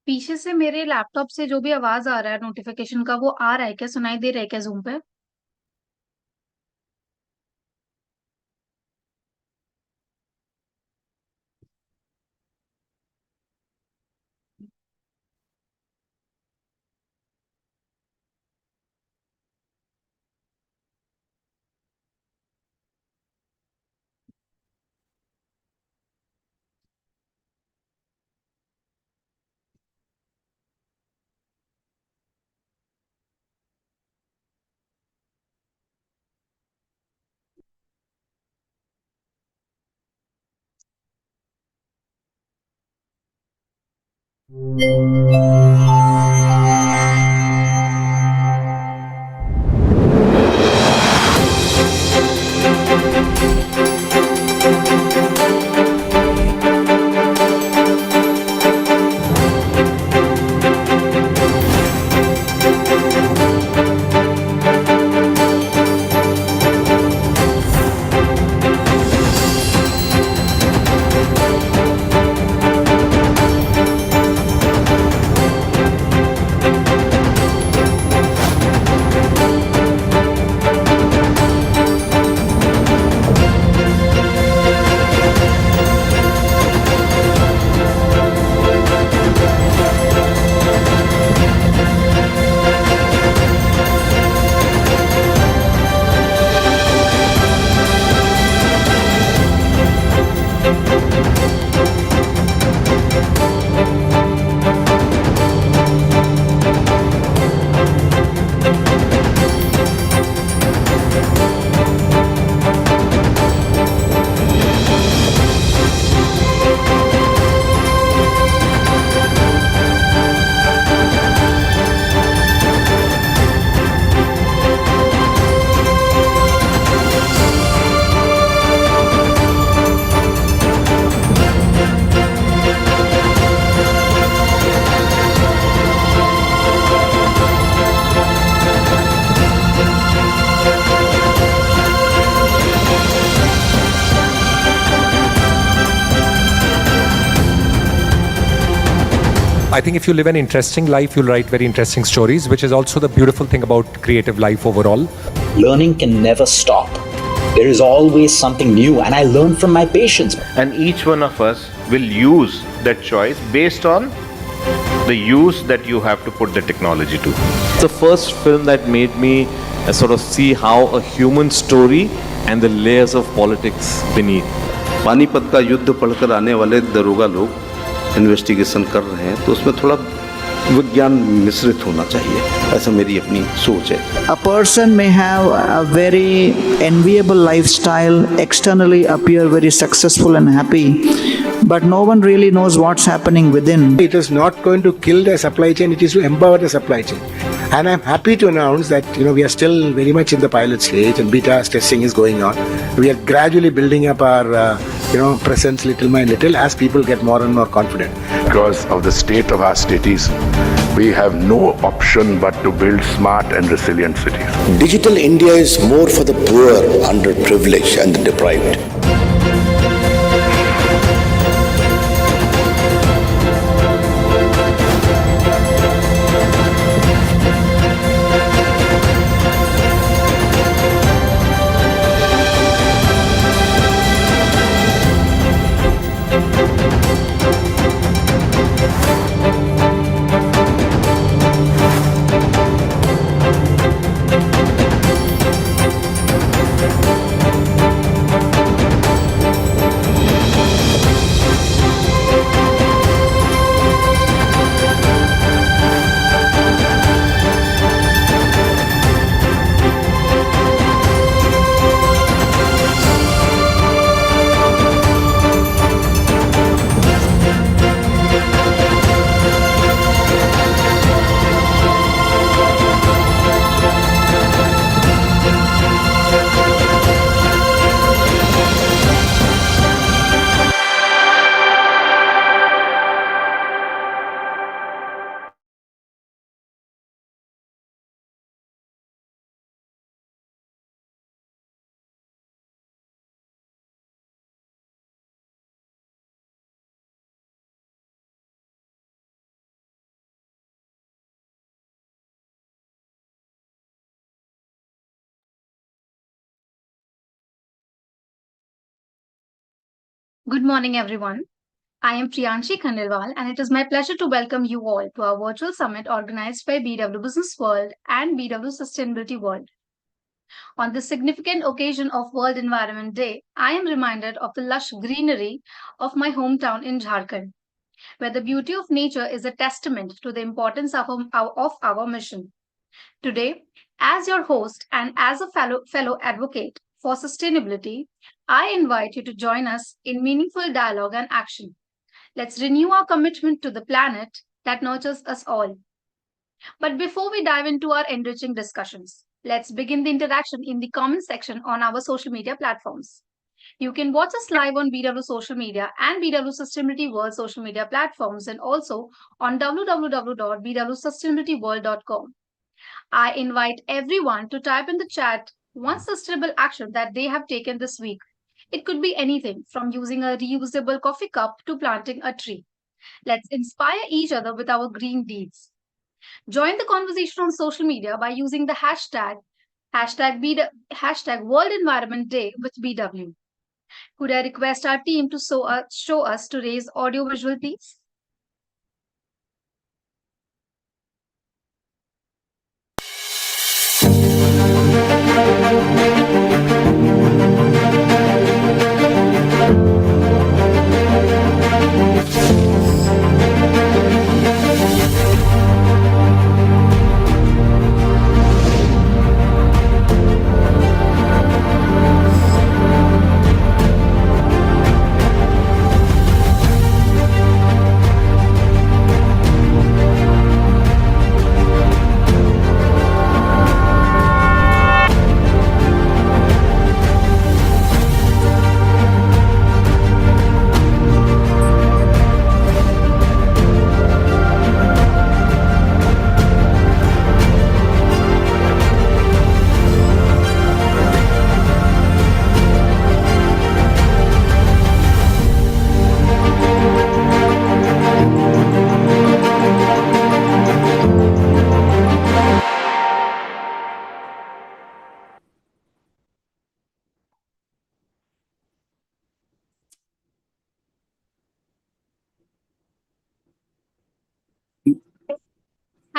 पीछे से मेरे लैपटॉप से जो भी आवाज आ रहा है नोटिफिकेशन का वो आ रहा है क्या? सुनाई दे रहा है क्या जूम पे? I think if you live an interesting life, you'll write very interesting stories, which is also the beautiful thing about creative life overall. Learning can never stop. There is always something new, and I learn from my patients. And each one of us will use that choice based on the use that you have to put the technology to. It's the first film that made me sort of see how a human story and the layers of politics beneath. Panipat का युद्ध पढ़कर आने वाले दरोगा लोग investigation कर रहे हैं तो उसमें थोड़ा विज्ञान मिश्रित होना चाहिए, ऐसा मेरी अपनी सोच है. A person may have a very enviable lifestyle, externally appear very successful and happy, but no one really knows what's happening within. It is not going to kill the supply chain, it is to empower the supply chain. And I'm happy to announce that we are still very much in the pilot stage and beta testing is going on. We are gradually building up our presence little by little as people get more and more confident. Because of the state of our cities, we have no option but to build smart and resilient cities. Digital India is more for the poor, underprivileged and the deprived. Good morning, everyone. I am Priyanshi Khandelwal, and it is my pleasure to welcome you all to our virtual summit organized by BW Business World and BW Sustainability World. On this significant occasion of World Environment Day, I am reminded of the lush greenery of my hometown in Jharkhand, where the beauty of nature is a testament to the importance of our mission. Today, as your host and as a fellow advocate for sustainability, I invite you to join us in meaningful dialogue and action. Let's renew our commitment to the planet that nurtures us all. But before we dive into our enriching discussions, let's begin the interaction in the comment section on our social media platforms. You can watch us live on BW social media and BW Sustainability World social media platforms and also on www.bwsustainabilityworld.com. I invite everyone to type in the chat one sustainable action that they have taken this week. It could be anything from using a reusable coffee cup to planting a tree. Let's inspire each other with our green deeds. Join the conversation on social media by using the hashtag World Environment Day with BW. Could I request our team to show us today's audio visual, please?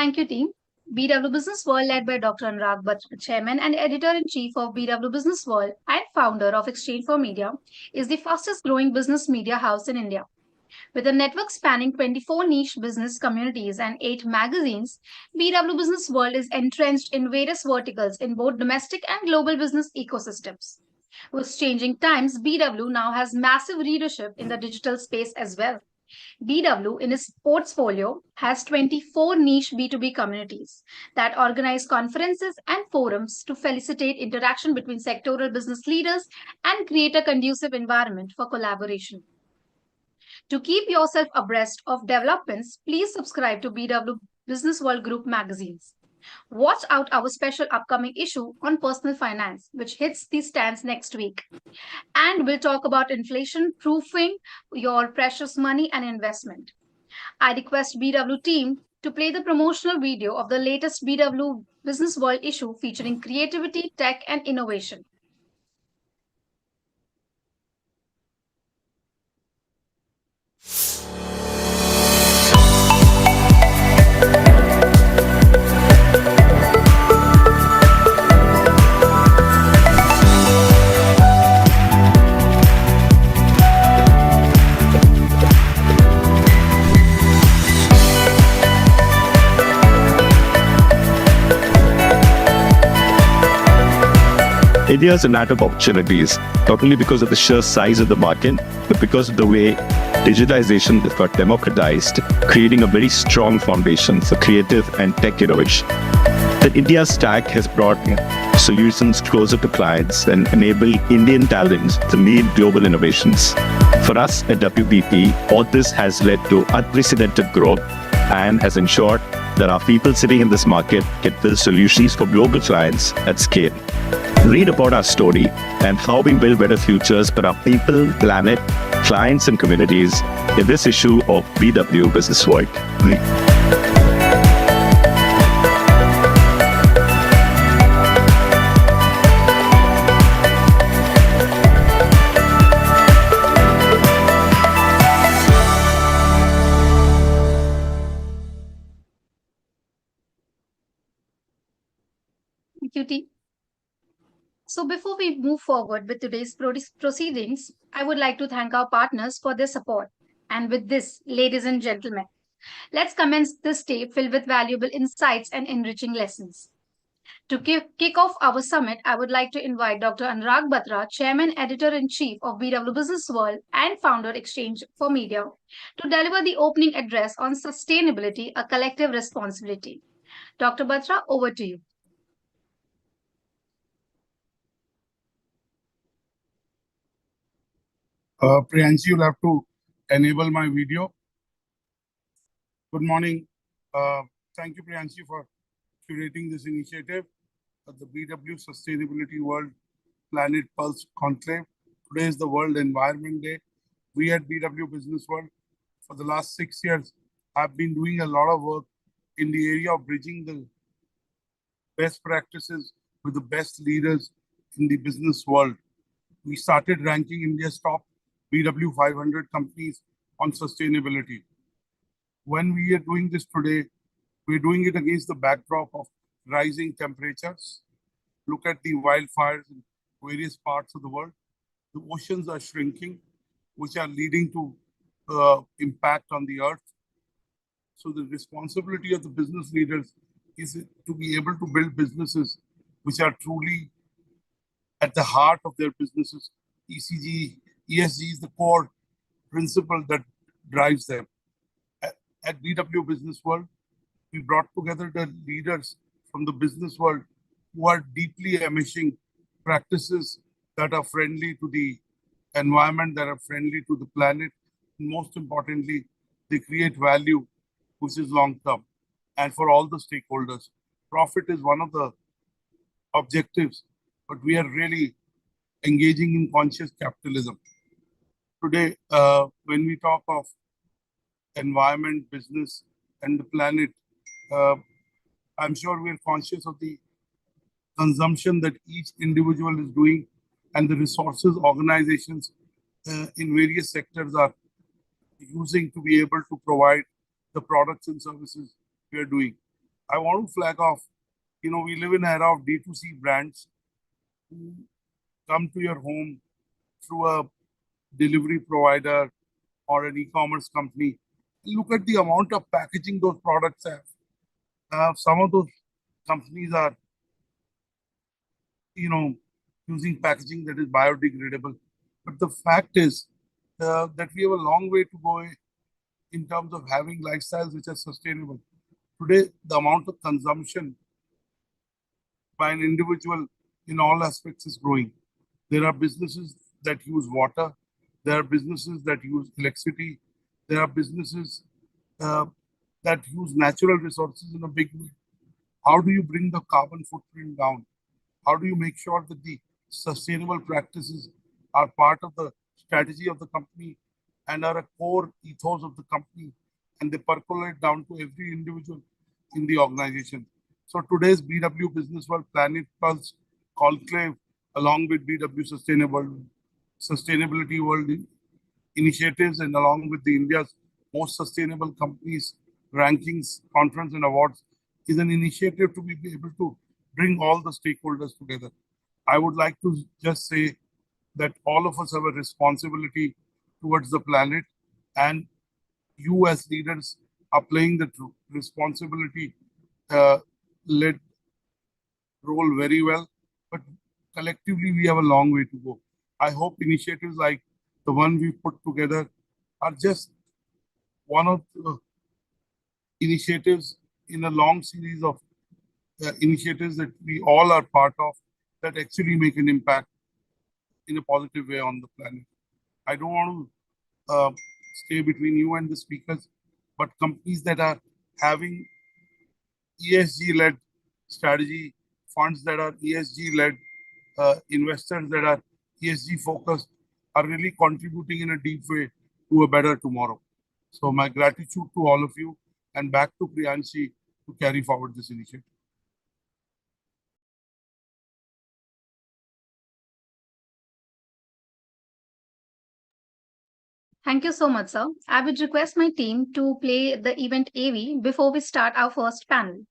Thank you, team. BW Business World, led by Dr. Anurag Batra, Chairman and Editor in Chief of BW Business World and founder of Exchange for Media, is the fastest growing business media house in India. With a network spanning 24 niche business communities and 8 magazines, BW Business World is entrenched in various verticals in both domestic and global business ecosystems. With changing times, BW now has massive readership in the digital space as well. BW in its portfolio has 24 niche B2B communities that organize conferences and forums to facilitate interaction between sectoral business leaders and create a conducive environment for collaboration. To keep yourself abreast of developments, please subscribe to BW Business World Group magazines. Watch out our special upcoming issue on personal finance, which hits the stands next week. And we'll talk about inflation proofing your precious money and investment. I request BW team to play the promotional video of the latest BW Business World issue featuring creativity, tech, and innovation. India is a land of opportunities, not only because of the sheer size of the market, but because of the way digitalization has got democratized, creating a very strong foundation for creative and tech innovation. The India Stack has brought solutions closer to clients and enabled Indian talents to lead global innovations. For us at WBP, all this has led to unprecedented growth and has ensured that our people sitting in this market can build solutions for global clients at scale. Read about our story and how we build better futures for our people, planet, clients, and communities in this issue of BW Business World. Thank you, T. So before we move forward with today's proceedings, I would like to thank our partners for their support. And with this, ladies and gentlemen, let's commence this day filled with valuable insights and enriching lessons. To kick off our summit, I would like to invite Dr. Anurag Batra, Chairman, Editor-in-Chief of BW Business World and Founder Exchange for Media, to deliver the opening address on sustainability, a collective responsibility. Dr. Batra, over to you. Priyanshi, you'll have to enable my video. Good morning. Thank you, Priyanshi, for curating this initiative at the BW Sustainability World Planet Pulse Conclave. Today is the World Environment Day. We at BW Business World, for the last 6 years, have been doing a lot of work in the area of bridging the best practices with the best leaders in the business world. We started ranking India's top BW 500 companies on sustainability. When we are doing this today, we're doing it against the backdrop of rising temperatures. Look at the wildfires in various parts of the world. The oceans are shrinking, which are leading to impact on the earth. So the responsibility of the business leaders is to be able to build businesses which are truly at the heart of their businesses. ESG is the core principle that drives them. At BW Business World, we brought together the leaders from the business world who are deeply emission practices that are friendly to the environment, that are friendly to the planet. And most importantly, they create value which is long-term and for all the stakeholders. Profit is one of the objectives, but we are really engaging in conscious capitalism. Today, when we talk of environment, business, and the planet, I'm sure we're conscious of the consumption that each individual is doing and the resources organizations in various sectors are using to be able to provide the products and services we are doing. I want to flag off, we live in an era of D2C brands who come to your home through a delivery provider or an e-commerce company. Look at the amount of packaging those products have. Some of those companies are, using packaging that is biodegradable. But the fact is that we have a long way to go in terms of having lifestyles which are sustainable. Today, the amount of consumption by an individual in all aspects is growing. There are businesses that use water. There are businesses that use electricity. There are businesses that use natural resources in a big way. How do you bring the carbon footprint down? How do you make sure that the sustainable practices are part of the strategy of the company and are a core ethos of the company, and they percolate down to every individual in the organization? So today's BW Business World Planet Pulse Conclave, along with BW Sustainability World initiatives and along with the India's most sustainable companies rankings, conference and awards, is an initiative to be able to bring all the stakeholders together. I would like to just say that all of us have a responsibility towards the planet, and you as leaders are playing the responsibility led role very well, but collectively we have a long way to go. I hope initiatives like the one we put together are just one of the initiatives in a long series of initiatives that we all are part of that actually make an impact in a positive way on the planet. I don't want to stay between you and the speakers, but companies that are having ESG-led strategy, funds that are ESG-led, investors that are ESG-focused are really contributing in a deep way to a better tomorrow. So my gratitude to all of you, and back to Priyanshi to carry forward this initiative. Thank you so much, sir. I would request my team to play the event AV before we start our first panel.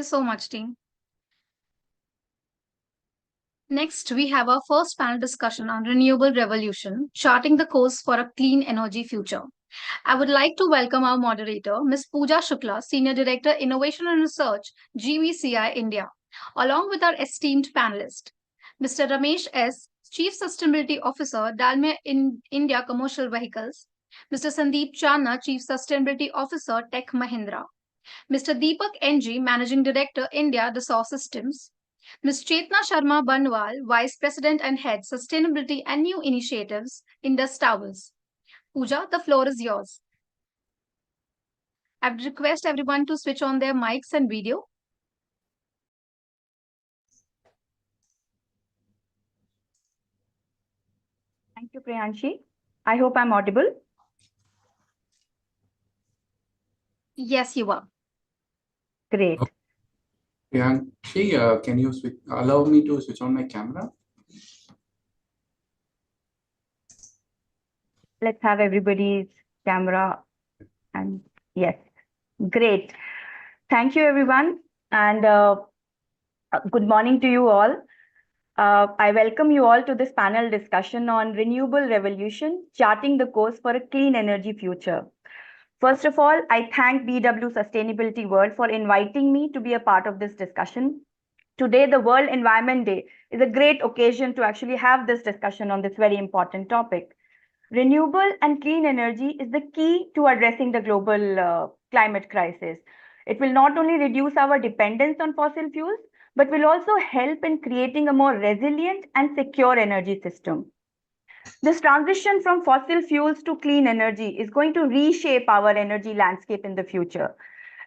you so much, team. Next, we have our first panel discussion on renewable revolution, charting the course for a clean energy future. I would like to welcome our moderator, Ms. Pooja Shukla, Senior Director, Innovation and Research, GVCI India, along with our esteemed panelist, Mr. Ramesh S., Chief Sustainability Officer, Dalmia India Commercial Vehicles, Mr. Sandeep Channa, Chief Sustainability Officer, Tech Mahindra, Mr. Deepak NG, Managing Director, India Dassault Systems, Ms. Chetna Sharma Banwal, Vice President and Head, Sustainability and New Initiatives, Indus Towers. Pooja, the floor is yours. I would request everyone to switch on their mics and video. Thank you, Priyanshi. I hope I'm audible. Yes, you are. Great. Priyanshi, can you allow me to switch on my camera? Let's have everybody's camera. And yes, great. Thank you, everyone. And good morning to you all. I welcome you all to this panel discussion on renewable revolution, charting the course for a clean energy future. First of all, I thank BW Sustainability World for inviting me to be a part of this discussion. Today, the World Environment Day is a great occasion to actually have this discussion on this very important topic. Renewable and clean energy is the key to addressing the global climate crisis. It will not only reduce our dependence on fossil fuels, but will also help in creating a more resilient and secure energy system. This transition from fossil fuels to clean energy is going to reshape our energy landscape in the future.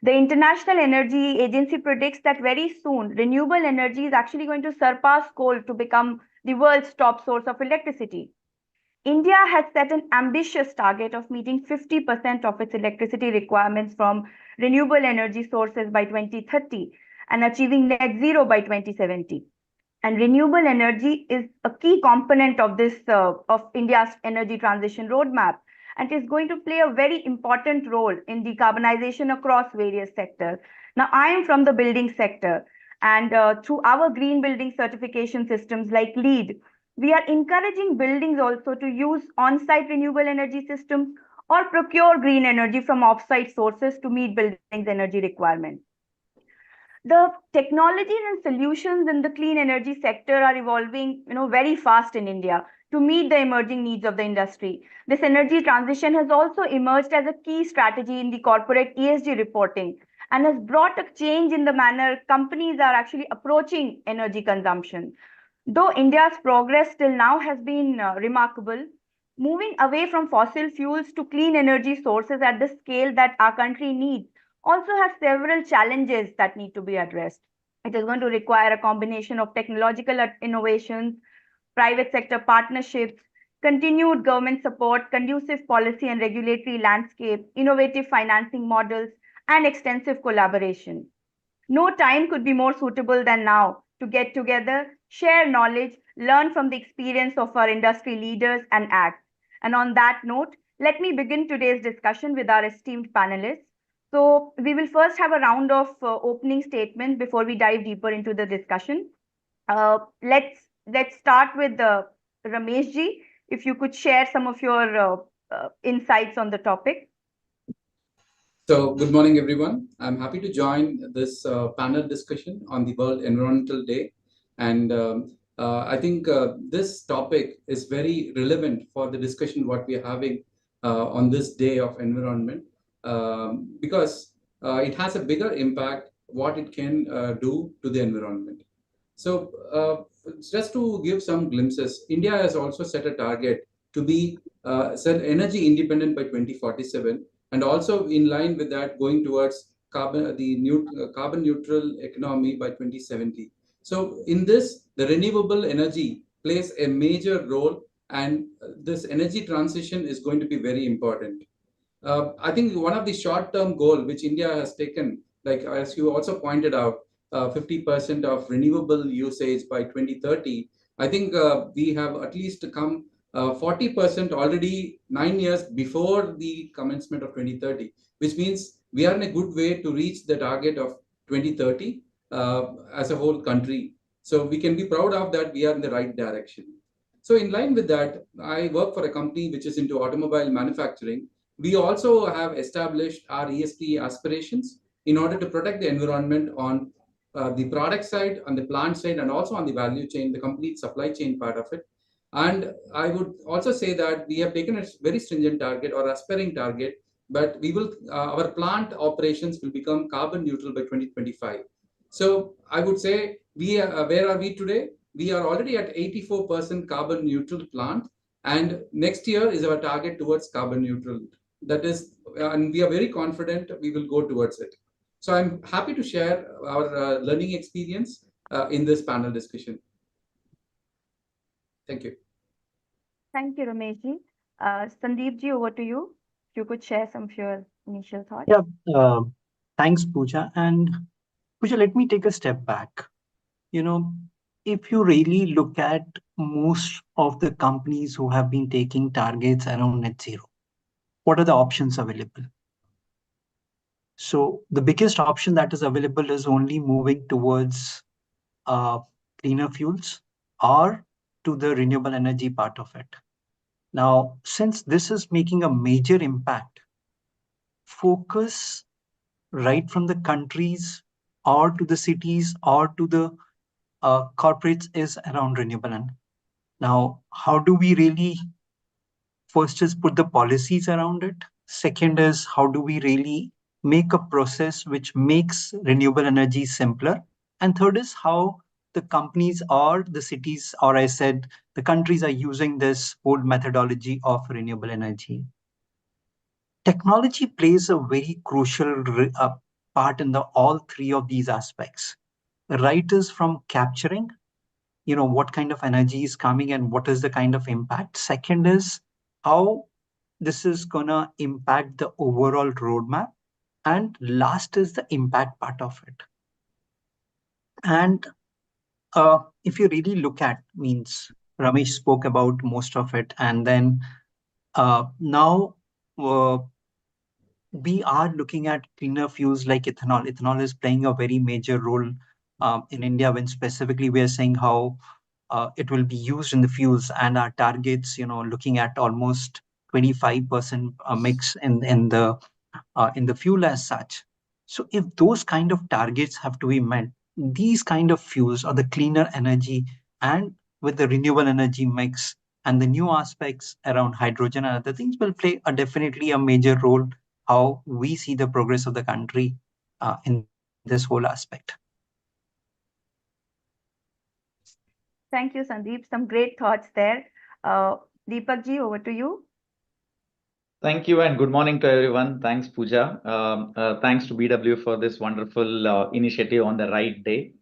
The International Energy Agency predicts that very soon, renewable energy is actually going to surpass coal to become the world's top source of electricity. India has set an ambitious target of meeting 50% of its electricity requirements from renewable energy sources by 2030 and achieving net zero by 2070. And renewable energy is a key component of this of India's energy transition roadmap, and is going to play a very important role in decarbonization across various sectors. Now, I am from the building sector, and through our green building certification systems like LEED, we are encouraging buildings also to use on-site renewable energy systems or procure green energy from off-site sources to meet buildings' energy requirements. The technologies and solutions in the clean energy sector are evolving, very fast in India to meet the emerging needs of the industry. This energy transition has also emerged as a key strategy in the corporate ESG reporting and has brought a change in the manner companies are actually approaching energy consumption. Though India's progress till now has been remarkable, moving away from fossil fuels to clean energy sources at the scale that our country needs also has several challenges that need to be addressed. It is going to require a combination of technological innovations, private sector partnerships, continued government support, conducive policy and regulatory landscape, innovative financing models, and extensive collaboration. No time could be more suitable than now to get together, share knowledge, learn from the experience of our industry leaders, and act. And on that note, let me begin today's discussion with our esteemed panelists. So we will first have a round of opening statements before we dive deeper into the discussion. Let's start with Ramesh ji. If you could share some of your insights on the topic. So good morning, everyone. I'm happy to join this panel discussion on the World Environmental Day. And I think this topic is very relevant for the discussion what we are having on this day of environment. Because it has a bigger impact what it can do to the environment. So just to give some glimpses, India has also set a target to be energy independent by 2047, and also in line with that going towards carbon neutral economy by 2070. So in this, the renewable energy plays a major role, and this energy transition is going to be very important. I think one of the short-term goal which India has taken, like as you also pointed out, 50% of renewable usage by 2030. I think we have at least come 40% already 9 years before the commencement of 2030, which means we are in a good way to reach the target of 2030. as a whole country. So we can be proud of that we are in the right direction. So in line with that, I work for a company which is into automobile manufacturing. We also have established our ESG aspirations in order to protect the environment on the product side, on the plant side, and also on the value chain, the complete supply chain part of it. And I would also say that we have taken a very stringent target or aspiring target, but we will our plant operations will become carbon neutral by 2025. So I would say where are we today? We are already at 84% carbon neutral plant, and next year is our target towards carbon neutral. That is, and we are very confident we will go towards it. So I'm happy to share our learning experience in this panel discussion. Thank you. Thank you, Rameshji. Sandeep ji, over to you. If you could share some of your initial thoughts. Yeah, thanks, Pooja. And Pooja, let me take a step back. You know, if you really look at most of the companies who have been taking targets around net zero, what are the options available? So the biggest option that is available is only moving towards cleaner fuels or to the renewable energy part of it. Now, since this is making a major impact, focus right from the countries or to the cities or to the corporates is around renewable energy. Now, how do we really first is put the policies around it? Second is how do we really make a process which makes renewable energy simpler? And third is how the companies or the cities, or I said, the countries are using this old methodology of renewable energy. Technology plays a very crucial part in all three of these aspects. Right is from capturing, what kind of energy is coming and what is the kind of impact. Second is how this is going to impact the overall roadmap. And last is the impact part of it. And if you really look at, means Ramesh spoke about most of it. And then now we are looking at cleaner fuels like ethanol. Ethanol is playing a very major role in India, when specifically we are saying how it will be used in the fuels, and our targets, looking at almost 25% mix in the fuel as such. So if those kind of targets have to be met, these kind of fuels or the cleaner energy and with the renewable energy mix and the new aspects around hydrogen and other things will play definitely a major role how we see the progress of the country in this whole aspect. Thank you, Sandeep. Some great thoughts there. Deepak ji, over to you. Thank you and good morning to everyone. Thanks, Pooja. Thanks to BW for this wonderful initiative on the right day,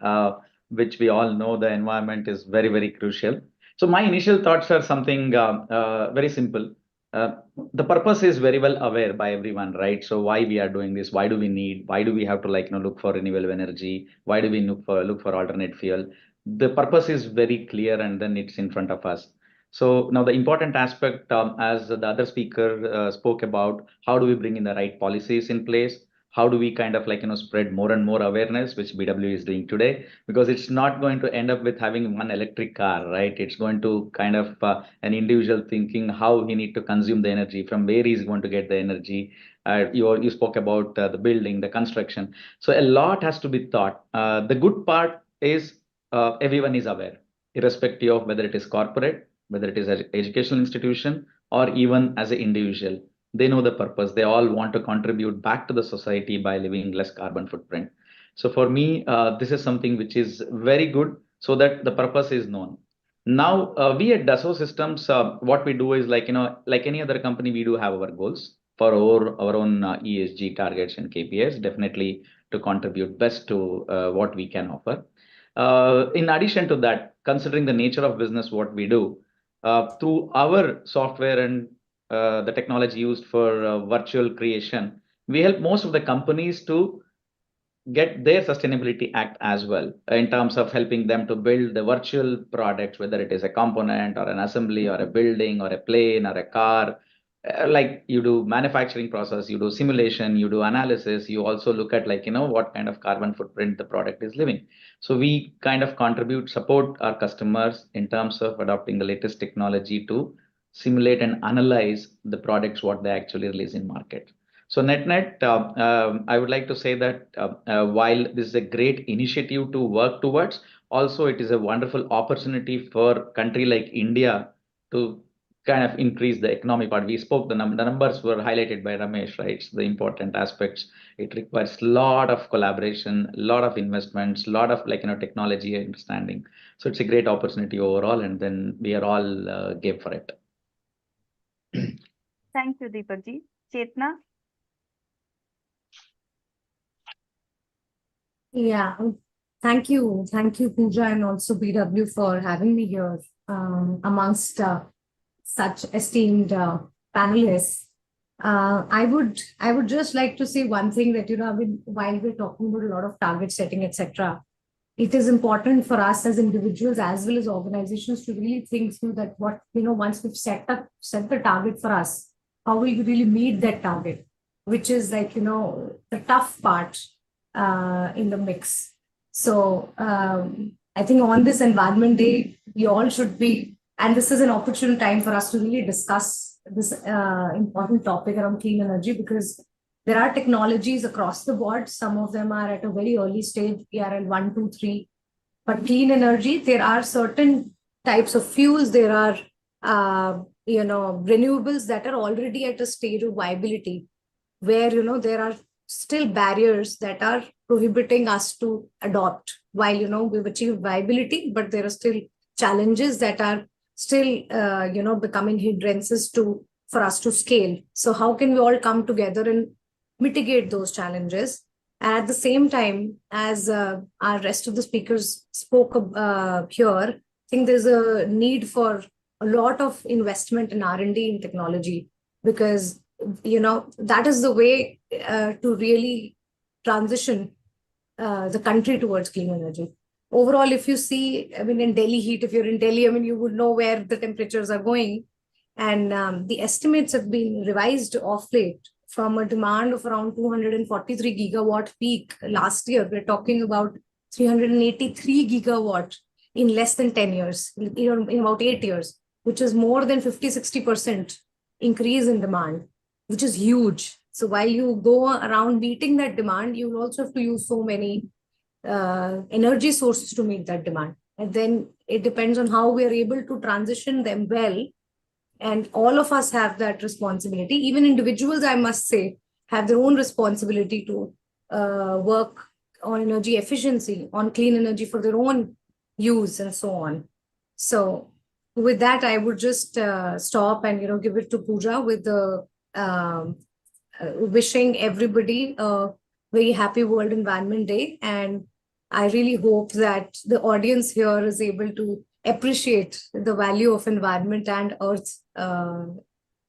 which we all know the environment is very, very crucial. So my initial thoughts are something very simple. The purpose is very well aware by everyone, right? So why we are doing this? Why do we need? Why do we have to look for renewable energy? Why do we look for alternate fuel? The purpose is very clear, and then it's in front of us. So now the important aspect, as the other speaker spoke about, how do we bring in the right policies in place? How do we kind of spread more and more awareness, which BW is doing today? Because it's not going to end up with having one electric car, right? It's going to kind of an individual thinking how he need to consume the energy, from where he's going to get the energy. You spoke about the building, the construction. So a lot has to be thought. The good part is everyone is aware, irrespective of whether it is corporate, whether it is an educational institution, or even as an individual. They know the purpose. They all want to contribute back to the society by living less carbon footprint. So for me, this is something which is very good, so that the purpose is known. Now, we at Dassault Systems, what we do is like any other company, we do have our goals for our own ESG targets and KPIs, definitely to contribute best to what we can offer. In addition to that, considering the nature of business, what we do, through our software and the technology used for virtual creation, we help most of the companies to get their sustainability act as well, in terms of helping them to build the virtual products, whether it is a component or an assembly or a building or a plane or a car like you do manufacturing process, you do simulation, you do analysis, you also look at like, what kind of carbon footprint the product is living. So we kind of support our customers in terms of adopting the latest technology to simulate and analyze the products, what they actually release in market. So net, I would like to say that while this is a great initiative to work towards, also it is a wonderful opportunity for country like India to kind of increase the economic part. We spoke, the numbers were highlighted by Ramesh, right? So the important aspects. It requires a lot of collaboration, a lot of investments, a lot of technology understanding. So it's a great opportunity overall, and then we are all game for it. Thank you, Deepak ji. Chetna? Yeah, thank you. Thank you, Pooja, and also BW for having me here amongst such esteemed panelists. I would just like to say one thing that, I mean, while we're talking about a lot of target setting, etc., it is important for us as individuals as well as organizations to really think through that what, once we've set the target for us, how will we really meet that target, which is like, the tough part in the mix. So I think on this Environment Day, we all should be, and this is an opportune time for us to really discuss this important topic around clean energy, because there are technologies across the board. Some of them are at a very early stage, ERL 1, 2, 3. But clean energy, there are certain types of fuels, there are renewables that are already at a stage of viability, where there are still barriers that are prohibiting us to adopt. While we've achieved viability, but there are still challenges that are still becoming hindrances for us to scale. So how can we all come together and mitigate those challenges? And at the same time, as our rest of the speakers spoke here, I think there's a need for a lot of investment in R&D in technology, because that is the way to really transition the country towards clean energy. Overall, if you see, I mean, in Delhi heat, if you're in Delhi, I mean, you would know where the temperatures are going. And the estimates have been revised off late from a demand of around 243 gigawatt peak last year. We're talking about 383 gigawatt in less than 10 years, in about 8 years, which is more than 50-60% increase in demand, which is huge. So while you go around meeting that demand, you will also have to use so many energy sources to meet that demand. And then it depends on how we are able to transition them well. And all of us have that responsibility. Even individuals, I must say, have their own responsibility to work on energy efficiency, on clean energy for their own use, and so on. So with that, I would just stop and give it to Pooja with the wishing everybody a very happy World Environment Day. And I really hope that the audience here is able to appreciate the value of environment and earth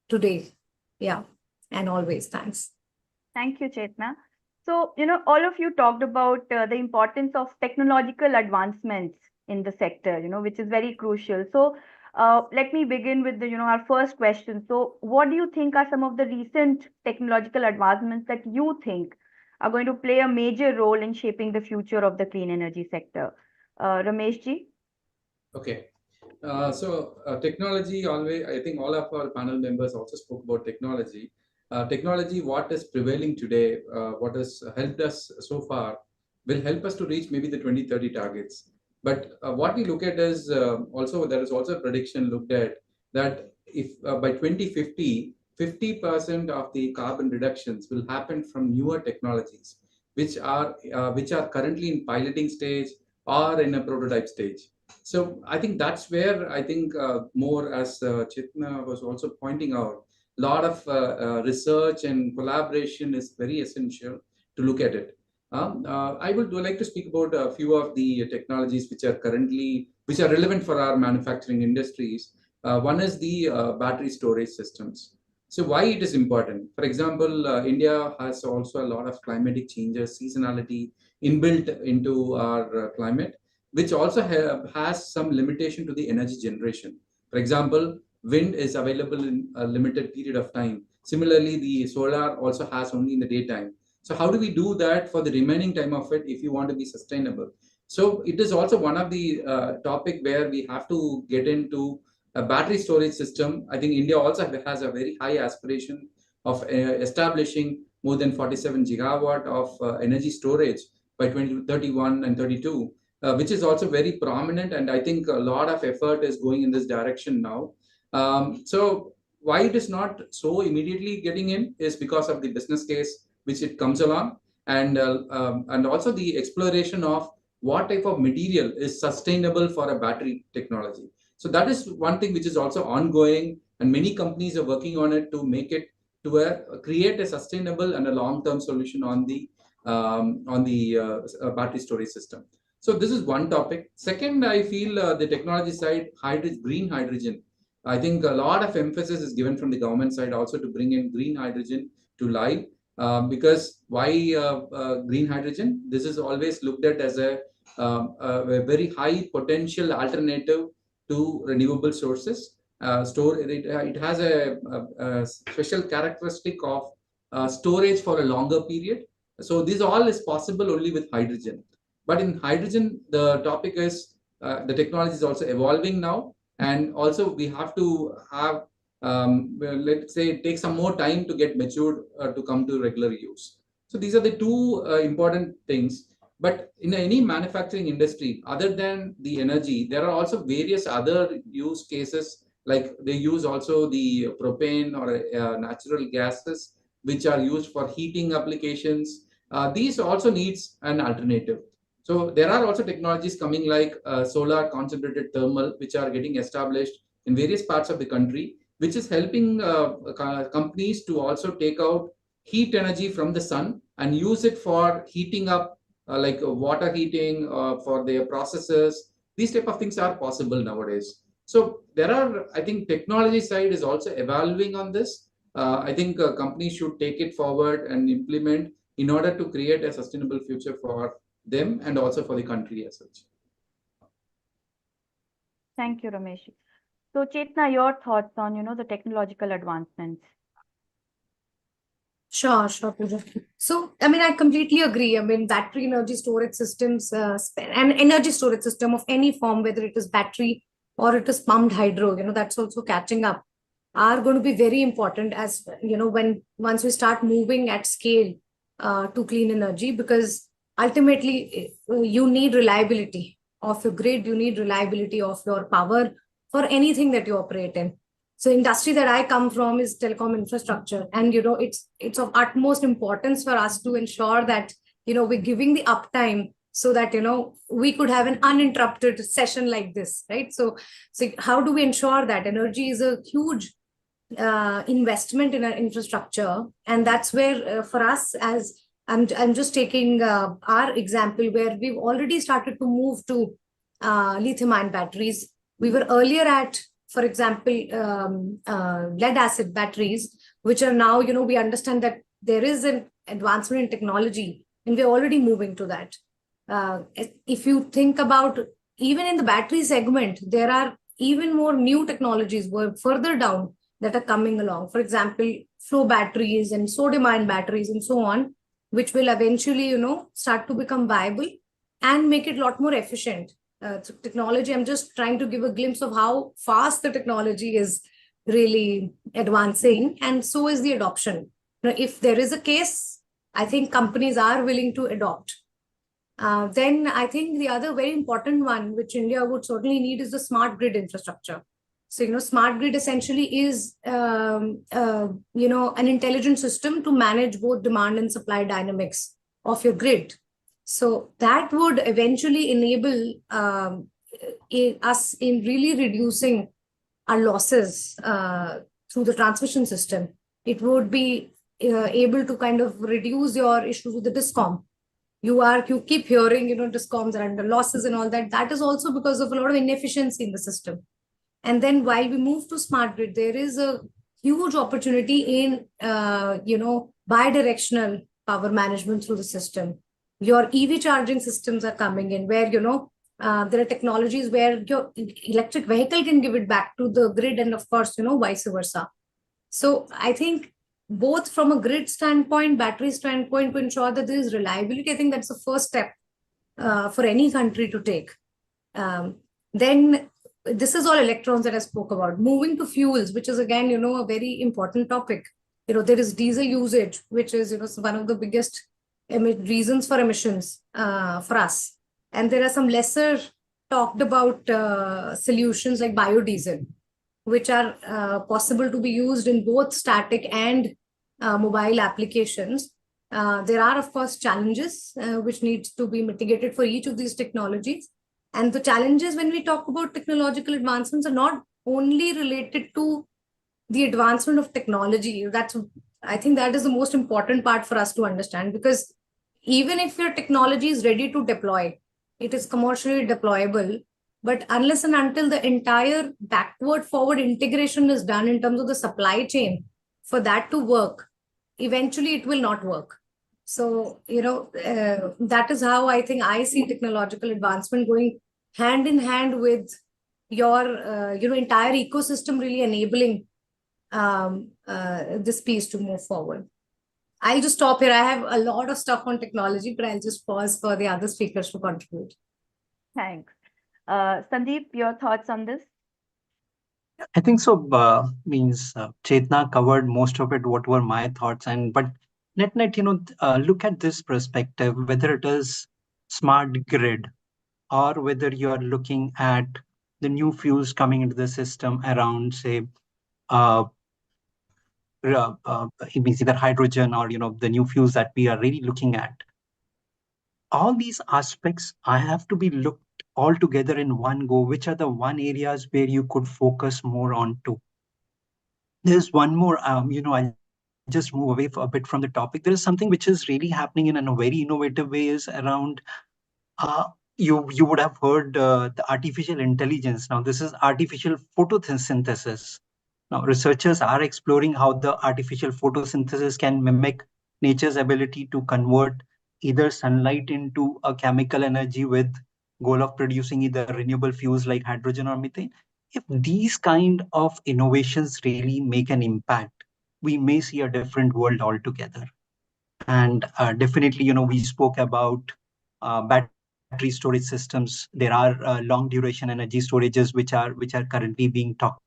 today. Yeah, and always. Thanks. Thank you, Chetna. So, all of you talked about the importance of technological advancements in the sector, which is very crucial. So, let me begin with our first question. So, what do you think are some of the recent technological advancements that you think are going to play a major role in shaping the future of the clean energy sector? Ramesh ji? Okay. Technology, always, I think all of our panel members also spoke about technology. Technology, what is prevailing today, what has helped us so far, will help us to reach maybe the 2030 targets. But what we look at is also, there is also a prediction looked at that if by 2050, 50% of the carbon reductions will happen from newer technologies, which are currently in piloting stage or in a prototype stage. So I think that's where I think more, as Chetna was also pointing out, a lot of research and collaboration is very essential to look at it. I would like to speak about a few of the technologies which are relevant for our manufacturing industries. One is the battery storage systems. So why it is important? For example, India has also a lot of climatic changes, seasonality inbuilt into our climate, which also has some limitation to the energy generation. For example, wind is available in a limited period of time. Similarly, the solar also has only in the daytime. So how do we do that for the remaining time of it if you want to be sustainable? So it is also one of the topic where we have to get into a battery storage system. I think India also has a very high aspiration of establishing more than 47 gigawatt of energy storage by 2031 and 32, which is also very prominent. And I think a lot of effort is going in this direction now. So why it is not so immediately getting in is because of the business case which it comes along, and also the exploration of what type of material is sustainable for a battery technology. So that is one thing which is also ongoing, and many companies are working on it to make it to create a sustainable and a long-term solution on the battery storage system. So this is one topic. Second, I feel the technology side, green hydrogen. I think a lot of emphasis is given from the government side also to bring in green hydrogen to life. Because why green hydrogen? This is always looked at as a very high potential alternative to renewable sources. It has a special characteristic of storage for a longer period. So this all is possible only with hydrogen. But in hydrogen, the topic is the technology is also evolving now, and also we have to have let's say take some more time to get matured to come to regular use. So these are the two important things. But in any manufacturing industry, other than the energy, there are also various other use cases, like they use also the propane or natural gases, which are used for heating applications. These also needs an alternative. So there are also technologies coming like solar concentrated thermal, which are getting established in various parts of the country, which is helping companies to also take out heat energy from the sun and use it for heating up, like water heating for their processes. These type of things are possible nowadays. So there are, I think, technology side is also evolving on this. I think companies should take it forward and implement in order to create a sustainable future for them and also for the country as such. Thank you, Ramesh. So Chetna, your thoughts on, the technological advancements? Sure, Pooja. So, I mean, I completely agree. I mean, battery energy storage systems and energy storage system of any form, whether it is battery or it is pumped hydro, that's also catching up, are going to be very important as, once we start moving at scale to clean energy, because ultimately you need reliability of your grid, you need reliability of your power for anything that you operate in. So industry that I come from is telecom infrastructure, and it's of utmost importance for us to ensure that we're giving the uptime so that we could have an uninterrupted session like this, right? So how do we ensure that? Energy is a huge investment in our infrastructure, and that's where for us, as I'm just taking our example, where we've already started to move to lithium-ion batteries. We were earlier at, for example, lead acid batteries, which are now, we understand that there is an advancement in technology, and we're already moving to that. If you think about, even in the battery segment, there are even more new technologies further down that are coming along. For example, flow batteries and sodium-ion batteries and so on, which will eventually, start to become viable and make it a lot more efficient. Technology, I'm just trying to give a glimpse of how fast the technology is really advancing, and so is the adoption. If there is a case, I think companies are willing to adopt. Then I think the other very important one, which India would certainly need, is the smart grid infrastructure. So, smart grid essentially is, an intelligent system to manage both demand and supply dynamics of your grid. So that would eventually enable us in really reducing our losses through the transmission system. It would be able to kind of reduce your issues with the DISCOM. You keep hearing, DISCOMs are under losses and all that. That is also because of a lot of inefficiency in the system. And then while we move to smart grid, there is a huge opportunity in, bidirectional power management through the system. Your EV charging systems are coming in, where, There are technologies where your electric vehicle can give it back to the grid, and of course, vice versa. So I think both from a grid standpoint, battery standpoint, to ensure that there is reliability, I think that's the first step for any country to take. Then this is all electrons that I spoke about. Moving to fuels, which is again, a very important topic. There is diesel usage, which is, one of the biggest reasons for emissions for us. And there are some lesser talked about solutions like biodiesel, which are possible to be used in both static and mobile applications. There are, of course, challenges which need to be mitigated for each of these technologies. And the challenges when we talk about technological advancements are not only related to the advancement of technology. I think that is the most important part for us to understand, because even if your technology is ready to deploy, it is commercially deployable, but unless and until the entire backward forward integration is done in terms of the supply chain for that to work, eventually it will not work. So, that is how I think I see technological advancement going hand in hand with your, entire ecosystem really enabling this piece to move forward. I'll just stop here. I have a lot of stuff on technology, but I'll just pause for the other speakers to contribute. Thanks. Sandeep, your thoughts on this? I think so. Chetna covered most of it. What were my thoughts? But net, look at this perspective. Whether it is smart grid, or whether you are looking at the new fuels coming into the system around, say, it means either hydrogen or the new fuels that we are really looking at. All these aspects I have to be looked all together in one go. Which are the one areas where you could focus more on to? There's one more, I'll just move away a bit from the topic. There is something which is really happening in a very innovative way is around, you would have heard the artificial intelligence. Now, this is artificial photosynthesis. Now, researchers are exploring how the artificial photosynthesis can mimic nature's ability to convert either sunlight into a chemical energy with goal of producing either renewable fuels like hydrogen or methane. If these kind of innovations really make an impact, we may see a different world altogether. And definitely, we spoke about battery storage systems. There are long duration energy storages which are currently being talked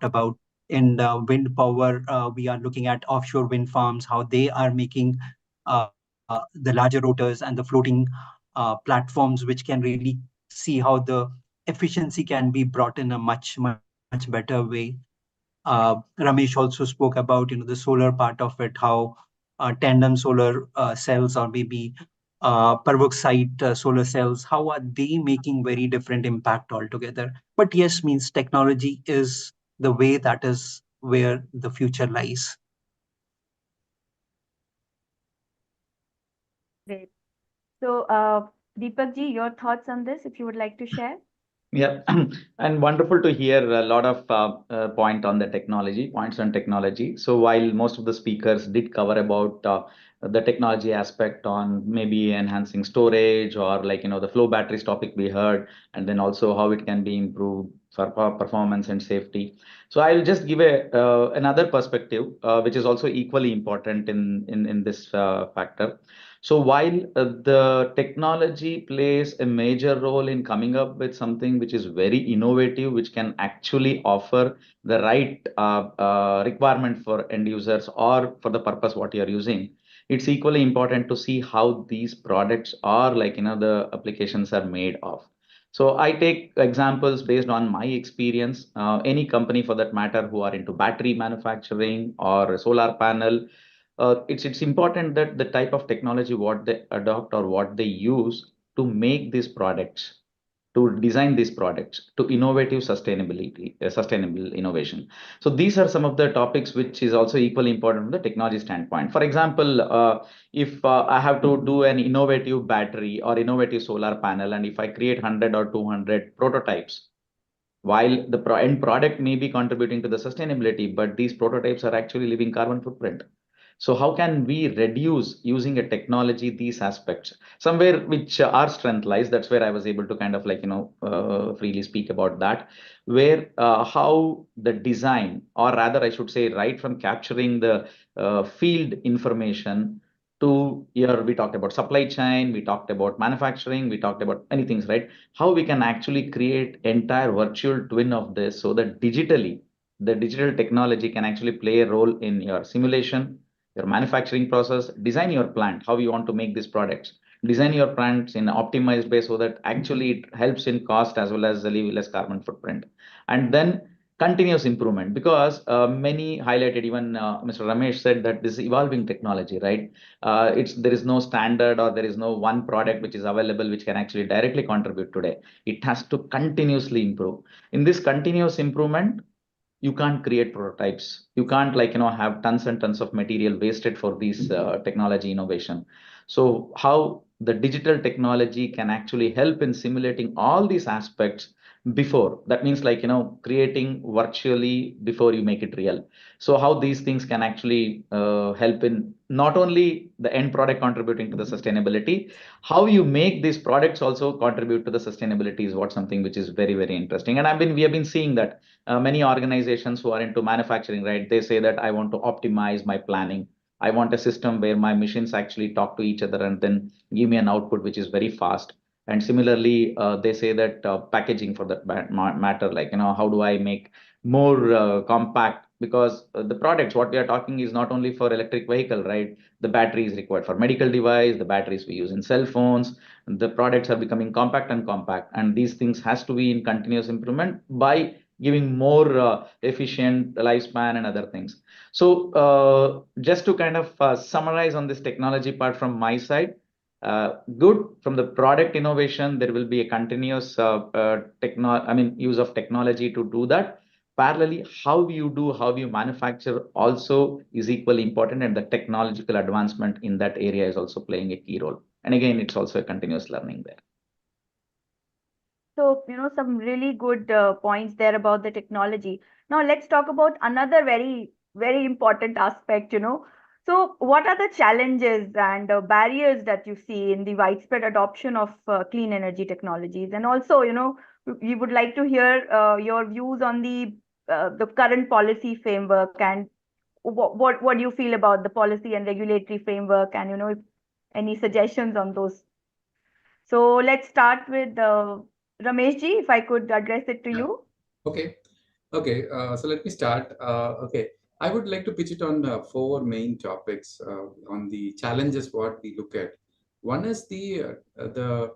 about. In wind power, we are looking at offshore wind farms, how they are making the larger rotors and the floating platforms, which can really see how the efficiency can be brought in a much better way. Ramesh also spoke about the solar part of it, how tandem solar cells or maybe perovskite solar cells, how are they making very different impact altogether. But yes, means technology is the way, that is where the future lies. Great. So, Deepak ji, your thoughts on this, if you would like to share? Yeah, and wonderful to hear a lot of points on technology. So while most of the speakers did cover about the technology aspect on maybe enhancing storage or the flow batteries topic we heard, and then also how it can be improved for performance and safety. So I'll just give another perspective, which is also equally important in this factor. So while the technology plays a major role in coming up with something which is very innovative, which can actually offer the right requirement for end users or for the purpose what you are using, it's equally important to see how these products are the applications are made of. So I take examples based on my experience. Any company for that matter who are into battery manufacturing or solar panel, it's important that the type of technology what they adopt or what they use to make these products, to design these products, to innovative sustainable innovation. So these are some of the topics which is also equally important from the technology standpoint. For example, if I have to do an innovative battery or innovative solar panel, and if I create 100 or 200 prototypes, while the end product may be contributing to the sustainability, but these prototypes are actually leaving carbon footprint. So how can we reduce using a technology these aspects somewhere which our strength lies? That's where I was able to kind of like freely speak about that, where how the design, or rather I should say, right from capturing the field information to here, we talked about supply chain, we talked about manufacturing, we talked about many things, right? How we can actually create entire virtual twin of this, so that digitally the digital technology can actually play a role in your simulation, your manufacturing process, design your plant, how you want to make these products, design your plants in an optimized way so that actually it helps in cost as well as leave less carbon footprint. And then continuous improvement, because many highlighted, even Mr. Ramesh said that this is evolving technology, right? There is no standard, or there is no one product which is available which can actually directly contribute today. It has to continuously improve. In this continuous improvement, you can't create prototypes. You can't have tons and tons of material wasted for these technology innovation. So how the digital technology can actually help in simulating all these aspects before, that means creating virtually before you make it real. So how these things can actually help in not only the end product contributing to the sustainability, how you make these products also contribute to the sustainability is what something which is very, very interesting. And we have been seeing that many organizations who are into manufacturing, right, they say that I want to optimize my planning. I want a system where my machines actually talk to each other and then give me an output which is very fast. And similarly, they say that packaging for that matter, how do I make more compact? Because the products, what we are talking is not only for electric vehicle, right? The battery is required for medical device, the batteries we use in cell phones, the products are becoming compact and compact. And these things has to be in continuous improvement by giving more efficient lifespan and other things. So just to kind of summarize on this technology part from my side, good from the product innovation, there will be a continuous use of technology to do that. Parallelly, how you manufacture also is equally important, and the technological advancement in that area is also playing a key role. And again, it's also a continuous learning there. So, some really good points there about the technology. Now, let's talk about another very, very important aspect. So, what are the challenges and barriers that you see in the widespread adoption of clean energy technologies? And also, we would like to hear your views on the current policy framework, and what do you feel about the policy and regulatory framework, and if any suggestions on those. So let's start with Ramesh ji, if I could address it to you. Okay. Okay. So let me start. Okay. I would like to pitch it on four main topics on the challenges what we look at. One is the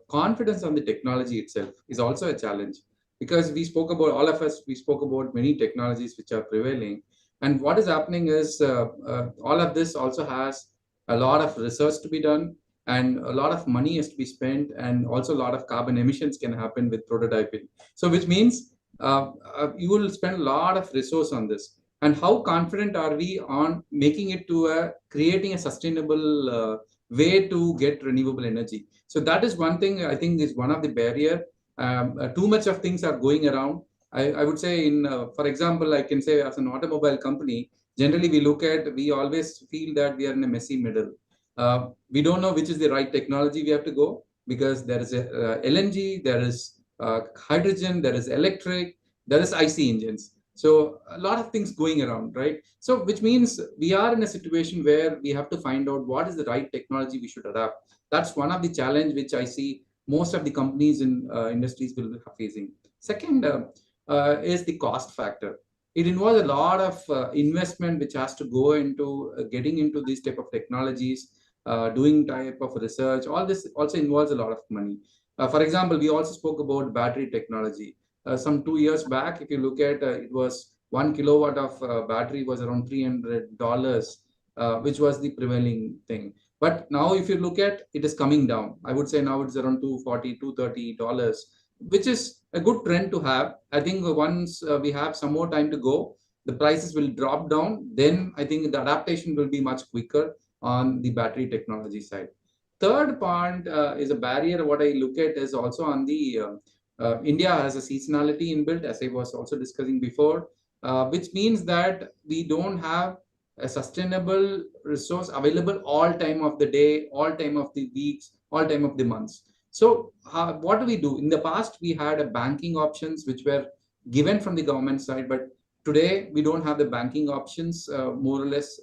confidence on the technology itself is also a challenge, because we spoke about, all of us, we spoke about many technologies which are prevailing. And what is happening is all of this also has a lot of research to be done, and a lot of money has to be spent, and also a lot of carbon emissions can happen with prototyping. So which means you will spend a lot of resource on this. And how confident are we on making it to creating a sustainable way to get renewable energy? So that is one thing I think is one of the barrier. Too much of things are going around. I would say for example, I can say as an automobile company, generally we always feel that we are in a messy middle. We don't know which is the right technology we have to go, because there is LNG, there is hydrogen, there is electric, there is IC engines. So a lot of things going around, right? So which means we are in a situation where we have to find out what is the right technology we should adapt. That's one of the challenge which I see most of the companies in industries will be facing. Second is the cost factor. It involves a lot of investment which has to go into getting into these type of technologies, doing type of research. All this also involves a lot of money. For example, we also spoke about battery technology. Some 2 years back, if you look at it was 1 kilowatt of battery was around $300, which was the prevailing thing. But now if you look at it is coming down. I would say now it's around $240, $230, which is a good trend to have. I think once we have some more time to go, the prices will drop down. Then I think the adaptation will be much quicker on the battery technology side. Third point is a barrier. What I look at is also on the India has a seasonality inbuilt, as I was also discussing before, which means that we don't have a sustainable resource available all time of the day, all time of the weeks, all time of the months. So what do we do? In the past, we had a banking options which were given from the government side, but today we don't have the banking options, more or less.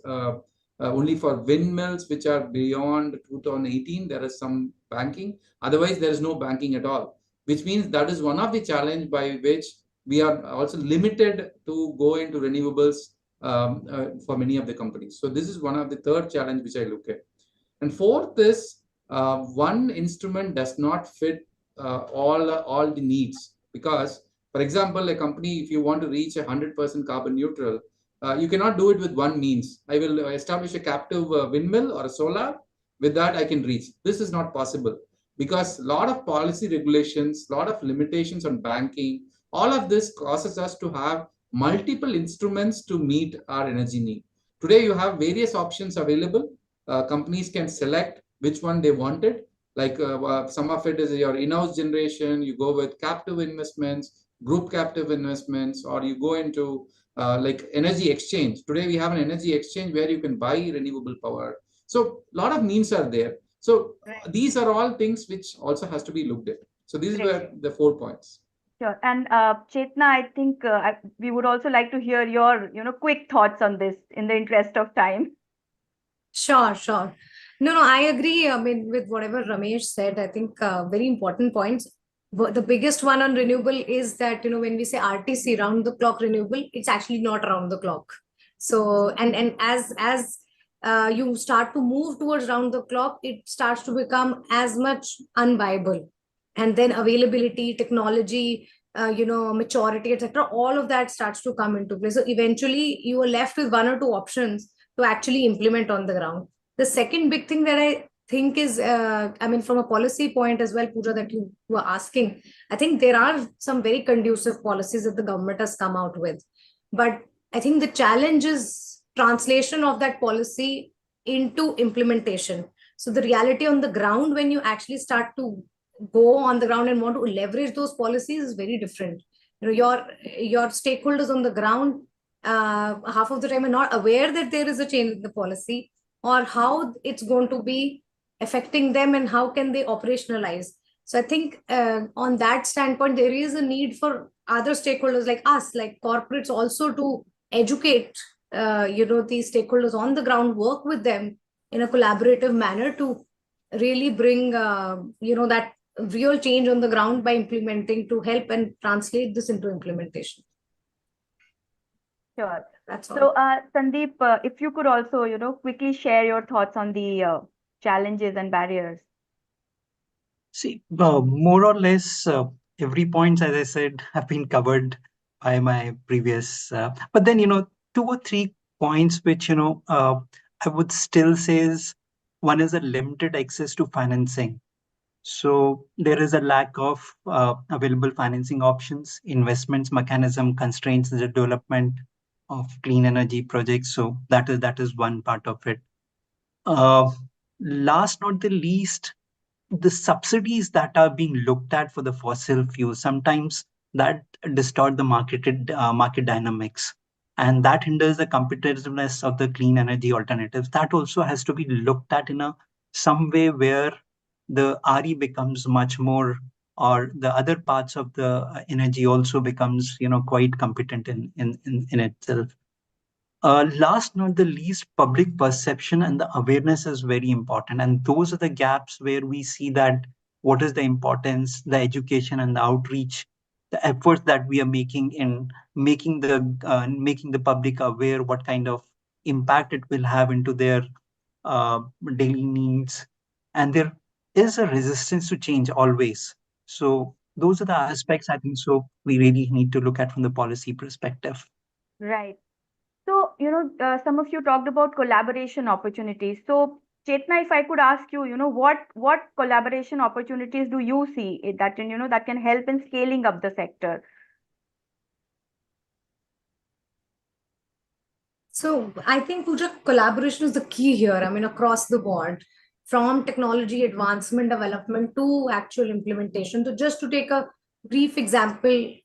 Only for windmills which are beyond 2018 there is some banking, otherwise there is no banking at all, which means that is one of the challenge by which we are also limited to go into renewables for many of the companies. So this is one of the third challenge which I look at. And fourth is one instrument does not fit all the needs, because for example, a company, if you want to reach 100% carbon neutral, you cannot do it with one means. I will establish a captive windmill or a solar. With that, I can reach. This is not possible because a lot of policy regulations, a lot of limitations on banking, all of this causes us to have multiple instruments to meet our energy need. Today, you have various options available. Companies can select which one they wanted. Like some of it is your in-house generation, you go with captive investments, group captive investments, or you go into like energy exchange. Today we have an energy exchange where you can buy renewable power. So a lot of means are there. So these are all things which also has to be looked at. So these were the 4 points. Sure. And Chetna, I think we would also like to hear your, quick thoughts on this in the interest of time. Sure, sure. No, I agree. I mean, with whatever Ramesh said, I think very important points. But the biggest one on renewable is that, when we say RTC, round the clock renewable, it's actually not round the clock. So, and as you start to move towards round the clock, it starts to become as much unviable. And then availability, technology, maturity, etc., all of that starts to come into play. So eventually you are left with one or two options to actually implement on the ground. The second big thing that I think is, from a policy point as well, Pooja, that you were asking, I think there are some very conducive policies that the government has come out with. But I think the challenge is translation of that policy into implementation. So the reality on the ground, when you actually start to go on the ground and want to leverage those policies, is very different. Your stakeholders on the ground half of the time are not aware that there is a change in the policy or how it's going to be affecting them and how can they operationalize. So I think on that standpoint, there is a need for other stakeholders like us, like corporates, also to educate these stakeholders on the ground, work with them in a collaborative manner to really bring that real change on the ground by implementing, to help and translate this into implementation. Sure. That's so, all. Sandeep, if you could also, quickly share your thoughts on the challenges and barriers. See, more or less every point, as I said, have been covered by my previous. But then, 2 or 3 points which, I would still say is, one is a limited access to financing. So there is a lack of available financing options, investments, mechanism constraints the development of clean energy projects. So that is one part of it. Last not the least, the subsidies that are being looked at for the fossil fuels, sometimes that distort the market dynamics, and that hinders the competitiveness of the clean energy alternatives. That also has to be looked at in some way where the RE becomes much more, or the other parts of the energy also becomes quite competent in itself. Last not the least, public perception and the awareness is very important, and those are the gaps where we see that what is the importance, the education and the outreach, the efforts that we are making in making the public aware what kind of impact it will have into their daily needs, and there is a resistance to change always. So those are the aspects I think so we really need to look at from the policy perspective. Right. So, some of you talked about collaboration opportunities. So, Chetna, if I could ask you, what collaboration opportunities do you see that that can help in scaling up the sector? So I think, Pooja, collaboration is the key here. I mean, across the board, from technology advancement development to actual implementation. So just to take a brief example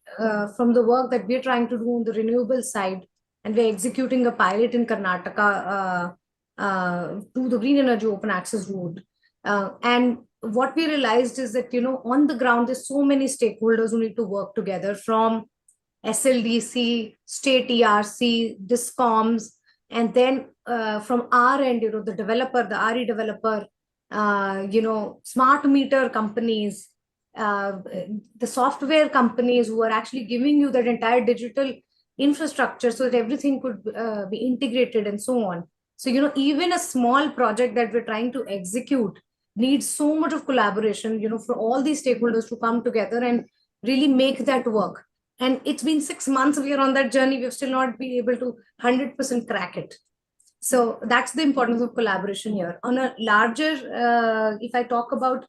from the work that we're trying to do on the renewable side, and we're executing a pilot in Karnataka to the green energy open access route. And what we realized is that, on the ground, there's so many stakeholders who need to work together, from SLDC, state ERC, DISCOMs, and then from our end, the developer, the RE developer, smart meter companies, the software companies who are actually giving you that entire digital infrastructure so that everything could be integrated and so on. So, even a small project that we're trying to execute needs so much of collaboration, for all these stakeholders to come together and really make that work. And it's been 6 months we are on that journey. We've still not been able to 100% crack it. So that's the importance of collaboration here. On a larger, if I talk about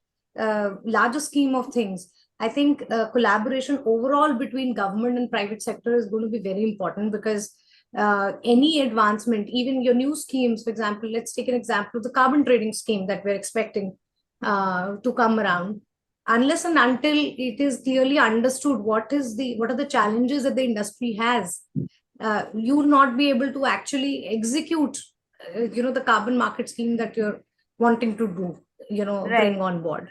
larger scheme of things, I think collaboration overall between government and private sector is going to be very important, because any advancement, even your new schemes, for example, let's take an example of the carbon trading scheme that we're expecting to come around. Unless and until it is clearly understood what are the challenges that the industry has, you will not be able to actually execute, the carbon market scheme that you're wanting to do, bring on board.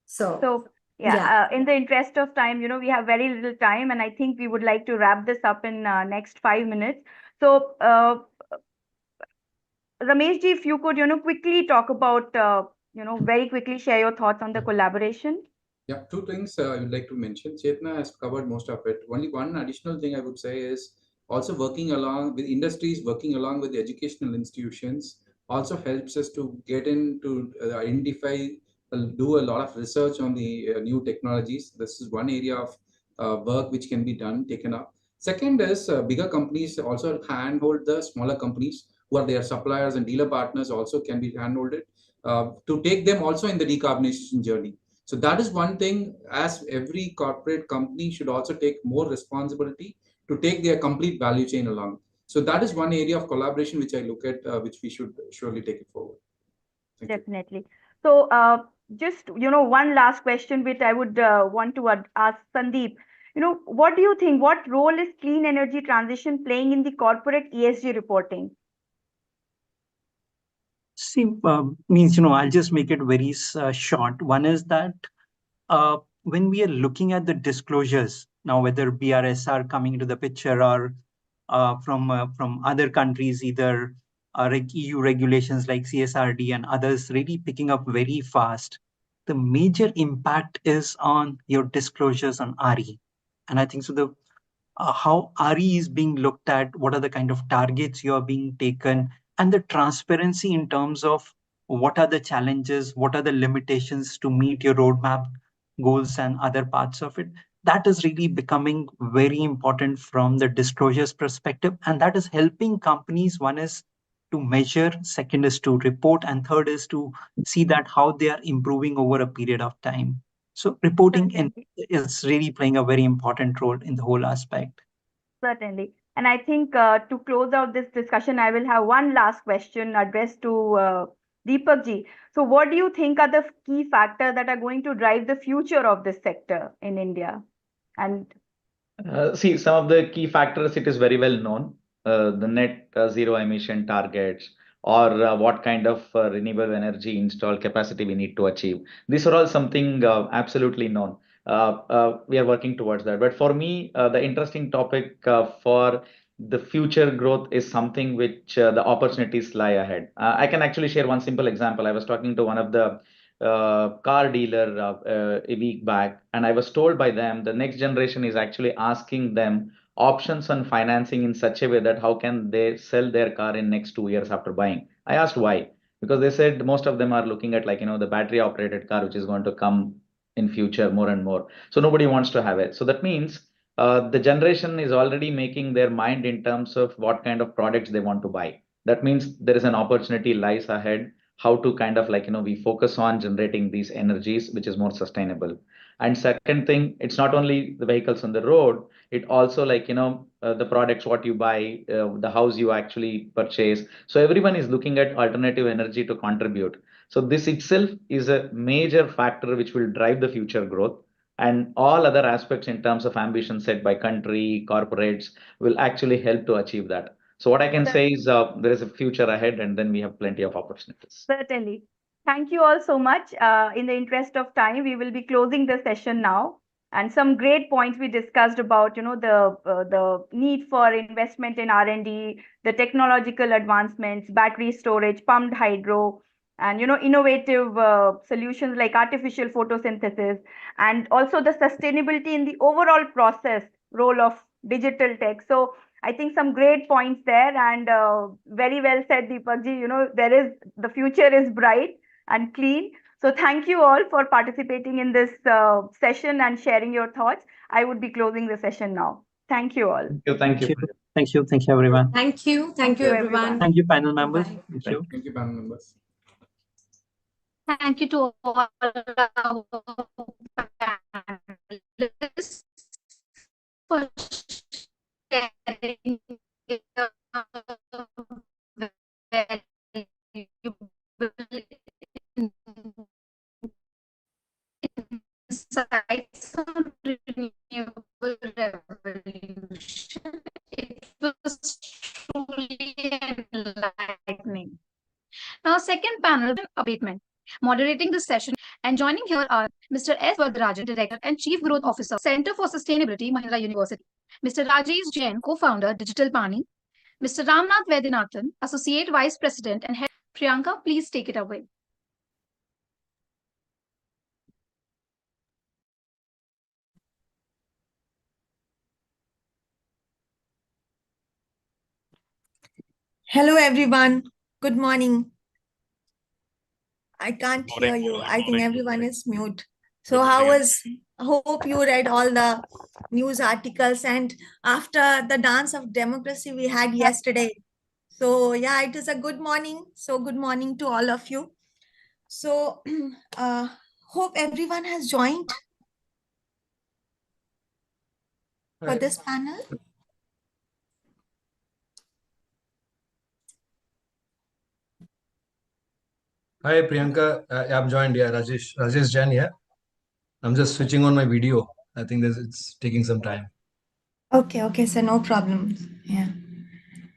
So yeah, in the interest of time, we have very little time, and I think we would like to wrap this up in next 5 minutes. So, Ramesh ji, if you could, quickly talk about, very quickly share your thoughts on the collaboration. Yeah, two things I would like to mention. Chetna has covered most of it. Only one additional thing I would say is also working along with industries, working along with the educational institutions also helps us to get into identify, do a lot of research on the new technologies. This is one area of work which can be done, taken up. Second is bigger companies also handhold the smaller companies who are their suppliers and dealer partners also can be handholded to take them also in the decarbonization journey. So that is one thing, as every corporate company should also take more responsibility to take their complete value chain along. So that is one area of collaboration which I look at, which we should surely take it forward. Definitely. So just, one last question which I would want to ask Sandeep. What do you think? What role is clean energy transition playing in the corporate ESG reporting? See, I'll just make it very short. One is that when we are looking at the disclosures, now whether BRSR coming into the picture or from other countries, either EU regulations like CSRD and others really picking up very fast, the major impact is on your disclosures on RE. And I think so the how RE is being looked at, what are the kind of targets you are being taken, and the transparency in terms of what are the challenges, what are the limitations to meet your roadmap goals and other parts of it. That is really becoming very important from the disclosures perspective, and that is helping companies. One is to measure, second is to report, and third is to see that how they are improving over a period of time. So reporting is really playing a very important role in the whole aspect. Certainly. And I think to close out this discussion, I will have one last question addressed to Deepak ji. So what do you think are the key factors that are going to drive the future of this sector in India? And see, some of the key factors, it is very well known. The net zero emission targets, or what kind of renewable energy installed capacity we need to achieve. These are all something absolutely known. We are working towards that. But for me, the interesting topic for the future growth is something which the opportunities lie ahead. I can actually share one simple example. I was talking to one of the car dealer a week back, and I was told by them the next generation is actually asking them options on financing in such a way that how can they sell their car in next 2 years after buying. I asked why, because they said most of them are looking at the battery operated car which is going to come in future more and more. So nobody wants to have it. So that means the generation is already making their mind in terms of what kind of products they want to buy. That means there is an opportunity lies ahead, how to kind of we focus on generating these energies which is more sustainable. And second thing, it's not only the vehicles on the road, it also the products what you buy, the house you actually purchase. So everyone is looking at alternative energy to contribute. So this itself is a major factor which will drive the future growth, and all other aspects in terms of ambition set by country corporates will actually help to achieve that. So what I can say is there is a future ahead, and then we have plenty of opportunities. Certainly. Thank you all so much. In the interest of time, we will be closing the session now. And some great points we discussed about, the need for investment in R&D, the technological advancements, battery storage, pumped hydro, and innovative solutions like artificial photosynthesis, and also the sustainability in the overall process role of digital tech. So I think some great points there, and very well said, Deepak ji. The future is bright and clean. So thank you all for participating in this session and sharing your thoughts. I would be closing the session now. Thank you all. Thank you. Thank you. Thank you, everyone. Thank you. Thank you, everyone. Thank you, panel members. Bye. Thank you. Thank you, panel members. Thank you to all our panelists for sharing insights on renewable revolution. It was truly enlightening. Now, second panel, abatement. Moderating this session and joining here are Mr. S. Vardarajan, Director and Chief Growth Officer, Center for Sustainability, Mahindra University. Mr. Rajesh Jain, Co-founder, Digital Pani. Mr. Ramnath Vaidyanathan, Associate Vice President and Head. Priyanka, please take it away. Hello, everyone. Good morning. I can't hear you. I think everyone is mute. So I hope you read all the news articles, and after the dance of democracy we had yesterday. So yeah, it is a good morning. So good morning to all of you. So hope everyone has joined for this panel. Hi, Priyanka. I'm joined here. Rajesh Jain here. I'm just switching on my video. I think it's taking some time. Okay, so no problem. Yeah.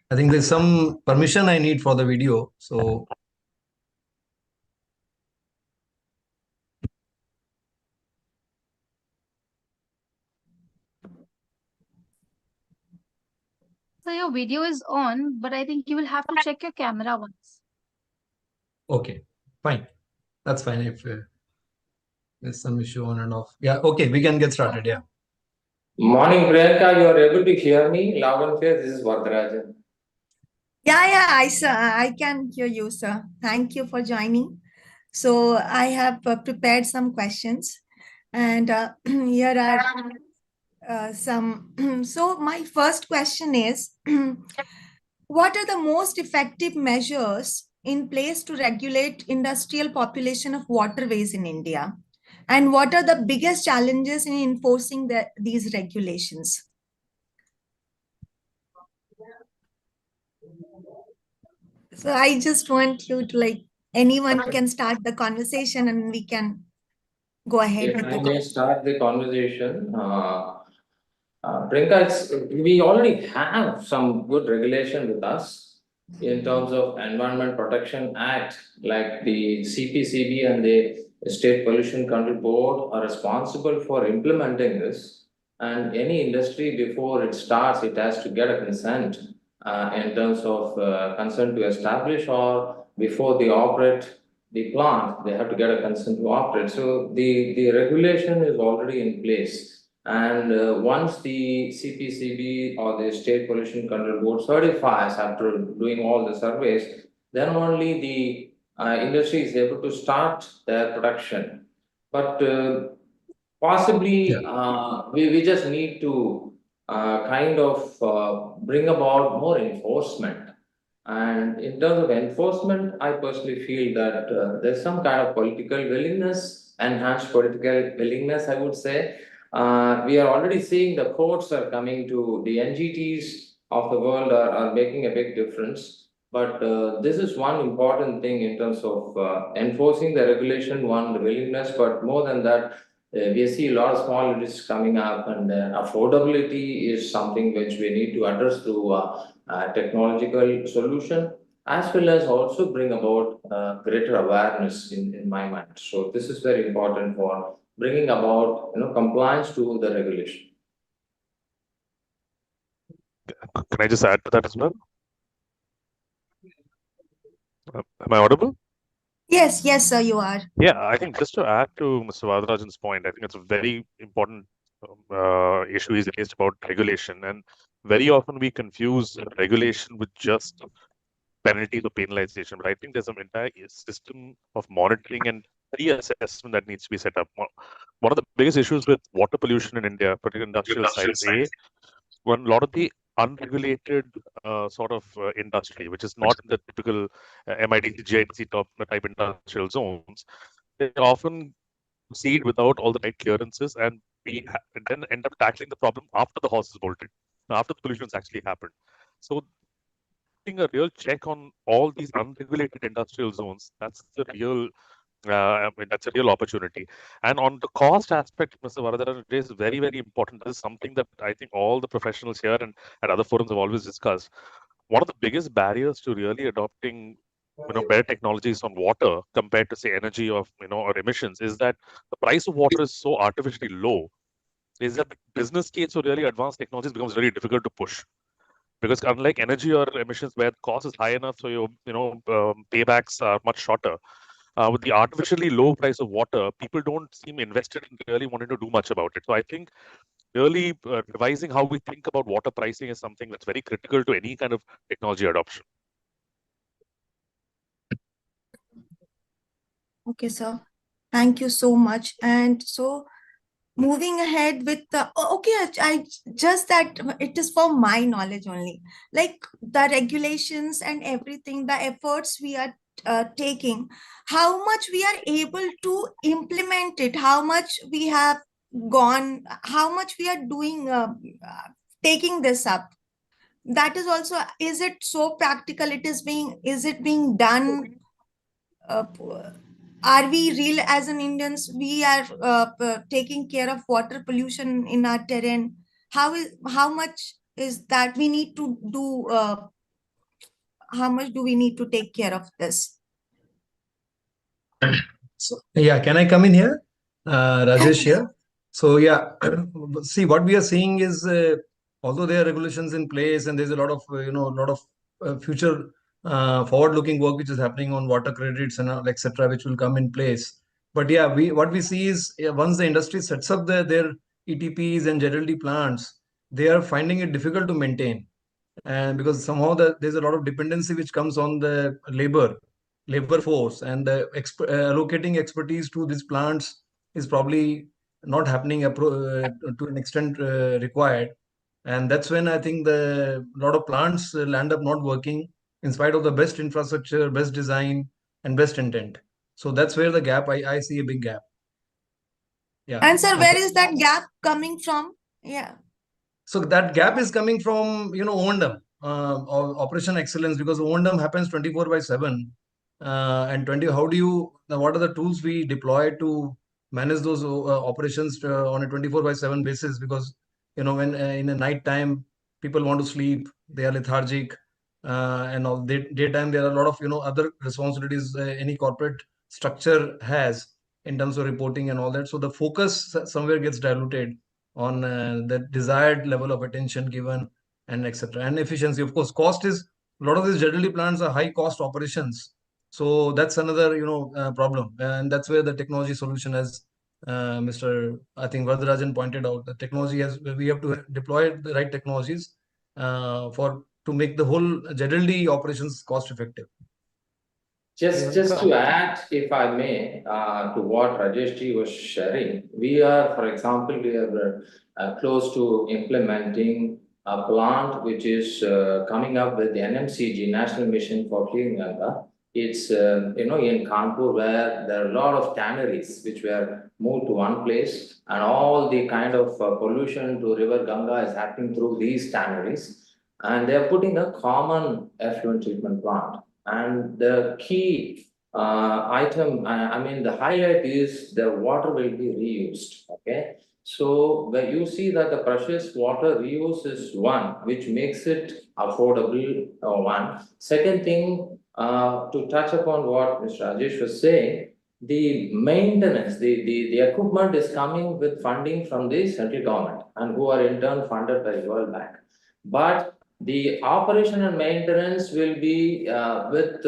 I think there's some permission I need for the video. So your video is on, but I think you will have to check your camera once. okay, fine. That's fine if there's some issue on and off. Yeah, okay, we can get started. Yeah. Morning, Priyanka. You are able to hear me loud and clear. This is Vardarajan. Yeah, I can hear you, sir. Thank you for joining. So I have prepared some questions, and here are some. So my first question is, what are the most effective measures in place to regulate industrial population of waterways in India? And what are the biggest challenges in enforcing these regulations? So I just want you to anyone can start the conversation and we can go ahead If with I the may start the conversation, Priyanka, we already have some good regulation with us in terms of Environment Protection Act, like the CPCB and the State Pollution Control Board are responsible for implementing this. And any industry, before it starts, it has to get a consent in terms of consent to establish, or before they operate the plant, they have to get a consent to operate. So the regulation is already in place. And once the CPCB or the State Pollution Control Board certifies after doing all the surveys, then only the industry is able to start their production. But possibly we just need to kind of bring about more enforcement. And in terms of enforcement, I personally feel that there's some kind of political willingness, enhanced political willingness, I would say. We are already seeing the courts are coming to the NGTs of the world are making a big difference. But this is one important thing in terms of enforcing the regulation, one, the willingness, but more than that, We see a lot of small units coming up, and affordability is something which we need to address through technological solution, as well as also bring about greater awareness in my mind. So this is very important for bringing about compliance to the regulation. Can I just add to that as well? Am I audible? Yes, yes, sir, you are. Yeah, I think just to add to Mr. Vadarajan's point, I think it's a very important issue he's raised about regulation. And very often we confuse regulation with just penalties or penalization. But I think there's an entire system of monitoring and reassessment that needs to be set up. One of the biggest issues with water pollution in India, particularly industrial side, is when a lot of the unregulated industry, which is not in the typical MIDC, GIDC type industrial zones, they often proceed without all the right clearances, and and then end up tackling the problem after the horse is bolted, after the pollution has actually happened. So putting a real check on all these unregulated industrial zones, that's the real that's a real opportunity. And on the cost aspect, Mr. Varadarajan is very, very important. This is something that I think all the professionals here and at other forums have always discussed. One of the biggest barriers to really adopting better technologies on water compared to say energy or emissions is that the price of water is so artificially low, is that the business case for really advanced technologies becomes very difficult to push. Because unlike energy or emissions where the cost is high enough, so your paybacks are much shorter. With the artificially low price of water, people don't seem invested in really wanting to do much about it. So I think really revising how we think about water pricing is something that's very critical to any kind of technology adoption. Okay, sir. Thank you so much. And so moving ahead with the I just that it is for my knowledge only, like the regulations and everything, the efforts we are taking, how much we are able to implement it, how much we have gone, how much we are doing, taking this up. That is also, is it so practical? Is it being done? Are we real as an Indians? We are taking care of water pollution in our terrain. How much is that we need to do? How much do we need to take care of this? So, yeah, can I come in here? Rajesh here. So yeah, see what we are seeing is although there are regulations in place and there's a lot of future forward-looking work which is happening on water credits and etc., which will come in place. But yeah, what we see is once the industry sets up their ETPs and ZLD plants, they are finding it difficult to maintain, and because somehow there's a lot of dependency which comes on the labor force, and allocating expertise to these plants is probably not happening to an extent required. And that's when I think a lot of plants land up not working in spite of the best infrastructure, best design, and best intent. So that's where the gap, I see a big gap. Yeah. And sir, where is that gap coming from? Yeah. So that gap is coming from, O&M, operation excellence, because O&M happens 24/7. And what are the tools we deploy to manage those operations on a 24/7 basis? Because, when in the night time, people want to sleep, they are lethargic, and all daytime, there are a lot of, other responsibilities any corporate structure has in terms of reporting and all that. So the focus somewhere gets diluted on the desired level of attention given and etc. And efficiency, of course. Cost is, a lot of these generally plants are high cost operations, so that's another problem, and that's where the technology solution, as Mr. I think Varadarajan pointed out, the technology we have to deploy the right technologies to make the whole ZLD operations cost effective. Just to add, if I may, to what Rajesh ji was sharing, we are, for example, we are close to implementing a plant which is coming up with the NMCG, National Mission for Clean Ganga. It's in Kanpur, where there are a lot of tanneries which were moved to one place, and all the kind of pollution to River Ganga is happening through these tanneries, and they are putting a common effluent treatment plant. And the key item, I mean, the highlight is the water will be reused. Okay. So when you see that the precious water reuse is one, which makes it affordable, one. Second thing, to touch upon what Mr. Rajesh was saying, the maintenance, the equipment is coming with funding from the central government and who are in turn funded by World Bank. But the operation and maintenance will be with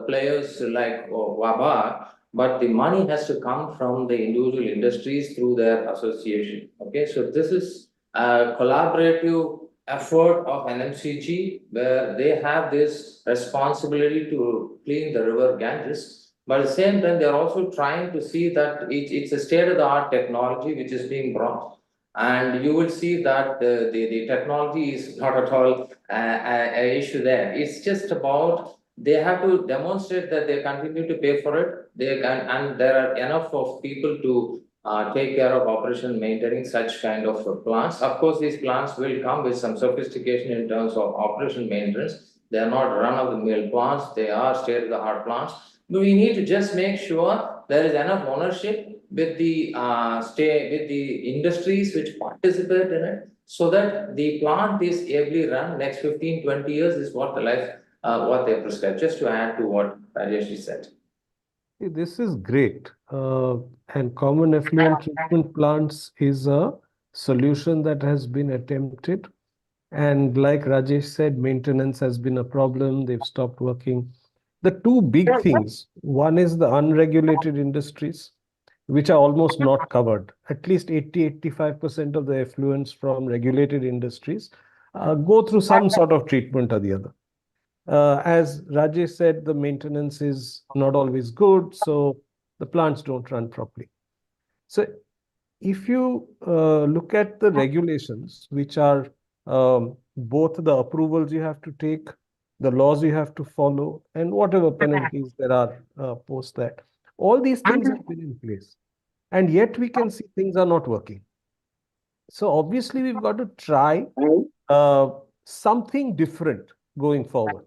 players like WABA, but the money has to come from the individual industries through their association. Okay, so this is a collaborative effort of NMCG where they have this responsibility to clean the river Ganges. But at the same time, they are also trying to see that it's a state-of-the-art technology which is being brought. And you will see that the technology is not at all an issue there. It's just about they have to demonstrate that they continue to pay for it. They can, and there are enough of people to take care of operation maintaining such kind of plants. Of course, these plants will come with some sophistication in terms of operation maintenance. They are not run-of-the-mill plants. They are state-of-the-art plants. But we need to just make sure there is enough ownership with the with the industries which participate in it, so that the plant is ably run next 15-20 years is what the life what they prescribe. Just to add to what Rajesh said. This is great. And common effluent treatment plants is a solution that has been attempted. And like Rajesh said, maintenance has been a problem. They've stopped working. The two big things, one is the unregulated industries, which are almost not covered. At least 80-85% of the effluents from regulated industries go through some sort of treatment or the other. As Rajesh said, the maintenance is not always good, so the plants don't run properly. So if you look at the regulations, which are both the approvals you have to take, the laws you have to follow, and whatever penalties there are post that, all these things have been in place. And yet we can see things are not working. So obviously we've got to try something different going forward.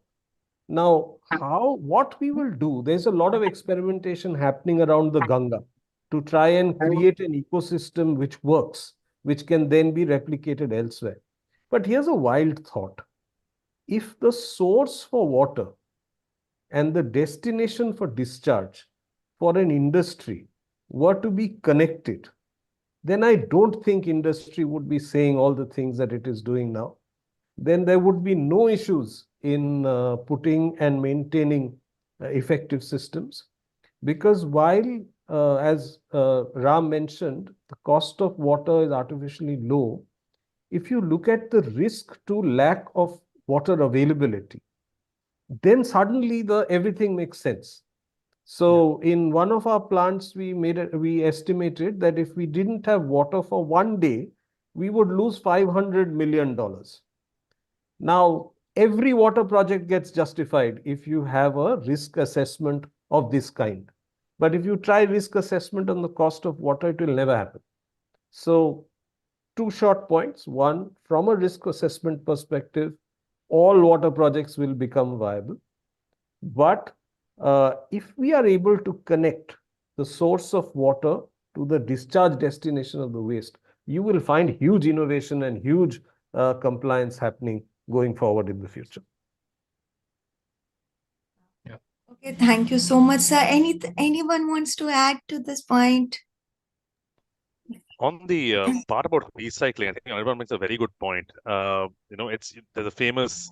Now, what we will do, there's a lot of experimentation happening around the Ganga to try and create an ecosystem which works, which can then be replicated elsewhere. But here's a wild thought. If the source for water and the destination for discharge for an industry were to be connected, then I don't think industry would be saying all the things that it is doing now. Then there would be no issues in putting and maintaining effective systems. Because while, as Ram mentioned, the cost of water is artificially low, if you look at the risk to lack of water availability, then suddenly everything makes sense. So in one of our plants, we estimated that if we didn't have water for one day, we would lose $500 million. Now, every water project gets justified if you have a risk assessment of this kind. But if you try risk assessment on the cost of water, it will never happen. So, two short points. One, from a risk assessment perspective, all water projects will become viable. But if we are able to connect the source of water to the discharge destination of the waste, you will find huge innovation and huge compliance happening going forward in the future. Okay, thank you so much, sir. Anyone wants to add to this point? On the part about recycling, I think everyone makes a very good point. There's a famous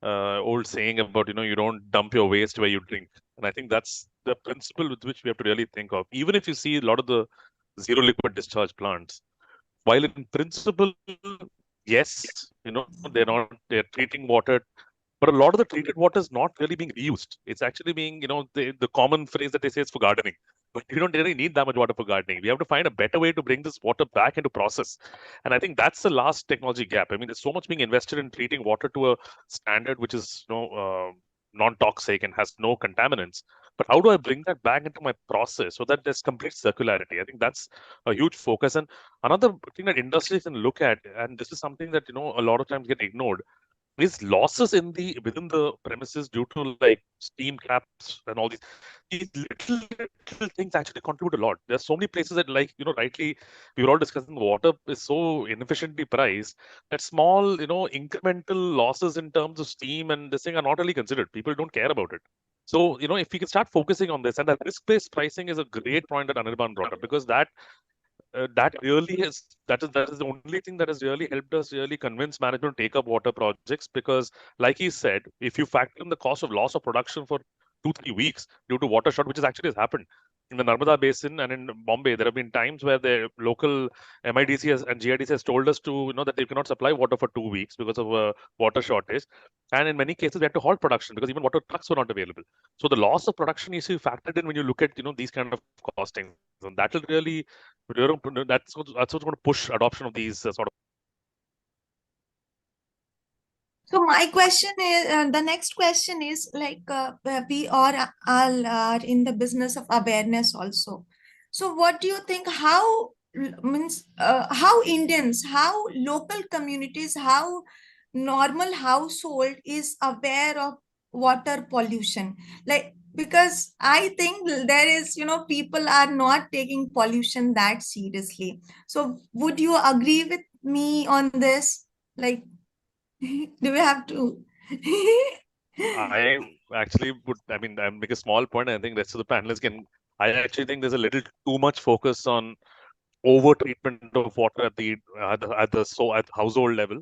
old saying about, you don't dump your waste where you drink. And I think that's the principle with which we have to really think of. Even if you see a lot of the zero liquid discharge plants, while in principle, yes, they're treating water, but a lot of the treated water is not really being reused. It's actually being, the common phrase that they say is for gardening. But you don't really need that much water for gardening. We have to find a better way to bring this water back into process. And I think that's the last technology gap. I mean, there's so much being invested in treating water to a standard which is non-toxic and has no contaminants. But how do I bring that back into my process so that there's complete circularity? I think that's a huge focus. And another thing that industries can look at, and this is something that, a lot of times get ignored, is losses in the within the premises due to like steam traps and all these little things actually contribute a lot. There's so many places that, like, rightly we were all discussing, water is so inefficiently priced that small, incremental losses in terms of steam and this thing are not really considered. People don't care about it. So, if we can start focusing on this, and that risk-based pricing is a great point that Anirban brought up, because that really is the only thing that has really helped us really convince management to take up water projects. Because, like he said, if you factor in the cost of loss of production for 2-3 weeks due to water short, which has actually happened in the Narmada Basin and in Bombay, there have been times where the local MIDC and GIDC has told us to that they cannot supply water for 2 weeks because of a water shortage, and in many cases we had to halt production because even water trucks were not available. So the loss of production is factored in when you look at these kind of costings, and that will really that's what's going to push adoption of these sort of. So my question is, the next question is like, we all are in the business of awareness also. So what do you think, how how Indians, how local communities, how normal household is aware of water pollution? Like, because I think there is, people are not taking pollution that seriously. So would you agree with me on this? Like, do we have to? I actually would, I make a small point. I think rest of the panelists can. I actually think there's a little too much focus on over treatment of water at household level,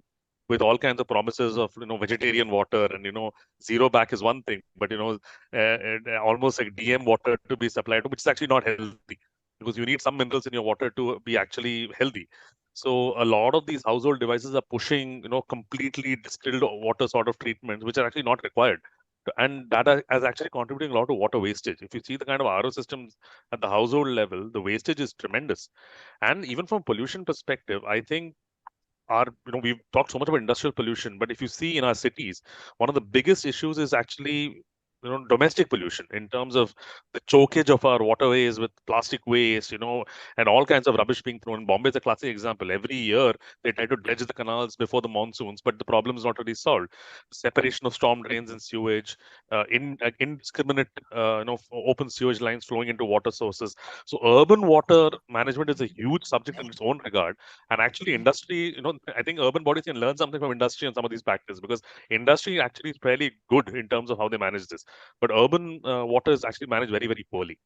with all kinds of promises of vegetarian water, and zero back is one thing, but almost like DM water to be supplied, which is actually not healthy, because you need some minerals in your water to be actually healthy. So a lot of these household devices are pushing completely distilled water sort of treatments, which are actually not required. And that is actually contributing a lot to water wastage. If you see the kind of RO systems at the household level, the wastage is tremendous. And even from pollution perspective, I think we've talked so much about industrial pollution, but if you see in our cities, one of the biggest issues is actually domestic pollution, in terms of the chokage of our waterways with plastic waste, and all kinds of rubbish being thrown. Bombay is a classic example. Every year they try to dredge the canals before the monsoons, but the problem is not really solved. Separation of storm drains and sewage, indiscriminate open sewage lines flowing into water sources. So urban water management is a huge subject in its own regard. And actually industry, I think urban bodies can learn something from industry on some of these practices, because industry actually is fairly good in terms of how they manage this, but urban water is actually managed very, very poorly.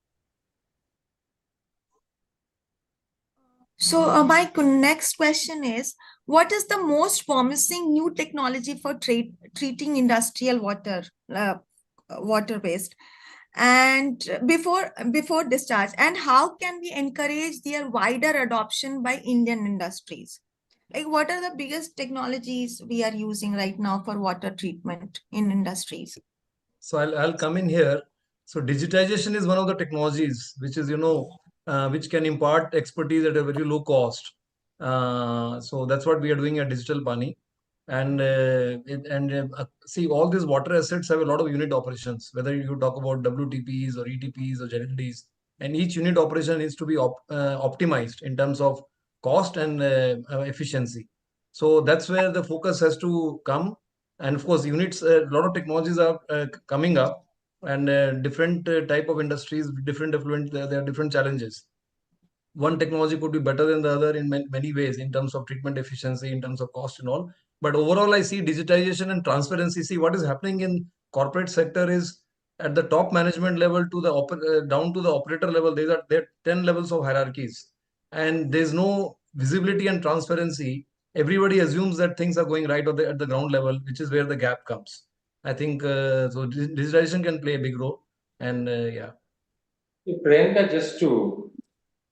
So my next question is, what is the most promising new technology for treating industrial water waste, and before discharge, and how can we encourage their wider adoption by Indian industries? Like, what are the biggest technologies we are using right now for water treatment in industries? So I'll come in here. So digitization is one of the technologies which is, which can impart expertise at a very low cost. So that's what we are doing at Digital Pani. And see, all these water assets have a lot of unit operations, whether you talk about WTPs or ETPs or ZLDs, and each unit operation needs to be optimized in terms of cost and efficiency. So that's where the focus has to come. And of course, units, a lot of technologies are coming up, and different type of industries, different effluent, there are different challenges. One technology could be better than the other in many ways, in terms of treatment efficiency, in terms of cost and all. But overall, I see digitization and transparency. See, what is happening in corporate sector is, at the top management level to the down to the operator level, there are 10 levels of hierarchies, and there's no visibility and transparency. Everybody assumes that things are going right at the ground level, which is where the gap comes. I think so. Digitization can play a big role, and yeah. Priyanka, just to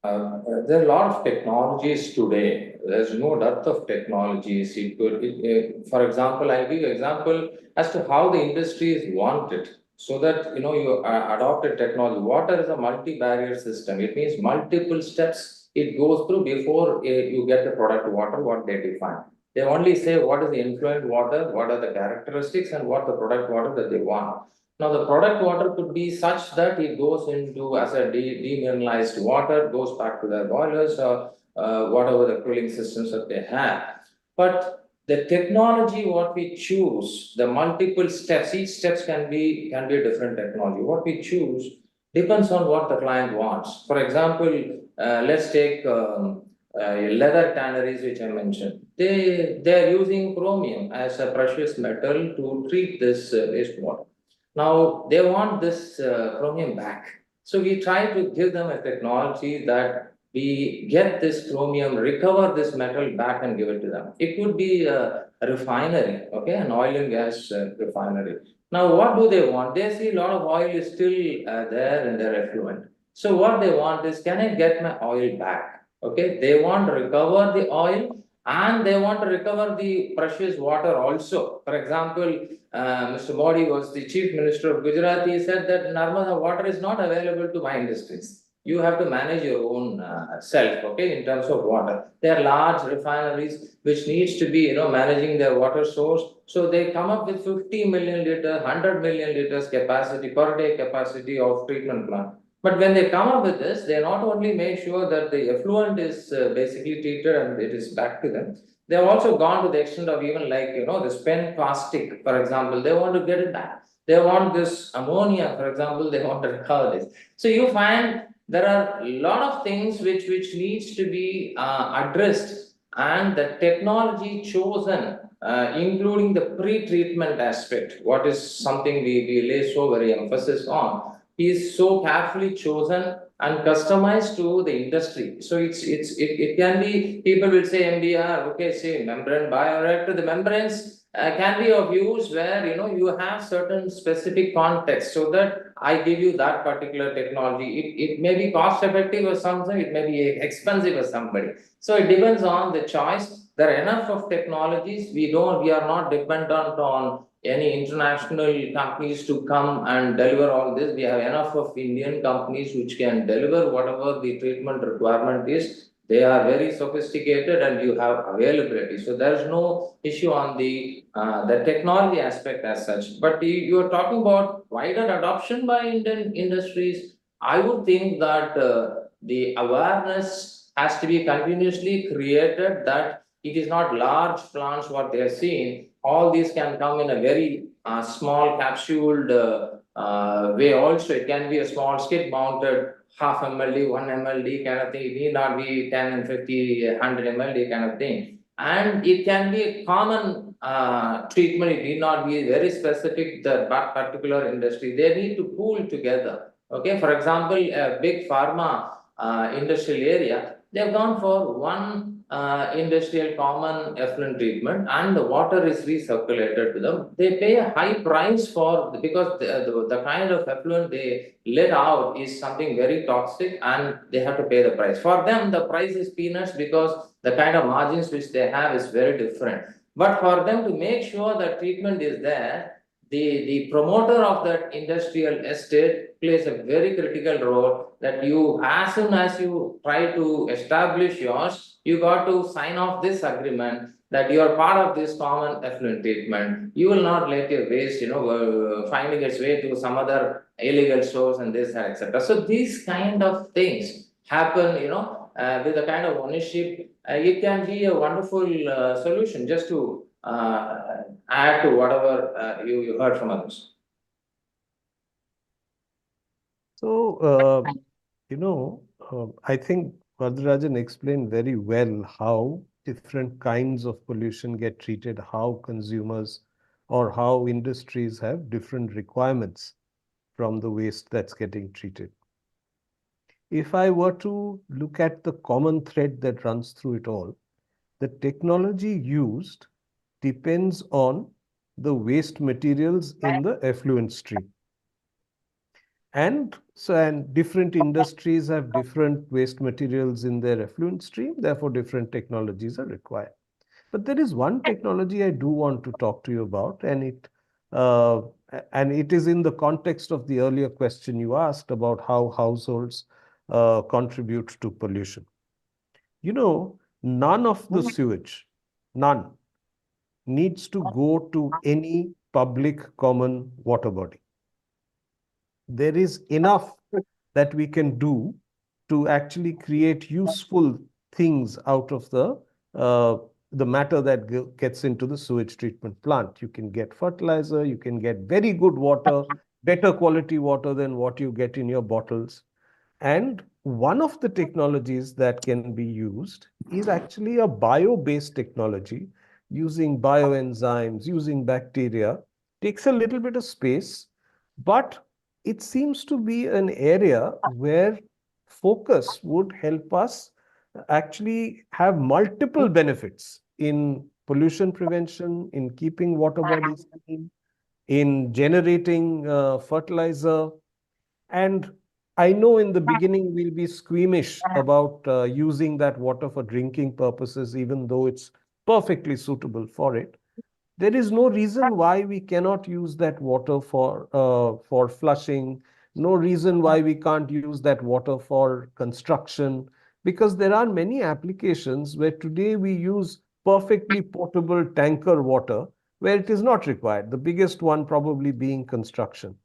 there are a lot of technologies today. There's no dearth of technologies. For example, I'll give you an example as to how the industries want it, so that you adopt a technology. Water is a multi-barrier system. It means multiple steps it goes through before you get the product water, what they define. They only say what is the influent water, what are the characteristics, and what the product water that they want. Now, the product water could be such that it goes into as a demineralized water, goes back to their boilers or whatever the cooling systems that they have. But The technology what we choose, the multiple steps, each steps can be a different technology. What we choose depends on what the client wants. For example, let's take leather tanneries, which I mentioned. They are using chromium as a precious metal to treat this wastewater. Now they want this chromium back. So we try to give them a technology that we get this chromium, recover this metal back and give it to them. It could be a refinery, okay, an oil and gas refinery. Now, what do they want? They see a lot of oil is still there in their effluent. So what they want is, can I get my oil back? Okay, they want to recover the oil and they want to recover the precious water also. For example, Mr. Modi was the chief minister of Gujarat. He said that Narmada water is not available to my industries. You have to manage your own self, okay, in terms of water. There are large refineries which needs to be, managing their water source. So they come up with 50 million liter, 100 million liters capacity per day capacity of treatment plant. But when they come up with this, they not only make sure that the effluent is basically treated and it is back to them. They have also gone to the extent of even the spent plastic, for example, they want to get it back. They want this ammonia, for example, they want to recover this. So you find there are a lot of things which needs to be addressed, and the technology chosen, including the pre-treatment aspect, what is something we lay so very emphasis on, is so carefully chosen and customized to the industry. So it can be, people will say MBR, okay, say membrane bioreactor. The membranes can be of use where you have certain specific context, so that I give you that particular technology. It may be cost effective or something, it may be expensive for somebody. So it depends on the choice. There are enough of technologies. We are not dependent on any international companies to come and deliver all this. We have enough of Indian companies which can deliver whatever the treatment requirement is. They are very sophisticated and you have availability. So there is no issue on the technology aspect as such. But you are talking about wider adoption by Indian industries. I would think that the awareness has to be continuously created, that it is not large plants what they are seeing. All these can come in a very small capsuled way also. It can be a small skid mounted half MLD, 1 MLD kind of thing. It need not be 10 and 50, 100 MLD kind of thing. And it can be a common treatment. It need not be very specific, that particular industry. They need to pool together. Okay, for example, a big pharma industrial area, they've gone for one industrial common effluent treatment, and the water is recirculated to them. They pay a high price because the kind of effluent they let out is something very toxic, and they have to pay the price. For them, the price is peanuts because the kind of margins which they have is very different. But for them to make sure that treatment is there, the promoter of that industrial estate plays a very critical role, that you, as soon as you try to establish yours, you got to sign off this agreement that you are part of this common effluent treatment. You will not let your waste, finding its way to some other illegal source and this, etc. So these kind of things happen, with a kind of ownership. It can be a wonderful solution, just to add to whatever you heard from others. So, I think Vardarajan explained very well how different kinds of pollution get treated, how consumers or how industries have different requirements from the waste that's getting treated. If I were to look at the common thread that runs through it all, the technology used depends on the waste materials in the effluent stream. And different industries have different waste materials in their effluent stream, therefore different technologies are required. But there is one technology I do want to talk to you about, and it is in the context of the earlier question you asked about how households contribute to pollution. None of the sewage, none, needs to go to any public common water body. There is enough that we can do to actually create useful things out of the the matter that gets into the sewage treatment plant. You can get fertilizer, you can get very good water, better quality water than what you get in your bottles. And one of the technologies that can be used is actually a bio-based technology using bioenzymes, using bacteria. Takes a little bit of space, but it seems to be an area where focus would help us actually have multiple benefits in pollution prevention, in keeping water bodies clean, in generating fertilizer. And I know in the beginning we'll be squeamish about using that water for drinking purposes, even though it's perfectly suitable for it. There is no reason why we cannot use that water for flushing, no reason why we can't use that water for construction, because there are many applications where today we use perfectly potable tanker water where it is not required, the biggest one probably being construction.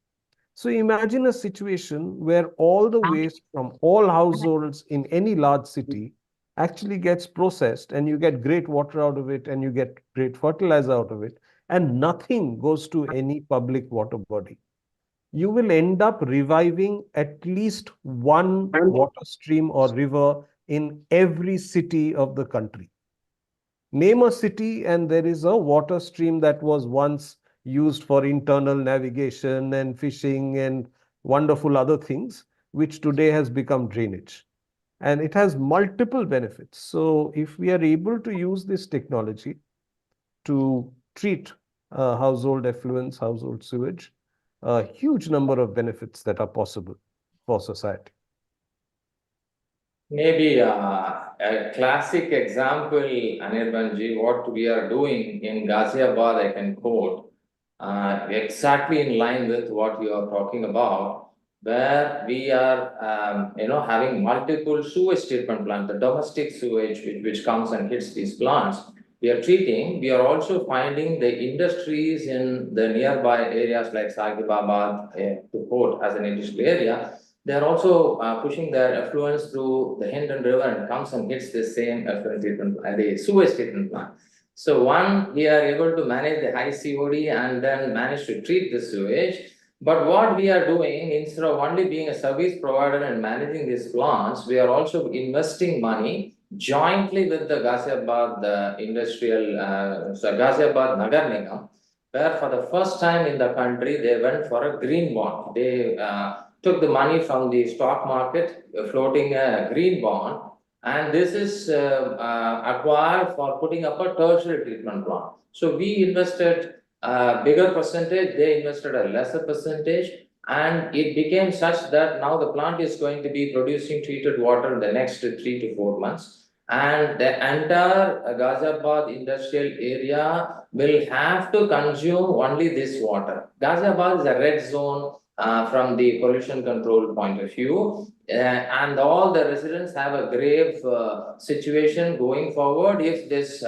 So imagine a situation where all the waste from all households in any large city actually gets processed and you get great water out of it and you get great fertilizer out of it, and nothing goes to any public water body. You will end up reviving at least one water stream or river in every city of the country. Name a city and there is a water stream that was once used for internal navigation and fishing and wonderful other things, which today has become drainage. And it has multiple benefits. So if we are able to use this technology to treat household effluents, household sewage, a huge number of benefits that are possible for society. Maybe a classic example, Anirbanji, what we are doing in Ghaziabad, I can quote, exactly in line with what you are talking about, where we are, having multiple sewage treatment plants, the domestic sewage which comes and hits these plants. We are treating. We are also finding the industries in the nearby areas like Sahibabad, to quote as an industrial area. They are also pushing their effluents through the Hindon River and comes and hits the same effluent treatment, the sewage treatment plant. So one, we are able to manage the high COD and then manage to treat the sewage. But what we are doing, instead of only being a service provider and managing these plants, we are also investing money jointly with the Ghaziabad Ghaziabad Nagar Nigam, where for the first time in the country, they went for a green bond. They took the money from the stock market, floating a green bond, and this is acquired for putting up a tertiary treatment plant. So we invested a bigger percentage, they invested a lesser percentage, and it became such that now the plant is going to be producing treated water in the next 3 to 4 months. And the entire Ghaziabad industrial area will have to consume only this water. Ghaziabad is a red zone from the pollution control point of view, and all the residents have a grave situation going forward if this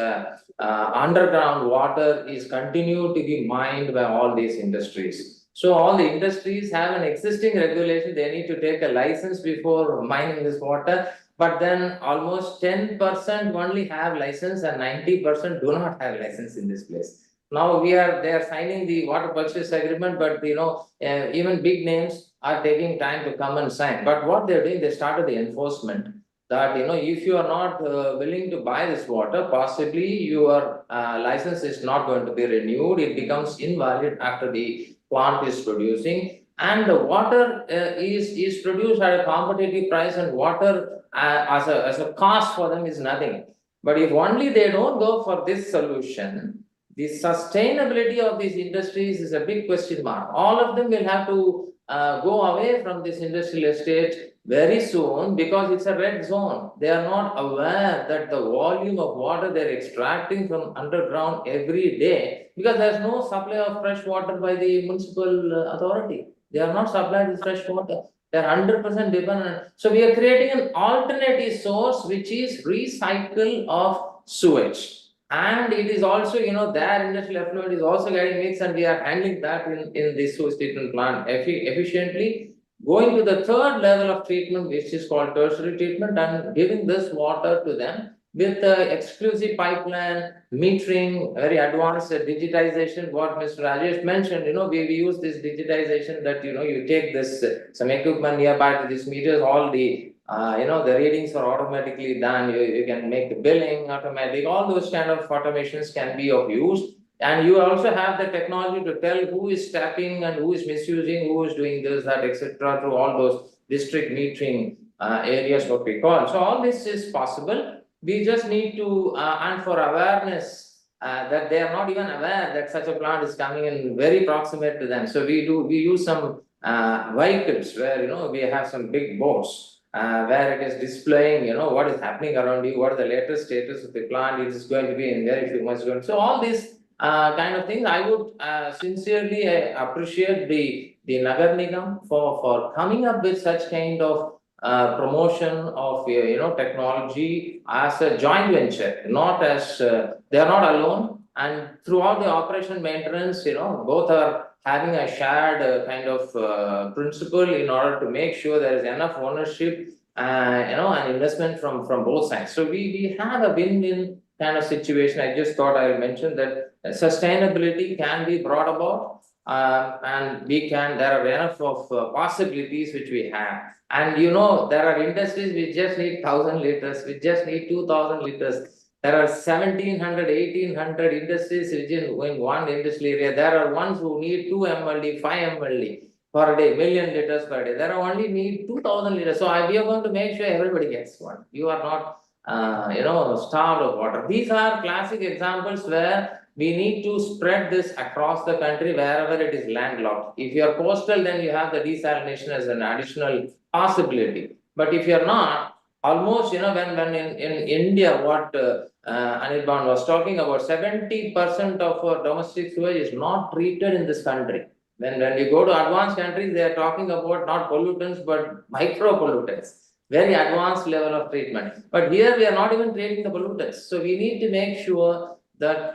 underground water is continued to be mined by all these industries. So all the industries have an existing regulation, they need to take a license before mining this water, but then almost 10% only have license and 90% do not have license in this place. Now they are signing the water purchase agreement, but even big names are taking time to come and sign. But what they're doing, they started the enforcement that if you are not willing to buy this water, possibly your license is not going to be renewed. It becomes invalid after the plant is producing, and the water is produced at a competitive price, and water as a cost for them is nothing. But if only they don't go for this solution, the sustainability of these industries is a big question mark. All of them will have to go away from this industrial estate very soon because it's a red zone. They are not aware that the volume of water they're extracting from underground every day, because there's no supply of fresh water by the municipal authority. They are not supplied with fresh water. They're 100% dependent. So we are creating an alternative source, which is recycle of sewage. And it is also, their industrial effluent is also getting mixed, and we are handling that in this sewage treatment plant efficiently. Going to the third level of treatment, which is called tertiary treatment, and giving this water to them, with exclusive pipeline, metering, very advanced digitization, what Mr. Rajesh mentioned, we use this digitization that, you take this, some equipment nearby to this meters, all the, the readings are automatically done. You can make the billing automatic. All those kind of automations can be of use. And you also have the technology to tell who is tapping and who is misusing, who is doing this, that, etc. through all those district metering areas, what we call. So all this is possible. We just need to, and for awareness, that they are not even aware that such a plant is coming in very proximate to them. So we use some vehicles where, we have some big boards where it is displaying, what is happening around you, what is the latest status of the plant, it is going to be in very few months. So all these kind of things, I would sincerely appreciate the Nagar Nigam for coming up with such kind of promotion of technology as a joint venture, not as they are not alone. And throughout the operation maintenance, both are having a shared kind of principle in order to make sure there is enough ownership, and investment from both sides. So we have a win-win kind of situation. I just thought I will mention that sustainability can be brought about, and there are enough of possibilities which we have. And there are industries which just need 1,000 liters, which just need 2,000 liters. There are 1,700, 1,800 industries in one industrial area. There are ones who need 2 MLD, 5 MLD per day, million liters per day. There are only need 2,000 liters. So we are going to make sure everybody gets one. You are not, starved of water. These are classic examples where we need to spread this across the country wherever it is landlocked. If you are coastal, then you have the desalination as an additional possibility. But if you're not, almost, when in India, what Anirban was talking about, 70% of our domestic sewage is not treated in this country. When you go to advanced countries, they are talking about not pollutants, but micropollutants. Very advanced level of treatment. But here we are not even treating the pollutants. So we need to make sure that,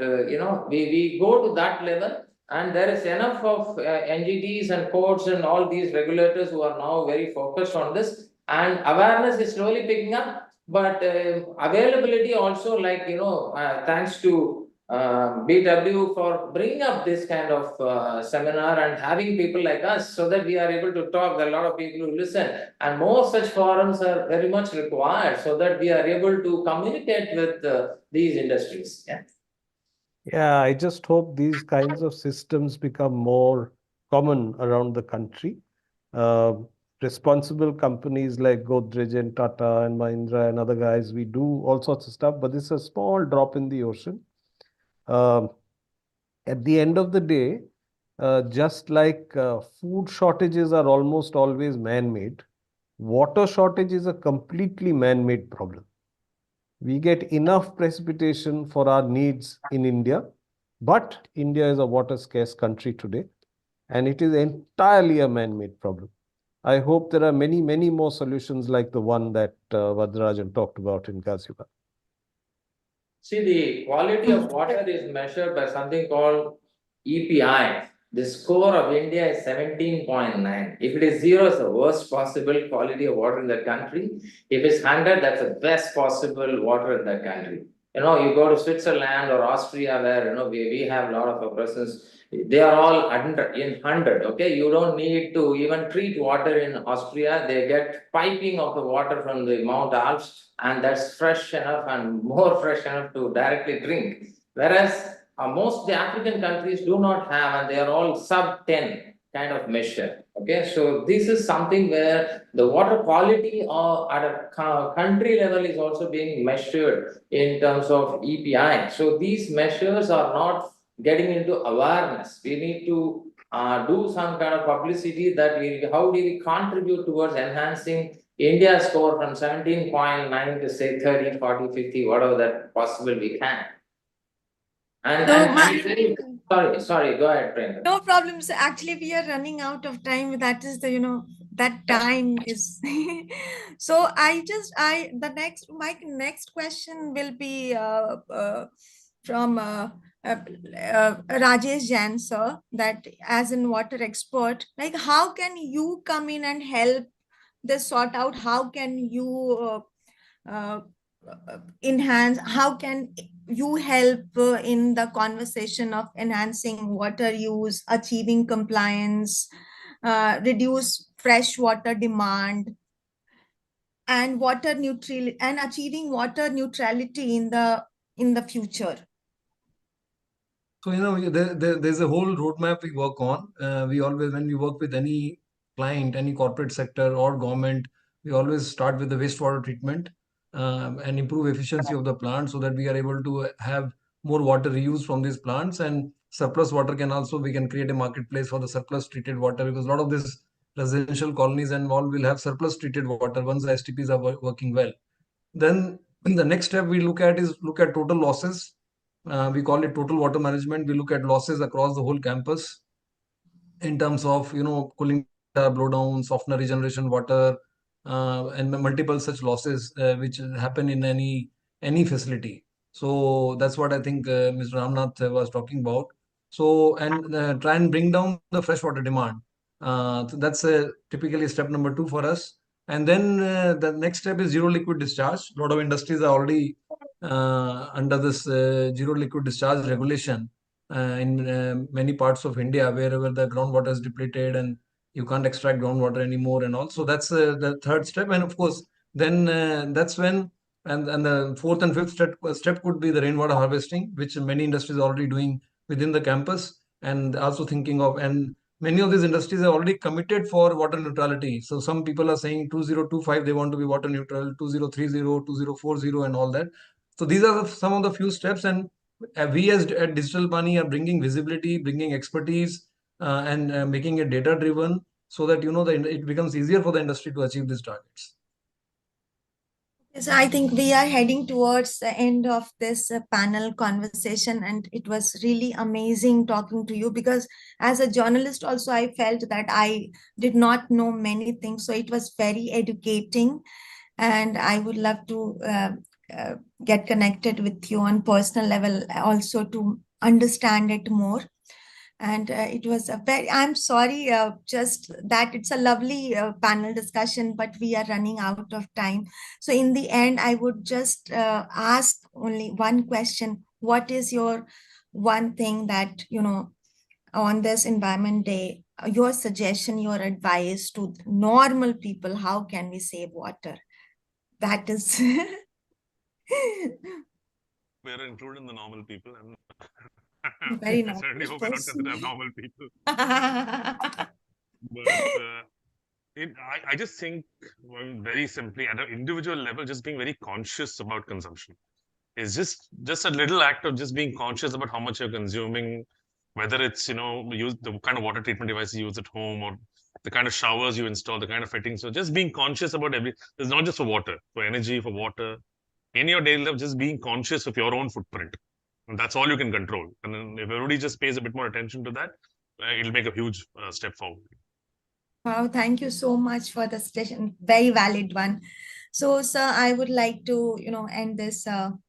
we go to that level. And there is enough of NGTs and courts and all these regulators who are now very focused on this. And awareness is slowly picking up. But availability also, like, thanks to BW for bringing up this kind of seminar and having people like us, so that we are able to talk. There are a lot of people who listen. And more such forums are very much required so that we are able to communicate with these industries. Yeah. Yeah, I just hope these kinds of systems become more common around the country. Responsible companies like Godrej and Tata and Mahindra and other guys, we do all sorts of stuff, but this is a small drop in the ocean. At the end of the day, just like food shortages are almost always man-made, water shortage is a completely man-made problem. We get enough precipitation for our needs in India, but India is a water scarce country today, and it is entirely a man-made problem. I hope there are many, many more solutions like the one that Vadrajan talked about in Ghaziabad. See, the quality of water is measured by something called EPI. The score of India is 17.9. If it is 0, it's the worst possible quality of water in the country. If it's 100, that's the best possible water in the country. You go to Switzerland or Austria where, we have a lot of our presence. They are all in 100, okay? You don't need to even treat water in Austria. They get piping of the water from the Mount Alps, and that's fresh enough and more fresh enough to directly drink. Whereas most the African countries do not have, and they are all sub 10 kind of measure. Okay, so this is something where the water quality at a country level is also being measured in terms of EPI. So these measures are not getting into awareness. We need to do some kind of publicity that how do we contribute towards enhancing India's score from 17.9 to say 30, 40, 50, whatever that possible we can. Sorry, go ahead, Priyanka. No problems. Actually, we are running out of time. That is the, that time is. So my next question will be from Rajesh Jain, sir, that as in water expert, like how can you come in and help this sort out? How can you enhance, how can you help in the conversation of enhancing water use, achieving compliance, reduce fresh water demand, and water neutral, and achieving water neutrality in the future? So, there's a whole roadmap we work on. We always, when we work with any client, any corporate sector or government, we always start with the wastewater treatment and improve efficiency of the plant so that we are able to have more water reuse from these plants, and surplus water we can create a marketplace for the surplus treated water, because a lot of these residential colonies and all will have surplus treated water once the STPs are working well. Then the next step we look at total losses. We call it total water management. We look at losses across the whole campus in terms of cooling tower blowdown, softener regeneration water, and multiple such losses which happen in any facility. So that's what I think Mr. Ramnath was talking about. So, and try and bring down the freshwater demand. So that's typically step number 2 for us. And then the next step is zero liquid discharge. A lot of industries are already under this zero liquid discharge regulation in many parts of India, wherever the groundwater is depleted and you can't extract groundwater anymore and all. So that's the third step. And of course, then that's when, and the fourth and fifth step could be the rainwater harvesting, which many industries are already doing within the campus, and also thinking of, and many of these industries are already committed for water neutrality. So some people are saying 2025 they want to be water neutral, 2030, 2040 and all that. So these are some of the few steps, and we as at Digital Money are bringing visibility, bringing expertise, and making it data driven, so that it becomes easier for the industry to achieve these targets. Yes, I think we are heading towards the end of this panel conversation, and it was really amazing talking to you, because as a journalist also I felt that I did not know many things, so it was very educating, and I would love to get connected with you on personal level also to understand it more. And it was a very, I'm sorry, just that it's a lovely panel discussion, but we are running out of time. So in the end, I would just ask only one question. What is your one thing that, on this Environment Day, your suggestion, your advice to normal people, how can we save water? That is... We're included in the normal people, and very I certainly hope we're not person. considered abnormal people. But I just think, very simply, at an individual level, just being very conscious about consumption is just a little act of just being conscious about how much you're consuming, whether it's use the kind of water treatment devices you use at home, or the kind of showers you install, the kind of fittings. So just being conscious about it's not just for water, for energy, for water. In your daily life, just being conscious of your own footprint. And that's all you can control. And then if everybody just pays a bit more attention to that, it'll make a huge step forward. Wow, thank you so much for the session. Very valid one. So, sir, I would like to, end this panel,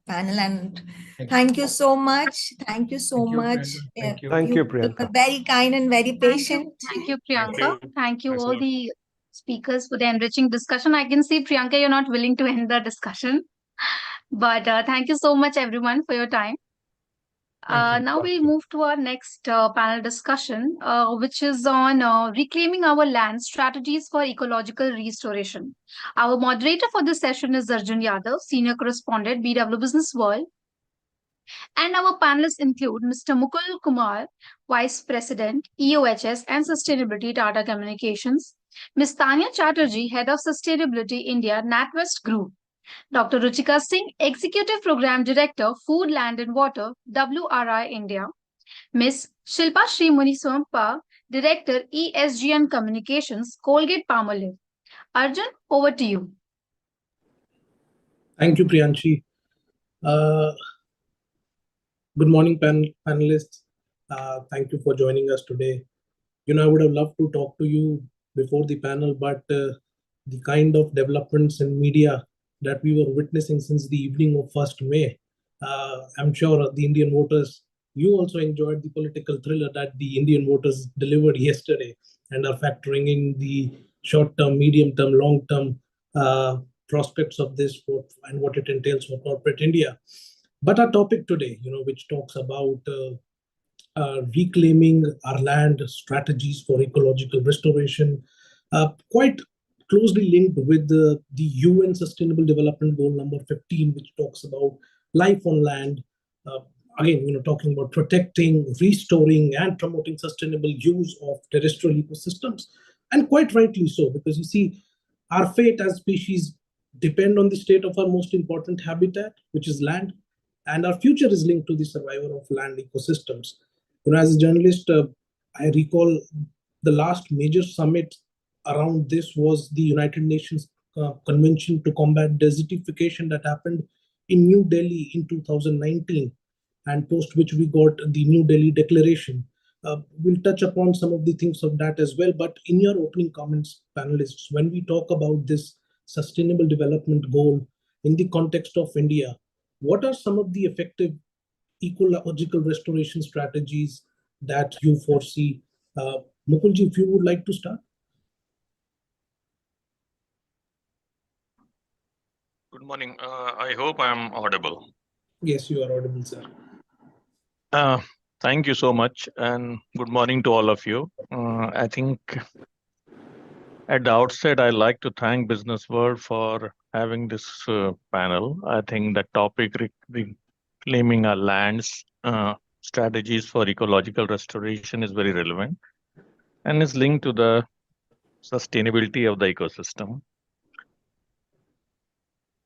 and thank you so much. Thank you so much. Thank you. Thank you, You Priyanka. were very kind and very patient. Thank you, Priyanka. Thank you, Thanks a all lot. the speakers, for the enriching discussion. I can see, Priyanka, you're not willing to end the discussion. But thank you so much, everyone, for your time. Now we move to our next panel discussion, which is on reclaiming our land, strategies for ecological restoration. Our moderator for this session is Arjun Yadav, Senior Correspondent, BW Business World. And our panelists include Mr. Mukul Kumar, Vice President, EOHS and Sustainability, Tata Communications; Ms. Tanya Chatterjee, Head of Sustainability, India, NatWest Group; Dr. Ruchika Singh, Executive Program Director, Food, Land and Water, WRI India; Ms. Shilpa Sri Muniswampa, Director, ESG and Communications, Colgate Palmolive. Arjun, over to you. Thank you, Priyanshi. Good morning, panelists. Thank you for joining us today. I would have loved to talk to you before the panel, but the kind of developments in media that we were witnessing since the evening of 1st May, I'm sure the Indian voters, you also enjoyed the political thriller that the Indian voters delivered yesterday, and are factoring in the short-term, medium-term, long-term prospects of this and what it entails for corporate India. But our topic today, which talks about reclaiming our land, strategies for ecological restoration, quite closely linked with the UN Sustainable Development Goal number 15, which talks about life on land. Again, talking about protecting, restoring, and promoting sustainable use of terrestrial ecosystems, and quite rightly so, because you see, our fate as species depend on the state of our most important habitat, which is land, and our future is linked to the survival of land ecosystems. As a journalist, I recall the last major summit around this was the United Nations Convention to Combat Desertification that happened in New Delhi in 2019, and post which we got the New Delhi Declaration. We'll touch upon some of the things of that as well. But in your opening comments, panelists, when we talk about this sustainable development goal in the context of India, what are some of the effective ecological restoration strategies that you foresee? Mukulji, if you would like to start. Good morning. I hope I'm audible. Yes, you are audible, sir. Thank you so much, and good morning to all of you. I think at the outset, I'd like to thank Business World for having this panel. I think the topic reclaiming our lands, strategies for ecological restoration is very relevant and is linked to the sustainability of the ecosystem.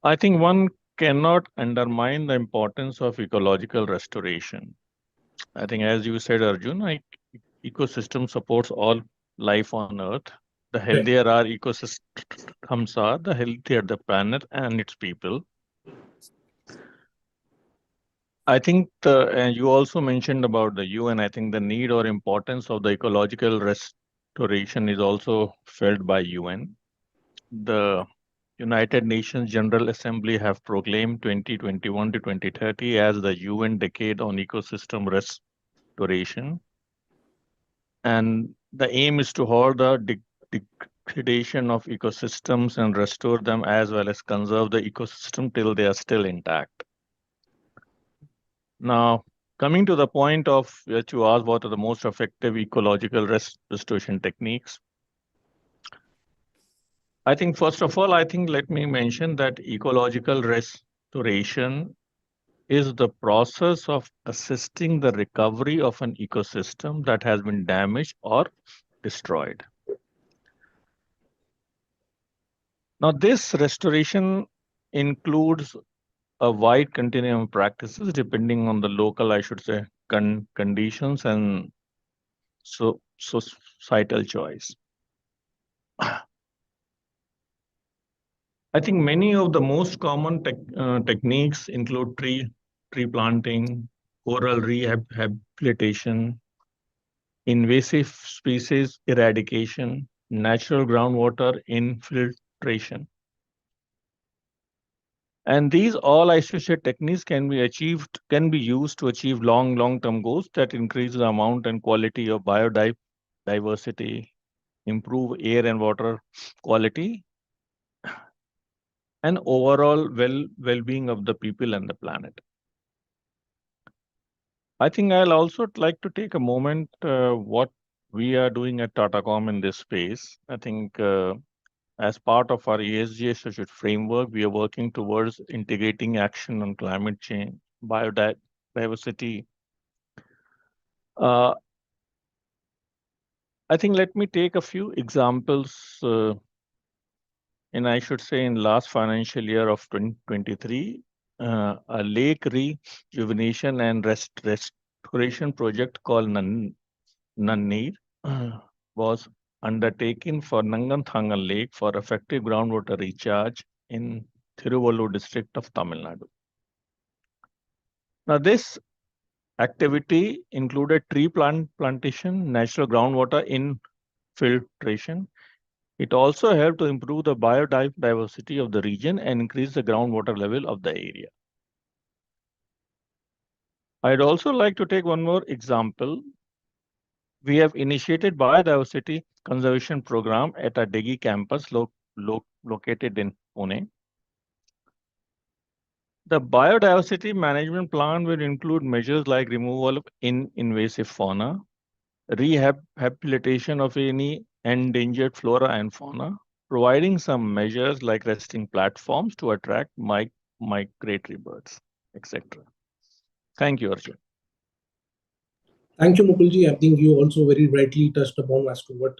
I think one cannot undermine the importance of ecological restoration. I think, as you said, Arjun, ecosystem supports all life on Earth. The healthier our ecosystems are, the healthier the planet and its people. I think you also mentioned about the UN. I think the need or importance of the ecological restoration is also felt by UN. The United Nations General Assembly have proclaimed 2021 to 2030 as the UN Decade on Ecosystem Restoration. And the aim is to halt the degradation of ecosystems and restore them, as well as conserve the ecosystem till they are still intact. Now, coming to the point of which you asked, what are the most effective ecological restoration techniques? I think, first of all, let me mention that ecological restoration is the process of assisting the recovery of an ecosystem that has been damaged or destroyed. Now, this restoration includes a wide continuum of practices depending on the local, I should say, conditions and societal choice. I think many of the most common techniques include tree planting, coral rehabilitation, invasive species eradication, natural groundwater infiltration. And these all associated techniques can be used to achieve long-term goals that increase the amount and quality of biodiversity, improve air and water quality, and overall well-being of the people and the planet. I think I'll also like to take a moment what we are doing at Tatacom in this space. I think as part of our ESG associate framework, we are working towards integrating action on climate change, biodiversity. I think let me take a few examples. I should say in last financial year of 2023, a lake rejuvenation and restoration project called Nannir was undertaken for Nanganthangal Lake for effective groundwater recharge in Thiruvallur district of Tamil Nadu. Now, this activity included tree plantation, natural groundwater infiltration. It also helped to improve the biodiversity of the region and increase the groundwater level of the area. I'd also like to take one more example. We have initiated biodiversity conservation program at our Degi campus located in Pune. The biodiversity management plan will include measures like removal of invasive fauna, rehabilitation of any endangered flora and fauna, providing some measures like resting platforms to attract migratory birds, etc. Thank you, Arjun. Thank you, Mukulji. I think you also very rightly touched upon as to what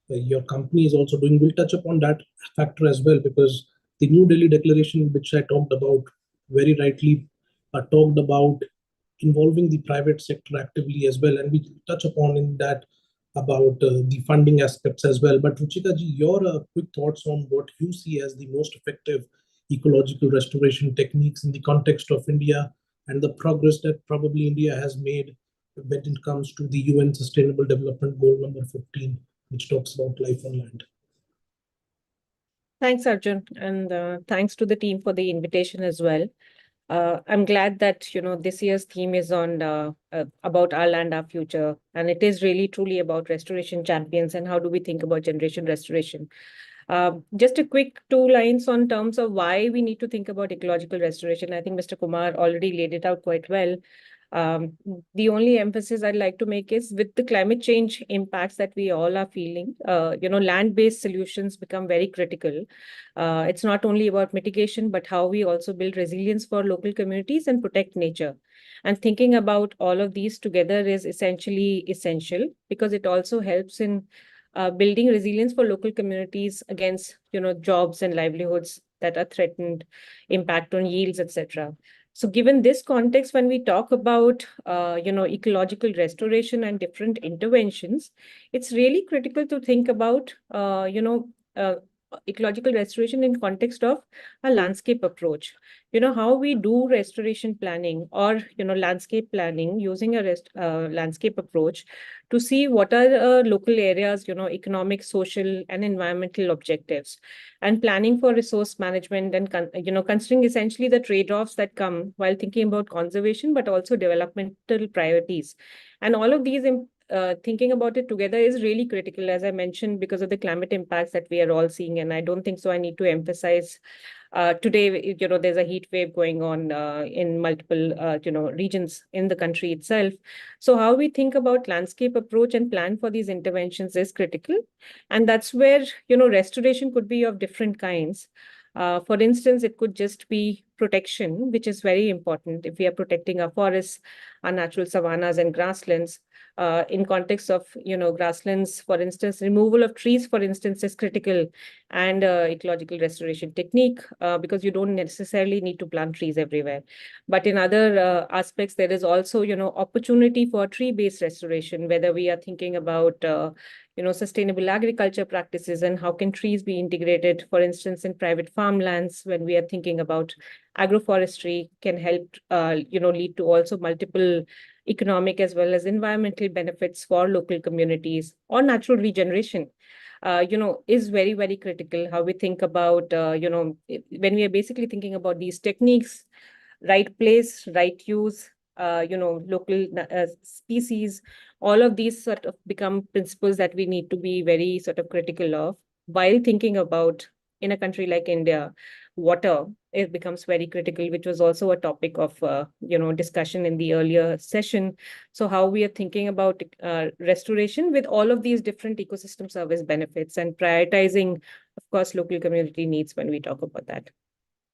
your company is also doing. We'll touch upon that factor as well, because the New Delhi Declaration, which I talked about, very rightly talked about involving the private sector actively as well, and we touch upon in that about the funding aspects as well. But Ruchika ji, your quick thoughts on what you see as the most effective ecological restoration techniques in the context of India, and the progress that probably India has made when it comes to the UN Sustainable Development Goal number 15, which talks about life on land. Thanks, Arjun, and thanks to the team for the invitation as well. I'm glad that this year's theme is on about our land, our future, and it is really truly about restoration champions and how do we think about generation restoration. Just a quick 2 lines on terms of why we need to think about ecological restoration. I think Mr. Kumar already laid it out quite well. The only emphasis I'd like to make is with the climate change impacts that we all are feeling, land-based solutions become very critical. It's not only about mitigation, but how we also build resilience for local communities and protect nature. And thinking about all of these together is essentially essential, because it also helps in building resilience for local communities against, jobs and livelihoods that are threatened, impact on yields, etc. So given this context, when we talk about, ecological restoration and different interventions, it's really critical to think about, ecological restoration in context of a landscape approach. How we do restoration planning or, landscape planning using a landscape approach to see what are local areas, economic, social, and environmental objectives, and planning for resource management and, considering essentially the trade-offs that come while thinking about conservation, but also developmental priorities. And all of these thinking about it together is really critical, as I mentioned, because of the climate impacts that we are all seeing. And I don't think so I need to emphasize today, there's a heat wave going on in multiple, regions in the country itself. So how we think about landscape approach and plan for these interventions is critical. And that's where, restoration could be of different kinds. For instance, it could just be protection, which is very important. If we are protecting our forests, our natural savannas and grasslands, in context of, grasslands, for instance, removal of trees, for instance, is critical, and ecological restoration technique, because you don't necessarily need to plant trees everywhere. But in other aspects, there is also, opportunity for tree-based restoration, whether we are thinking about sustainable agriculture practices and how can trees be integrated, for instance, in private farmlands. When we are thinking about agroforestry, can help, lead to also multiple economic as well as environmental benefits for local communities, or natural regeneration. Is very, very critical. How we think about, when we are basically thinking about these techniques, right place, right use, local species, all of these sort of become principles that we need to be very sort of critical of while thinking about, in a country like India, water, it becomes very critical, which was also a topic of, discussion in the earlier session. So how we are thinking about restoration with all of these different ecosystem service benefits and prioritizing, of course, local community needs when we talk about that.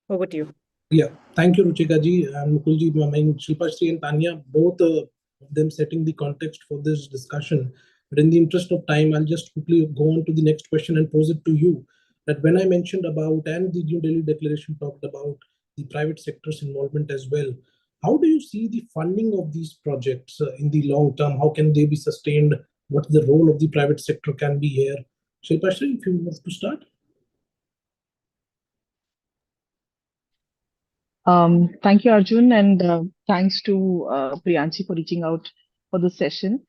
Over to you. Yeah, thank you, Ruchika ji and Mukul ji. Shilpa Shri and Tanya, both of them setting the context for this discussion. But in the interest of time, I'll just quickly go on to the next question and pose it to you. That when I mentioned about, and the New Delhi Declaration talked about the private sector's involvement as well, how do you see the funding of these projects in the long term? How can they be sustained? What the role of the private sector can be here? Shilpa Shri, if you want to start. Thank you, Arjun, and thanks to Priyanshi for reaching out for the session.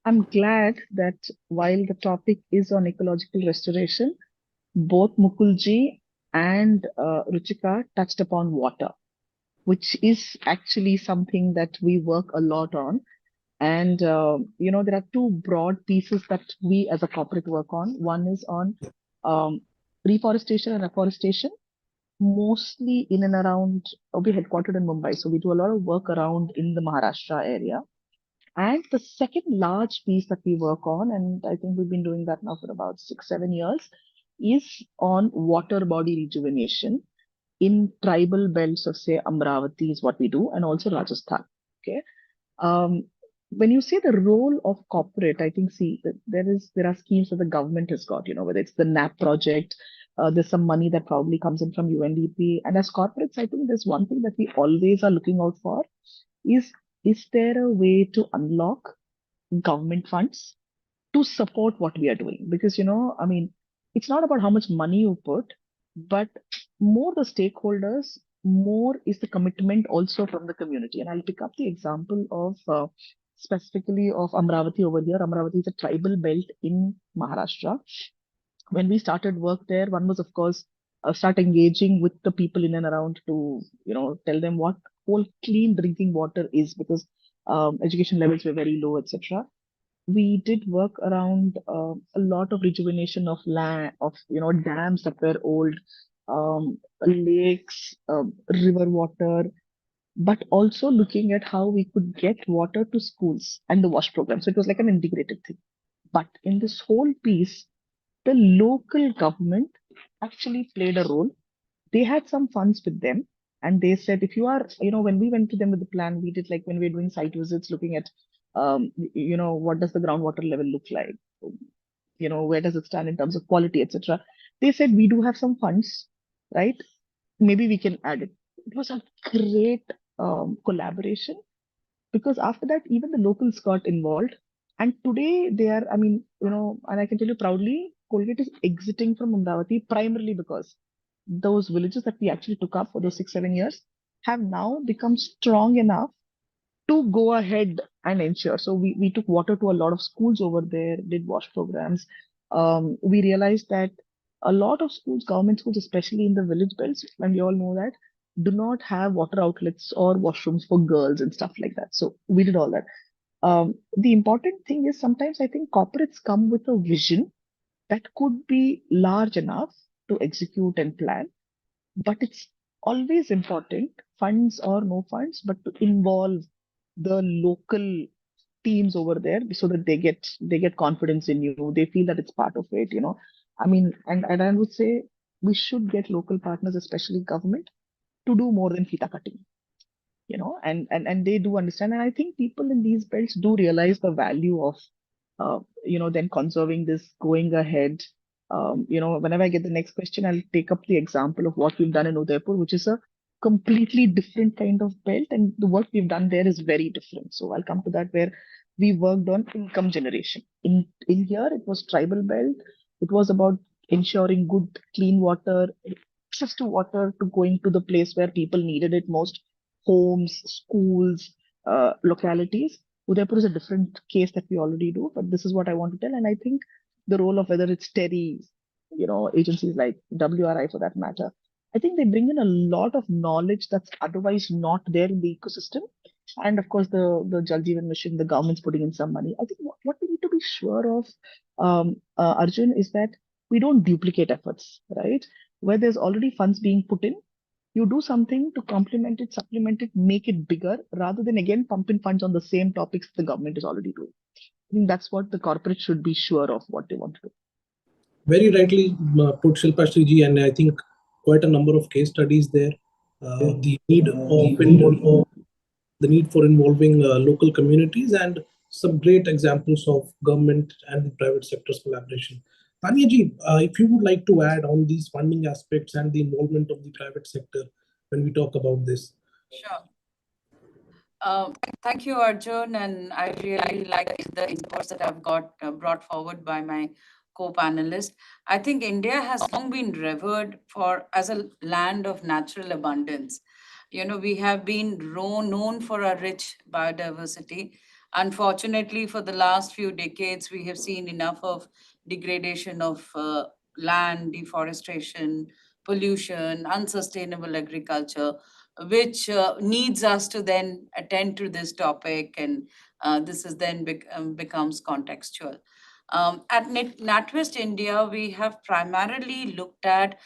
I'm glad that while the topic is on ecological restoration, both Mukulji and Ruchika touched upon water, which is actually something that we work a lot on. And, there are 2 broad pieces that we as a corporate work on. One is on reforestation and afforestation, mostly in and around, we're headquartered in Mumbai, so we do a lot of work around in the Maharashtra area. And the second large piece that we work on, and I think we've been doing that now for about 6, 7 years, is on water body rejuvenation in tribal belts of, say, Amravati is what we do, and also Rajasthan. Okay. Um, when you say the role of corporate, I think, see, there are schemes that the government has got, whether it's the NAP project, there's some money that probably comes in from UNDP. And as corporates, I think there's one thing that we always are looking out for is is there a way to unlock government funds to support what we are doing? Because, I mean, it's not about how much money you put, but more the stakeholders, more is the commitment also from the community. And I'll pick up the example of specifically of Amravati over here. Amravati is a tribal belt in Maharashtra. When we started work there, one was, of course, start engaging with the people in and around to, tell them what whole clean drinking water is, because education levels were very low, etc. We did work around a lot of rejuvenation of land, of dams that were old, lakes, river water, but also looking at how we could get water to schools and the wash program. So it was like an integrated thing. But in this whole piece, the local government actually played a role. They had some funds with them, and they said, if you are, when we went to them with the plan, we did, like, when we were doing site visits, looking at, what does the groundwater level look like? Where does it stand in terms of quality, etc. They said, we do have some funds, right? Maybe we can add it. It was a great collaboration, because after that, even the locals got involved. And today they are, I mean, and I can tell you proudly, Colgate is exiting from Amravati primarily because those villages that we actually took up for those 6, 7 years have now become strong enough to go ahead and ensure. So we took water to a lot of schools over there, did wash programs. We realized that a lot of schools, government schools, especially in the village belts, and we all know that, do not have water outlets or washrooms for girls and stuff like that. So we did all that. The important thing is, sometimes I think corporates come with a vision that could be large enough to execute and plan, but it's always important, funds or no funds, but to involve the local teams over there so that they get confidence in you. They feel that it's part of it. I mean, and I would say we should get local partners, especially government, to do more than fita cutting. And they do understand. And I think people in these belts do realize the value of, then conserving this, going ahead. Whenever I get the next question, I'll take up the example of what we've done in Udaipur, which is a completely different kind of belt. And the work we've done there is very different. So I'll come to that, where we worked on income generation. In here, it was tribal belt. It was about ensuring good, clean water, access to water to going to the place where people needed it most, homes, schools, localities. Udaipur is a different case that we already do, but this is what I want to tell. And I think the role of, whether it's TERI, agencies like WRI for that matter, I think they bring in a lot of knowledge that's otherwise not there in the ecosystem. And of course, the Jal Jeevan Mission, the government's putting in some money. I think what we need to be sure of, Arjun, is that we don't duplicate efforts, right? Where there's already funds being put in, you do something to complement it, supplement it, make it bigger, rather than again pumping funds on the same topics the government is already doing. I think that's what the corporate should be sure of, what they want to do. Very rightly put, Shilpa Ji, and I think quite a number of case studies there. The need for involving local communities, and some great examples of government and the private sector's collaboration. Tanya ji, if you would like to add on these funding aspects and the involvement of the private sector when we talk about this. Sure. Thank you, Arjun, and I really like the inputs that I've got brought forward by my co-panelists. I think India has long been revered as a land of natural abundance. We have been known for our rich biodiversity. Unfortunately, for the last few decades, we have seen enough of degradation of land, deforestation, pollution, unsustainable agriculture, which needs us to then attend to this topic, and this is then becomes contextual. At NatWest India, we have primarily looked at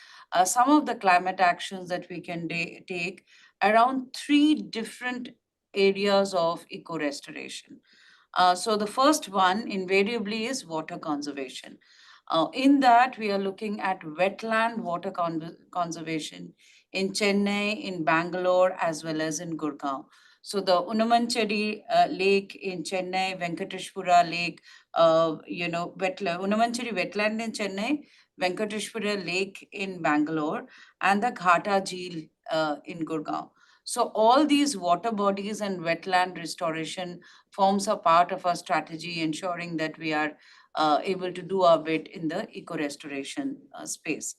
some of the climate actions that we can take around 3 different areas of eco-restoration. So the first one invariably is water conservation. In that, we are looking at wetland water conservation in Chennai, in Bangalore, as well as in Gurgaon. So the Unamancheri Lake in Chennai, Venkateshpura Lake, Unamancheri wetland in Chennai, Venkateshpura Lake in Bangalore, and the Ghata Jheel in Gurgaon. So all these water bodies and wetland restoration forms a part of our strategy, ensuring that we are able to do our bit in the eco-restoration space.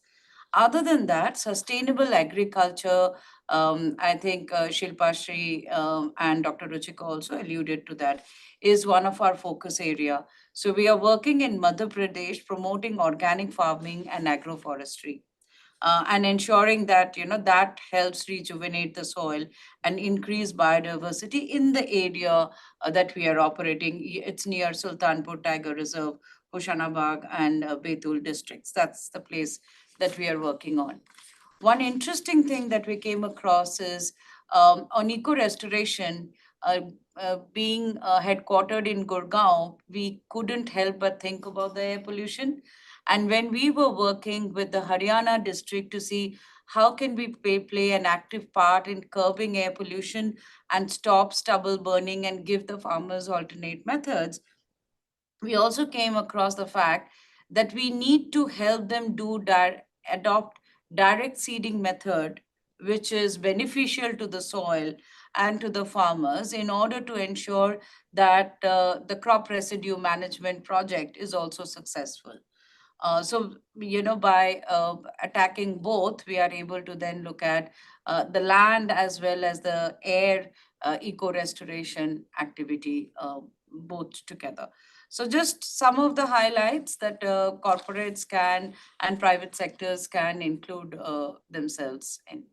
Other than that, sustainable agriculture, I think Shilpa Shri and Dr. Ruchika also alluded to that, is one of our focus area. So we are working in Madhya Pradesh promoting organic farming and agroforestry. And ensuring that that helps rejuvenate the soil and increase biodiversity in the area that we are operating. It's near Sultanpur Tiger Reserve, Hoshanabag, and Betul districts. That's the place that we are working on. One interesting thing that we came across is on eco-restoration, being headquartered in Gurgaon, we couldn't help but think about the air pollution. And when we were working with the Haryana district to see how can we play an active part in curbing air pollution and stop stubble burning and give the farmers alternate methods, we also came across the fact that we need to help them adopt direct seeding method, which is beneficial to the soil and to the farmers, in order to ensure that the crop residue management project is also successful. So, by attacking both, we are able to then look at the land as well as the air eco-restoration activity, both together. So just some of the highlights that corporates can and private sectors can include themselves in.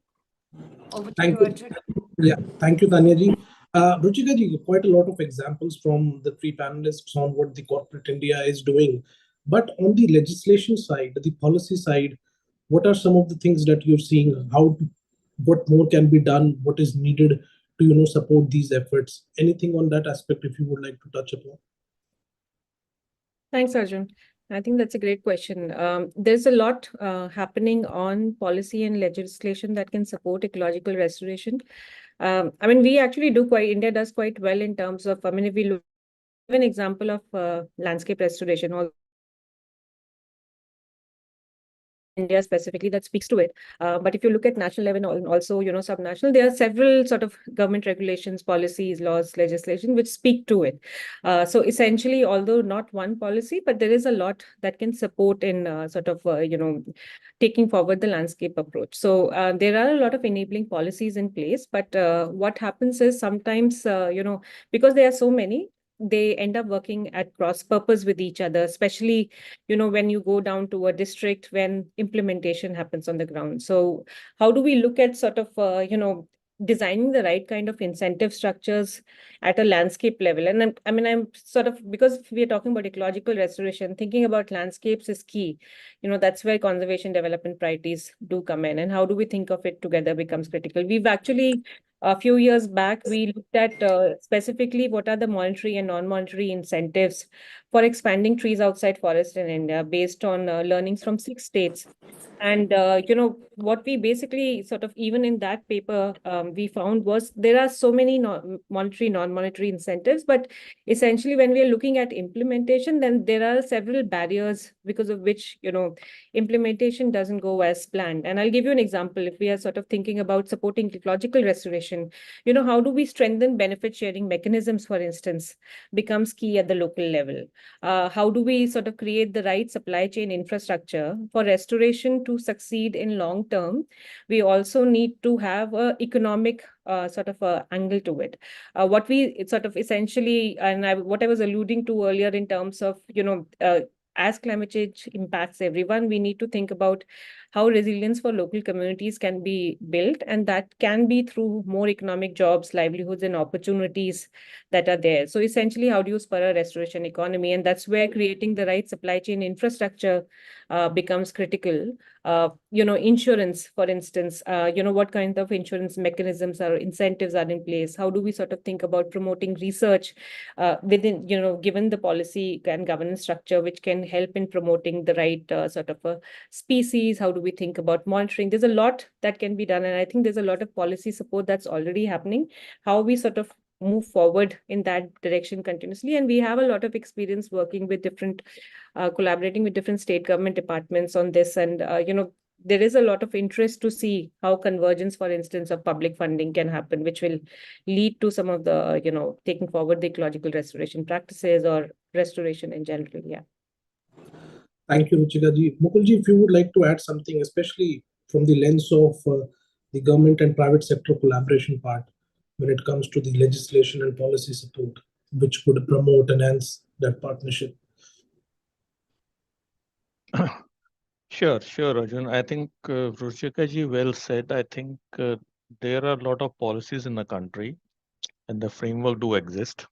Over to Thank you, you. Arjun. Yeah, thank you, Tanya ji. Ruchika ji, quite a lot of examples from the three panelists on what the corporate India is doing. But on the legislation side, the policy side, what are some of the things that you're seeing? What more can be done? What is needed to support these efforts? Anything on that aspect, if you would like to touch upon? Thanks, Arjun. I think that's a great question. There's a lot happening on policy and legislation that can support ecological restoration. I mean, we actually India does quite well in terms of, if we look at an example of landscape restoration, or India specifically, that speaks to it. But if you look at national level and also, subnational, there are several sort of government regulations, policies, laws, legislation, which speak to it. So essentially, although not one policy, but there is a lot that can support in taking forward the landscape approach. So there are a lot of enabling policies in place, but what happens is sometimes, because there are so many, they end up working at cross purpose with each other, especially, when you go down to a district when implementation happens on the ground. So how do we look at sort of, designing the right kind of incentive structures at a landscape level? And I'm sort of, because we are talking about ecological restoration, thinking about landscapes is key. That's where conservation development priorities do come in. And how do we think of it together becomes critical. We've actually, a few years back, we looked at specifically what are the monetary and non-monetary incentives for expanding trees outside forest in India based on learnings from 6 states. And, what we basically sort of, even in that paper, we found was there are so many monetary, non-monetary incentives, but essentially when we are looking at implementation, then there are several barriers because of which, implementation doesn't go as planned. And I'll give you an example. If we are sort of thinking about supporting ecological restoration, how do we strengthen benefit sharing mechanisms, for instance, becomes key at the local level. How do we sort of create the right supply chain infrastructure for restoration to succeed in long term? We also need to have a economic sort of angle to it. What we sort of essentially, and what I was alluding to earlier in terms of, as climate change impacts everyone, we need to think about how resilience for local communities can be built, and that can be through more economic jobs, livelihoods, and opportunities that are there. So essentially, how do you spur a restoration economy? And that's where creating the right supply chain infrastructure becomes critical. Insurance, for instance, what kind of insurance mechanisms or incentives are in place? How do we sort of think about promoting research within, given the policy and governance structure, which can help in promoting the right sort of a species? How do we think about monitoring? There's a lot that can be done. And I think there's a lot of policy support that's already happening. How we sort of move forward in that direction continuously. And we have a lot of experience working with collaborating with different state government departments on this. And, there is a lot of interest to see how convergence, for instance, of public funding can happen, which will lead to some of the, taking forward the ecological restoration practices or restoration in general. Yeah. Thank you, Ruchika ji. Mukul ji, if you would like to add something, especially from the lens of the government and private sector collaboration part, when it comes to the legislation and policy support, which could promote and enhance that partnership. Sure, Arjun. I think Ruchika ji well said. I think there are a lot of policies in the country, and the framework do exist.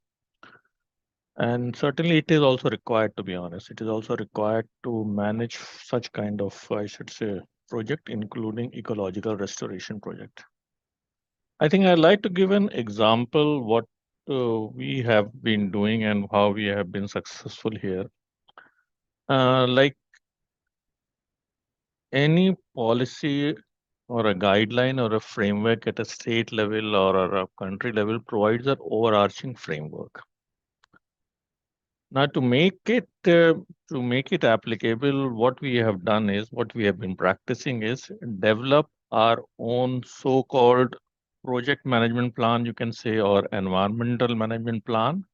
And certainly it is also required, to be honest, it is also required to manage such kind of, I should say, project, including ecological restoration project. I think I'd like to give an example what we have been doing and how we have been successful here. Like any policy or a guideline or a framework at a state level or a country level provides an overarching framework. Now, to make it applicable, what we have done is, what we have been practicing is develop our own so-called project management plan, you can say, or environmental management plan,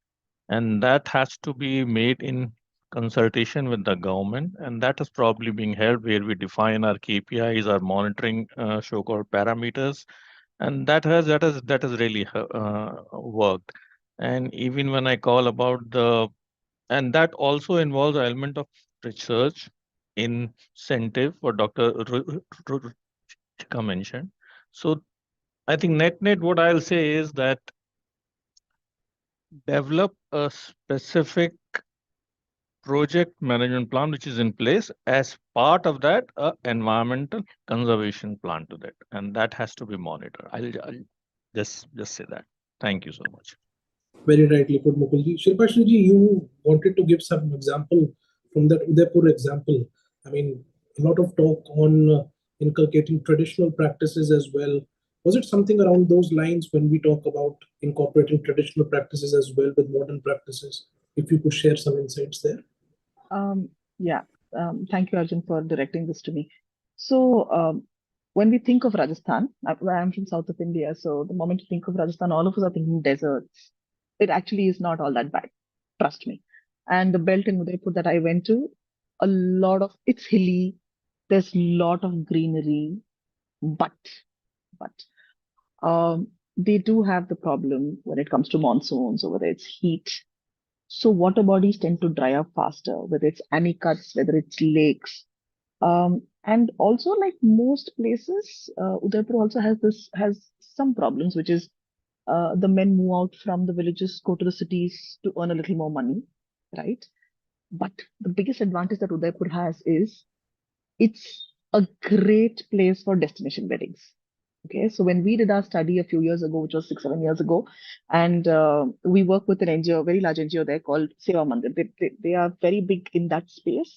and that has to be made in consultation with the government, and that is probably being held where we define our KPIs, our monitoring so-called parameters, and that has really worked. And even when I call about and that also involves an element of research incentive for Dr. Ruchika mentioned. So I think net what I'll say is that develop a specific project management plan which is in place, as part of that environmental conservation plan to that, and that has to be monitored. I'll just say that. Thank you so much. Very rightly put, Mukulji. Shilpa ji, you wanted to give some example from that Udaipur example. I mean, a lot of talk on inculcating traditional practices as well. Was it something around those lines when we talk about incorporating traditional practices as well with modern practices? If you could share some insights there. Yeah, thank you, Arjun, for directing this to me. So when we think of Rajasthan, I'm from south of India, so the moment you think of Rajasthan, all of us are thinking deserts. It actually is not all that bad, trust me. And the belt in Udaipur that I went to, it's hilly, there's a lot of greenery, but they do have the problem when it comes to monsoons or whether it's heat. So water bodies tend to dry up faster, whether it's anicuts, whether it's lakes. And also, like most places, Udaipur also has some problems, which is the men move out from the villages, go to the cities to earn a little more money, right? But the biggest advantage that Udaipur has is it's a great place for destination weddings. Okay, so when we did our study a few years ago, which was 6-7 years ago, and we work with an NGO, a very large NGO there called Seva Mandir. They are very big in that space.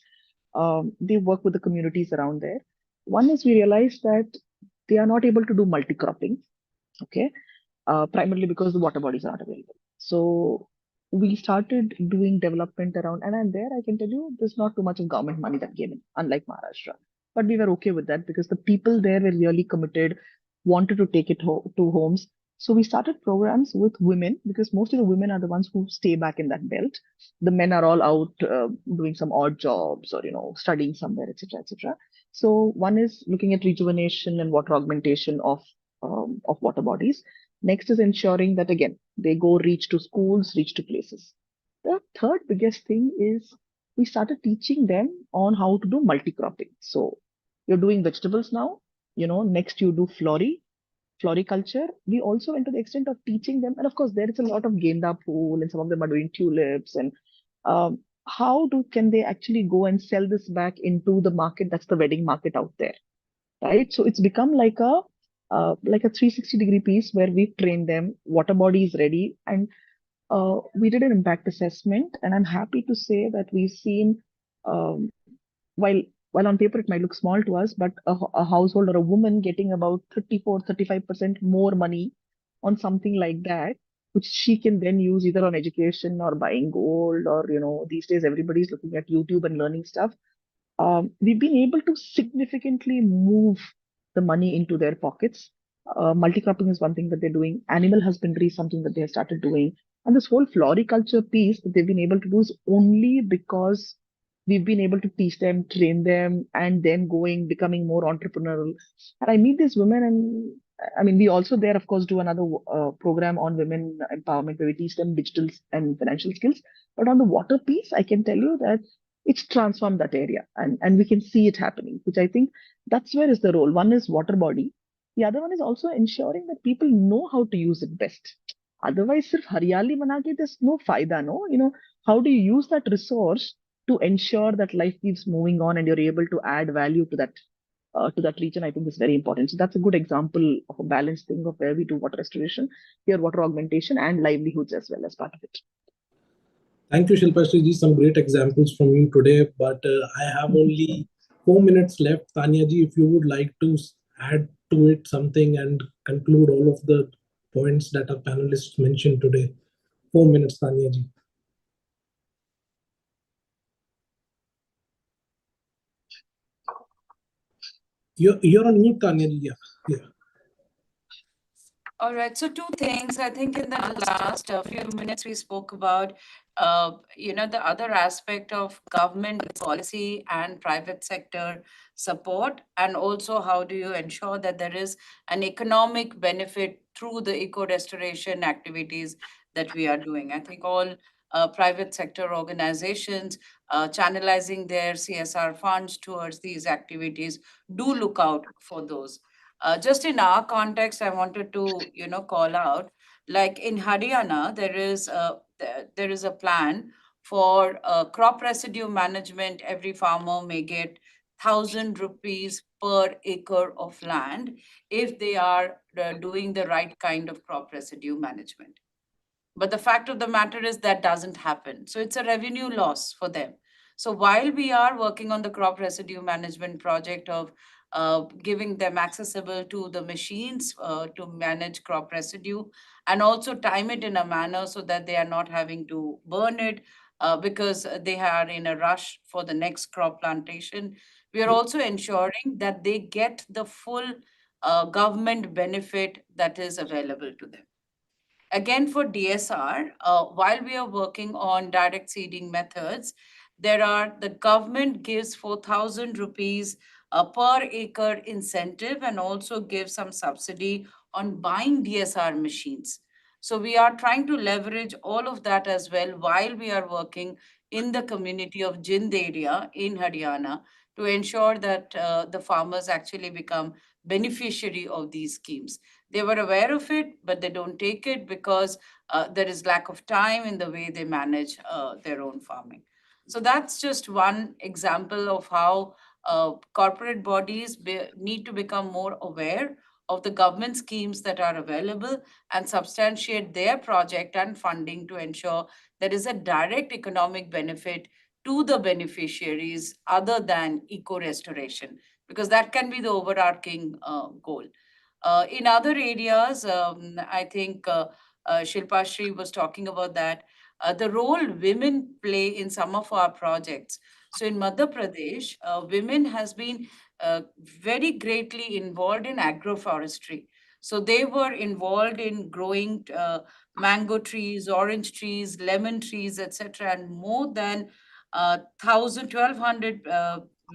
They work with the communities around there. One is we realized that they are not able to do multi-cropping, okay, primarily because the water bodies are not available. So we started doing development around, and there I can tell you there's not too much of government money that came in, unlike Maharashtra. But we were okay with that because the people there were really committed, wanted to take it to homes. So we started programs with women because mostly the women are the ones who stay back in that belt. The men are all out doing some odd jobs or studying somewhere, etc., etc. So one is looking at rejuvenation and water augmentation of water bodies. Next is ensuring that again they go reach to schools, reach to places. The third biggest thing is we started teaching them on how to do multi-cropping. So you're doing vegetables now, next you do floriculture. We also went to the extent of teaching them, and of course there is a lot of genda pool, and some of them are doing tulips, and how can they actually go and sell this back into the market? That's the wedding market out there, right? So it's become like a 360-degree piece where we've trained them. Water body is ready, and we did an impact assessment, and I'm happy to say that we've seen, um, while while on paper it might look small to us, but a household or a woman getting about 34-35% more money on something like that, which she can then use either on education or buying gold, or these days everybody's looking at YouTube and learning stuff. We've been able to significantly move the money into their pockets. Multi-cropping is one thing that they're doing. Animal husbandry is something that they have started doing. And this whole floriculture piece that they've been able to do is only because we've been able to teach them, train them, and then becoming more entrepreneurial. And I meet these women, and I mean, we also there, of course, do another program on women empowerment where we teach them digital and financial skills. But on the water piece, I can tell you that it's transformed that area, and we can see it happening, which I think that's where is the role. One is water body. The other one is also ensuring that people know how to use it best. Otherwise, sirf haryali bana ke, there's no faida, no? How do you use that resource to ensure that life keeps moving on and you're able to add value to that region? I think is very important. So that's a good example of a balanced thing of where we do water restoration, here water augmentation and livelihoods as well as part of it. Thank you, Shilpa Ji. Some great examples from you today, but I have only 4 minutes left. Tanya ji, if you would like to add to it something and conclude all of the points that our panelists mentioned today. 4 minutes, Tanya ji. You're on mute, Tanya ji. Yeah. All right. So two things. I think in the last few minutes we spoke about, the other aspect of government policy and private sector support, and also how do you ensure that there is an economic benefit through the eco restoration activities that we are doing. I think all private sector organizations channelizing their CSR funds towards these activities do look out for those. Just in our context, I wanted to, call out, like in Haryana, there is a plan for crop residue management. Every farmer may get 1,000 rupees per acre of land if they are doing the right kind of crop residue management. But the fact of the matter is that doesn't happen. So it's a revenue loss for them. So while we are working on the crop residue management project of giving them accessible to the machines to manage crop residue, and also time it in a manner so that they are not having to burn it because they are in a rush for the next crop plantation. We are also ensuring that they get the full government benefit that is available to them. Again, for DSR, while we are working on direct seeding methods, the government gives 4,000 rupees per acre incentive, and also gives some subsidy on buying DSR machines. So we are trying to leverage all of that as well while we are working in the community of Jind area in Haryana to ensure that the farmers actually become beneficiary of these schemes. They were aware of it, but they don't take it because there is lack of time in the way they manage their own farming. So that's just one example of how corporate bodies need to become more aware of the government schemes that are available and substantiate their project and funding to ensure there is a direct economic benefit to the beneficiaries other than eco restoration, because that can be the overarching goal. In other areas, I think Shilpa Shri was talking about that, the role women play in some of our projects. So in Madhya Pradesh, women has been very greatly involved in agroforestry. So they were involved in growing mango trees, orange trees, lemon trees, etc. And more than 1,200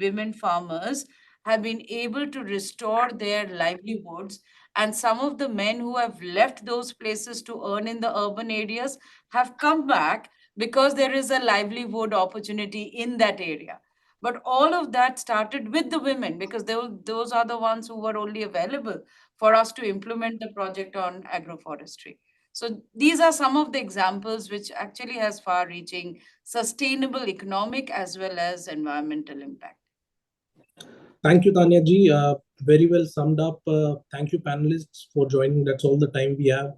women farmers have been able to restore their livelihoods. And some of the men who have left those places to earn in the urban areas have come back because there is a livelihood opportunity in that area. But all of that started with the women because those are the ones who were only available for us to implement the project on agroforestry. So these are some of the examples which actually has far-reaching sustainable economic as well as environmental impact. Thank you, Tanya ji. Very well summed up. Thank you, panelists, for joining. That's all the time we have.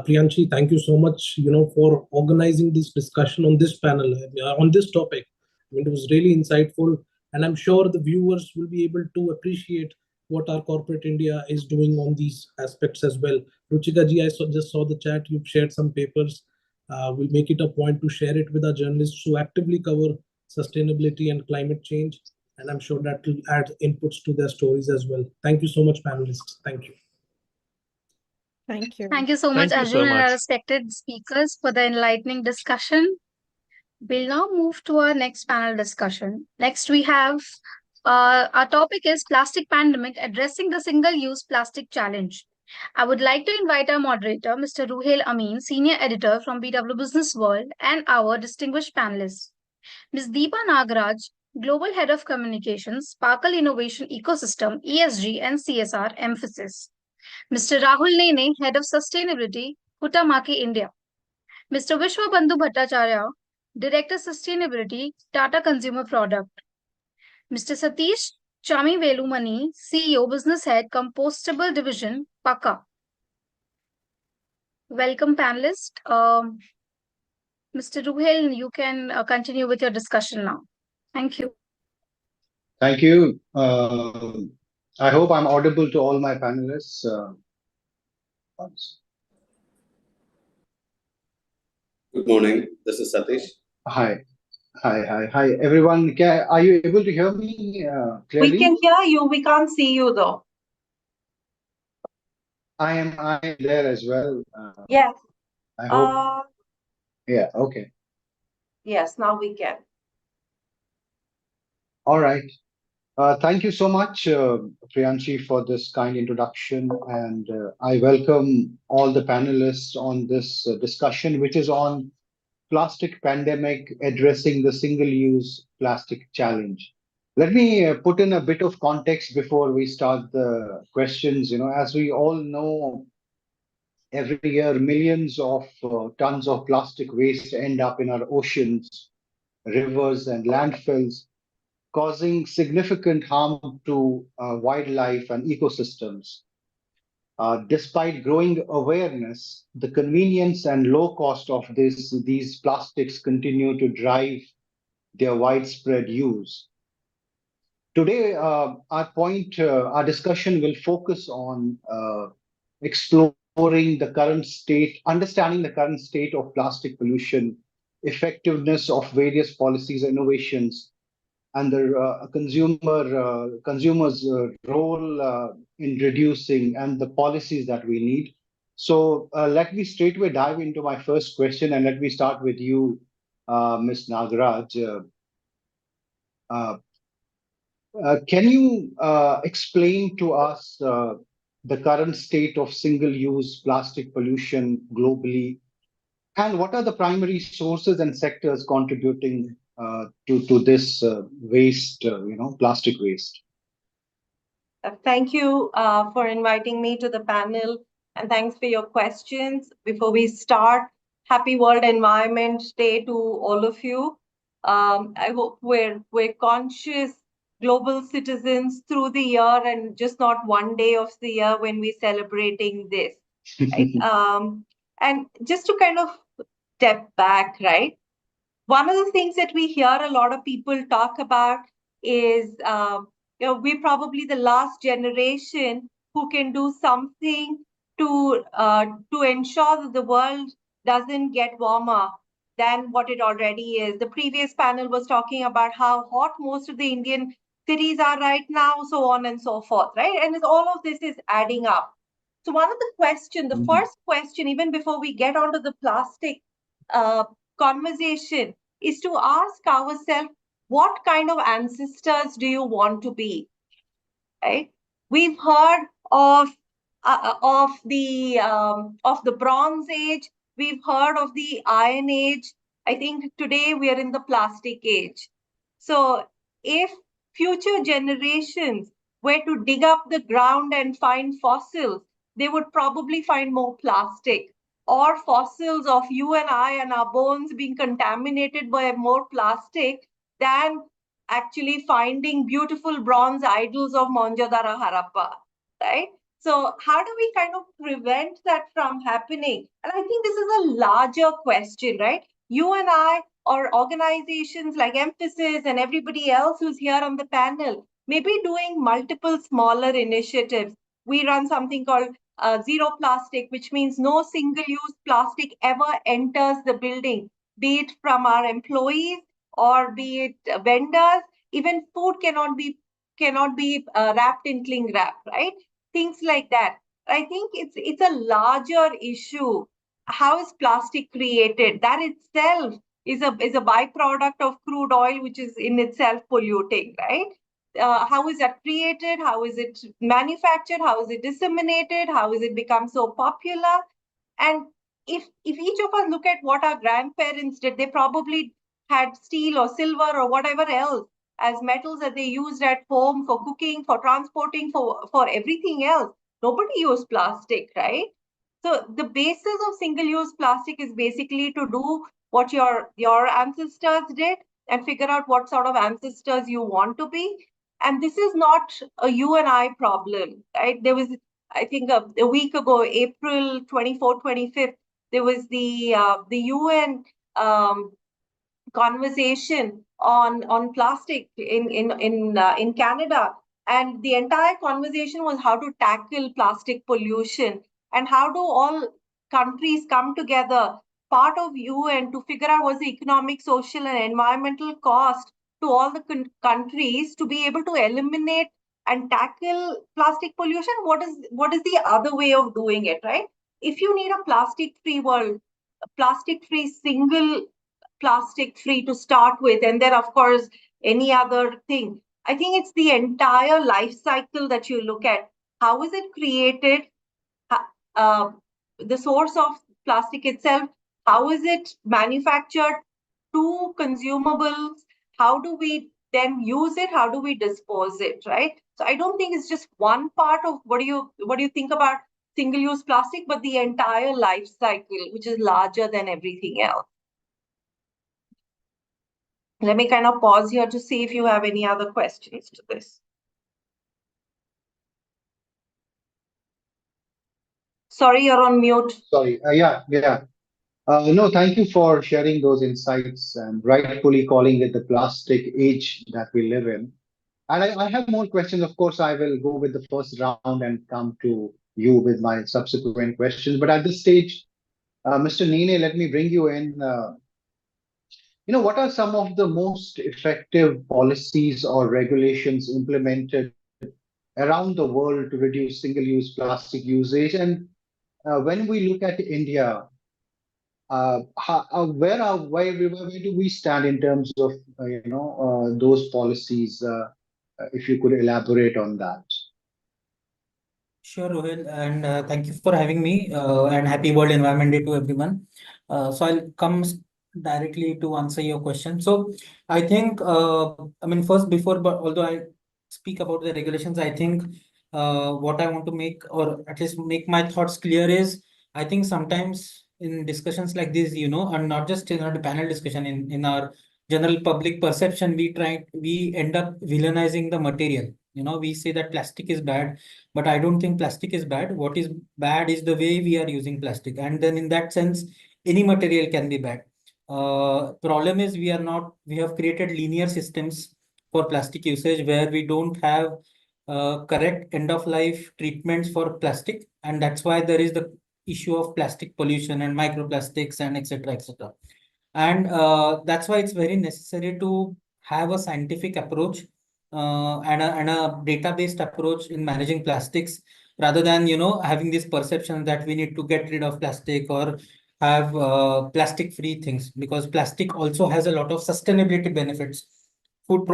Priyanshi, thank you so much, for organizing this discussion on this panel, on this topic. I mean, it was really insightful, and I'm sure the viewers will be able to appreciate what our corporate India is doing on these aspects as well. Ruchika ji, just saw the chat. You've shared some papers. We'll make it a point to share it with our journalists who actively cover sustainability and climate change. And I'm sure that will add inputs to their stories as well. Thank you so much, panelists. Thank you. Thank you. Thank you so much, Thank you so Arjun, and our much. respected speakers for the enlightening discussion. We'll now move to our next panel discussion. Next, we have our topic is Plastic Pandemic, Addressing the Single-Use Plastic Challenge. I would like to invite our moderator, Mr. Ruhail Amin, Senior Editor from BW Business World, and our distinguished panelists. Ms. Deepa Nagaraj, Global Head of Communications, Sparkle Innovation Ecosystem, ESG and CSR Emphasis. Mr. Rahul Nene, Head of Sustainability, Huhtamaki India. Mr. Vishwabandhu Bhattacharya, Director Sustainability, Tata Consumer Product. Mr. Satish Chami Velumani, CEO, Business Head, Compostable Division, PAKA. Welcome, panelist. Mr. Ruhail, you can continue with your discussion now. Thank you. Thank you. I hope I'm audible to all my panelists. Good morning. This is Satish. Hi. Hi, everyone. Are you able to hear me clearly? We can hear you. We can't see you, though. I am there as well. Yes. I hope. Yeah, okay. Yes, now we can. All right. Thank you so much, Priyanshi, for this kind introduction. And I welcome all the panelists on this discussion, which is on plastic pandemic, addressing the single-use plastic challenge. Let me put in a bit of context before we start the questions. As we all know, every year millions of tons of plastic waste end up in our oceans, rivers, and landfills, causing significant harm to wildlife and ecosystems. Despite growing awareness, the convenience and low cost of these plastics continue to drive their widespread use. Today, our discussion will focus on exploring the current state, understanding the current state of plastic pollution, effectiveness of various policies and innovations, and the consumer's role in reducing and the policies that we need. So let me straightway dive into my first question, and let me start with you, Ms. Nagaraj. Can you explain to us the current state of single-use plastic pollution globally, and what are the primary sources and sectors contributing to this waste, plastic waste? Thank you for inviting me to the panel, and thanks for your questions. Before we start, happy World Environment Day to all of you. I hope we're conscious global citizens through the year and just not one day of the year when we're celebrating this. Right? And just to kind of step back, right? One of the things that we hear a lot of people talk about is, we're probably the last generation who can do something to ensure that the world doesn't get warmer than what it already is. The previous panel was talking about how hot most of the Indian cities are right now, so on and so forth, right? And all of this is adding up. So one of the questions, the first question, even before we get onto the plastic conversation, is to ask ourselves, what kind of ancestors do you want to be? Right? We've heard of the Bronze Age. We've heard of the Iron Age. I think today we are in the plastic age. So if future generations were to dig up the ground and find fossils, they would probably find more plastic, or fossils of you and I and our bones being contaminated by more plastic than actually finding beautiful bronze idols of Mohenjo-daro Harappa, right? So how do we kind of prevent that from happening? And I think this is a larger question, right? You and I, or organizations like Emphasis and everybody else who's here on the panel, may be doing multiple smaller initiatives. We run something called Zero Plastic, which means no single-use plastic ever enters the building, be it from our employees or be it vendors. Even food cannot be wrapped in cling wrap, right? Things like that. I think it's a larger issue. How is plastic created? That itself is a byproduct of crude oil, which is in itself polluting, right? How is that created? How is it manufactured? How is it disseminated? How is it become so popular? And if each of us look at what our grandparents did, they probably had steel or silver or whatever else as metals that they used at home for cooking, for transporting, for everything else. Nobody used plastic, right? So the basis of single-use plastic is basically to do what your ancestors did and figure out what sort of ancestors you want to be. And this is not a you and I problem, right? There was, I think, a week ago, April 24th, 25th, there was the UN conversation on plastic in Canada, and the entire conversation was how to tackle plastic pollution and how do all countries come together, part of UN, to figure out what's the economic, social, and environmental cost to all the countries to be able to eliminate and tackle plastic pollution. What is the other way of doing it, right? If you need a plastic-free world, a plastic-free single plastic free to start with, and then of course any other thing. I think it's the entire life cycle that you look at. How is it created? Uh, the source of plastic itself, how is it manufactured to consumables? How do we then use it? How do we dispose it, right? So I don't think it's just one part of what do you think about single-use plastic, but the entire life cycle, which is larger than everything else. Let me kind of pause here to see if you have any other questions to this. Sorry, you're on mute. Sorry. Yeah. No, thank you for sharing those insights and rightfully calling it the plastic age that we live in. And I have more questions. Of course, I will go with the first round and come to you with my subsequent questions. But at this stage, Mr. Nene, let me bring you in. What are some of the most effective policies or regulations implemented around the world to reduce single-use plastic usage? And when we look at India, where do we stand in terms of those policies? If you could elaborate on that. Sure, Rohit, and thank you for having me. And happy World Environment Day to everyone. So I'll come directly to answer your question. So I think, first, although I speak about the regulations, I think what I want to make, or at least make my thoughts clear, is I think sometimes in discussions like this, and not just in our panel discussion, in our general public perception, we end up villainizing the material. We say that plastic is bad, but I don't think plastic is bad. What is bad is the way we are using plastic. And then in that sense, any material can be bad. Problem is we have created linear systems for plastic usage where we don't have correct end of life treatments for plastic. And that's why there is the issue of plastic pollution and microplastics and etc. etc. And that's why it's very necessary to have a scientific approach and a data-based approach in managing plastics, rather than having this perception that we need to get rid of plastic or have plastic-free things, because plastic also has a lot of sustainability benefits. Food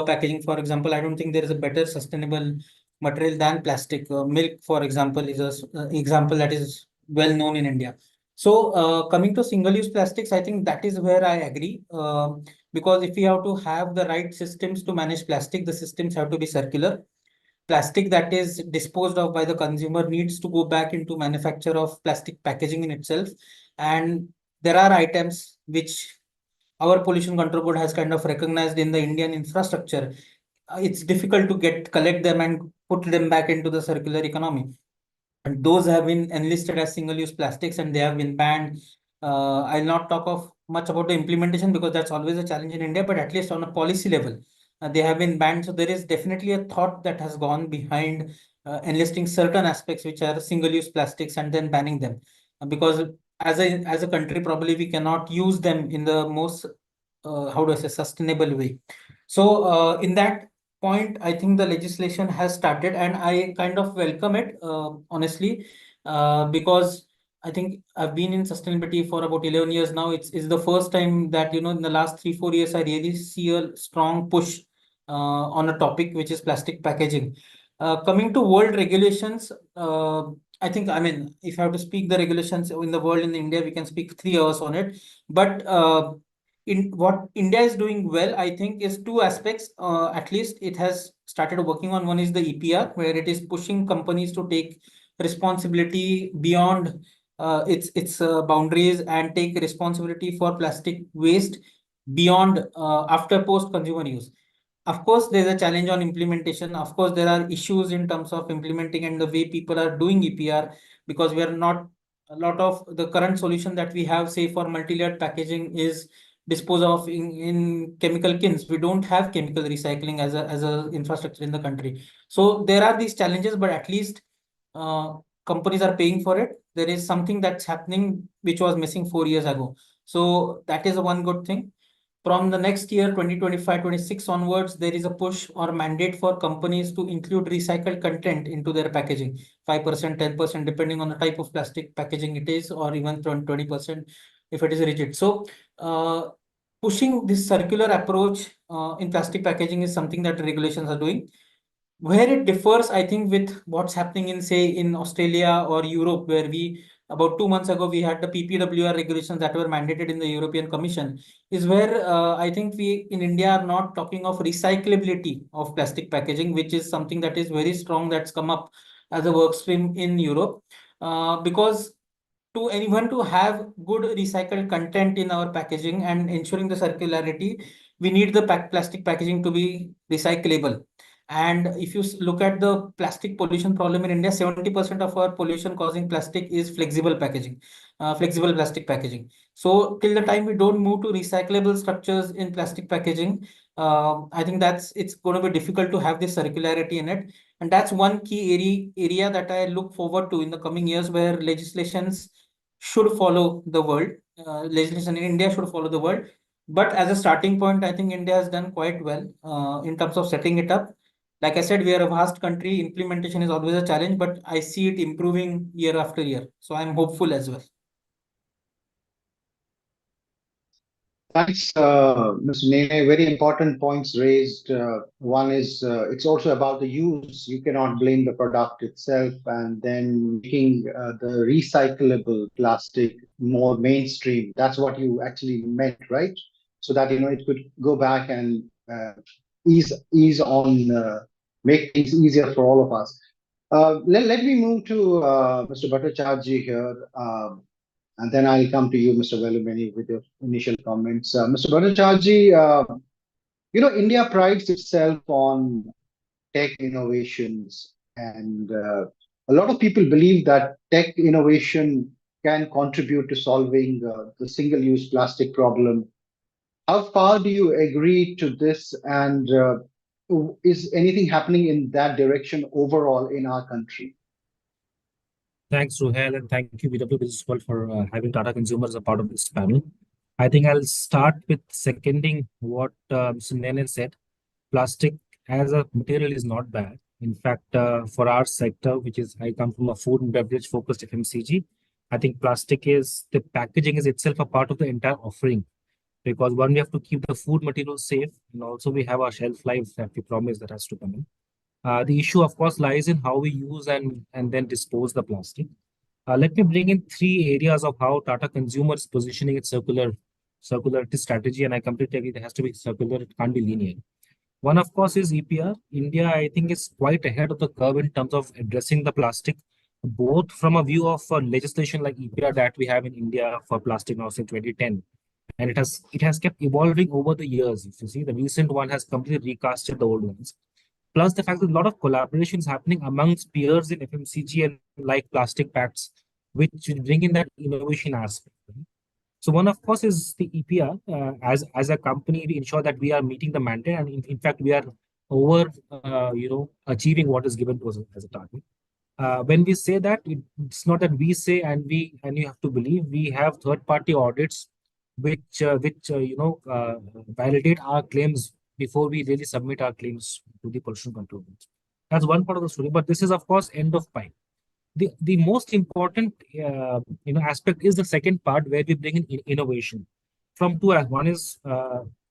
packaging, for example, I don't think there is a better sustainable material than plastic. Milk, for example, is an example that is well known in India. So coming to single-use plastics, I think that is where I agree. Because if we have to have the right systems to manage plastic, the systems have to be circular. Plastic that is disposed of by the consumer needs to go back into manufacture of plastic packaging in itself. And there are items which our pollution control board has kind of recognized in the Indian infrastructure. It's difficult to collect them and put them back into the circular economy. And those have been enlisted as single-use plastics and they have been banned. I'll not talk of much about the implementation because that's always a challenge in India, but at least on a policy level, they have been banned. So there is definitely a thought that has gone behind enlisting certain aspects which are single-use plastics and then banning them. Because as a country, probably we cannot use them in the most, how do I say, sustainable way. So in that point, I think the legislation has started and I kind of welcome it, honestly, because I think I've been in sustainability for about 11 years now. It's the first time that, in the last 3-4 years, I really see a strong push on a topic which is plastic packaging. Coming to world regulations, I think, I mean, if I have to speak the regulations in the world, in India, we can speak 3 hours on it. But in what India is doing well, I think, is two aspects. At least it has started working on. One is the EPR, where it is pushing companies to take responsibility beyond its boundaries and take responsibility for plastic waste beyond after post consumer use. Of course, there's a challenge on implementation. Of course, there are issues in terms of implementing and the way people are doing EPR, because we are not, a lot of the current solution that we have, say for multi-layered packaging, is dispose of in chemical kilns. We don't have chemical recycling as a infrastructure in the country. So there are these challenges, but at least companies are paying for it. There is something that's happening which was missing 4 years ago. So that is one good thing. From the next year, 2025-26 onwards, there is a push or mandate for companies to include recycled content into their packaging, 5%, 10%, depending on the type of plastic packaging it is, or even 20% if it is rigid. So pushing this circular approach in plastic packaging is something that regulations are doing. Where it differs, I think, with what's happening in, say, in Australia or Europe, where about 2 months ago, we had the PPWR regulations that were mandated in the European Commission, is where I think we in India are not talking of recyclability of plastic packaging, which is something that is very strong, that's come up as a work stream in Europe. Because to anyone to have good recycled content in our packaging and ensuring the circularity, we need the plastic packaging to be recyclable. And if you look at the plastic pollution problem in India, 70% of our pollution causing plastic is flexible packaging, flexible plastic packaging. So till the time we don't move to recyclable structures in plastic packaging, I think it's going to be difficult to have this circularity in it. And that's one key area that I look forward to in the coming years, where legislations should follow the world. Legislation in India should follow the world. But as a starting point, I think India has done quite well in terms of setting it up. Like I said, we are a vast country. Implementation is always a challenge, but I see it improving year after year. So I'm hopeful as well. Thanks, Mr. Nene. Very important points raised. One is it's also about the use. You cannot blame the product itself, and then making the recyclable plastic more mainstream. That's what you actually meant, right? So that it could go back and ease on, make things easier for all of us. Let me move to Mr. Bhattacharjee here. And then I'll come to you, Mr. Velumeni, with your initial comments. Mr. Bhattacharjee, India prides itself on tech innovations, and a lot of people believe that tech innovation can contribute to solving the single-use plastic problem. How far do you agree to this, and is anything happening in that direction overall in our country? Thanks, Ruhail, and thank you, BW Business World, for having Tata Consumer as a part of this panel. I think I'll start with seconding what Mr. Nene said. Plastic as a material is not bad. In fact, for our sector, which is, I come from a food and beverage focused FMCG, I think the packaging is itself a part of the entire offering. Because one, we have to keep the food material safe, and also we have our shelf life that we promise that has to come in. The issue, of course, lies in how we use and then dispose the plastic. Let me bring in three areas of how Tata Consumer is positioning its circularity strategy, and I completely agree it has to be circular, it can't be linear. One, of course, is EPR. India, I think, is quite ahead of the curve in terms of addressing the plastic, both from a view of legislation like EPR that we have in India for plastic now since 2010. And it has kept evolving over the years. If you see, the recent one has completely recasted the old ones. Plus the fact that a lot of collaborations happening amongst peers in FMCG and like plastic packs, which bring in that innovation aspect. So one, of course, is the EPR. As a company, we ensure that we are meeting the mandate, and in fact, we are over, achieving what is given to us as a target. When we say that, it's not that we say and you have to believe. We have third-party audits which validate our claims before we really submit our claims to the pollution control boards. That's one part of the story. But this is, of course, end of pipe. The most important aspect is the second part where we bring in innovation from two aspects. One is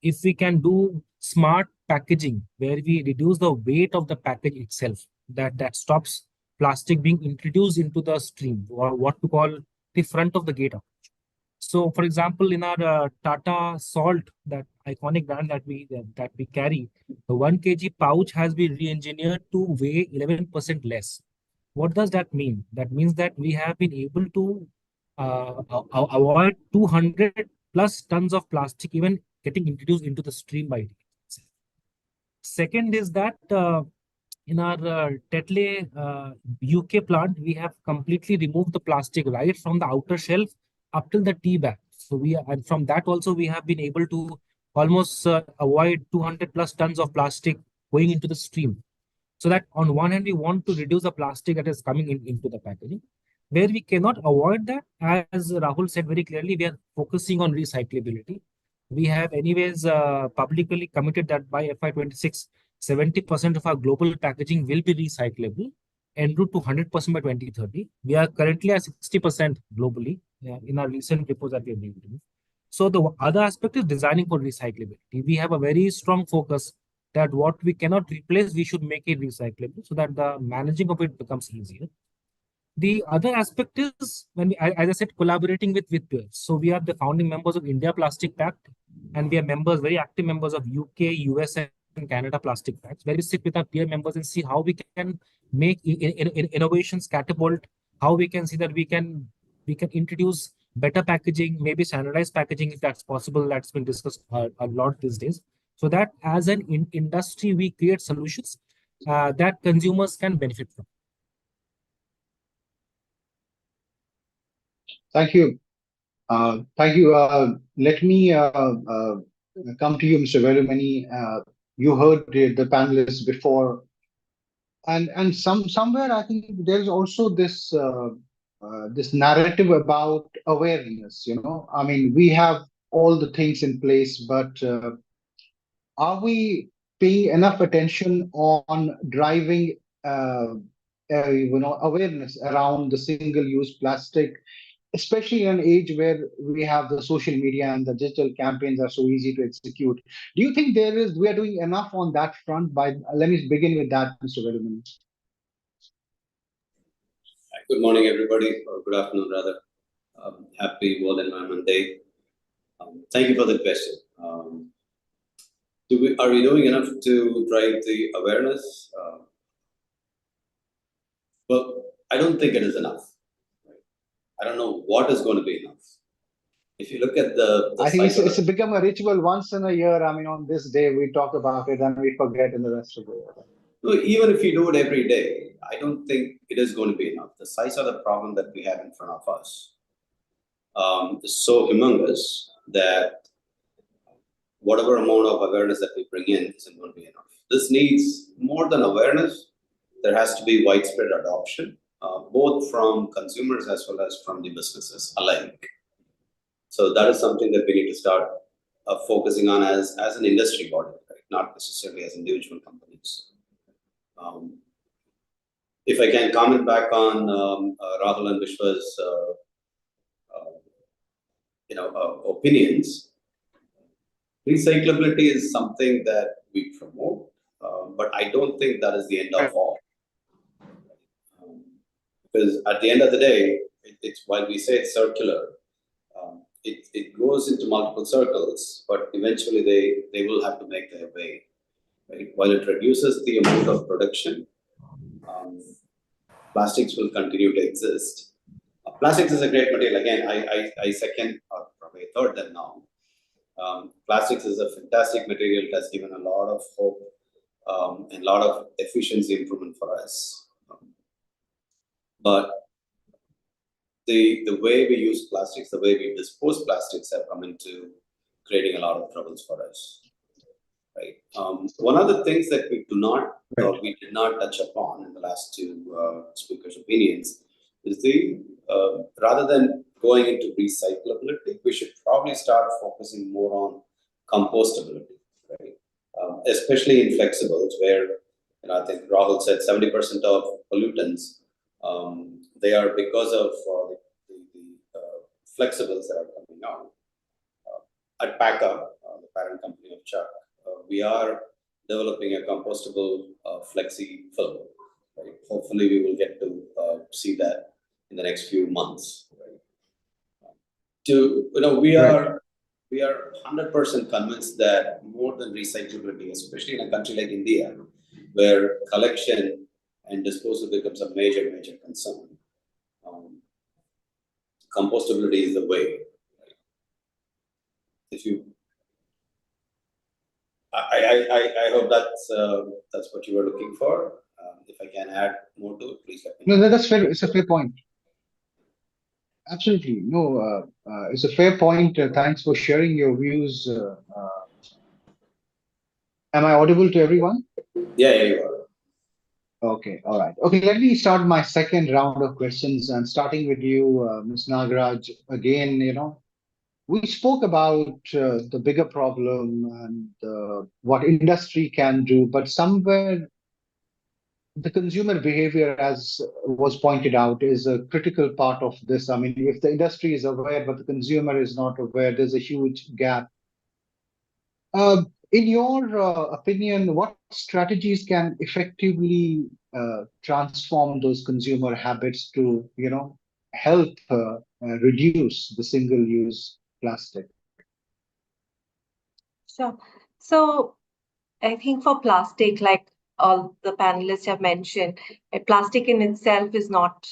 if we can do smart packaging where we reduce the weight of the package itself, that stops plastic being introduced into the stream, or what we call the front of the gate approach. So, for example, in our Tata Salt, that iconic brand that we carry, the 1 kg pouch has been re-engineered to weigh 11% less. What does that mean? That means that we have been able to avoid 200 plus tons of plastic even getting introduced into the stream by it. Second is that in our Tetley UK plant, we have completely removed the plastic right from the outer shelf up till the tea bag. So and from that also we have been able to almost avoid 200 plus tons of plastic going into the stream. So that on one hand, we want to reduce the plastic that is coming into the packaging. Where we cannot avoid that, as Rahul said very clearly, we are focusing on recyclability. We have anyways publicly committed that by FY26, 70% of our global packaging will be recyclable, en route to 100% by 2030. We are currently at 60% globally in our recent reports that we have made. So the other aspect is designing for recyclability. We have a very strong focus that what we cannot replace, we should make it recyclable so that the managing of it becomes easier. The other aspect is when we, as I said, collaborating with peers. So we are the founding members of India Plastic Pact, and we are members, very active members of UK, US, and Canada Plastic Pacts, where we sit with our peer members and see how we can make innovations catapult, how we can see that we can introduce better packaging, maybe standardized packaging if that's possible. That's been discussed a lot these days. So that as an industry, we create solutions that consumers can benefit from. Thank you. Thank you. Let me come to you, Mr. Velumani. You heard the panelists before, and somewhere I think there's also this this narrative about awareness. I mean, we have all the things in place, but are we paying enough attention on driving awareness around the single-use plastic, especially in an age where we have the social media and the digital campaigns are so easy to execute? Do you think we are doing enough on that front? Let me begin with that, Mr. Velumani. Good morning, everybody, or good afternoon, rather. Happy World Environment Day. Thank you for the question. Are we doing enough to drive the awareness? Well, I don't think it is enough. I don't know what is going to be enough. If you look at I think it's become a ritual once in a year. I mean, on this day, we talk about it and we forget in the rest of the year. No, even if you do it every day, I don't think it is going to be enough. The size of the problem that we have in front of us is so humongous that whatever amount of awareness that we bring in isn't going to be enough. This needs more than awareness. There has to be widespread adoption, both from consumers as well as from the businesses alike. So that is something that we need to start focusing on as an industry body, right? Not necessarily as individual companies. If I can comment back on Rahul and Vishwa's opinions, recyclability is something that we promote, but I don't think that is the end of all. Because at the end of the day, it's while we say it's circular, it goes into multiple circles, but eventually they will have to make their way. Right? While it reduces the amount of production, plastics will continue to exist. Plastics is a great material. Again, I second or probably third them now. Plastics is a fantastic material. It has given a lot of hope and a lot of efficiency improvement for us. But the way we use plastics, the way we dispose plastics have come into creating a lot of troubles for us. Right. One of the things that we did not touch upon in the last two speakers' opinions is rather than going into recyclability, we should probably start focusing more on compostability, right? Especially in flexibles, where I think Rahul said 70% of pollutants they are because of the flexibles that are coming out. At Packer, the parent company of Chuck, we are developing a compostable flexi film. Right? Hopefully, we will get to see that in the next few months. Right? We are 100% convinced that more than recyclability, especially in a country like India, where collection and disposal becomes a major concern, compostability is the way. Right? If you I hope that's what you were looking for. If I can add more to it, please let me know. No, that's fair. It's a fair point. Absolutely. No, it's a fair point. Thanks for sharing your views. Am I audible to everyone? Yeah, you are. Okay, all right. Okay, let me start my second round of questions, and starting with you, Ms. Nagaraj. Again, we spoke about the bigger problem and what industry can do, but somewhere the consumer behavior, as was pointed out, is a critical part of this. I mean, if the industry is aware, but the consumer is not aware, there's a huge gap. In your opinion, what strategies can effectively transform those consumer habits to, help reduce the single-use plastic? Sure. So I think for plastic, like all the panelists have mentioned, plastic in itself is not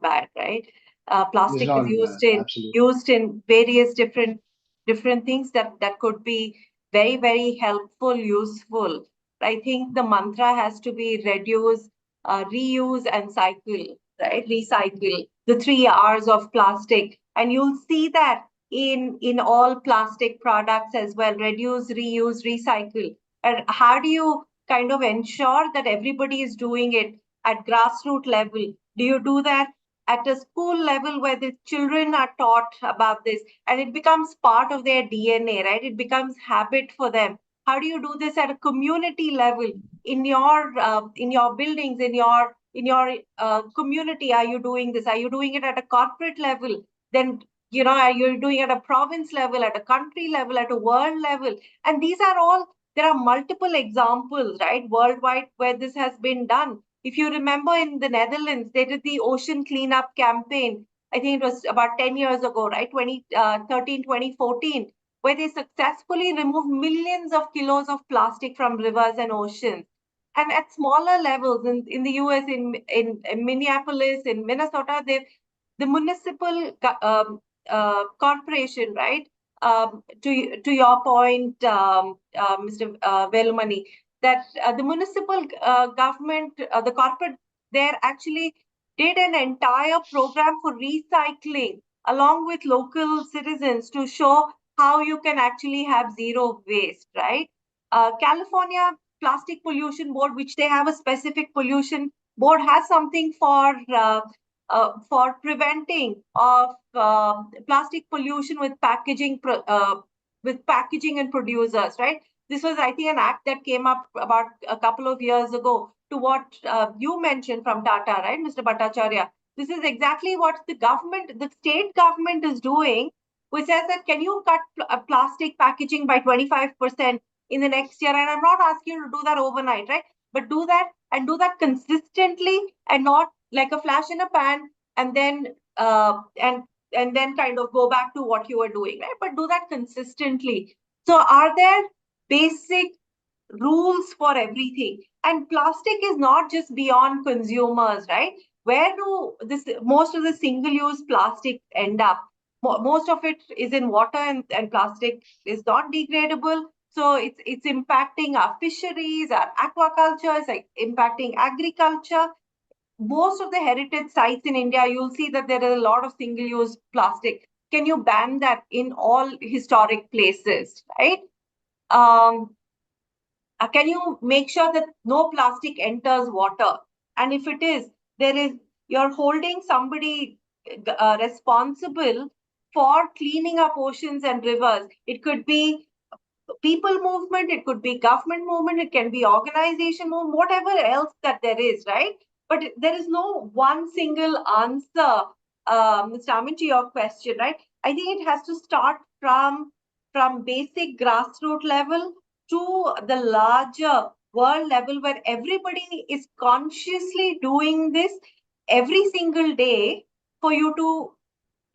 bad, right? Plastic is used in various different things that could be very, very helpful, useful. I think the mantra has to be reduce, reuse, and cycle, right? Recycle, the 3 R's of plastic, and you'll see that in all plastic products as well: reduce, reuse, recycle. And how do you kind of ensure that everybody is doing it at grassroots level? Do you do that at a school level where the children are taught about this and it becomes part of their DNA, right? It becomes habit for them. How do you do this at a community level in your buildings, in your community? Are you doing this? Are you doing it at a corporate level? Then are you doing it at a province level, at a country level, at a world level? And these are all, there are multiple examples, right, worldwide where this has been done. If you remember, in the Netherlands, they did the ocean cleanup campaign. I think it was about 10 years ago, right, 2013, 2014, where they successfully removed millions of kilos of plastic from rivers and oceans. And at smaller levels, in the US, in Minneapolis, in Minnesota, the municipal corporation, right? To your point, Mr. Velumani, that the municipal government, the corporate there actually did an entire program for recycling along with local citizens to show how you can actually have zero waste, right? California Plastic Pollution Board, which they have a specific pollution board, has something for preventing of plastic pollution with packaging and producers, right? This was, I think, an act that came up about a couple of years ago to what you mentioned from Tata, right, Mr. Bhattacharya? This is exactly what the state government is doing, which says that can you cut plastic packaging by 25% in the next year? And I'm not asking you to do that overnight, right? But do that, and do that consistently, and not like a flash in a pan, and then and then kind of go back to what you were doing, right? But do that consistently. So are there basic rules for everything? And plastic is not just beyond consumers, right? Where do this most of the single-use plastic end up? Most of it is in water, and plastic is not degradable. So it's impacting our fisheries, our aquaculture, it's like impacting agriculture. Most of the heritage sites in India, you'll see that there is a lot of single-use plastic. Can you ban that in all historic places, right? Can you make sure that no plastic enters water? And if it is, you're holding somebody responsible for cleaning up oceans and rivers. It could be people movement, it could be government movement, it can be organization movement, whatever else that there is, right? But there is no one single answer, Mr. Amin, to your question, right? I think it has to start from basic grassroots level to the larger world level, where everybody is consciously doing this every single day for you to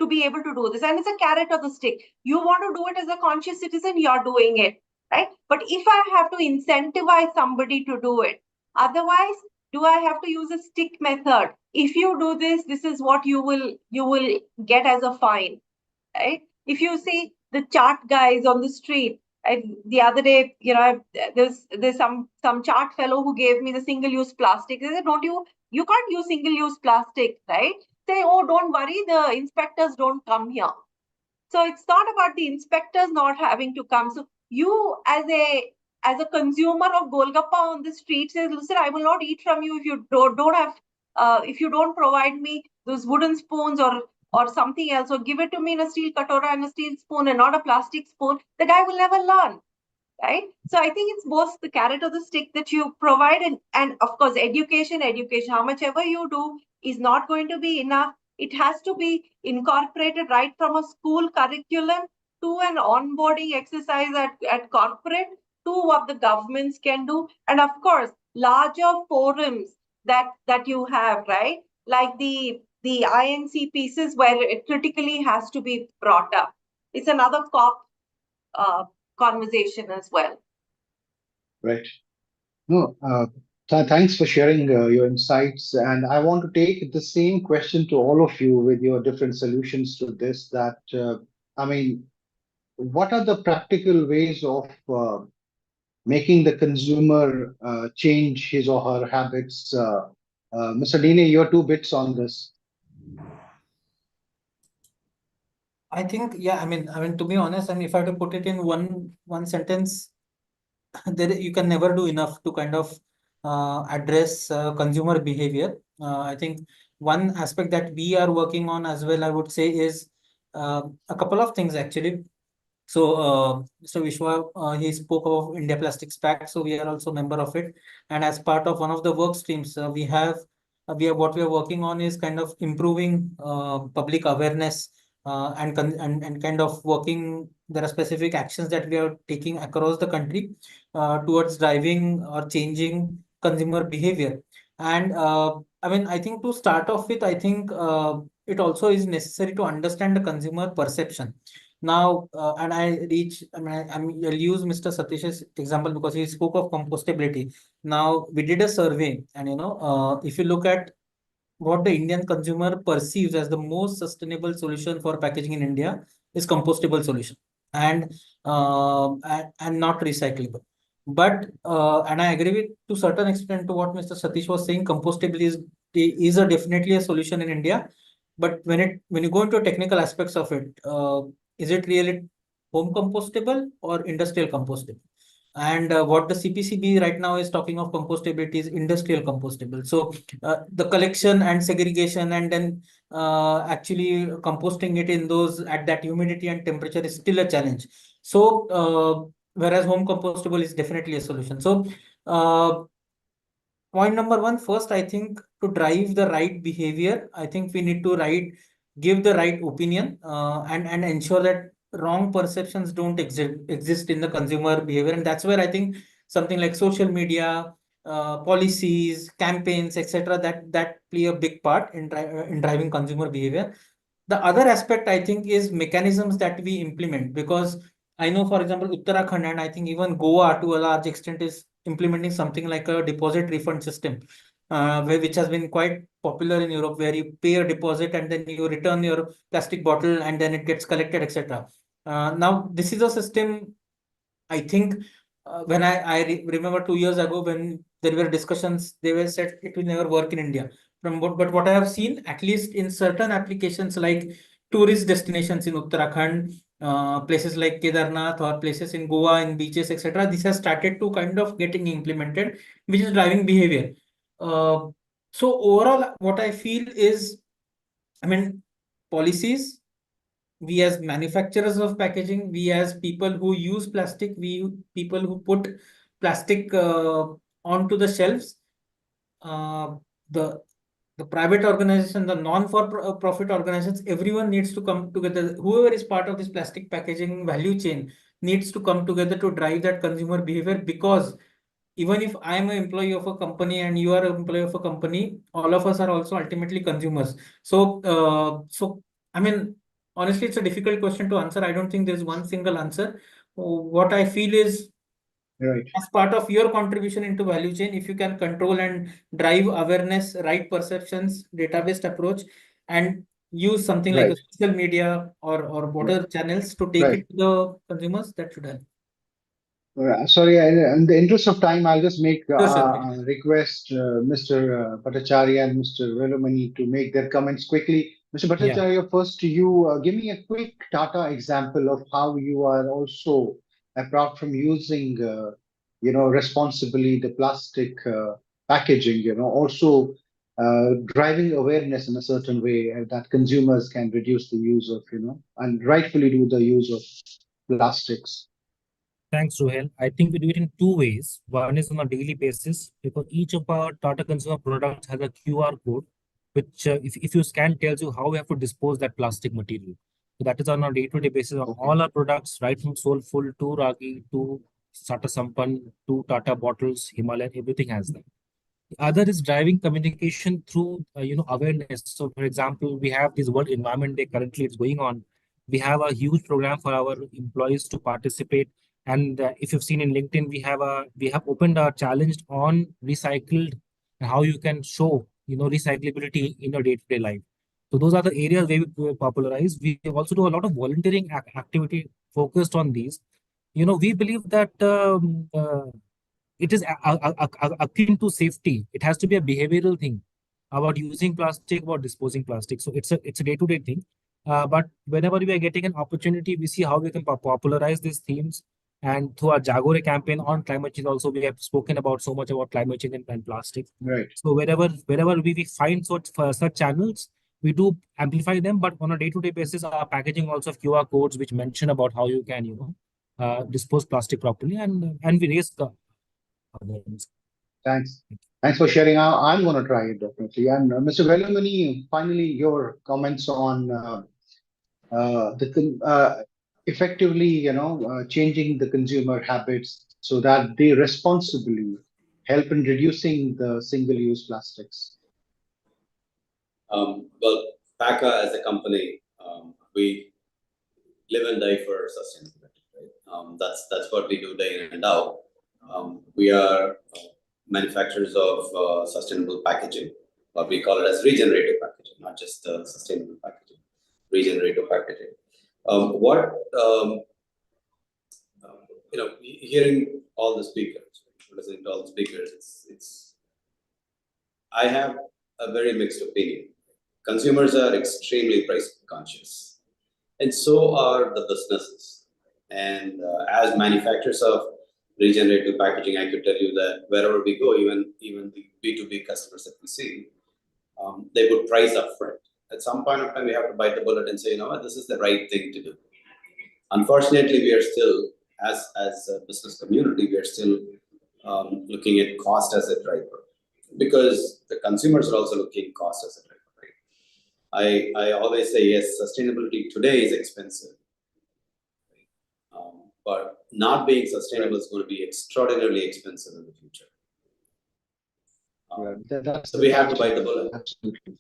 be able to do this. And it's a carrot or the stick. You want to do it as a conscious citizen, you're doing it, right? But if I have to incentivize somebody to do it, otherwise, do I have to use a stick method? If you do this, this is what you will get as a fine, right? If you see the chart guys on the street, the other day, there's some chart fellow who gave me the single-use plastic. They said, you can't use single-use plastic, right? Say, oh, don't worry, the inspectors don't come here. So it's not about the inspectors not having to come. So you as a consumer of Golgappa on the street says, listen, I will not eat from you if you don't have if you don't provide me those wooden spoons or something else, or give it to me in a steel katora and a steel spoon and not a plastic spoon, the guy will never learn. Right? So I think it's both the carrot or the stick that you provide, and of course, education, how much ever you do is not going to be enough. It has to be incorporated right from a school curriculum to an onboarding exercise at corporate, to what the governments can do. And of course, larger forums that you have, right? Like the INC pieces where it critically has to be brought up. It's another COP conversation as well. Right. No, thanks for sharing your insights. And I want to take the same question to all of you with your different solutions to this. That, I mean, what are the practical ways of making the consumer change his or her habits? Mr. Dine, your 2 bits on this. I think, yeah, I mean, to be honest, and if I have to put it in one sentence, you can never do enough to kind of address consumer behavior. I think one aspect that we are working on as well, I would say, is a couple of things actually. So Mr. Vishwa, he spoke of India Plastics Pact, so we are also a member of it. And as part of one of the work streams, we have what we are working on is kind of improving public awareness and kind of working. There are specific actions that we are taking across the country towards driving or changing consumer behavior. And I mean, I think to start off with, I think it also is necessary to understand the consumer perception. Now, and I'll use Mr. Satish's example because he spoke of compostability. Now, we did a survey, and if you look at what the Indian consumer perceives as the most sustainable solution for packaging in India is compostable solution, and not recyclable. But and I agree with to certain extent to what Mr. Satish was saying, compostability is definitely a solution in India. But when you go into technical aspects of it, is it really home compostable or industrial compostable? And what the CPCB right now is talking of compostability is industrial compostable. So the collection and segregation and then actually composting it in those at that humidity and temperature is still a challenge. So whereas home compostable is definitely a solution. So point number one, first, I think to drive the right behavior, I think we need to give the right opinion and ensure that wrong perceptions don't exist in the consumer behavior. And that's where I think something like social media, policies, campaigns, etc., that play a big part in driving consumer behavior. The other aspect, I think, is mechanisms that we implement, because I know, for example, Uttarakhand and I think even Goa to a large extent is implementing something like a deposit refund system, which has been quite popular in Europe, where you pay a deposit and then you return your plastic bottle and then it gets collected, etc. Now, this is a system, I think, when I remember 2 years ago when there were discussions, they were said it will never work in India. But what I have seen, at least in certain applications like tourist destinations in Uttarakhand, places like Kedarnath or places in Goa, in beaches, etc., this has started to kind of getting implemented, which is driving behavior. So overall, what I feel is, I mean, policies, we as manufacturers of packaging, we as people who use plastic, we people who put plastic onto the shelves, uh, the the private organization, the non-for-profit organizations, everyone needs to come together. Whoever is part of this plastic packaging value chain needs to come together to drive that consumer behavior, because even if I'm an employee of a company and you are an employee of a company, all of us are also ultimately consumers. So I mean, honestly, it's a difficult question to answer. I don't think there's one single answer. What I feel is, Right. as part of your contribution into value chain, if you can control and drive awareness, right perceptions, database approach, and use something like a Right. social media or what other channels to take Right. it to the consumers, that should help. Sorry, in the interest of time, I'll just make Sure. request Mr. Bhattacharya and Mr. Velumani to make their comments quickly. Mr. Yeah. Bhattacharya, first to you, give me a quick Tata example of how you are also, apart from using, responsibly the plastic packaging, also driving awareness in a certain way that consumers can reduce the use of, and rightfully do the use of plastics. Thanks, Rohel. I think we do it in two ways. One is on a daily basis, because each of our Tata Consumer products has a QR code, which if you scan tells you how we have to dispose that plastic material. So that is on a day-to-day basis on all our products, right from Soulful to Ragi to Tata Sampann to Tata bottles, Himalayan, everything has that. Other is driving communication through awareness. So for example, we have this World Environment Day, currently it's going on. We have a huge program for our employees to participate, and if you've seen in LinkedIn, we have opened a challenge on recycled and how you can show recyclability in your day-to-day life. So those are the areas where we popularize. We also do a lot of volunteering activity focused on these. We believe that it is akin to safety. It has to be a behavioral thing about using plastic, about disposing plastic. So it's a day-to-day thing. But whenever we are getting an opportunity, we see how we can popularize these themes. And through our Jagore campaign on climate change, also we have spoken about so much about climate change and plastic. Right. So wherever we find such channels, we do amplify them. But on a day-to-day basis, our packaging also have QR codes which mention about how you can dispose plastic properly, and we raise the awareness. Thanks. Thanks for sharing. I'm going to try it definitely. And Mr. Velumani, finally, your comments on effectively, changing the consumer habits so that they responsibly help in reducing the single-use plastics. Well, PACA as a company, we live and die for sustainability. Right? That's what we do day in and out. We are manufacturers of sustainable packaging, what we call it as regenerative packaging, not just sustainable packaging, regenerative packaging. Hearing all the speakers, listening to all the speakers, I have a very mixed opinion. Consumers are extremely price conscious, and so are the businesses. And as manufacturers of regenerative packaging, I could tell you that wherever we go, even the B2B customers that we see, they put price up front. At some point of time, we have to bite the bullet and say, you know what, this is the right thing to do. Unfortunately, we are still, as a business community, we are still looking at cost as a driver, because the consumers are also looking at cost as a driver. Right? I always say, yes, sustainability today is expensive. But not being sustainable is going to be extraordinarily expensive in the future. So we have to bite the bullet. Absolutely.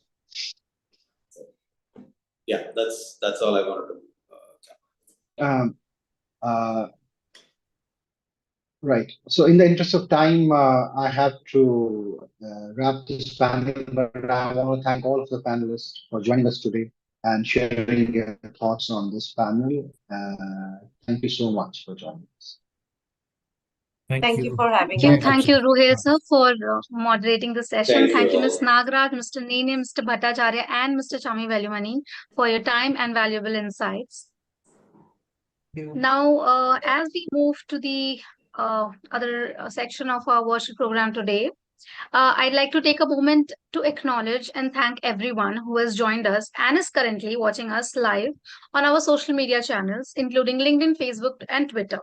Yeah, that's all I wanted to. Right. So in the interest of time, I have to wrap this panel, but I want to thank all of the panelists for joining us today and sharing your thoughts on this panel. Thank you so much for joining us. Thank you for having Thank you, us. thank you, Ruhail sir, for moderating the session. Thank Thank you you, Ms. all. Nagraj, Mr. Nene, Mr. Bhattacharya, and Mr. Chami Velumani for your time and valuable insights. Now, as we move to the other section of our worship program today, I'd like to take a moment to acknowledge and thank everyone who has joined us and is currently watching us live on our social media channels, including LinkedIn, Facebook, and Twitter.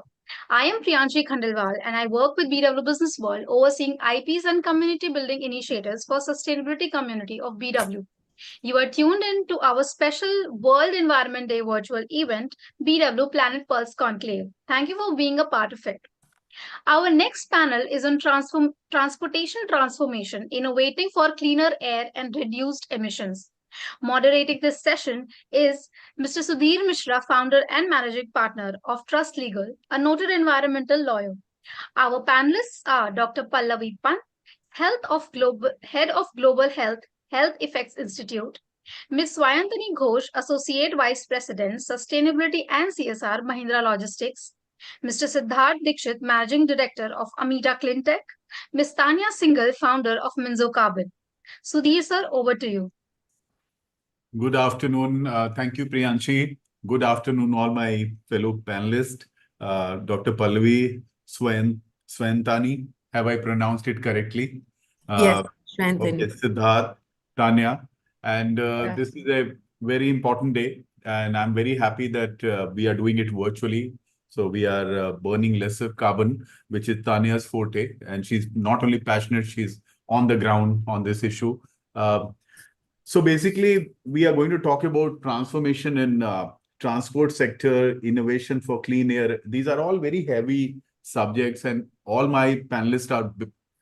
I am Priyanshi Khandelwal, and I work with BW Business World, overseeing IPs and community building initiatives for sustainability community of BW. You are tuned in to our special World Environment Day virtual event, BW Planet Pulse Conclave. Thank you for being a part of it. Our next panel is on transportation transformation, innovating for cleaner air and reduced emissions. Moderating this session is Mr. Sudhir Mishra, founder and managing partner of Trust Legal, a noted environmental lawyer. Our panelists are Dr. Pallavi Pant, Head of Global Health Effects Institute, Ms. Swayantani Ghosh, Associate Vice President, Sustainability and CSR, Mahindra Logistics, Mr. Siddharth Dikshit, Managing Director of Amita Cleantech, Ms. Tanya Singhal, founder of Minzo Carbon. Sudhir sir, over to you. Good afternoon. Thank you, Priyanshi. Good afternoon, all my fellow panelists. Dr. Pallavi Swayantani, have I pronounced it correctly? Yes, Okay, Swayantani. Siddharth, Tanya. And this is a very important day, and I'm very happy that we are doing it virtually. So we are burning lesser carbon, which is Tanya's forte. And she's not only passionate, she's on the ground on this issue. So basically, we are going to talk about transformation in transport sector, innovation for clean air. These are all very heavy subjects, and all my panelists are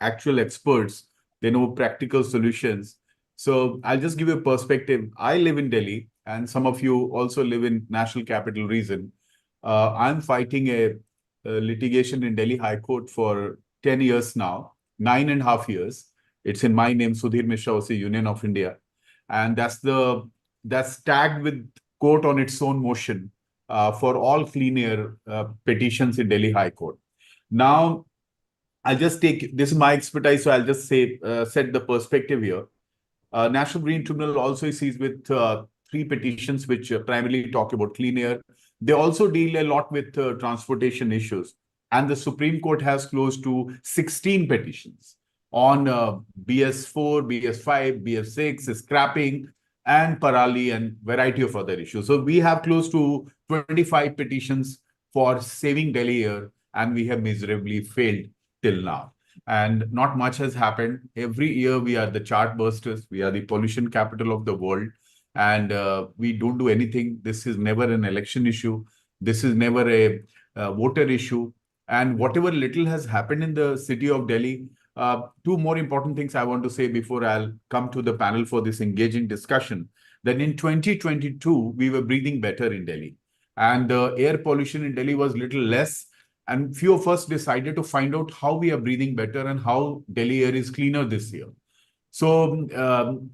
actual experts. They know practical solutions. So I'll just give you a perspective. I live in Delhi, and some of you also live in National Capital Region. I'm fighting a litigation in Delhi High Court for 10 years now, 9.5 years. It's in my name, Sudhir Mishra, OC Union of India. And that's tagged with court on its own motion for all clean air petitions in Delhi High Court. Now, I'll just take, this is my expertise, so I'll just say, set the perspective here. National Green Tribunal also sees with 3 petitions which primarily talk about clean air. They also deal a lot with transportation issues. And the Supreme Court has close to 16 petitions on BS4, BS5, BS6, scrapping, and Parali, and variety of other issues. So we have close to 25 petitions for saving Delhi air, and we have miserably failed till now. And not much has happened. Every year we are the chart bursters. We are the pollution capital of the world. And we don't do anything. This is never an election issue. This is never a voter issue. And whatever little has happened in the city of Delhi, 2 more important things I want to say before I'll come to the panel for this engaging discussion. That in 2022, we were breathing better in Delhi. And the air pollution in Delhi was little less. And few of us decided to find out how we are breathing better and how Delhi air is cleaner this year. So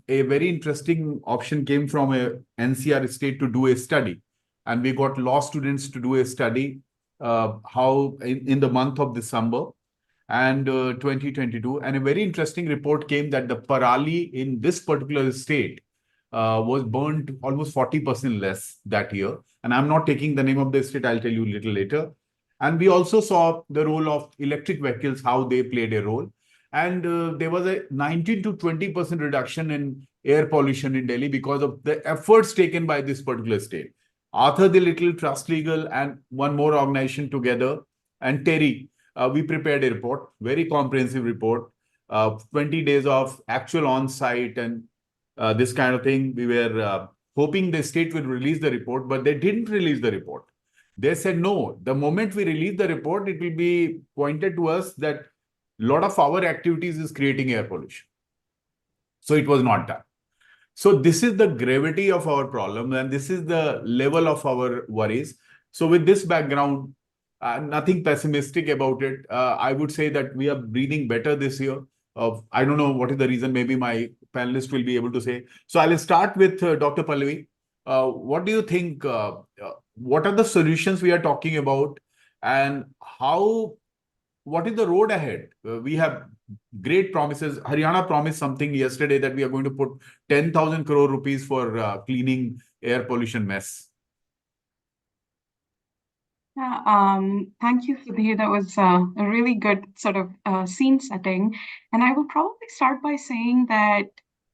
a very interesting option came from a NCR state to do a study. And we got law students to do a study how in the month of December and 2022. And a very interesting report came that the Parali in this particular state was burnt almost 40% less that year. And I'm not taking the name of the state, I'll tell you a little later. And we also saw the role of electric vehicles, how they played a role. And there was a 19 to 20% reduction in air pollution in Delhi because of the efforts taken by this particular state. Arthur the Little, Trust Legal, and one more organization together, and Terry, we prepared a report, very comprehensive report, 20 days of actual on-site and this kind of thing. We were hoping the state will release the report, but they didn't release the report. They said, no, the moment we release the report, it will be pointed to us that a lot of our activities is creating air pollution. So it was not done. So this is the gravity of our problem, and this is the level of our worries. So with this background, nothing pessimistic about it. I would say that we are breathing better this year. I don't know what is the reason. Maybe my panelists will be able to say. So I'll start with Dr. Pallavi. What do you think? What are the solutions we are talking about, and what is the road ahead? We have great promises. Haryana promised something yesterday that we are going to put 10,000 crore rupees for cleaning air pollution mess. Yeah, thank you, Sudhir. That was a really good sort of scene setting. And I will probably start by saying that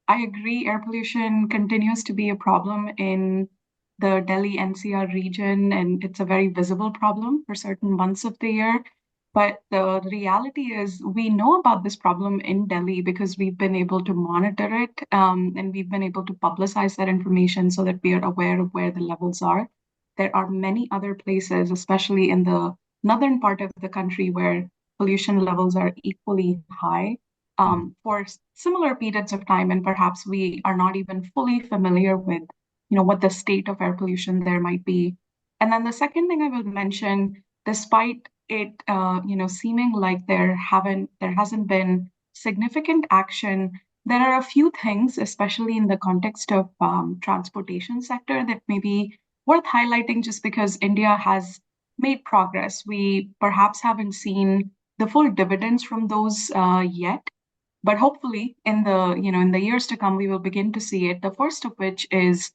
I agree air pollution continues to be a problem in the Delhi NCR region, and it's a very visible problem for certain months of the year. But the reality is, we know about this problem in Delhi because we've been able to monitor it, and we've been able to publicize that information so that we are aware of where the levels are. There are many other places, especially in the northern part of the country, where pollution levels are equally high for similar periods of time, and perhaps we are not even fully familiar with, what the state of air pollution there might be. And then the second thing I will mention, despite it, seeming like there hasn't been significant action, there are a few things, especially in the context of transportation sector, that may be worth highlighting just because India has made progress. We perhaps haven't seen the full dividends from those yet, but hopefully in the years to come we will begin to see it. The first of which is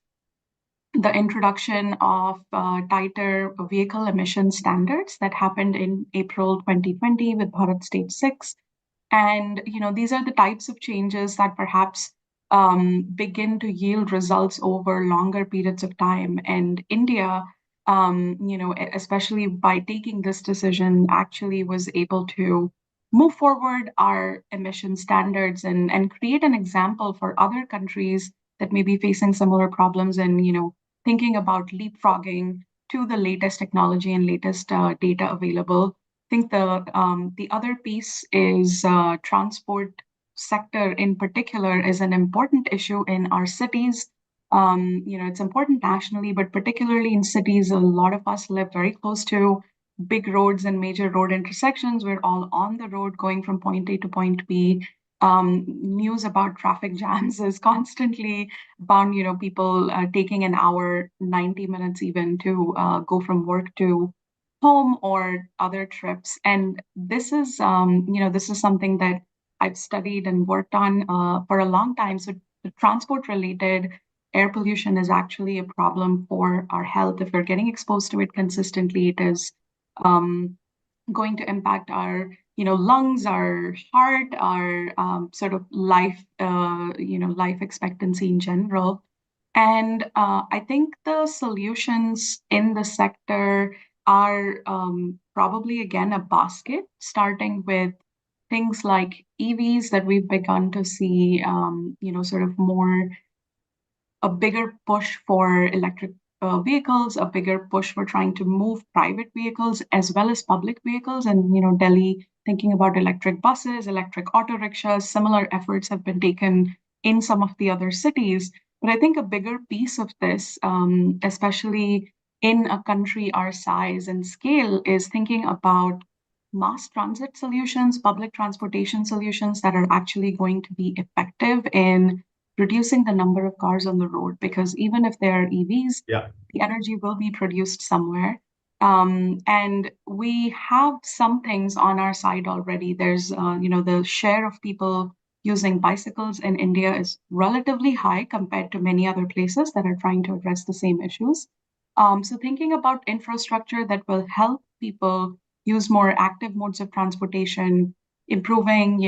the introduction of tighter vehicle emission standards that happened in April 2020 with Bharat Stage 6. And these are the types of changes that perhaps begin to yield results over longer periods of time. And India, especially by taking this decision, actually was able to move forward our emission standards and create an example for other countries that may be facing similar problems, and thinking about leapfrogging to the latest technology and latest data available. I think the other piece is transport sector in particular is an important issue in our cities. It's important nationally, but particularly in cities, a lot of us live very close to big roads and major road intersections. We're all on the road going from point A to point B. News about traffic jams is constantly about, people taking an hour, 90 minutes even to go from work to home or other trips. And this is, this is something that I've studied and worked on for a long time. So the transport related air pollution is actually a problem for our health. If we're getting exposed to it consistently, it is going to impact our, lungs, our heart, our sort of life, life expectancy in general. And I think the solutions in the sector are probably again a basket, starting with things like EVs that we've begun to see, sort of more a bigger push for electric vehicles, a bigger push for trying to move private vehicles as well as public vehicles. And, Delhi thinking about electric buses, electric auto rickshaws, similar efforts have been taken in some of the other cities. But I think a bigger piece of this, especially in a country our size and scale, is thinking about mass transit solutions, public transportation solutions that are actually going to be effective in reducing the number of cars on the road, because even if there are EVs, the energy will be produced somewhere. And we have some things on our side already. There's, the share of people using bicycles in India is relatively high compared to many other places that are trying to address the same issues. So thinking about infrastructure that will help people use more active modes of transportation, improving,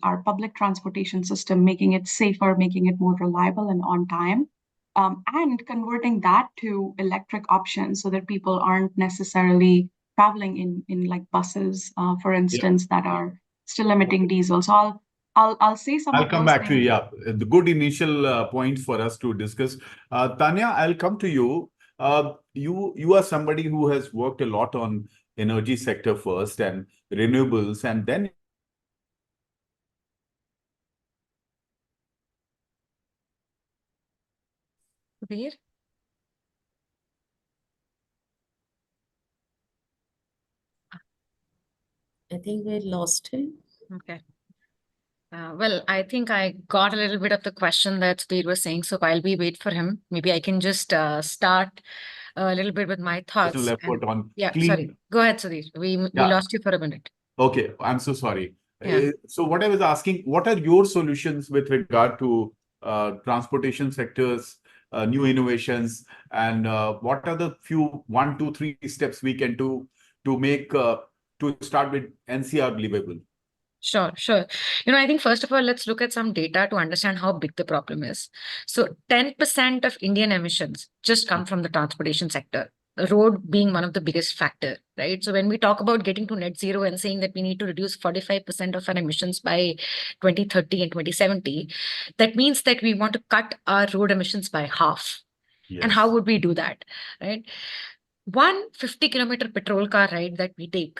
our public transportation system, making it safer, making it more reliable and on time, and converting that to electric options so that people aren't necessarily traveling in like buses, for instance, that are still emitting diesel. So I'll say some I'll of come those back to you. things. Yeah, the good initial points for us to discuss. Tanya, I'll come to you. You are somebody who has worked a lot on energy sector first and renewables, and then Sudhir? I think we lost him. Okay. Well, I think I got a little bit of the question that Sudhir was saying. So while we wait for him, maybe I can just start a little bit with my thoughts. Little effort on Yeah, clean. sorry. Go ahead, Sudhir. We Yeah. lost you for a minute. Okay, I'm so sorry. Yeah. So what I was asking, what are your solutions with regard to transportation sectors, new innovations, and what are the few 1, 2, 3 steps we can do to make to start with NCR believable? Sure, sure. I think first of all, let's look at some data to understand how big the problem is. So 10% of Indian emissions just come from the transportation sector, road being one of the biggest factor, right? So when we talk about getting to net zero and saying that we need to reduce 45% of our emissions by 2030 and 2070, that means that we want to cut our road emissions by half. Yes. And how would we do that, right? One 50-kilometer petrol car ride that we take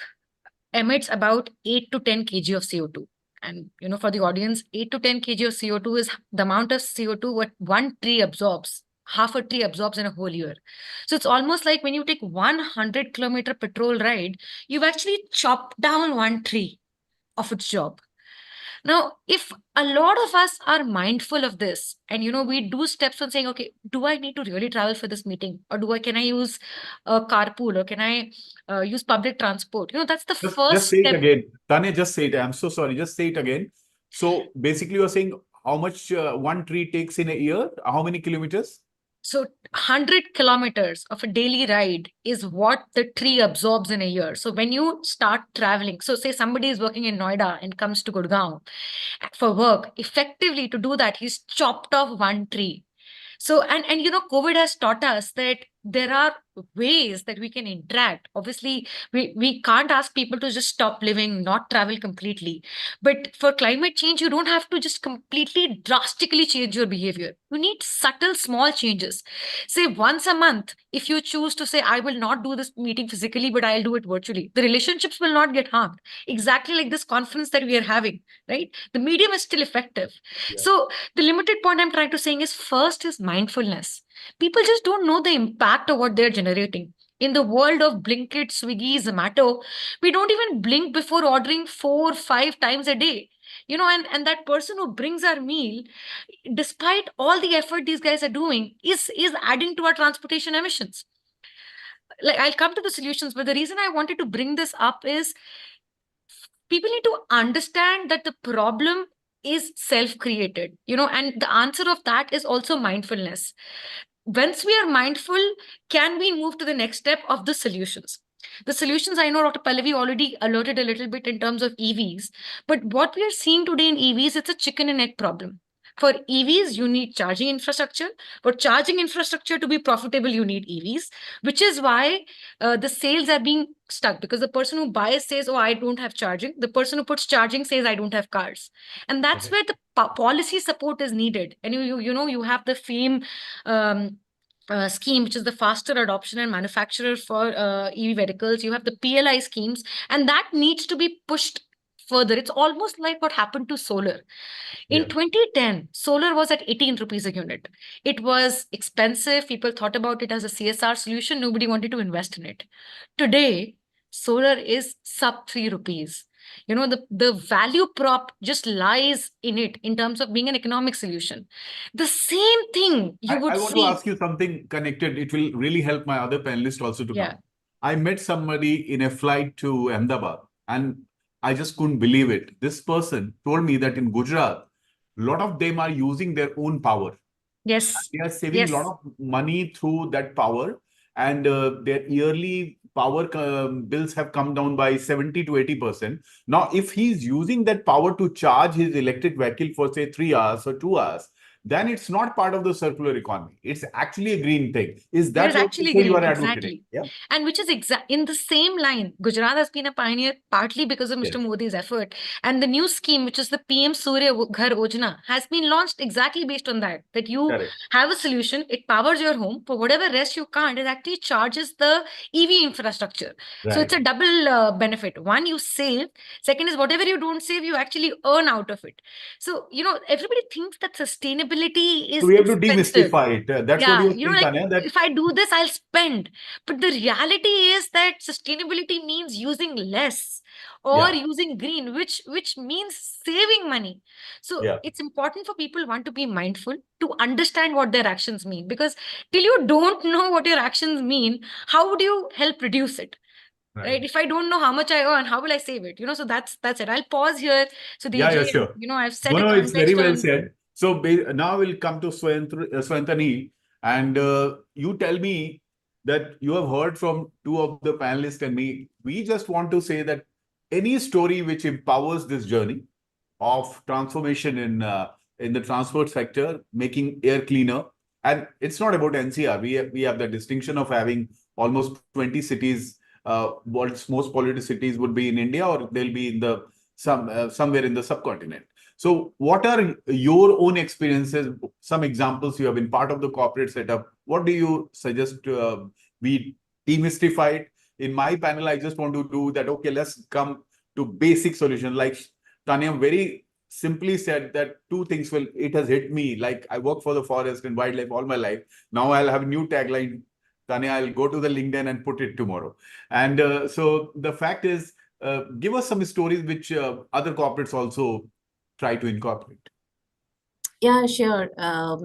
emits about 8 to 10 kg of CO2. And, for the audience, 8 to 10 kg of CO2 is the amount of CO2 what one tree absorbs, half a tree absorbs in a whole year. So it's almost like when you take 100-kilometer petrol ride, you've actually chopped down one tree of its job. Now, if a lot of us are mindful of this and, we do steps on saying, okay, do I need to really travel for this meeting? Or can I use a carpool? Or can I use public transport? That's the first Just say it step. again. Tanya, just say it. I'm so sorry. Just say it again. So basically you're saying how much one tree takes in a year? How many kilometers? So 100 kilometers of a daily ride is what the tree absorbs in a year. So when you start traveling, so say somebody is working in Noida and comes to Gurgaon for work, effectively to do that, he's chopped off one tree. So, and COVID has taught us that there are ways that we can interact. Obviously, we can't ask people to just stop living, not travel completely. But for climate change, you don't have to just completely drastically change your behavior. You need subtle, small changes. Say once a month, if you choose to say, I will not do this meeting physically, but I'll do it virtually, the relationships will not get harmed. Exactly like this conference that we are having, right? The medium is still effective. Yeah. So the limited point I'm trying to say is first is mindfulness. People just don't know the impact of what they're generating. In the world of Blinkit, Swiggy, Zomato, we don't even blink before ordering 4 or 5 times a day. And that person who brings our meal, despite all the effort these guys are doing, is adding to our transportation emissions. Like, I'll come to the solutions, but the reason I wanted to bring this up is people need to understand that the problem is self-created, and the answer of that is also mindfulness. Once we are mindful, can we move to the next step of the solutions? The solutions, I know Dr. Pallavi already alerted a little bit in terms of EVs, but what we are seeing today in EVs, it's a chicken and egg problem. For EVs, you need charging infrastructure. For charging infrastructure to be profitable, you need EVs, which is why the sales are being stuck, because the person who buys says, oh, I don't have charging. The person who puts charging says, I don't have cars. And that's where the policy support is needed. And you have the FAME scheme, which is the faster adoption and manufacturer for EV vehicles. You have the PLI schemes, and that needs to be pushed further. It's almost like what happened to solar. In 2010, solar was at 18 rupees a unit. It was expensive. People thought about it as a CSR solution. Nobody wanted to invest in it. Today, solar is sub 3 rupees. The value prop just lies in it in terms of being an economic solution. The same thing you would see. I want to ask you something connected. It will really help my other panelists also to come. I met somebody in a flight to Ahmedabad and I just couldn't believe it. This person told me that in Gujarat, a lot of them are using their own power. Yes. They are saving a lot of money through that power, and their yearly power bills have come down by 70 to 80%. Now, if he's using that power to charge his electric vehicle for say 3 hours or 2 hours, then it's not part of the circular economy. It's actually a green thing. Is that what you are advocating? Yeah. And which is in the same line. Gujarat has been a pioneer partly because of Mr. Modi's effort. And the new scheme, which is the PM Surya Ghar Yojana, has been launched exactly based on that. That you have a solution, it powers your home. For whatever rest you can't, it actually charges the EV infrastructure. So it's a double benefit. One, you save. Second is whatever you don't save, you actually earn out of it. So, everybody thinks that sustainability sustainability is So we have to expensive. demystify it. That's what Yeah, you're you know, saying, like Tanya, that if I do this, I'll spend. But the reality is that sustainability means using less or yeah, using green, which means saving money. So yeah, it's important for people want to be mindful to understand what their actions mean. Because till you don't know what your actions mean, how would you help reduce it? Right? If I don't know how much I earn, how will I save it? So that's it. I'll pause here. So yeah, DJ, sure. I've set No, a no, it's very context well on. said. So now we'll come to Swantani, and you tell me that you have heard from two of the panelists and me. We just want to say that any story which empowers this journey of transformation in the transport sector, making air cleaner, and it's not about NCR. We have the distinction of having almost 20 cities. World's most polluted cities would be in India, or they'll be in the somewhere in the subcontinent. So, what are your own experiences? Some examples, you have been part of the corporate setup. What do you suggest we demystify it? In my panel, I just want to do that. Okay, let's come to basic solution. Like Tanya very simply said that two things will, it has hit me. Like I work for the forest and wildlife all my life. Now I'll have a new tagline. Tanya, I'll go to the LinkedIn and put it tomorrow. And so the fact is, give us some stories which other corporates also try to incorporate. Yeah, sure.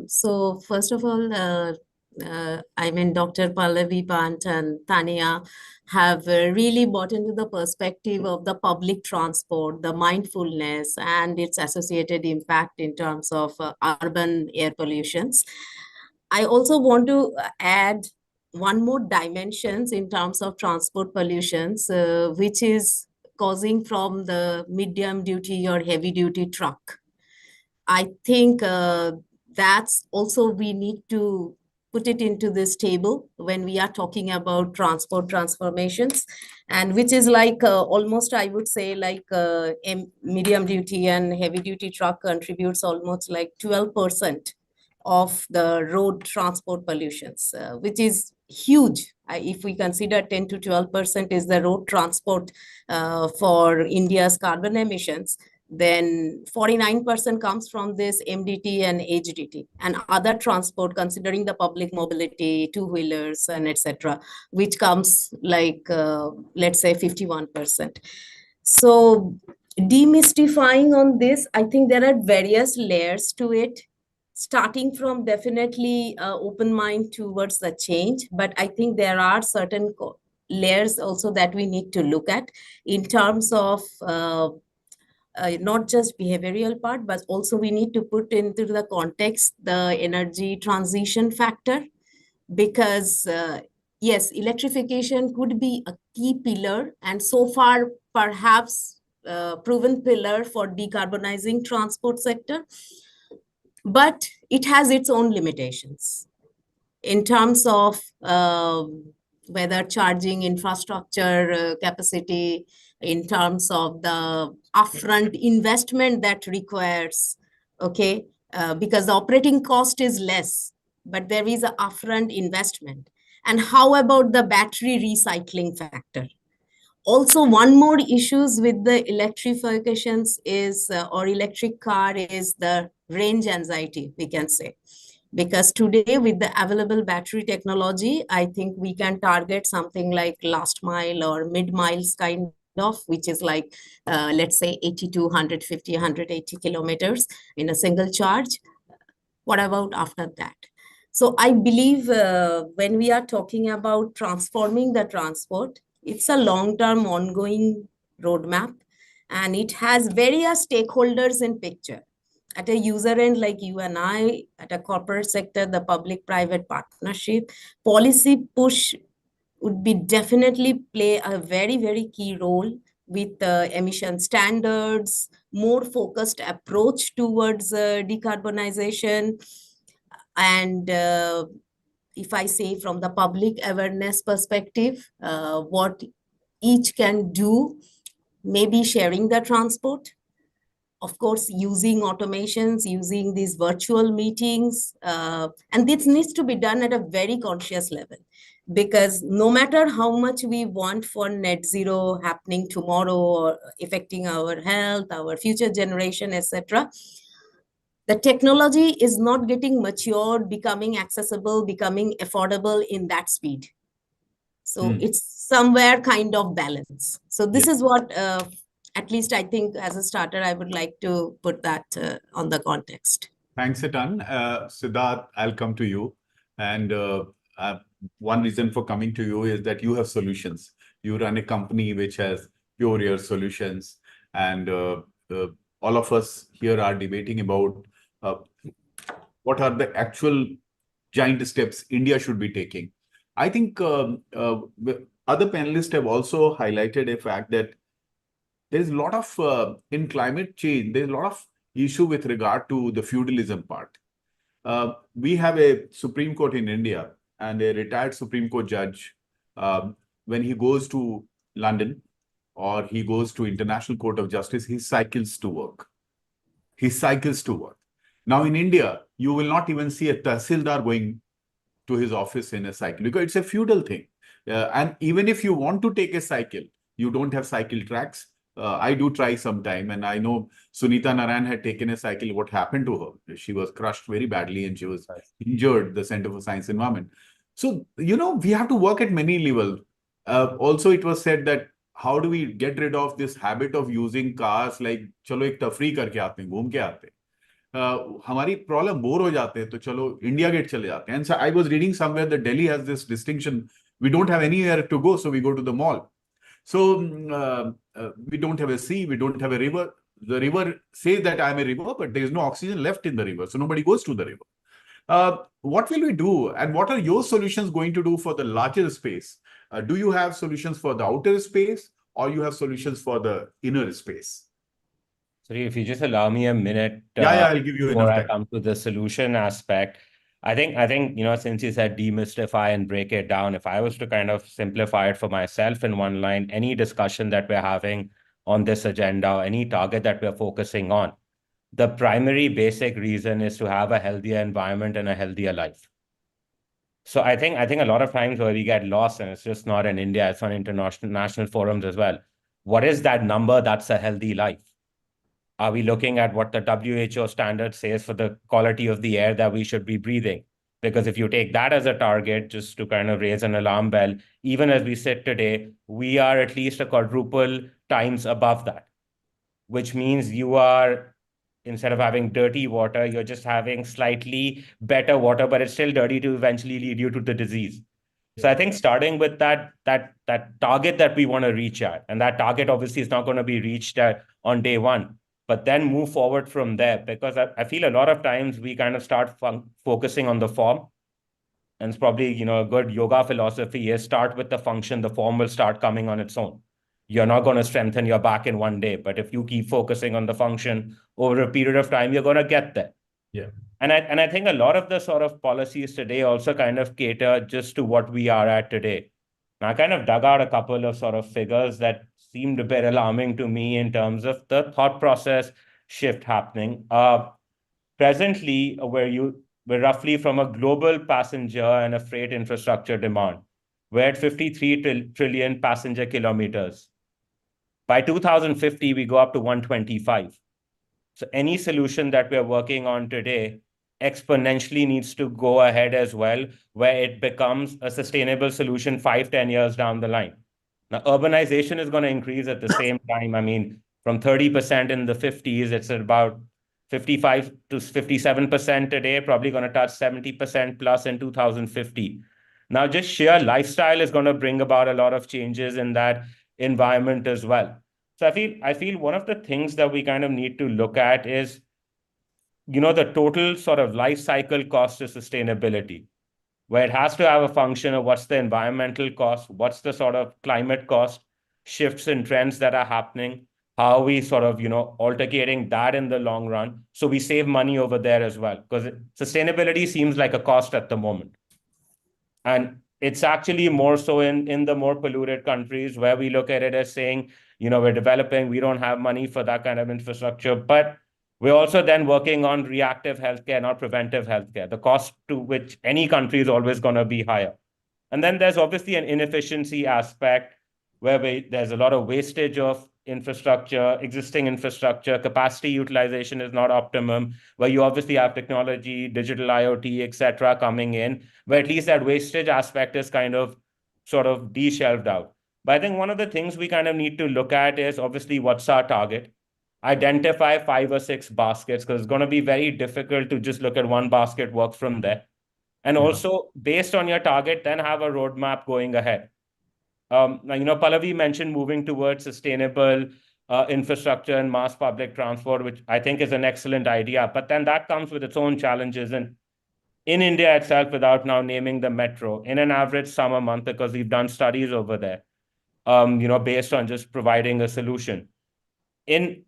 So first of all, I mean, Dr. Pallavi Pant and Tania have really bought into the perspective of the public transport, the mindfulness, and its associated impact in terms of urban air pollutions. I also want to add one more dimensions in terms of transport pollutions, which is causing from the medium duty or heavy duty truck. I think that's also we need to put it into this table when we are talking about transport transformations, and which is like almost I would say like medium duty and heavy duty truck contributes almost like 12% of the road transport pollutions, which is huge. If we consider 10 to 12% is the road transport for India's carbon emissions, then 49% comes from this MDT and HDT and other transport, considering the public mobility, two-wheelers and etc., which comes like, let's say 51%. So demystifying on this, I think there are various layers to it, starting from definitely open mind towards the change. But I think there are certain layers also that we need to look at in terms of not just behavioral part, but also we need to put into the context the energy transition factor, because yes, electrification could be a key pillar and so far perhaps proven pillar for decarbonizing transport sector, but it has its own limitations in terms of whether charging infrastructure capacity, in terms of the upfront investment that requires, okay, because the operating cost is less, but there is an upfront investment. And how about the battery recycling factor? Also, one more issues with the electrifications is, or electric car is the range anxiety, we can say. Because today with the available battery technology, I think we can target something like last mile or mid miles kind of, which is like, let's say 80 to 150, 180 kilometers in a single charge. What about after that? So I believe when we are talking about transforming the transport, it's a long-term ongoing roadmap, and it has various stakeholders in picture. At a user end like you and I, at a corporate sector, the public-private partnership, policy push would be definitely play a very, very key role with emission standards, more focused approach towards decarbonization. And if I say from the public awareness perspective, what each can do, maybe sharing the transport, of course, using automations, using these virtual meetings. And this needs to be done at a very conscious level, because no matter how much we want for net zero happening tomorrow or affecting our health, our future generation, etc., The technology is not getting matured, becoming accessible, becoming affordable in that speed. So it's somewhere kind of balance. So this is what, at least I think as a starter, I would like to put that on the context. Thanks a ton. Siddharth, I'll come to you. And one reason for coming to you is that you have solutions. You run a company which has pure air solutions. And all of us here are debating about what are the actual giant steps India should be taking. I think other panelists have also highlighted a fact that there's a lot of, in climate change, there's a lot of issue with regard to the feudalism part. We have a Supreme Court in India, and a retired Supreme Court judge, when he goes to London or he goes to International Court of Justice, he cycles to work. He cycles to work. Now in India, you will not even see a Tahsildar going to his office in a cycle because it's a feudal thing. And even if you want to take a cycle, you don't have cycle tracks. I do try sometime, and I know Sunita Narayan had taken a cycle. What happened to her? She was crushed very badly and she was injured, the Center for Science and Environment. So, you know, we have to work at many levels. Also, it was said that how do we get rid of this habit of using cars like, chalo ek tafri karke aate hain, ghum ke aate hain. हमारी problem bore हो जाते हैं तो चलो India gate चले जाते हैं. And so I was reading somewhere that Delhi has this distinction. We don't have anywhere to go, so we go to the mall. So we don't have a sea, we don't have a river. The river says that I'm a river, but there is no oxygen left in the river, so nobody goes to the river. What will we do, and what are your solutions going to do for the larger space? Do you have solutions for the outer space, or you have solutions for the inner space? Sorry, if you just allow me a minute, I'll give you before enough I time. come to the solution aspect. I think, you know, since you said demystify and break it down, if I was to kind of simplify it for myself in one line, any discussion that we're having on this agenda, any target that we're focusing on, the primary basic reason is to have a healthier environment and a healthier life. So I think a lot of times where we get lost, and it's just not in India, it's on international forums as well. What is that number that's a healthy life? Are we looking at what the WHO standard says for the quality of the air that we should be breathing? Because if you take that as a target, just to kind of raise an alarm bell, even as we sit today, we are at least a quadruple times above that, which means you are, instead of having dirty water, you're just having slightly better water, but it's still dirty to eventually lead you to the disease. So I think starting with that target that we want to reach at, and that target obviously is not going to be reached on day one, but then move forward from there, because I feel a lot of times we kind of start focusing on the form. And it's probably, you know, a good yoga philosophy is start with the function, the form will start coming on its own. You're not going to strengthen your back in one day, but if you keep focusing on the function over a period of time, you're going to get there. Yeah. And I think a lot of the sort of policies today also kind of cater just to what we are at today. And I kind of dug out a couple of sort of figures that seemed a bit alarming to me in terms of the thought process shift happening. Presently, we're roughly, from a global passenger and a freight infrastructure demand, we're at 53 trillion passenger kilometers. By 2050, we go up to 125. So any solution that we're working on today exponentially needs to go ahead as well, where it becomes a sustainable solution 5-10 years down the line. Now, urbanization is going to increase at the same time. I mean, from 30% in the 50s, it's at about 55 to 57% today, probably going to touch 70% plus in 2050. Now, just sheer lifestyle is going to bring about a lot of changes in that environment as well. So I feel one of the things that we kind of need to look at is, you know, the total sort of life cycle cost of sustainability, where it has to have a function of what's the environmental cost, what's the sort of climate cost, shifts and trends that are happening, how are we sort of, you know, altercating that in the long run, so we save money over there as well, because sustainability seems like a cost at the moment. And it's actually more so in the more polluted countries, where we look at it as saying, you know, we're developing, we don't have money for that kind of infrastructure, but we're also then working on reactive healthcare, not preventive healthcare. The cost to which any country is always going to be higher. And then there's obviously an inefficiency aspect, where there's a lot of wastage of infrastructure, existing infrastructure, capacity utilization is not optimum, where you obviously have technology, digital IoT, etc. coming in, where at least that wastage aspect is kind of sort of de-shelved out. But I think one of the things we kind of need to look at is obviously what's our target. Identify 5 or 6 baskets, because it's going to be very difficult to just look at one basket, work from there. And also, based on your target, then have a roadmap going ahead. Pallavi mentioned moving towards sustainable infrastructure and mass public transport, which I think is an excellent idea. But then that comes with its own challenges. And in India itself, without now naming the metro, in an average summer month, because we've done studies over there, based on just providing a solution.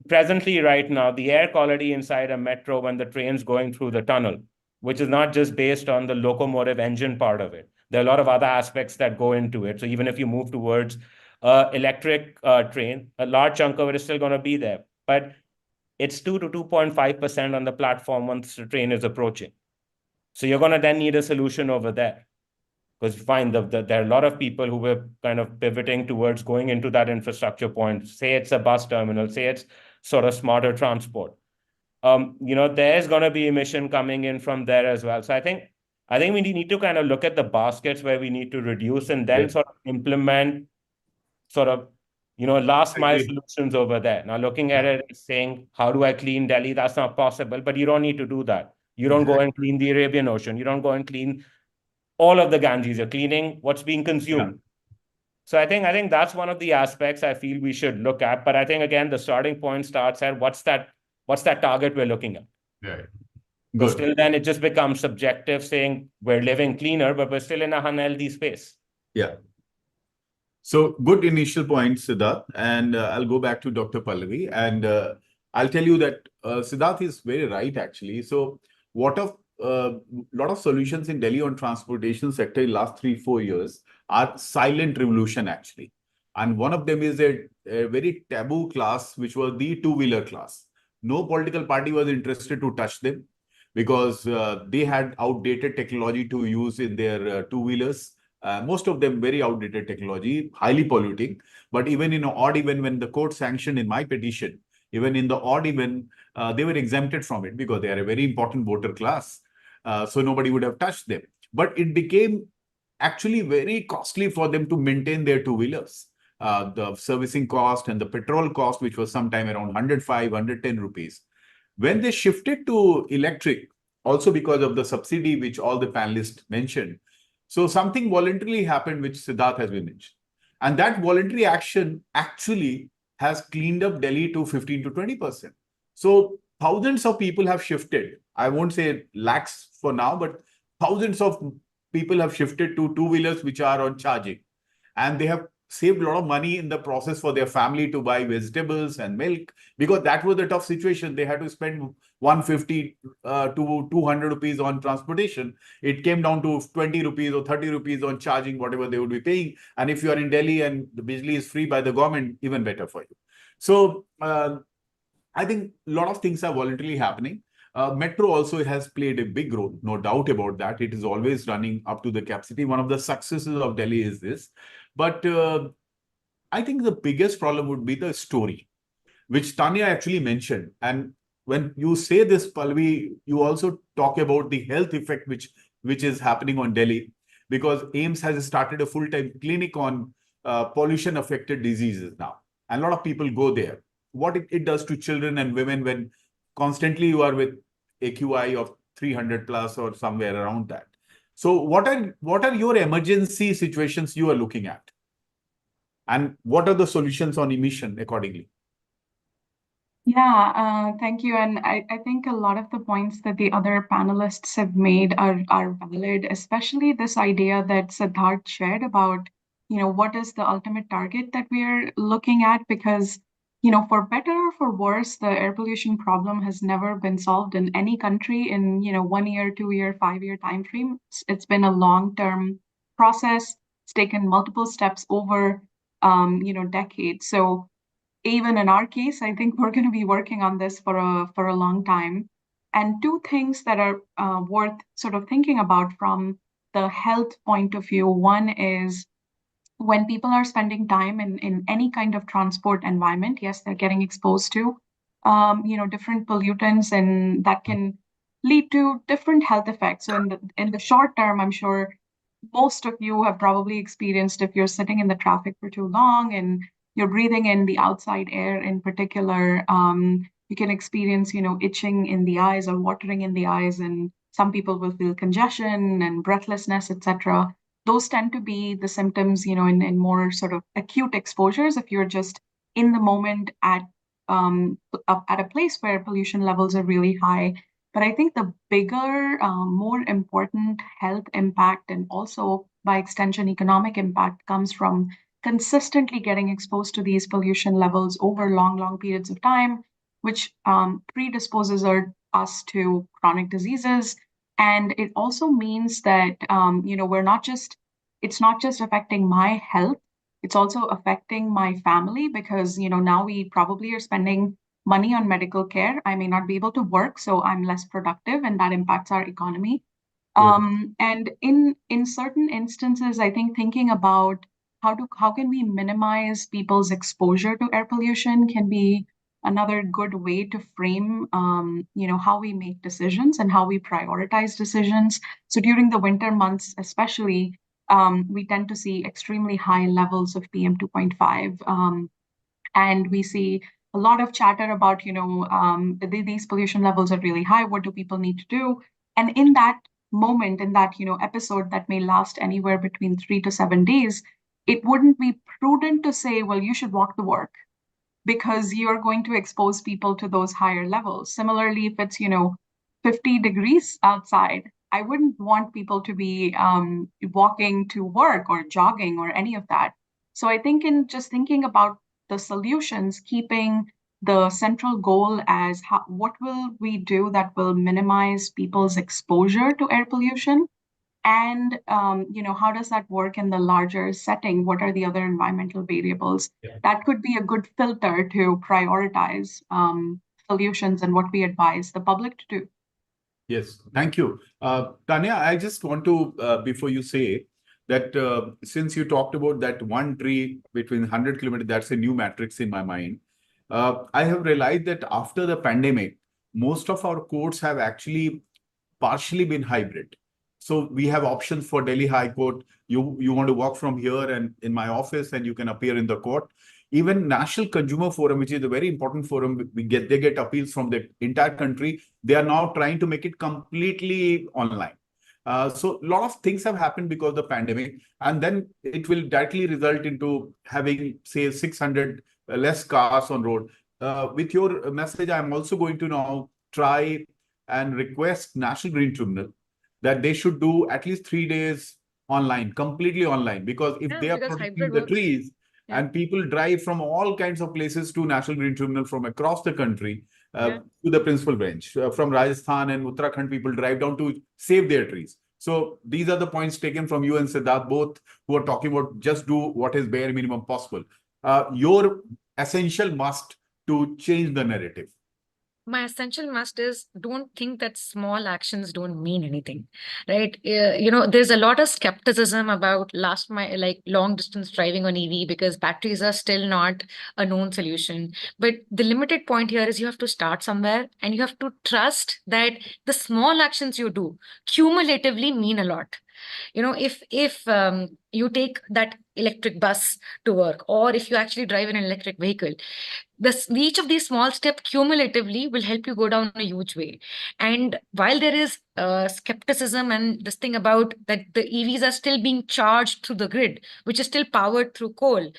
Presently right now, the air quality inside a metro when the train's going through the tunnel, which is not just based on the locomotive engine part of it. There are a lot of other aspects that go into it. So even if you move towards electric train, a large chunk of it is still going to be there. But it's 2 to 2.5% on the platform once the train is approaching. So you're going to then need a solution over there. Because fine, there are a lot of people who were kind of pivoting towards going into that infrastructure point. Say it's a bus terminal, say it's sort of smarter transport. There's going to be emission coming in from there as well. So I think we need to kind of look at the baskets where we need to reduce and then sort of implement sort of, last mile solutions over there. Now looking at it and saying, how do I clean Delhi? That's not possible, but you don't need to do that. You don't go and clean the Arabian Ocean. You don't go and clean all of the Ganges. You're cleaning what's being consumed. So I think that's one of the aspects I feel we should look at. But I think, again, the starting point starts at what's that target we're looking at. Right. Good. Still then it just becomes subjective, saying we're living cleaner, but we're still in a unhealthy space. Yeah. So good initial points, Siddharth. And I'll go back to Dr. Pallavi. And I'll tell you that Siddharth is very right, actually. So lot of solutions in Delhi on transportation sector in last 3-4 years are silent revolution, actually. And one of them is a very taboo class, which was the two-wheeler class. No political party was interested to touch them because they had outdated technology to use in their two-wheelers. Most of them very outdated technology, highly polluting. But even in an odd even when the court sanctioned in my petition, even in the odd even, they were exempted from it because they are a very important voter class. So nobody would have touched them. But it became actually very costly for them to maintain their two-wheelers. The servicing cost and the petrol cost, which was sometime around 105, 110 rupees. When they shifted to electric, also because of the subsidy, which all the panelists mentioned, so something voluntarily happened, which Siddharth has been mentioned. And that voluntary action actually has cleaned up Delhi to 15 to 20%. So thousands of people have shifted. I won't say lakhs for now, but thousands of people have shifted to two-wheelers which are on charging. And they have saved a lot of money in the process for their family to buy vegetables and milk, because that was a tough situation. They had to spend 150 to 200 rupees on transportation. It came down to 20 rupees or 30 rupees on charging, whatever they would be paying. And if you are in Delhi and the Bijli is free by the government, even better for you. So I think a lot of things are voluntarily happening. Metro also has played a big role, no doubt about that. It is always running up to the capacity. One of the successes of Delhi is this. But I think the biggest problem would be the story, which Tanya actually mentioned. And when you say this, Pallavi, you also talk about the health effect which is happening on Delhi, because AIIMS has started a full-time clinic on pollution-affected diseases now. And a lot of people go there. What it does to children and women when constantly you are with AQI of 300 plus or somewhere around that. So what are your emergency situations you are looking at? And what are the solutions on emission accordingly? Yeah, thank you. And I think a lot of the points that the other panelists have made are valid, especially this idea that Siddharth shared about, what is the ultimate target that we are looking at? Because, for better or for worse, the air pollution problem has never been solved in any country in, 1 year, 2 year, 5 year time frame. It's been a long-term process. It's taken multiple steps over, decades. So even in our case, I think we're going to be working on this for a long time. And two things that are worth sort of thinking about from the health point of view. One is when people are spending time in any kind of transport environment, yes, they're getting exposed to, different pollutants, and that can lead to different health effects. So in the short term, I'm sure most of you have probably experienced if you're sitting in the traffic for too long and you're breathing in the outside air in particular, you can experience, itching in the eyes or watering in the eyes, and some people will feel congestion and breathlessness, etc. Those tend to be the symptoms, in more sort of acute exposures if you're just in the moment at a place where pollution levels are really high. But I think the bigger, more important health impact and also by extension economic impact comes from consistently getting exposed to these pollution levels over long, long periods of time, which predisposes us to chronic diseases. And it also means that, it's not just affecting my health, it's also affecting my family because, now we probably are spending money on medical care. I may not be able to work, so I'm less productive, and that impacts our economy. And in certain instances, I think thinking about how can we minimize people's exposure to air pollution can be another good way to frame how we make decisions and how we prioritize decisions. So during the winter months, especially, we tend to see extremely high levels of PM 2.5. And we see a lot of chatter about, these pollution levels are really high. What do people need to do? And in that moment, in that, episode that may last anywhere between 3 to 7 days, it wouldn't be prudent to say, well, you should walk to work because you're going to expose people to those higher levels. Similarly, if it's, 50 degrees outside, I wouldn't want people to be walking to work or jogging or any of that. So I think in just thinking about the solutions, keeping the central goal as what will we do that will minimize people's exposure to air pollution? And how does that work in the larger setting? What are the other environmental variables? That could be a good filter to prioritize solutions and what we advise the public to do. Yes, thank you. Tanya, I just want to, before you say that, since you talked about that one tree between 100 kilometers, that's a new matrix in my mind. I have realized that after the pandemic, most of our courts have actually partially been hybrid. So we have options for Delhi High Court. You want to work from here and in my office, and you can appear in the court. Even National Consumer Forum, which is a very important forum, they get appeals from the entire country. They are now trying to make it completely online. So a lot of things have happened because of the pandemic, and then it will directly result into having, say, 600 less cars on road. With your message, I'm also going to now try and request National Green Tribunal that they should do at least 3 days online, completely online, because if they are protecting the trees and people drive from all kinds of places to National Green Tribunal from across the country to the principal bench. From Rajasthan and Uttarakhand, people drive down to save their trees. So these are the points taken from you and Siddharth, both who are talking about just do what is bare minimum possible. Your essential must to change the narrative. My essential must is don't think that small actions don't mean anything, right? There's a lot of skepticism about long distance driving on EV because batteries are still not a known solution. But the limited point here is you have to start somewhere and you have to trust that the small actions you do cumulatively mean a lot. If you take that electric bus to work, or if you actually drive an electric vehicle, each of these small steps cumulatively will help you go down a huge way. And while there is skepticism and this thing about that the EVs are still being charged through the grid, which is still powered through coal,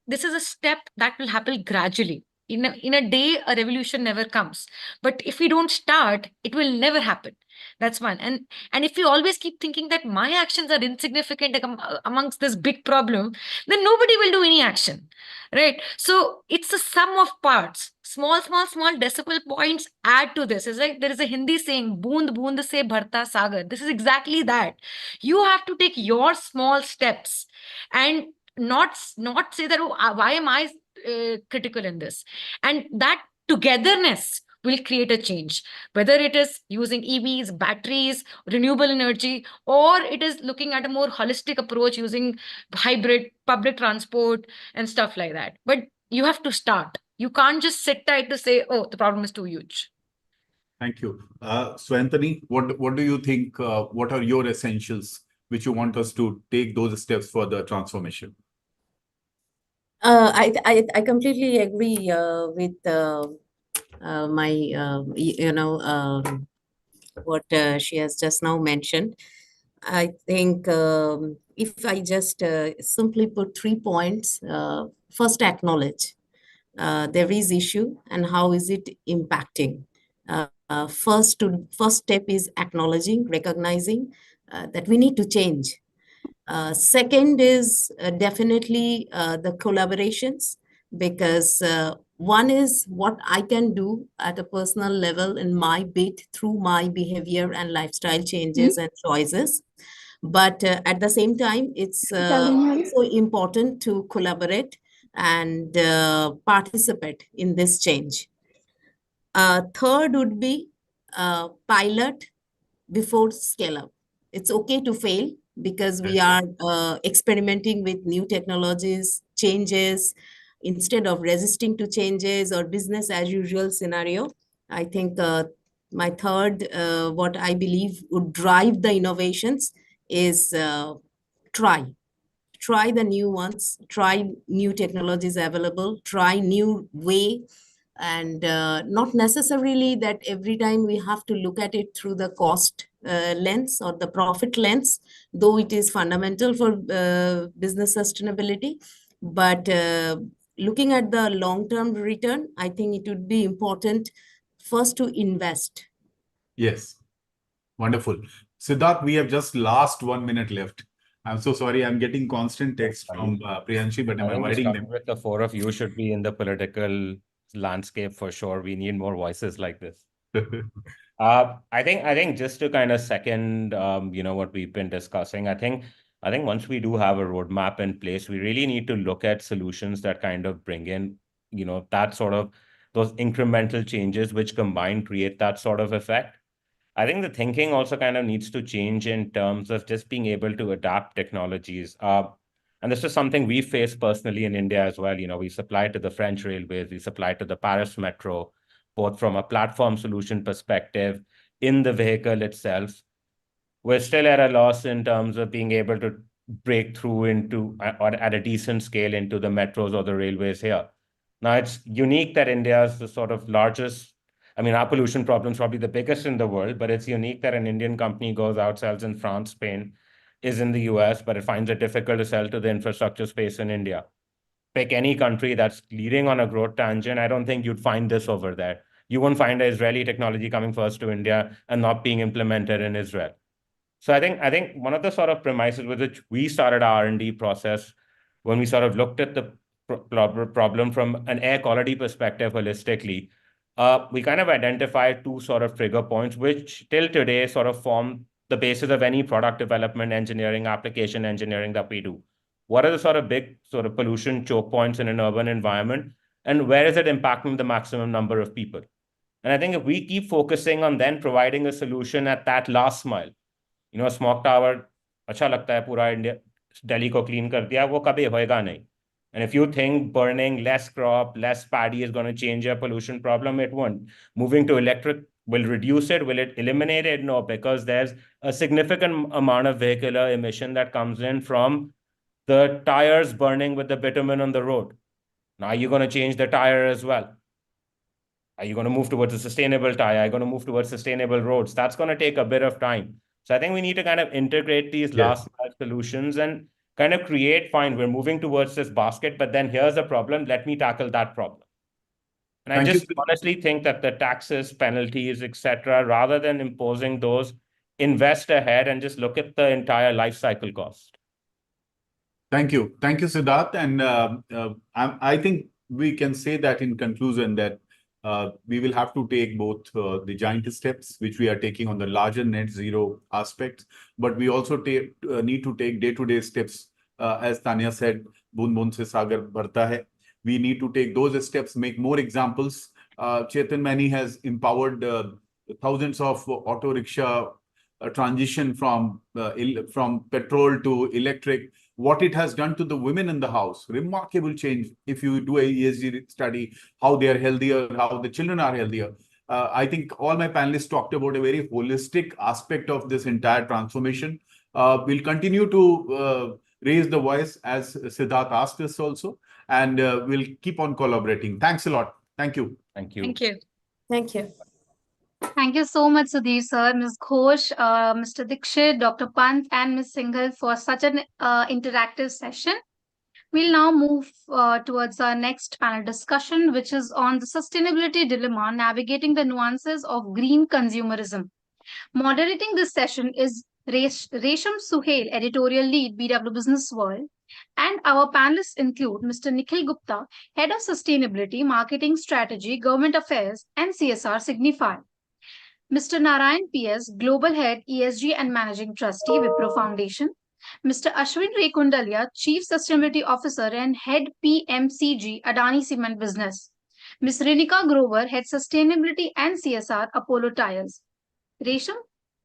this is a step that will happen gradually. In a day, a revolution never comes. But if we don't start, it will never happen. That's one. And if you always keep thinking that my actions are insignificant amongst this big problem, then nobody will do any action, right? So it's a sum of parts. Small decimal points add to this. It's like there is a Hindi saying, "Boond boond se bharta sagar." This is exactly that. You have to take your small steps and not say that, oh, why am I critical in this? And that togetherness will create a change, whether it is using EVs, batteries, renewable energy, or it is looking at a more holistic approach using hybrid public transport and stuff like that. But you have to start. You can't just sit tight to say, oh, the problem is too huge. Thank you. So Anthony, what do you think? What are your essentials which you want us to take those steps for the transformation? I completely agree with what she has just now mentioned. I think if I just simply put 3 points, first acknowledge there is issue and how is it impacting. First step is acknowledging, recognizing that we need to change. Second is definitely the collaborations, because one is what I can do at a personal level in my bit through my behavior and lifestyle changes and choices. But at the same time, it's also important to collaborate and participate in this change. Third would be pilot before scale up. It's okay to fail because we are experimenting with new technologies, changes, instead of resisting to changes or business as usual scenario. I think my third, what I believe would drive the innovations is try the new ones, try new technologies available, try new way, and not necessarily that every time we have to look at it through the cost lens or the profit lens, though it is fundamental for business sustainability. But looking at the long-term return, I think it would be important first to invest. Yes, wonderful. Siddharth, we have just last 1 minute left. I'm so sorry. I'm getting constant text from Priyanshi, but I'm avoiding them. With the four of you should be in the political landscape for sure. We need more voices like this. I think just to kind of second, what we've been discussing, I think once we do have a roadmap in place, we really need to look at solutions that kind of bring in, that sort of those incremental changes which combined create that sort of effect. I think the thinking also kind of needs to change in terms of just being able to adapt technologies. And this is something we face personally in India as well. We supply to the French railways, we supply to the Paris metro, both from a platform solution perspective, in the vehicle itself. We're still at a loss in terms of being able to break through into, or at a decent scale, into the metros or the railways here. Now, it's unique that India is the sort of largest, our pollution problem is probably the biggest in the world, but it's unique that an Indian company goes out, sells in France, Spain, is in the US, but it finds it difficult to sell to the infrastructure space in India. Pick any country that's leading on a growth tangent, I don't think you'd find this over there. You won't find Israeli technology coming first to India and not being implemented in Israel. So I think one of the sort of premises with which we started our R&D process, when we sort of looked at the problem from an air quality perspective holistically, we kind of identified two sort of trigger points, which till today sort of form the basis of any product development, engineering, application engineering that we do. What are the sort of big sort of pollution choke points in an urban environment, and where is it impacting the maximum number of people? And I think if we keep focusing on then providing a solution at that last mile, a smoke tower, अच्छा लगता है पूरा India Delhi को clean कर दिया, वो कभी होएगा नहीं. And if you think burning less crop, less paddy is going to change your pollution problem, it won't. Moving to electric will reduce it. Will it eliminate it? No, because there's a significant amount of vehicular emission that comes in from the tires burning with the bitumen on the road. Now you're going to change the tire as well. Are you going to move towards a sustainable tire? Are you going to move towards sustainable roads? That's going to take a bit of time. So I think we need to kind of integrate these last mile solutions and kind of fine, we're moving towards this basket, but then here's a problem. Let me tackle that problem. And I just honestly think that the taxes, penalties, etc., rather than imposing those, invest ahead and just look at the entire life cycle cost. Thank you. Thank you, Siddharth. And I think we can say that in conclusion that we will have to take both the giant steps, which we are taking on the larger net zero aspects, but we also need to take day-to-day steps. As Tanya said, "Boond boond se sagar bharta hai." We need to take those steps, make more examples, Chetan Mani has empowered thousands of auto rickshaw transition from petrol to electric. What it has done to the women in the house, remarkable change. If you do a ESG study, how they are healthier, how the children are healthier. I think all my panelists talked about a very holistic aspect of this entire transformation. We'll continue to raise the voice as Siddharth asked us also, and we'll keep on collaborating. Thanks a lot. Thank you. Thank you. Thank you. Thank you. Thank you so much, Sudhir sir, Ms. Ghosh, Mr. Dikshit, Dr. Pant, and Ms. Singhal for such an interactive session. We'll now move towards our next panel discussion, which is on the sustainability dilemma, navigating the nuances of green consumerism. Moderating this session is Resham Suhail, editorial lead, BW Business World, and our panelists include Mr. Nikhil Gupta, Head of Sustainability, Marketing Strategy, Government Affairs, and CSR Signify. Mr. Narayan PS, Global Head, ESG and Managing Trustee, Wipro Foundation. Mr. Ashwin Ray Kundalia, Chief Sustainability Officer and Head PMCG, Adani Cement Business. Ms. Rinika Grover, Head Sustainability and CSR, Apollo Tyres. Resham,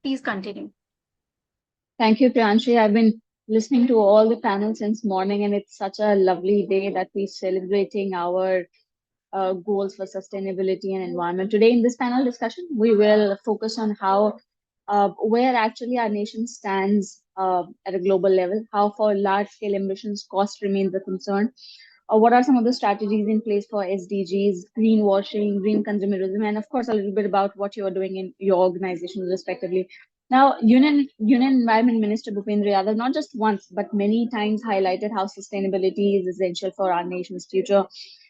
please continue. Thank you, Priyanshi. I've been listening to all the panels since morning, and it's such a lovely day that we're celebrating our goals for sustainability and environment. Today, in this panel discussion, we will focus on how, where actually our nation stands at a global level, how for large-scale ambitions, cost remains a concern, what are some of the strategies in place for SDGs, greenwashing, green consumerism, and of course, a little bit about what you are doing in your organizations respectively. Now, Union Environment Minister Bhupendra Yadav not just once, but many times highlighted how sustainability is essential for our nation's future,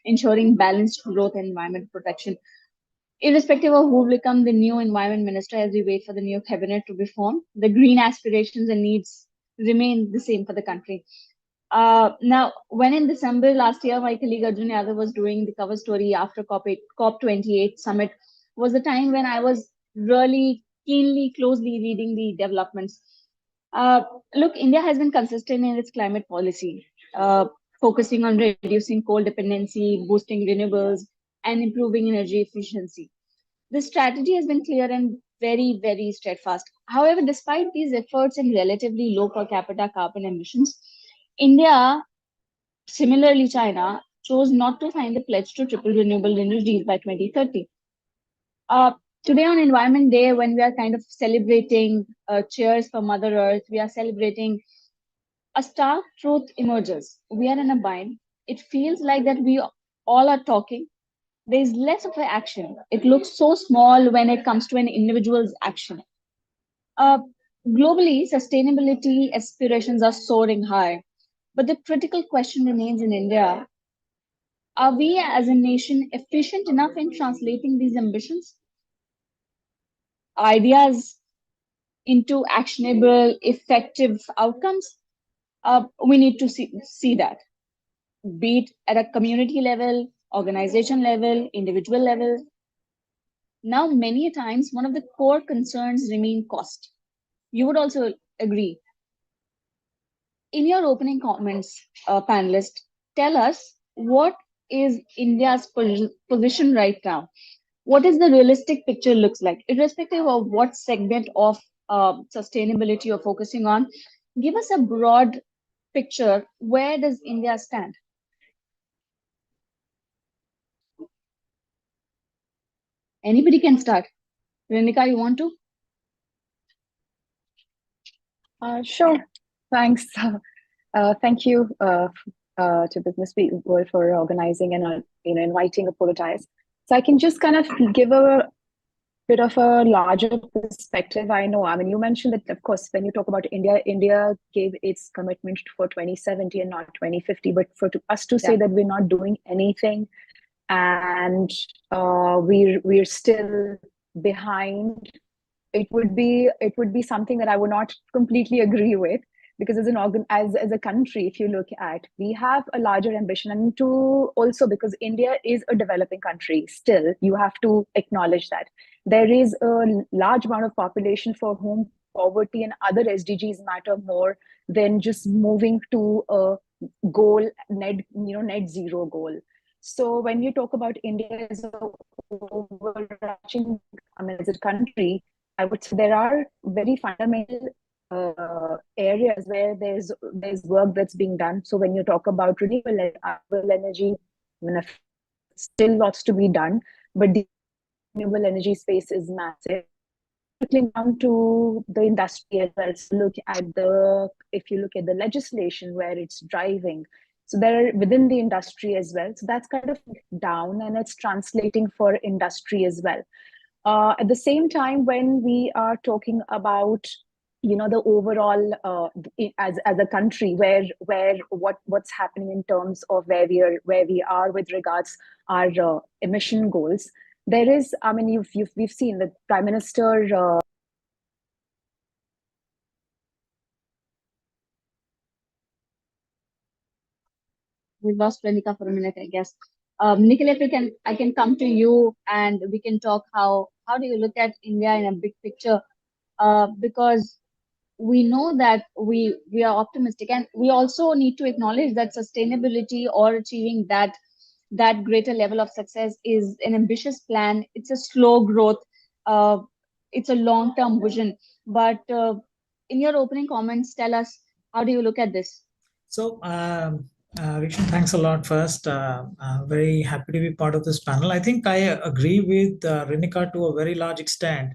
ensuring balanced growth and environment protection. Irrespective of who will become the new environment minister as we wait for the new cabinet to be formed, the green aspirations and needs remain the same for the country. Now, when in December last year, my colleague Arjun Yadav was doing the cover story after COP28 summit, was the time when I was really closely reading the developments. Look, India has been consistent in its climate policy, focusing on reducing coal dependency, boosting renewables, and improving energy efficiency. The strategy has been clear and very, very steadfast. However, despite these efforts and relatively low per capita carbon emissions, India, similarly China, chose not to sign the pledge to triple renewable energies by 2030. Today on Environment Day, when we are kind of celebrating cheers for Mother Earth, we are celebrating, a stark truth emerges. We are in a bind. It feels like that we all are talking. There is less of an action. It looks so small when it comes to an individual's action. Globally, sustainability aspirations are soaring high. But the critical question remains in India. Are we as a nation efficient enough in translating these ambitions, ideas into actionable, effective outcomes? We need to see that, be it at a community level, organization level, individual level. Now, many times, one of the core concerns remain cost. You would also agree. In your opening comments, panelists, tell us what is India's position right now? What is the realistic picture looks like, irrespective of what segment of sustainability you're focusing on? Give us a broad picture. Where does India stand? Anybody can start. Rinika, you want to? Sure. Thanks. Thank you to Business World for organizing and inviting Apollo Tyres. So I can just kind of give a bit of a larger perspective. I mean, you mentioned that, of course, when you talk about India, India gave its commitment for 2070 and not 2050. But for us to say that we're not doing anything and we're still behind, it would be something that I would not completely agree with, because as a country, if you look at, we have a larger ambition, and to also, because India is a developing country still, you have to acknowledge that there is a large amount of population for whom poverty and other SDGs matter more than just moving to a goal, net zero goal. So when you talk about India as a overarching, as a country, I would say there are very fundamental areas where there's work that's being done. So when you talk about renewable energy, still lots to be done, but the renewable energy space is massive. Trickling down to the industry as well. So if you look at the legislation where it's driving, so they're within the industry as well. So that's kind of down, and it's translating for industry as well. At the same time, when we are talking about the overall as a country, what's happening in terms of where we are with regards our emission goals, there is, we've seen the Prime Minister. We lost Renika for a minute, I guess. Nikhil, if I can come to you and we can talk how do you look at India in a big picture? Because we know that we are optimistic, and we also need to acknowledge that sustainability or achieving that greater level of success is an ambitious plan. It's a slow growth. It's a long-term vision. But in your opening comments, tell us, how do you look at this? So, Rikshan, thanks a lot first. Very happy to be part of this panel. I think I agree with Renika to a very large extent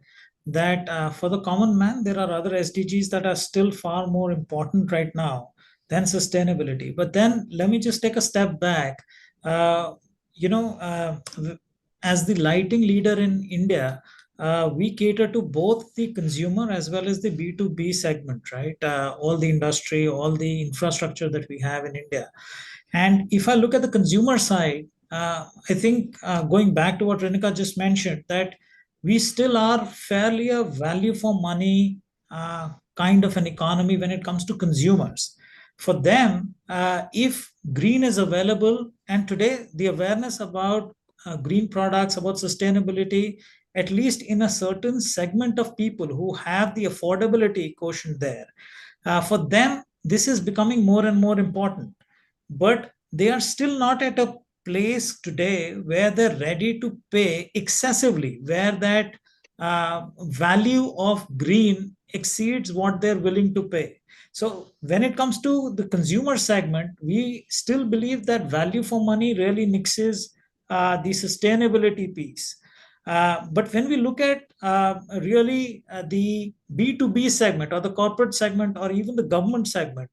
that for the common man, there are other SDGs that are still far more important right now than sustainability. But then let me just take a step back. As the lighting leader in India, we cater to both the consumer as well as the B2B segment, right? All the industry, all the infrastructure that we have in India. And if I look at the consumer side, I think going back to what Renika just mentioned, that we still are fairly a value for money kind of an economy when it comes to consumers. For them, if green is available, and today the awareness about green products, about sustainability, at least in a certain segment of people who have the affordability quotient there, for them, this is becoming more and more important. But they are still not at a place today where they're ready to pay excessively, where that value of green exceeds what they're willing to pay. So when it comes to the consumer segment, we still believe that value for money really mixes the sustainability piece. But when we look at the B2B segment or the corporate segment or even the government segment,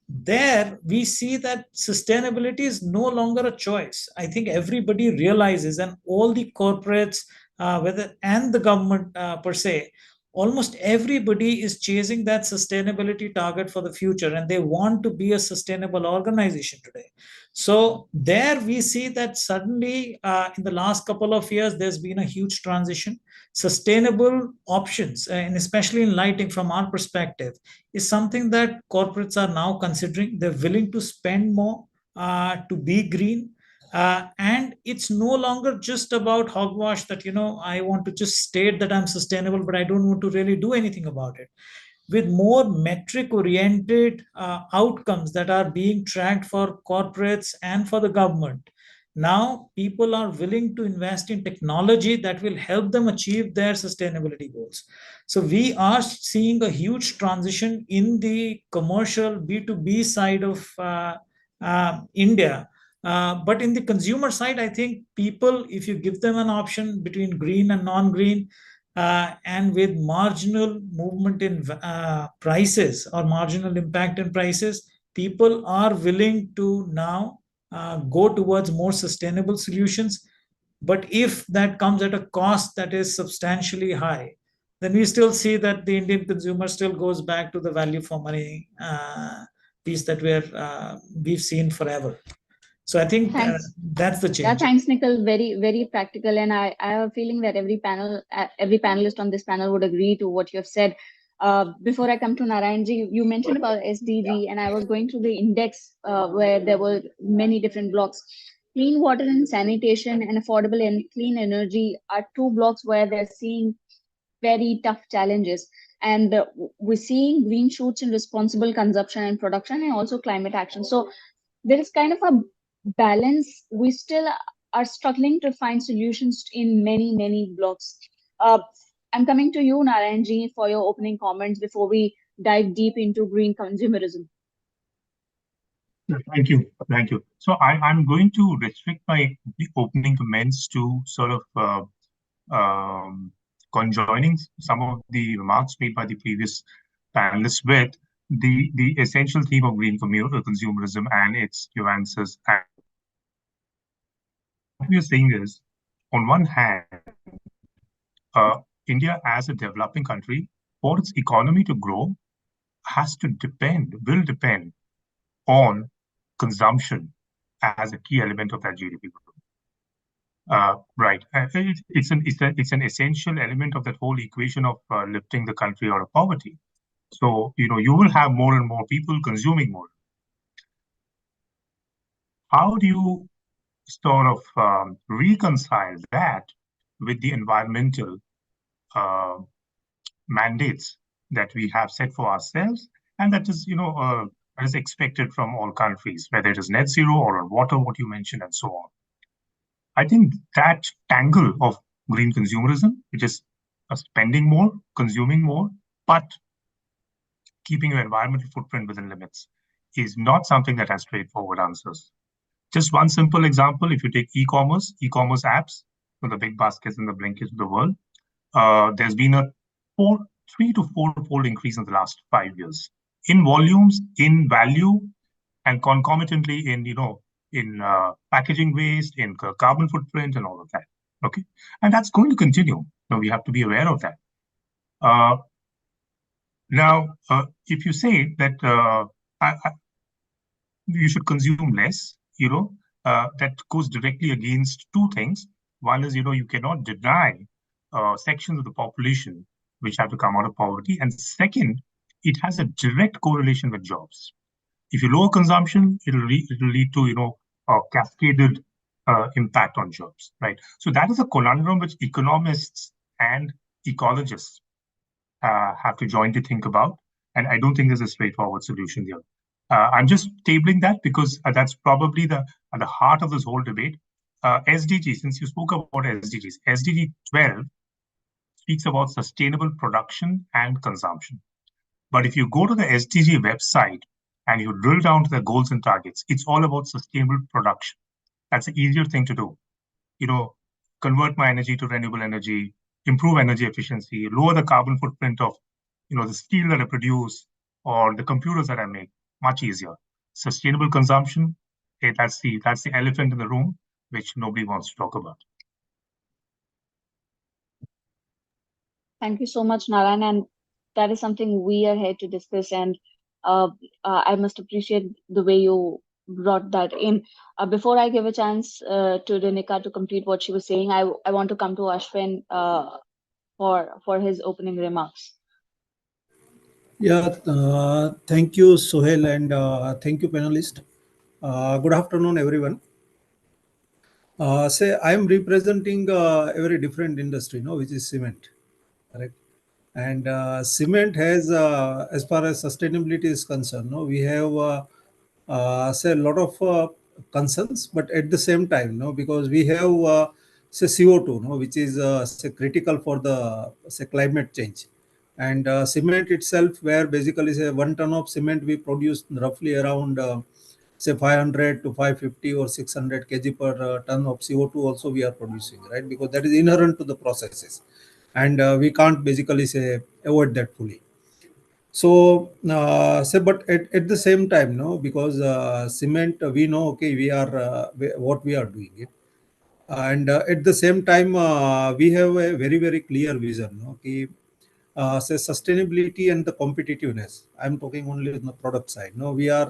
there we see that sustainability is no longer a choice. I think everybody realizes, and all the corporates, and the government per se, almost everybody is chasing that sustainability target for the future, and they want to be a sustainable organization today. So there we see that suddenly in the last couple of years, there's been a huge transition. Sustainable options, and especially in lighting from our perspective, is something that corporates are now considering. They're willing to spend more to be green. And it's no longer just about hogwash that, I want to just state that I'm sustainable, but I don't want to really do anything about it. With more metric oriented outcomes that are being tracked for corporates and for the government, now people are willing to invest in technology that will help them achieve their sustainability goals. So we are seeing a huge transition in the commercial B2B side of India. But in the consumer side, I think people, if you give them an option between green and non-green, and with marginal movement in prices or marginal impact in prices, people are willing to now go towards more sustainable solutions. But if that comes at a cost that is substantially high, then we still see that the Indian consumer still goes back to the value for money piece that we've seen forever. So I think that's the change. Yeah, thanks, Nikhil. Very, very practical. And I have a feeling that every panelist on this panel would agree to what you have said. Before I come to Narayanji, you mentioned about SDG, and I was going through the index where there were many different blocks. Clean water and sanitation and affordable and clean energy are two blocks where they're seeing very tough challenges. And we're seeing green shoots in responsible consumption and production, and also climate action. So there is kind of a balance, we still are struggling to find solutions in many blocks. I'm coming to you, Narayanji, for your opening comments before we dive deep into green consumerism. Thank you. Thank you. So I'm going to restrict my opening comments to sort of conjoining some of the remarks made by the previous panelists with the essential theme of green consumerism and its nuances. And what we are saying is, on one hand, India as a developing country, for its economy to grow, will depend on consumption as a key element of that GDP growth. Right. It's an essential element of that whole equation of lifting the country out of poverty. So, you will have more and more people consuming more. How do you sort of reconcile that with the environmental mandates that we have set for ourselves, and that is expected from all countries, whether it is net zero or on water, what you mentioned, and so on. I think that tangle of green consumerism, which is spending more, consuming more, but keeping your environmental footprint within limits, is not something that has straightforward answers. Just one simple example, if you take e-commerce apps, the big baskets and the Blinkits of the world, there's been a 3 to 4-fold increase in the last 5 years in volumes, in value, and concomitantly in packaging waste, in carbon footprint, and all of that. Okay, and that's going to continue. Now we have to be aware of that. Now, if you say that you should consume less, that goes directly against two things. One is, you cannot deny sections of the population which have to come out of poverty. And second, it has a direct correlation with jobs. If you lower consumption, it'll lead to, a cascaded impact on jobs, right? So that is a conundrum which economists and ecologists have to jointly think about. And I don't think there's a straightforward solution here. I'm just tabling that because that's probably at the heart of this whole debate. SDG, since you spoke about SDGs, SDG 12 speaks about sustainable production and consumption. But if you go to the SDG website and you drill down to the goals and targets, it's all about sustainable production. That's the easier thing to do. Convert my energy to renewable energy, improve energy efficiency, lower the carbon footprint of, the steel that I produce or the computers that I make. Much easier. Sustainable consumption, that's the elephant in the room, which nobody wants to talk about. Thank you so much, Narayan, and that is something we are here to discuss. And I must appreciate the way you brought that in. Before I give a chance to Renika to complete what she was saying, I want to come to Ashwin for his opening remarks. Yeah, thank you, Sohail, and thank you, panelists. Good afternoon, everyone. I am representing a very different industry, which is cement, correct? And cement has, as far as sustainability is concerned, we have a lot of concerns, but at the same time, because we have CO2, which is critical for the climate change. And cement itself, where basically 1 ton of cement we produce roughly around 500 to 550 or 600 kg per ton of CO2 also we are producing, right? Because that is inherent to the processes, and we can't basically avoid that fully. So but at the same time, because cement, we know, okay, we are what we are doing it, and at the same time we have a very clear vision, okay. Sustainability and the competitiveness, I'm talking only on the product side. We are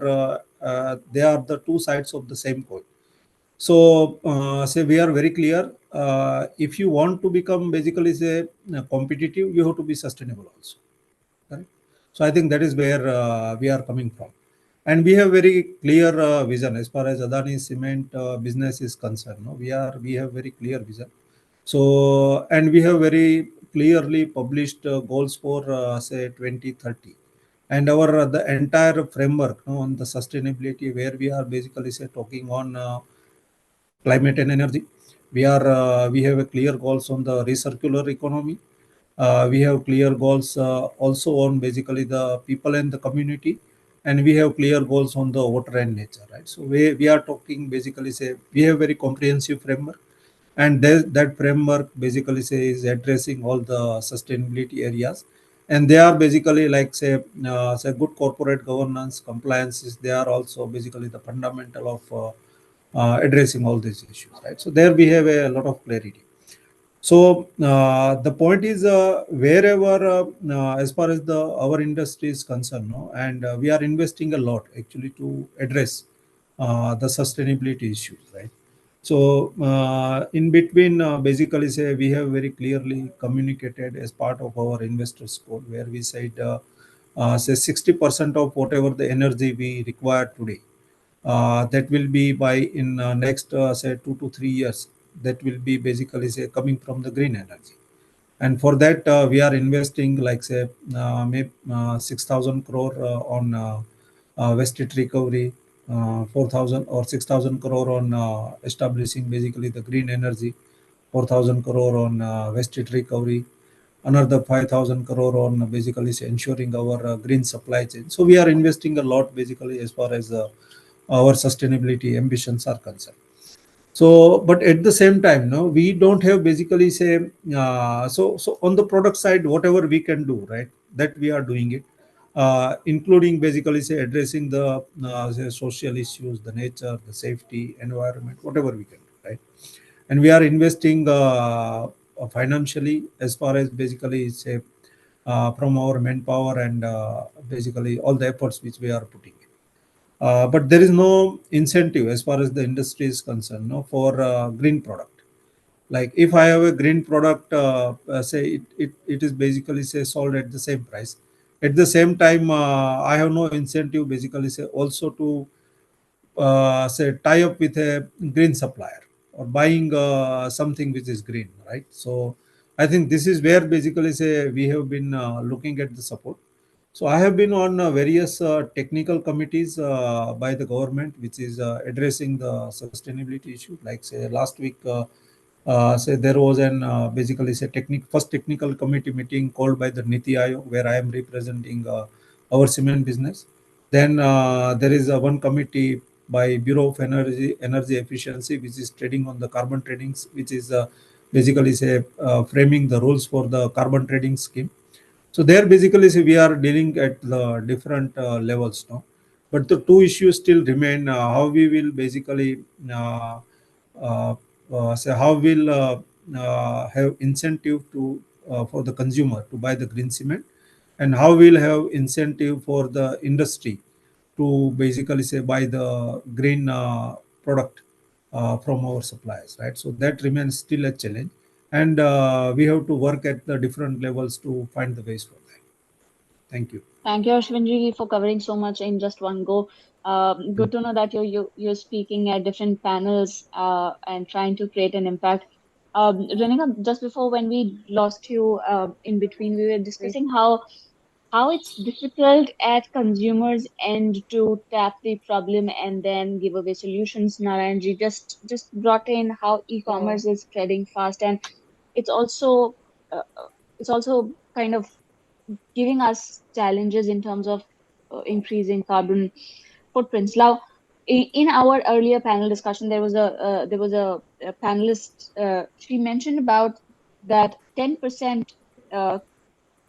they are the two sides of the same coin. So we are very clear, if you want to become basically competitive, you have to be sustainable also, correct? So I think that is where we are coming from, and we have very clear vision as far as Adani Cement business is concerned. We have very clear vision. So, and we have very clearly published goals for 2030, And our the entire framework on the sustainability, where we are basically say talking on climate and energy. We have a clear goals on the recircular economy. We have clear goals also on basically the people and the community, and we have clear goals on the water and nature, right? So we are talking basically say we have very comprehensive framework, and that framework basically say is addressing all the sustainability areas, and they are basically like say good corporate governance compliances. They are also basically the fundamental of addressing all these issues, right? So there we have a lot of clarity. So the point is wherever as far as the our industry is concerned, no, and we are investing a lot actually to address the sustainability issues, right? So in between, basically say we have very clearly communicated as part of our investors code, where we said say 60% of whatever the energy we require today, that will be by in next say 2 to 3 years, that will be basically say coming from the green energy. And for that we are investing like say maybe 6,000 crore on waste heat recovery, 4,000 or 6,000 crore on establishing basically the green energy, 4,000 crore on waste heat recovery, another 5,000 crore on basically ensuring our green supply chain. So we are investing a lot basically as far as our sustainability ambitions are concerned. So but at the same time, no, we don't have basically say so on the product side, whatever we can do, right, that we are doing it, including basically say addressing the say social issues, the nature, the safety, environment, whatever we can do, right? And we are investing financially as far as basically say from our manpower and basically all the efforts which we are putting in. But there is no incentive as far as the industry is concerned, no, for green product. Like if I have a green product, say it is basically say sold at the same price. At the same time, I have no incentive basically say also to say tie up with a green supplier or buying something which is green, right? So I think this is where basically say we have been looking at the support. So I have been on various technical committees by the government, which is addressing the sustainability issue. Like say last week, say there was an basically say first technical committee meeting called by the Niti Aayog, where I am representing our cement business. Then there is one committee by Bureau of Energy Efficiency, which is trading on the carbon tradings, which is basically say framing the rules for the carbon trading scheme. So there basically say we are dealing at the different levels now, but the two issues still remain: how we will basically uh, say how will have incentive to for the consumer to buy the green cement, and how we'll have incentive for the industry to basically say buy the green product from our suppliers, right? So that remains still a challenge, and we have to work at the different levels to find the ways for that. Thank you. Thank you, Ashwinji, for covering so much in just one go. Good to know that you're speaking at different panels and trying to create an impact. Renika, just before when we lost you in between, we were discussing how it's difficult at consumers' end to tap the problem and then give away solutions. Narayanji just brought in how e-commerce is spreading fast, and it's also it's also kind of giving us challenges in terms of increasing carbon footprints. Now, in our earlier panel discussion, there was a panelist. She mentioned about that 10%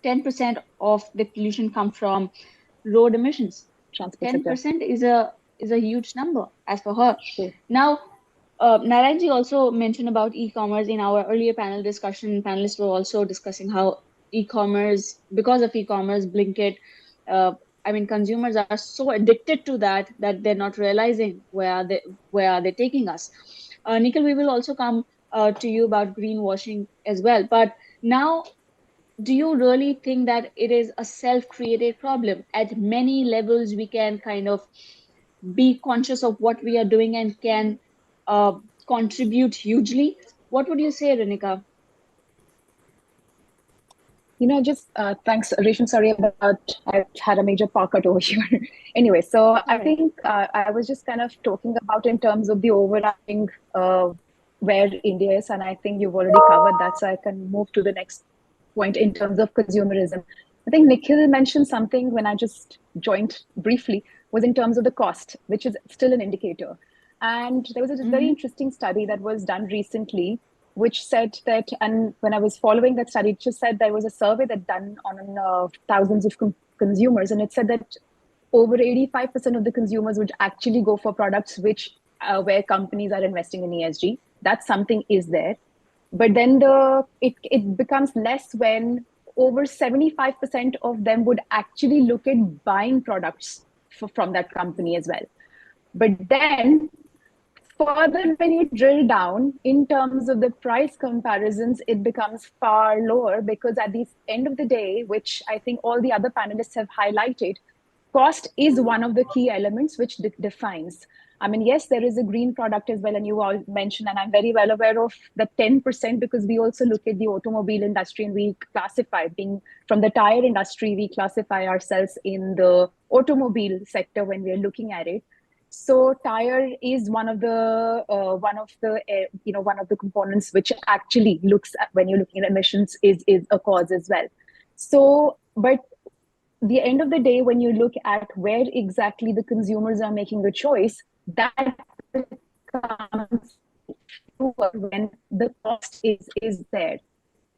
10% of the pollution come from road emissions. Transport sector. 10% is a huge number as for her. Sure. Now, Narayanji also mentioned about e-commerce in our earlier panel discussion. Panelists were also discussing how e-commerce, because of e-commerce, Blinkit, I mean, consumers are so addicted to that they're not realizing where are they taking us. Nikhil, we will also come to you about greenwashing as well. But now, do you really think that it is a self-created problem? At many levels, we can kind of be conscious of what we are doing and can contribute hugely. What would you say, Renika? Just thanks, Resham. Sorry about I had a major power cut over here. Anyway, so I think I was just kind of talking about in terms of the overarching where India is, and I think you've already covered that, so I can move to the next point in terms of consumerism. I think Nikhil mentioned something when I just joined briefly, was in terms of the cost, which is still an indicator. And there was a very interesting study that was done recently, which said that, and when I was following that study, it just said there was a survey that done on thousands of consumers, and it said that over 85% of the consumers would actually go for products which where companies are investing in ESG. That something is there, but then it becomes less when over 75% of them would actually look at buying products from that company as well. But then further, when you drill down in terms of the price comparisons, it becomes far lower, because at the end of the day, which I think all the other panelists have highlighted, cost is one of the key elements which defines. I mean, yes, there is a green product as well, and you all mentioned, and I'm very well aware of the 10%, because we also look at the automobile industry and we classify, being from the tire industry, we classify ourselves in the automobile sector when we're looking at it. So tire is one of the components which actually looks at, when you're looking at emissions, is a cause as well. So, but the end of the day, when you look at where exactly the consumers are making the choice, that comes when the cost is there.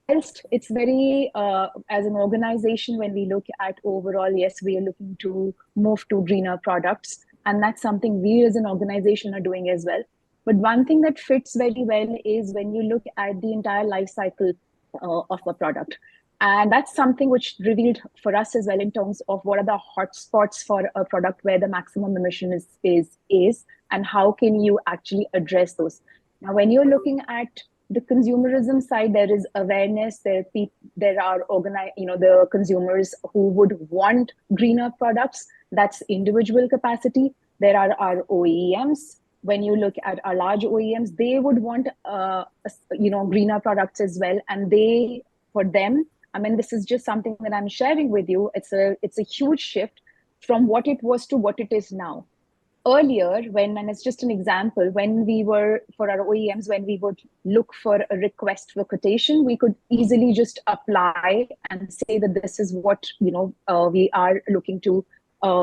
Whilst it's very, as an organization, when we look at overall, yes, we are looking to move to greener products, and that's something we as an organization are doing as well. But one thing that fits very well is when you look at the entire life cycle of a product. And that's something which revealed for us as well in terms of what are the hotspots for a product where the maximum emission is, and how can you actually address those. Now, when you're looking at the consumerism side, there is awareness. There are the consumers who would want greener products. That's individual capacity. There are our OEMs. When you look at our large OEMs, they would want greener products as well. And for them, I mean, this is just something that I'm sharing with you. It's a huge shift from what it was to what it is now. Earlier, and it's just an example, when we were, for our OEMs, when we would look for a request for quotation, we could easily just apply and say that this is what we are looking to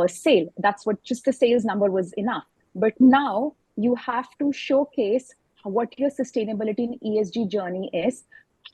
sell. That's what just the sales number was enough. But now you have to showcase what your sustainability and ESG journey is,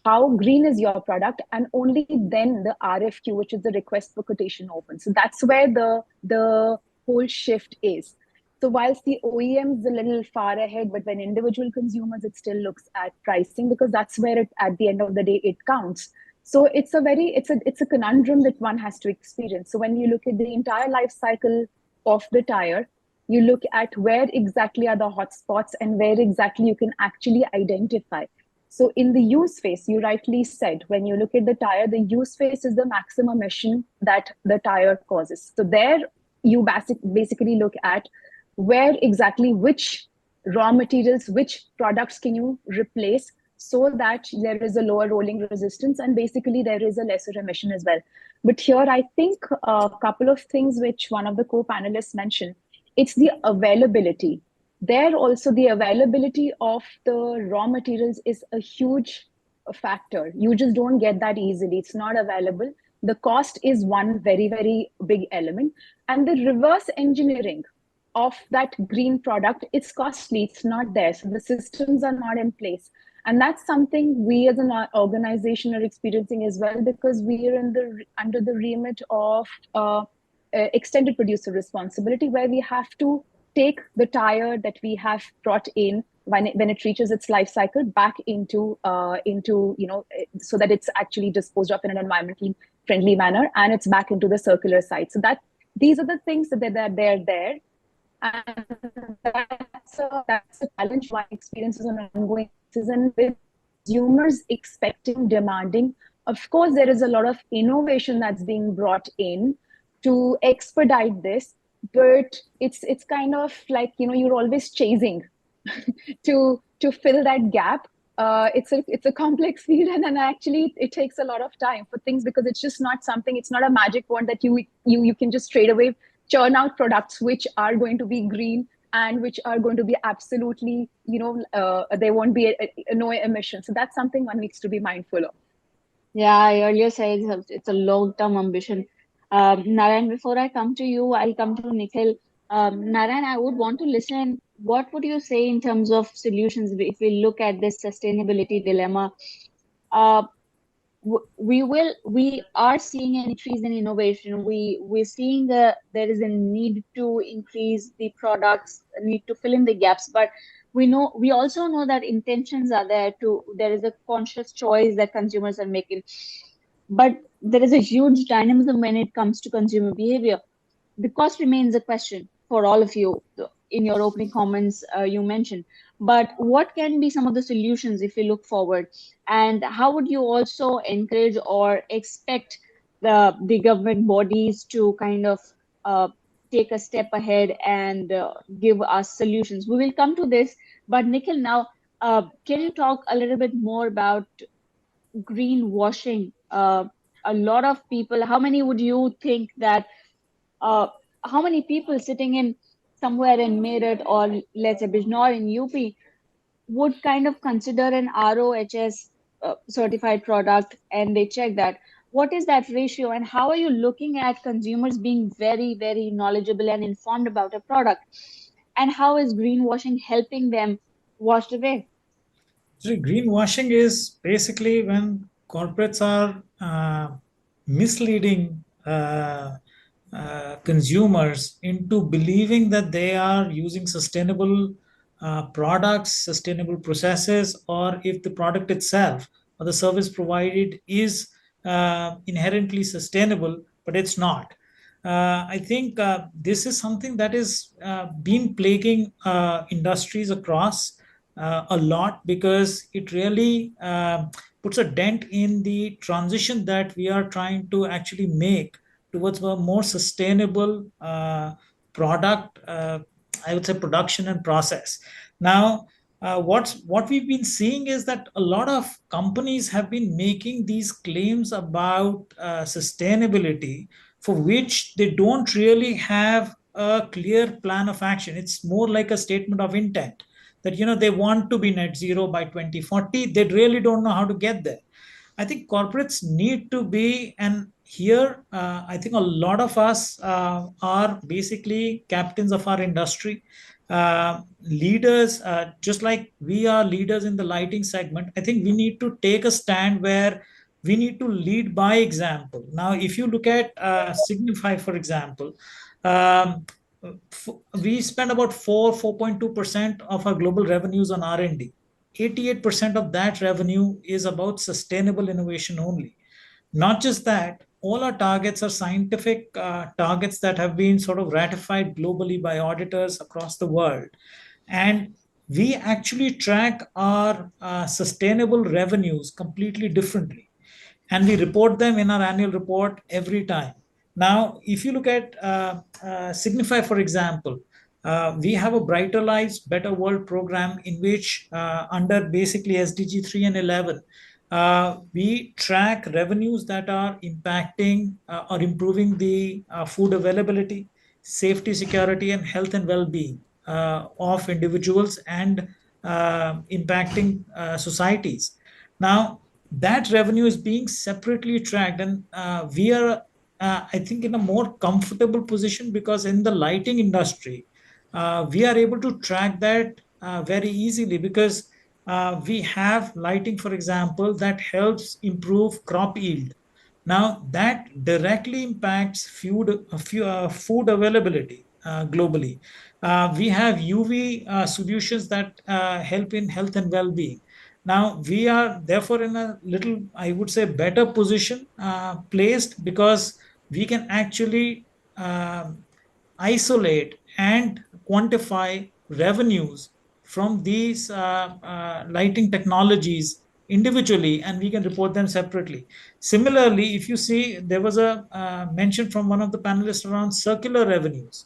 how green is your product, and only then the RFQ, which is the request for quotation, opens. So that's where the whole shift is. So whilst the OEM is a little far ahead, but when individual consumers, it still looks at pricing, because that's where at the end of the day, it counts. So it's a conundrum that one has to experience. So when you look at the entire life cycle of the tire, you look at where exactly are the hotspots and where exactly you can actually identify. So in the use phase, you rightly said, when you look at the tire, the use phase is the maximum emission that the tire causes. So there you basically look at where exactly, which raw materials, which products can you replace so that there is a lower rolling resistance, and basically there is a lesser emission as well. But here, I think a couple of things which one of the co-panelists mentioned, it's the availability. There also, the availability of the raw materials is a huge factor. You just don't get that easily. It's not available. The cost is one very, very big element. And the reverse engineering of that green product, it's costly, it's not there. So the systems are not in place. And that's something we as an organization are experiencing as well, because we are under the remit of extended producer responsibility, where we have to take the tire that we have brought in when it reaches its life cycle back into so that it's actually disposed of in an environmentally friendly manner, and it's back into the circular side. So that these are the things that they're there. And that's a challenge one experiences on an ongoing basis, and with consumers expecting, demanding. Of course, there is a lot of innovation that's being brought in to expedite this, but it's kind of like you're always chasing to fill that gap. it's a complex field, and actually it takes a lot of time for things, because it's just not something, it's not a magic wand that you can just straight away churn out products which are going to be green and which are going to be absolutely, there won't be no emission. So that's something one needs to be mindful of. Yeah, I earlier said it's a long-term ambition. Narayan, before I come to you, I'll come to Nikhil. Narayan, I would want to listen. What would you say in terms of solutions if we look at this sustainability dilemma? Uh, we are seeing an increase in innovation. We're seeing there is a need to increase the products, a need to fill in the gaps, but we also know that intentions are there is a conscious choice that consumers are making, but there is a huge dynamism when it comes to consumer behavior. The cost remains a question for all of you. In your opening comments, you mentioned, but what can be some of the solutions if we look forward, and how would you also encourage or expect the government bodies to kind of take a step ahead and give us solutions? We will come to this, but Nikhil, now can you talk a little bit more about greenwashing? A lot of people, how many would you think that uh, how many people sitting in somewhere in Meerut or let's say Bijnor in UP would kind of consider an ROHS certified product, and they check that? What is that ratio, and how are you looking at consumers being very, very knowledgeable and informed about a product? And how is greenwashing helping them washed away? So greenwashing is basically when corporates are misleading consumers into believing that they are using sustainable products, sustainable processes, or if the product itself or the service provided is inherently sustainable, but it's not. I think this is something that is been plaguing industries across a lot, because it really puts a dent in the transition that we are trying to actually make towards a more sustainable product, I would say production and process. Now, what we've been seeing is that a lot of companies have been making these claims about sustainability, for which they don't really have a clear plan of action. It's more like a statement of intent that they want to be net zero by 2040. They really don't know how to get there. I think corporates need to be, and here I think a lot of us are basically captains of our industry, leaders, just like we are leaders in the lighting segment. I think we need to take a stand where we need to lead by example. Now, if you look at Signify, for example, um, we spend about 4.2% of our global revenues on R&D. 88% of that revenue is about sustainable innovation only. Not just that, all our targets are scientific targets that have been sort of ratified globally by auditors across the world. And we actually track our sustainable revenues completely differently, and we report them in our annual report every time. Now, if you look at Signify, for example, we have a Brighter Lives, Better World program in which, under basically SDG 3 and 11, we track revenues that are impacting or improving the food availability, safety, security, and health and well-being of individuals and impacting societies. Now, that revenue is being separately tracked, and we are, I think, in a more comfortable position, because in the lighting industry, we are able to track that very easily, because we have lighting, for example, that helps improve crop yield. Now, that directly impacts food availability globally. We have UV solutions that help in health and well-being. Now, we are therefore in a little, I would say, better position placed, because we can actually isolate and quantify revenues from these lighting technologies individually, and we can report them separately. Similarly, if you see, there was a mention from one of the panelists around circular revenues,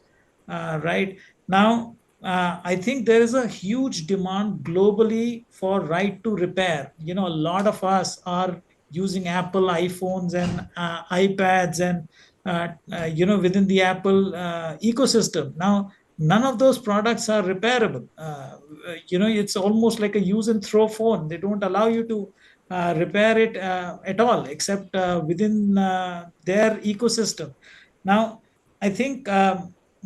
right? Now, I think there is a huge demand globally for right to repair. A lot of us are using Apple iPhones and iPads and within the Apple ecosystem. Now, none of those products are repairable. It's almost like a use and throw phone. They don't allow you to repair it at all, except within their ecosystem. Now, I think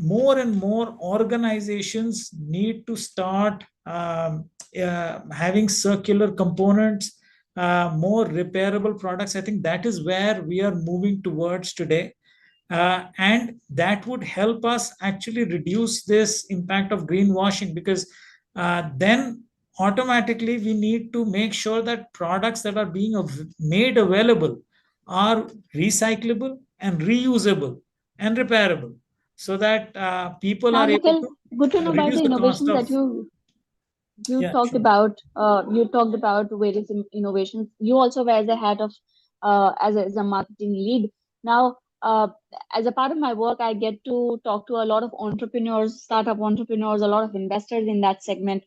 more and more organizations need to start having circular components, more repairable products. I think that is where we are moving towards today. And that would help us actually reduce this impact of greenwashing, because then automatically we need to make sure that products that are being made available are recyclable and reusable and repairable, so that people Now, are able Nikhil, to good to know about reduce the the cost innovations of. that you Yeah, talked sure. about. You talked about various innovations. You also wear the hat of as a marketing lead. Now, as a part of my work, I get to talk to a lot of entrepreneurs, startup entrepreneurs, a lot of investors in that segment.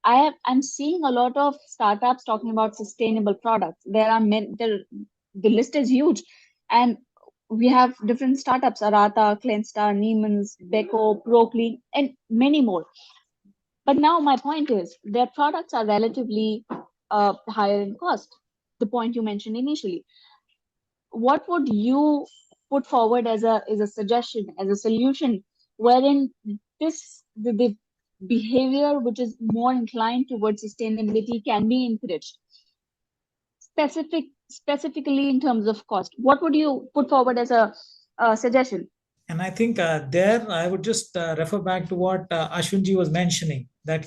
I'm seeing a lot of startups talking about sustainable products. There are many. The list is huge, and we have different startups: Arata, Cleanstar, Neiman's, Beko, Proclean, and many more. But now my point is their products are relatively higher in cost. The point you mentioned initially. What would you put forward as a suggestion, as a solution, wherein the behavior which is more inclined towards sustainability can be encouraged? Specifically in terms of cost, what would you put forward as a suggestion? And I think there I would just refer back to what Ashwinji was mentioning, that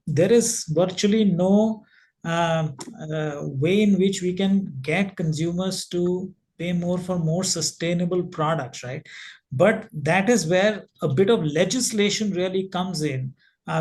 there is virtually no way in which we can get consumers to pay more for more sustainable products, right? But that is where a bit of legislation really comes in,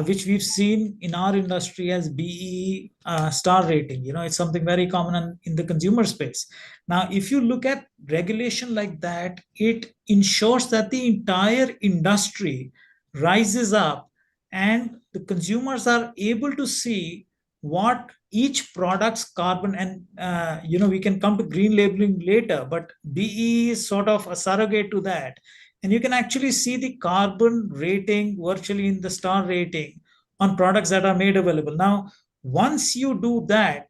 which we've seen in our industry as BEE star rating. It's something very common in the consumer space. Now, if you look at regulation like that, it ensures that the entire industry rises up and the consumers are able to see what each product's carbon, and we can come to green labeling later, but BE is sort of a surrogate to that. And you can actually see the carbon rating virtually in the star rating on products that are made available. Now, once you do that,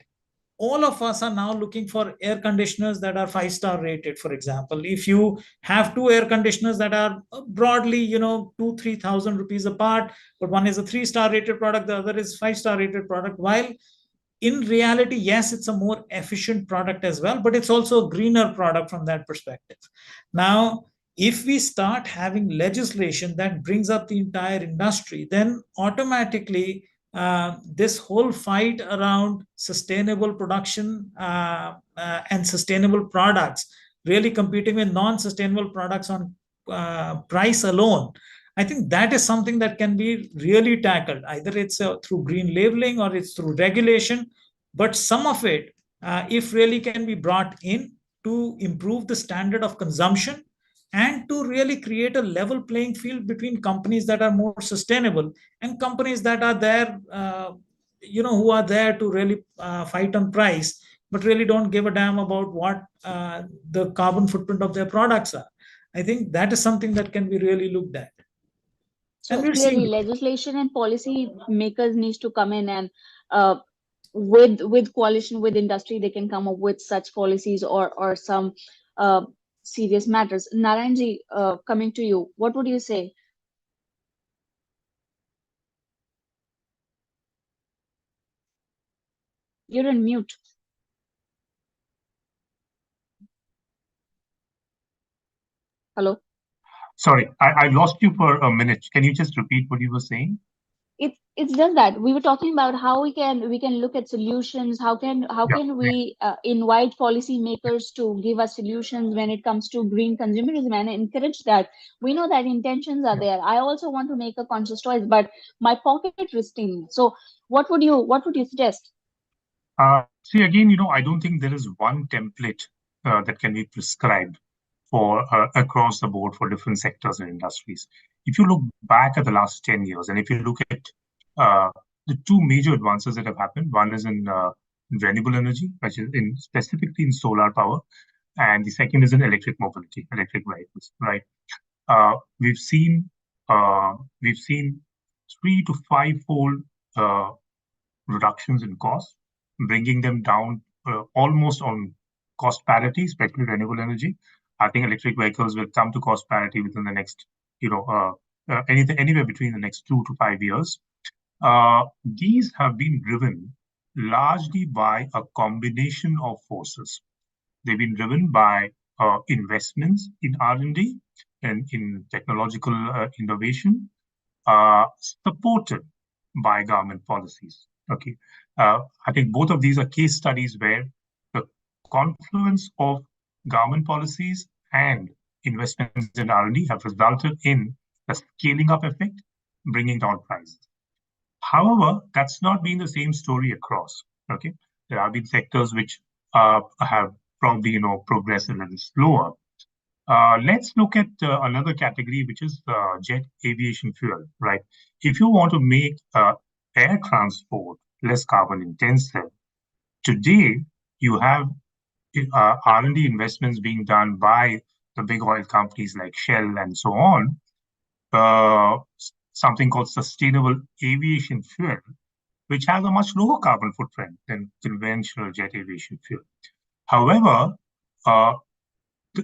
all of us are now looking for air conditioners that are 5-star rated. For example, if you have two air conditioners that are broadly 2,000-3,000 rupees apart, but one is a 3-star rated product, the other is 5-star rated product, while in reality, yes, it's a more efficient product as well, but it's also a greener product from that perspective. Now, if we start having legislation that brings up the entire industry, then automatically this whole fight around sustainable production and sustainable products really competing with non-sustainable products on price alone, I think that is something that can be really tackled. Either it's through green labeling or it's through regulation, but some of it, if really can be brought in to improve the standard of consumption and to really create a level playing field between companies that are more sustainable and companies that are there, who are there to really fight on price, but really don't give a damn about what the carbon footprint of their products are. I think that is something that can be really looked at. So clearly, legislation and policy makers needs to come in and with coalition with industry, they can come up with such policies or some serious matters. Narayanji, coming to you, what would you say? You're on mute. Hello. Sorry, I lost you for a minute. Can you just repeat what you were saying? It's just that we were talking about how we can look at solutions. How can we invite policymakers to give us solutions when it comes to green consumerism and encourage that? We know that intentions are there. I also want to make a conscious choice, but my pocket is thin. So what would you suggest? See, again, I don't think there is one template that can be prescribed for across the board for different sectors and industries. if you look back at the last 10 years, and if you look at the two major advances that have happened, one is in renewable energy, which is specifically in solar power, and the second is in electric mobility, electric vehicles, right? We've seen 3 to 5-fold reductions in cost, bringing them down almost on cost parity, especially renewable energy. I think electric vehicles will come to cost parity within the next, anywhere between the next 2 to 5 years. These have been driven largely by a combination of forces. They've been driven by investments in R&D and in technological innovation, supported by government policies. Okay, I think both of these are case studies where the confluence of government policies and investments in R&D have resulted in a scaling up effect, bringing down prices. However, that's not been the same story across. Okay, there have been sectors which have probably progressed a little slower. Let's look at another category, which is jet aviation fuel, right? If you want to make air transport less carbon intensive, today you have R&D investments being done by the big oil companies like Shell and so on, something called sustainable aviation fuel, which has a much lower carbon footprint than conventional jet aviation fuel. However,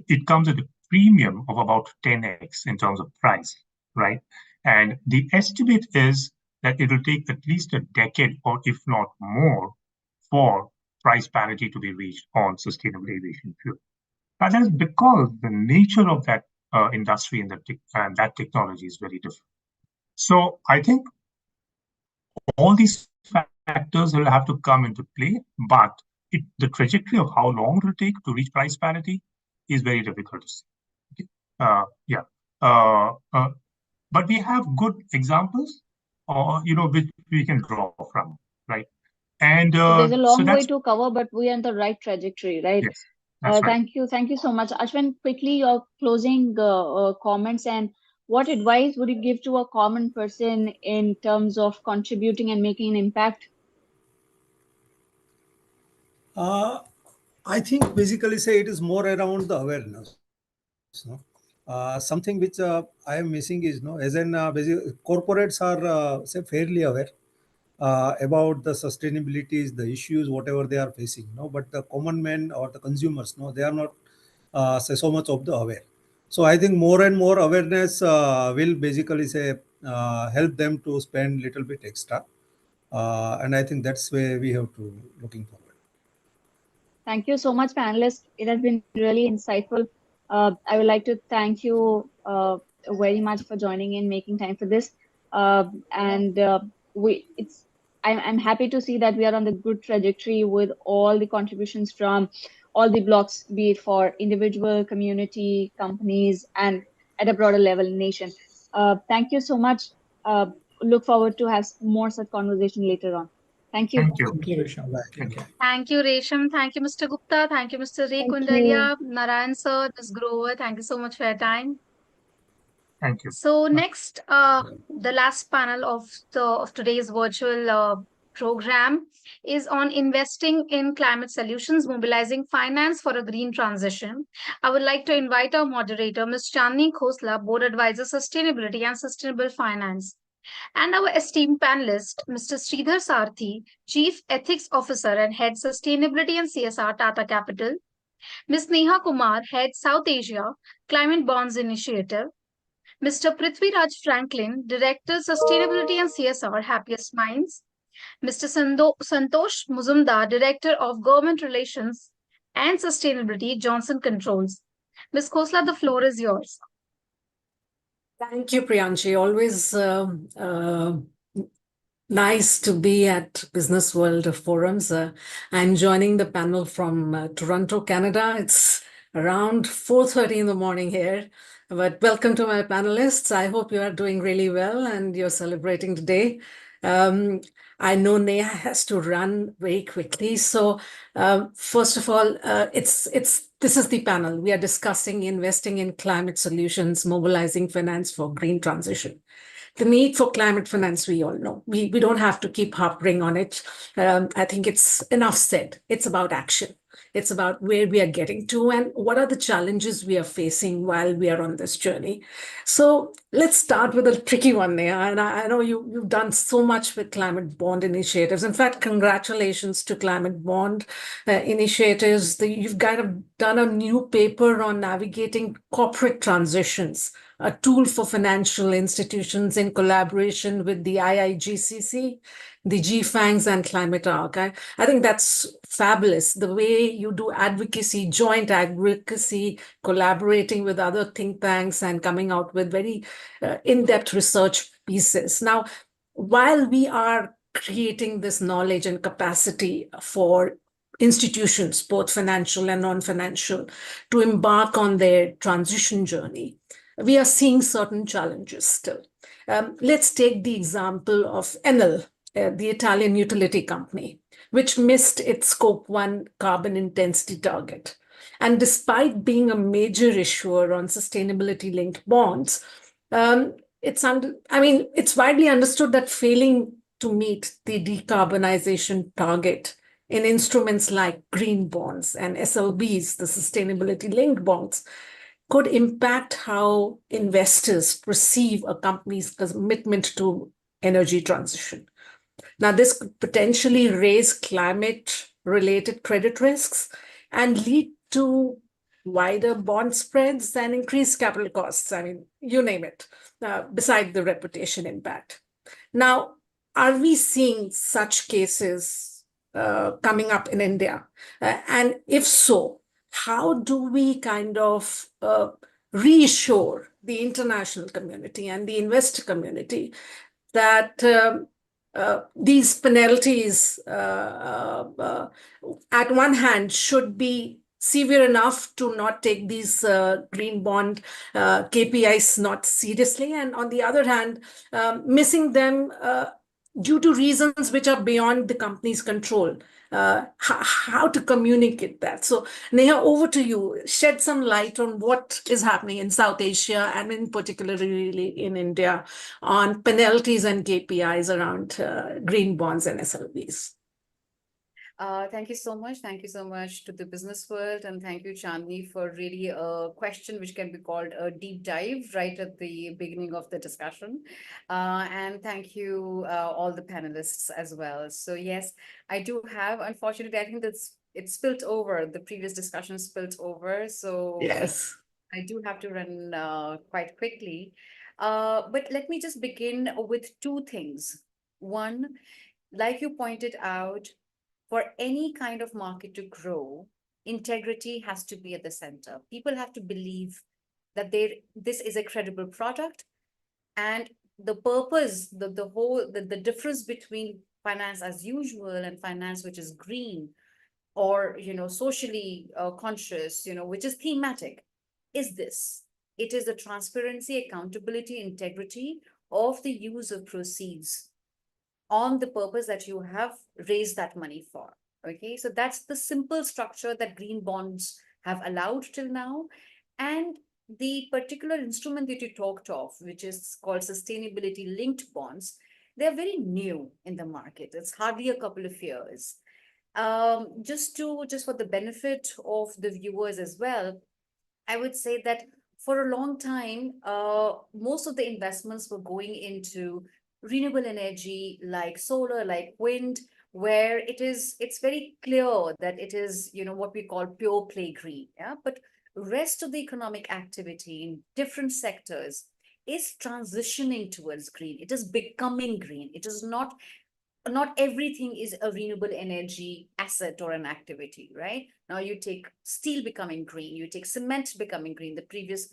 it comes at a premium of about 10x in terms of price, right? And the estimate is that it will take at least a decade, or if not more, for price parity to be reached on sustainable aviation fuel. But that's because the nature of that industry and that technology is very different. So I think all these factors will have to come into play, but the trajectory of how long it will take to reach price parity is very difficult to see. But we have good examples, which we can draw from, right? And so there's a long way that's to cover, but we're on the right trajectory, right? Yes, that's right. Thank you so much. Ashwin, quickly your closing comments, and what advice would you give to a common person in terms of contributing and making an impact? I think basically say it is more around the awareness. No? Something which I am missing is, as in corporates are say fairly aware about the sustainabilities, the issues, whatever they are facing. But the common man or the consumers, they are not say so much of the aware. So I think more and more awareness will basically say help them to spend little bit extra, and I think that's where we have to looking forward. Thank you so much, panelists. It has been really insightful. I would like to thank you very much for joining in, making time for this. I'm happy to see that we are on the good trajectory with all the contributions from all the blocks, be it for individual, community, companies, and at a broader level, nation. Thank you so much. Look forward to have more such conversation later on. Thank you. Thank you. Thank you, Resham. Thank you. Thank you, Resham. Thank you, Mr. Gupta. Thank you, Mr. Ray Thank Kundaria, Narayan sir, Ms. Grover. Thank you so much for your time. Thank you. So next, the last panel of today's virtual program is on investing in climate solutions, mobilizing finance for a green transition. I would like to invite our moderator, Ms. Chandni Khosla, Board Advisor, Sustainability and Sustainable Finance, and our esteemed panelist, Mr. Sridhar Sarthi, Chief Ethics Officer and Head Sustainability and CSR, Tata Capital, Ms. Neha Kumar, Head South Asia, Climate Bonds Initiative, Mr. Prithviraj Franklin, Director, Sustainability and CSR, Happiest Minds, Mr. Santosh Muzumdar, Director of Government Relations and Sustainability, Johnson Controls. Ms. Khosla, the floor is yours. Thank you, Priyanshi. Always nice to be at Business World Forums. I'm joining the panel from Toronto, Canada. It's around 4:30 in the morning here. But welcome to my panelists. I hope you are doing really well and you're celebrating today. I know Neha has to run very quickly. So first of all, this is the panel. We are discussing investing in climate solutions, mobilizing finance for green transition. The need for climate finance, we all know. We don't have to keep harping on it. I think it's enough said. It's about action. It's about where we are getting to and what are the challenges we are facing while we are on this journey. So let's start with a tricky one there. And I know you've done so much with climate bond initiatives. In fact, congratulations to climate bond initiatives. You've kind of done a new paper on navigating corporate transitions, a tool for financial institutions in collaboration with the IIGCC, the GFANGs, and Climate Arc. I think that's fabulous. The way you do advocacy, joint advocacy, collaborating with other think tanks and coming out with very in-depth research pieces. Now, while we are creating this knowledge and capacity for institutions, both financial and non-financial, to embark on their transition journey, we are seeing certain challenges still. Let's take the example of Enel, the Italian utility company, which missed its Scope 1 carbon intensity target. And despite being a major issuer on sustainability-linked bonds, it's widely understood that failing to meet the decarbonization target in instruments like green bonds and SLBs, the sustainability-linked bonds, could impact how investors perceive a company's commitment to energy transition. Now, this could potentially raise climate-related credit risks and lead to wider bond spreads and increased capital costs. I mean, you name it, beside the reputation impact. Now, are we seeing such cases coming up in India? And if so, how do we kind of reassure the international community and the investor community that these penalties, at one hand, should be severe enough to not take these green bond KPIs not seriously, and on the other hand, missing them due to reasons which are beyond the company's control? How to communicate that. So Neha, over to you. Shed some light on what is happening in South Asia and in particularly in India on penalties and KPIs around green bonds and SLBs. Thank you so much. Thank you so much to the business world. And thank you, Chandni, for really a question which can be called a deep dive right at the beginning of the discussion. And thank you, all the panelists as well. So yes, I do have, unfortunately, I think it spilt over, the previous discussion spilt over. So yes, I do have to run quite quickly. But let me just begin with two things. One, like you pointed out, for any kind of market to grow, integrity has to be at the center. People have to believe that this is a credible product, and the purpose, the difference between finance as usual and finance which is green or socially conscious, which is thematic, is this. It is the transparency, accountability, integrity of the use of proceeds on the purpose that you have raised that money for. Okay, so that's the simple structure that green bonds have allowed till now. And the particular instrument that you talked of, which is called sustainability linked bonds, they're very new in the market. It's hardly a couple of years. Just for the benefit of the viewers as well, I would say that for a long time, most of the investments were going into renewable energy like solar, like wind, where it's very clear that it is, what we call pure play green. Yeah. But rest of the economic activity in different sectors is transitioning towards green. It is becoming green. It is not everything is a renewable energy asset or an activity, right? Now you take steel becoming green, you take cement becoming green. The previous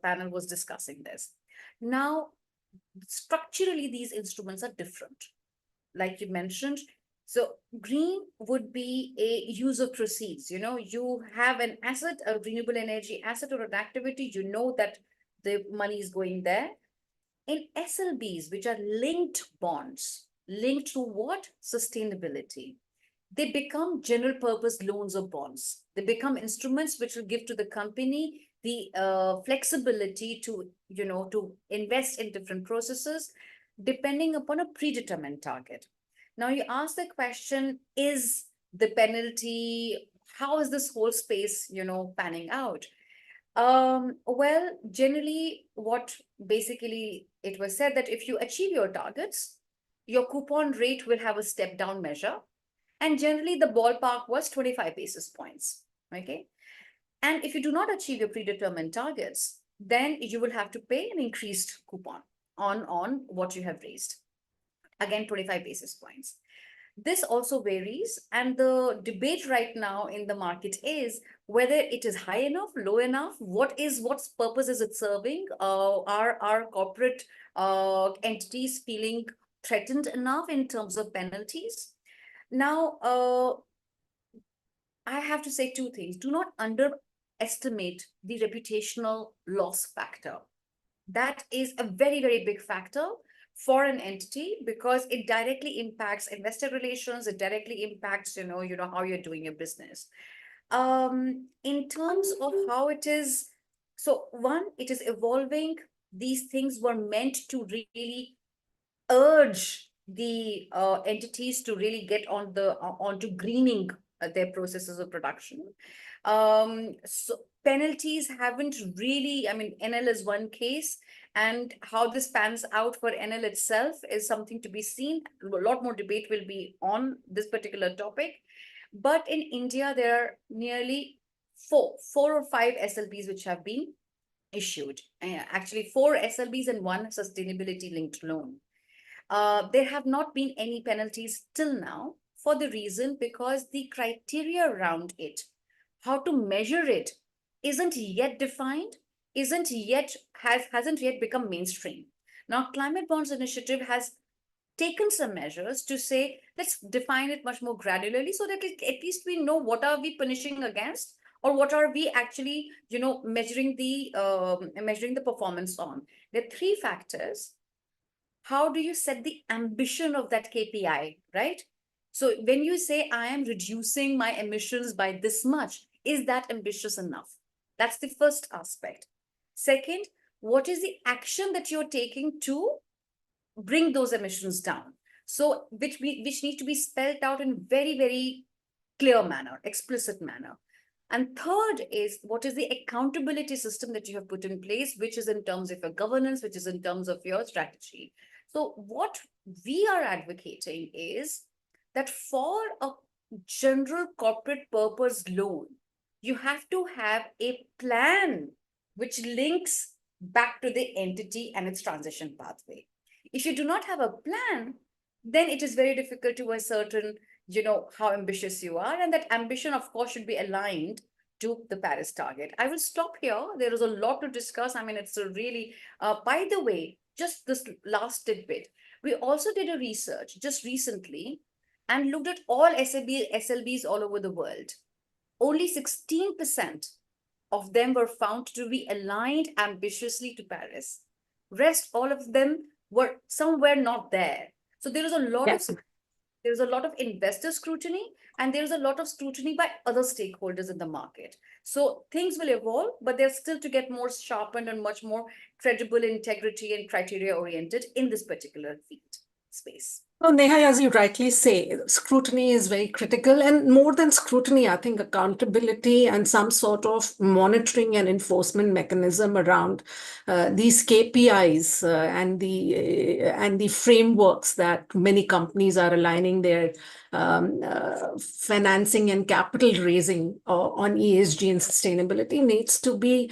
panel was discussing this. Now, structurally, these instruments are different, like you mentioned. So green would be a use of proceeds. You have an asset, a renewable energy asset or an activity, that the money is going there. In SLBs, which are linked bonds, linked to what? Sustainability. They become general purpose loans or bonds. They become instruments which will give to the company the flexibility to, to invest in different processes depending upon a predetermined target. Now you ask the question, is the penalty, how is this whole space, panning out? Well, generally, what basically it was said that if you achieve your targets, your coupon rate will have a step down measure. And generally, the ballpark was 25 basis points. Okay. And if you do not achieve your predetermined targets, then you will have to pay an increased coupon on what you have raised. Again, 25 basis points. This also varies, and the debate right now in the market is whether it is high enough, low enough, what's purpose is it serving? Are corporate entities feeling threatened enough in terms of penalties? Now, I have to say two things. Do not underestimate the reputational loss factor. That is a very, very big factor for an entity because it directly impacts investor relations. It directly impacts, how you're doing your business. In terms of how it is, so one, it is evolving. These things were meant to really urge the entities to really get onto greening their processes of production. So penalties haven't really, I mean, NL is one case, and how this pans out for NL itself is something to be seen. A lot more debate will be on this particular topic. But in India, there are nearly four or five SLBs which have been issued. Actually, 4 SLBs and 1 sustainability linked loan. There have not been any penalties till now for the reason because the criteria around it, how to measure it, isn't yet defined, hasn't yet become mainstream. Now, Climate Bonds Initiative has taken some measures to say, let's define it much more granularly so that at least we know what are we punishing against or what are we actually, measuring the performance on. There are 3 factors. How do you set the ambition of that KPI, right? So when you say, I am reducing my emissions by this much, is that ambitious enough? That's the first aspect. Second, what is the action that you're taking to bring those emissions down? So which need to be spelled out in very, very clear manner, explicit manner. And third is, what is the accountability system that you have put in place, which is in terms of your governance, which is in terms of your strategy. So what we are advocating is that for a general corporate purpose loan, you have to have a plan which links back to the entity and its transition pathway. If you do not have a plan, then it is very difficult to ascertain, how ambitious you are. And that ambition, of course, should be aligned to the Paris target. I will stop here. There is a lot to discuss. I mean, it's a really, by the way, just this last tidbit, we also did a research just recently and looked at all SLBs all over the world. Only 16% of them were found to be aligned ambitiously to Paris. Rest, all of them were somewhere not there. So there is a lot of investor scrutiny, and there's a lot of scrutiny by other stakeholders in the market. So things will evolve, but they're still to get more sharpened and much more credible, integrity and criteria oriented in this particular field space. Well, Neha, as you rightly say, scrutiny is very critical. And more than scrutiny, I think accountability and some sort of monitoring and enforcement mechanism around these KPIs and the frameworks that many companies are aligning their financing and capital raising on ESG and sustainability needs to be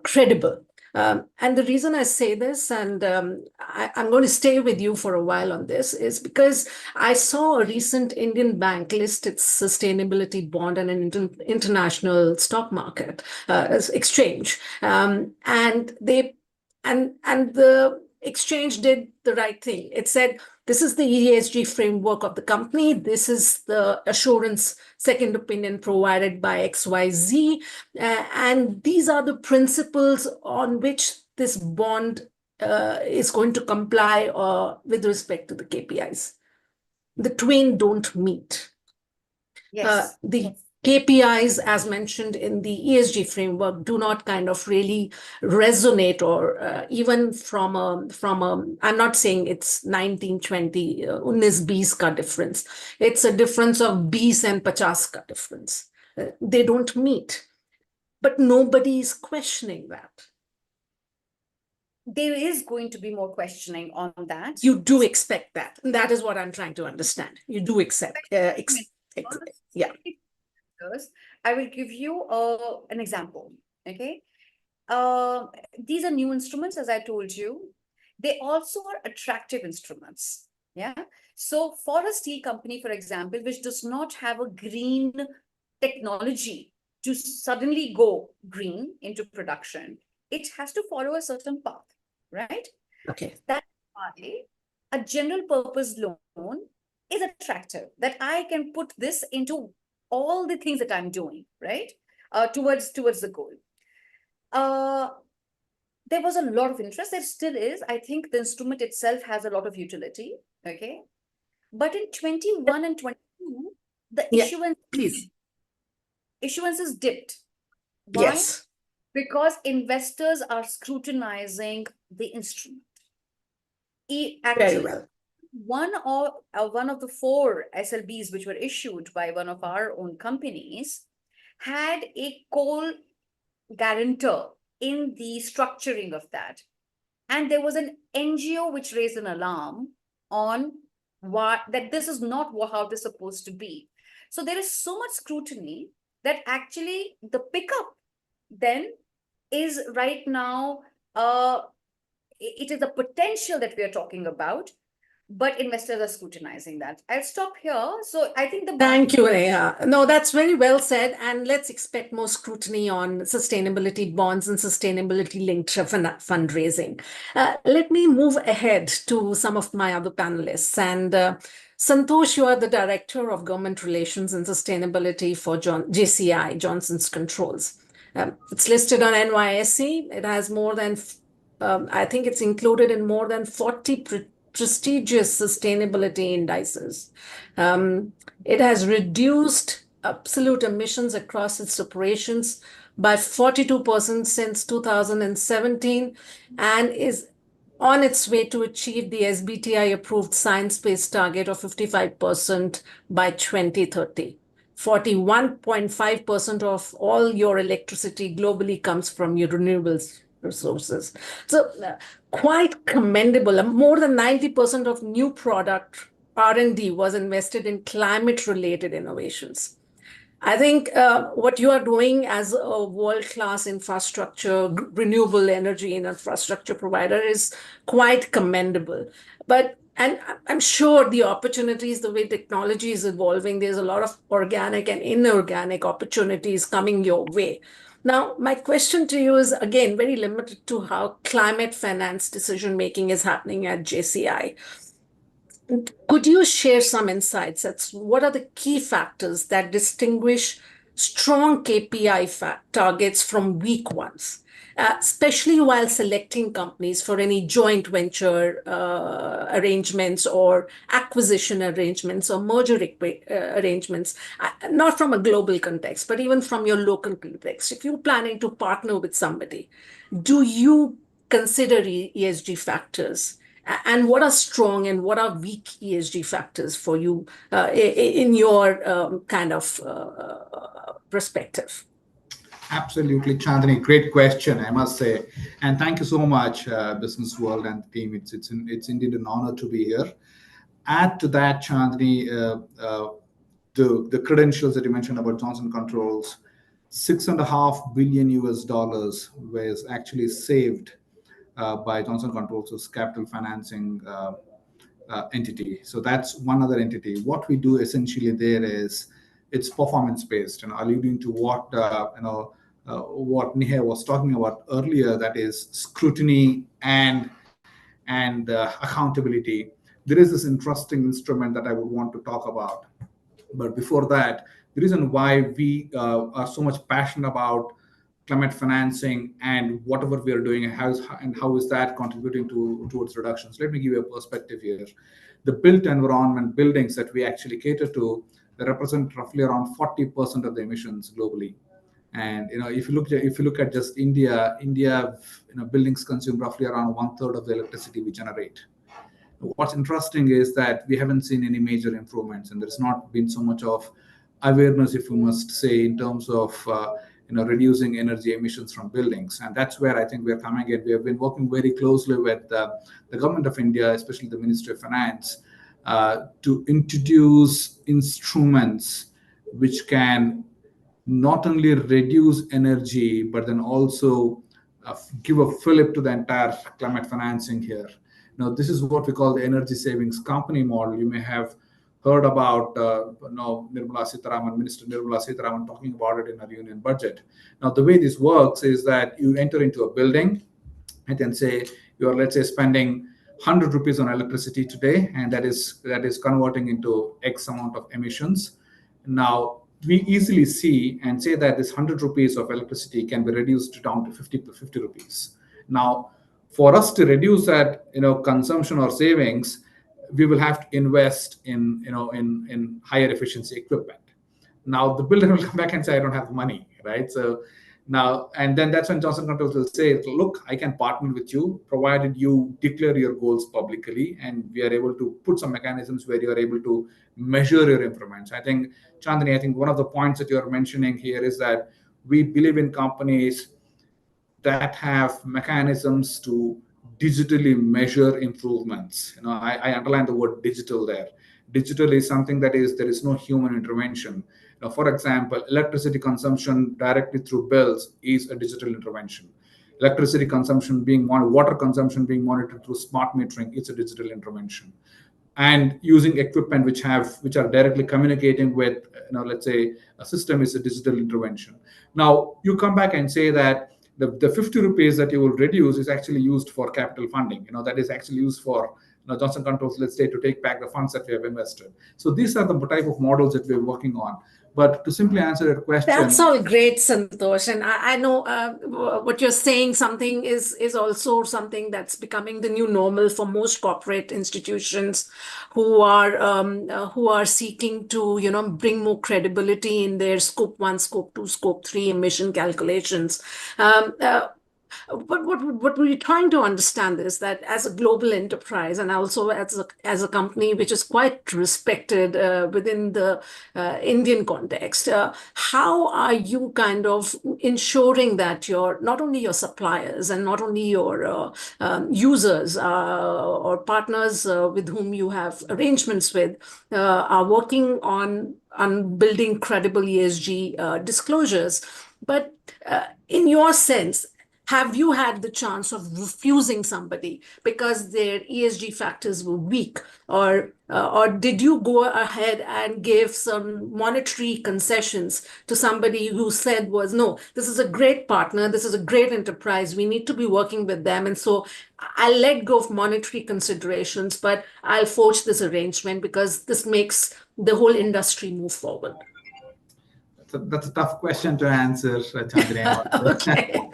credible. And the reason I say this, and I'm going to stay with you for a while on this, is because I saw a recent Indian bank list its sustainability bond on an international stock market exchange, and the exchange did the right thing. It said, this is the ESG framework of the company. This is the assurance second opinion provided by XYZ. And these are the principles on which this bond is going to comply with respect to the KPIs. The twain don't meet. Yes. The KPIs, as mentioned in the ESG framework, do not kind of really resonate, or even from I'm not saying it's 1920, 19 20 ka difference. It's a difference of 20 and 50 ka difference. They don't meet, but nobody is questioning that. There is going to be more questioning on that. You do expect that. That is what I'm trying to understand. You do accept. Yeah. I will give you an example. Okay. These are new instruments, as I told you. They also are attractive instruments. Yeah. So for a steel company, for example, which does not have a green technology to suddenly go green into production, it has to follow a certain path, right? Okay. That's why a general purpose loan is attractive, that I can put this into all the things that I'm doing, right? Towards the goal. There was a lot of interest. There still is. I think the instrument itself has a lot of utility. Okay. But in 21 and 22, the issuances dipped. Why? Yes. Because investors are scrutinizing the instrument. Actually, very well. One of the 4 SLBs which were issued by one of our own companies had a coal guarantor in the structuring of that. And there was an NGO which raised an alarm on that this is not how it is supposed to be. So there is so much scrutiny that actually the pickup then is right now, it is the potential that we are talking about, but investors are scrutinizing that. I'll stop here. So I think Thank you, Neha. No, that's very well said. And let's expect more scrutiny on sustainability bonds and sustainability-linked fundraising. Let me move ahead to some of my other panelists. And Santosh, you are the Director of Government Relations and Sustainability for JCI, Johnson's Controls. It's listed on NYSE. It has more than, I think it's included in more than 40 prestigious sustainability indices. It has reduced absolute emissions across its operations by 42% since 2017 and is on its way to achieve the SBTi-approved science-based target of 55% by 2030. 41.5% of all your electricity globally comes from your renewables resources. So quite commendable. More than 90% of new product R&D was invested in climate-related innovations. I think what you are doing as a world-class infrastructure, renewable energy and infrastructure provider is quite commendable. And I'm sure the opportunities, the way technology is evolving, there's a lot of organic and inorganic opportunities coming your way. Now, my question to you is, again, very limited to how climate finance decision-making is happening at JCI. Could you share some insights? What are the key factors that distinguish strong KPI targets from weak ones, especially while selecting companies for any joint venture arrangements or acquisition arrangements or merger arrangements, not from a global context, but even from your local context? If you're planning to partner with somebody, do you consider ESG factors? And what are strong and what are weak ESG factors for you in your kind of perspective? Absolutely, Chandni. Great question, I must say. And thank you so much, Business World and the team. It's indeed an honor to be here. Add to that, Chandni, the credentials that you mentioned about Johnson Controls, $6.5 billion was actually saved by Johnson Controls' capital financing entity. So that's one other entity. What we do essentially there is it's performance based, and alluding to what what Neha was talking about earlier, that is scrutiny and accountability. There is this interesting instrument that I would want to talk about. But before that, the reason why we are so much passionate about climate financing and whatever we are doing, and how is that contributing towards reductions. Let me give you a perspective here. The built environment buildings that we actually cater to, they represent roughly around 40% of the emissions globally. And if you look at just India, buildings consume roughly around 1/3 of the electricity we generate. What's interesting is that we haven't seen any major improvements, and there's not been so much of awareness, if we must say, in terms of reducing energy emissions from buildings. And that's where I think we're coming in. We have been working very closely with the government of India, especially the Ministry of Finance, to introduce instruments which can not only reduce energy, but then also give a fillip to the entire climate financing here. Now, this is what we call the energy savings company model. You may have heard about Nirmala Sitharaman, Minister Nirmala Sitharaman talking about it in our union budget. Now, the way this works is that you enter into a building and then say you are, let's say, spending 100 rupees on electricity today, and that is converting into X amount of emissions. Now, we easily see and say that this 100 rupees of electricity can be reduced down to 50 rupees. Now, for us to reduce that consumption or savings, we will have to invest in higher efficiency equipment. Now the builder will come back and say, I don't have the money, right? So now, and then that's when Johnson Controls will say, look, I can partner with you, provided you declare your goals publicly, and we are able to put some mechanisms where you are able to measure your improvements. I think, Chandani, one of the points that you're mentioning here is that we believe in companies that have mechanisms to digitally measure improvements. I underline the word digital there. Digital is something that there is no human intervention. For example, electricity consumption directly through bills is a digital intervention. Electricity consumption water consumption being monitored through smart metering, it's a digital intervention. And using equipment which are directly communicating with, let's say, a system is a digital intervention. Now, you come back and say that the 50 rupees that you will reduce is actually used for capital funding. That is actually used for Johnson Controls, let's say, to take back the funds that we have invested. So these are the type of models that we're working on. But to simply answer your question, that's all great, Santosh. And I know what you're saying. Something is also something that's becoming the new normal for most corporate institutions who are seeking to bring more credibility in their Scope 1, Scope 2, Scope 3 emission calculations. What we're trying to understand is that as a global enterprise and also as a company which is quite respected within the Indian context, how are you kind of ensuring that not only your suppliers and not only your users or partners with whom you have arrangements with are working on building credible ESG disclosures? But in your sense, have you had the chance of refusing somebody because their ESG factors were weak, or did you go ahead and give some monetary concessions to somebody who said no, this is a great partner, this is a great enterprise, we need to be working with them, and so I'll let go of monetary considerations, but I'll forge this arrangement because this makes the whole industry move forward? That's a tough question to answer, Chandani. Okay.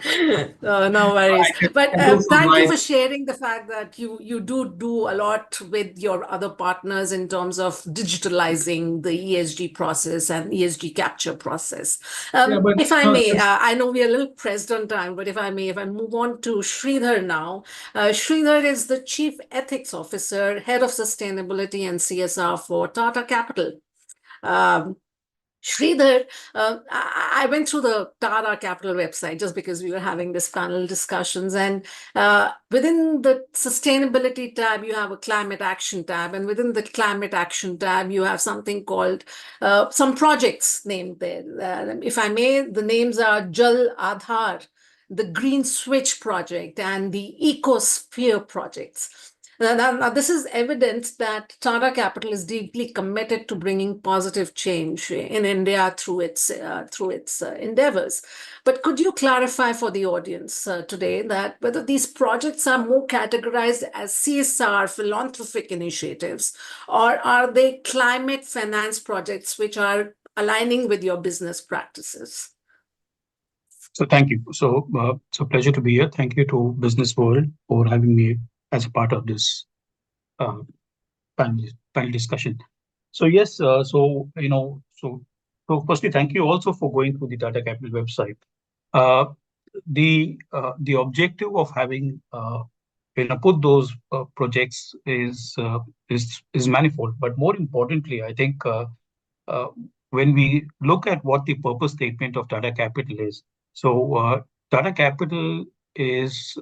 No worries. But thank you for sharing the fact that you do a lot with your other partners in terms of digitalizing the ESG process and ESG capture process. If I may, I know we are a little pressed on time, but if I move on to Sridhar now. Sridhar is the Chief Ethics Officer, Head of Sustainability and CSR for Tata Capital. Sridhar, I went through the Tata Capital website just because we were having this panel discussions, and within the sustainability tab, you have a climate action tab, and within the climate action tab, you have something called some projects named there. If I may, the names are Jal Aadhar, the Green Switch project, and the Ecosphere projects. Now, this is evidence that Tata Capital is deeply committed to bringing positive change in India through its endeavors. But could you clarify for the audience today that whether these projects are more categorized as CSR philanthropic initiatives, or are they climate finance projects which are aligning with your business practices? So thank you. So it's a pleasure to be here. Thank you to Business World for having me as a part of this uh, panel discussion. So yes, so firstly, thank you also for going through the Tata Capital website. Uh, the objective of having put those projects is manifold, but more importantly, I think uh, when we look at what the purpose statement of Tata Capital is, so Tata Capital is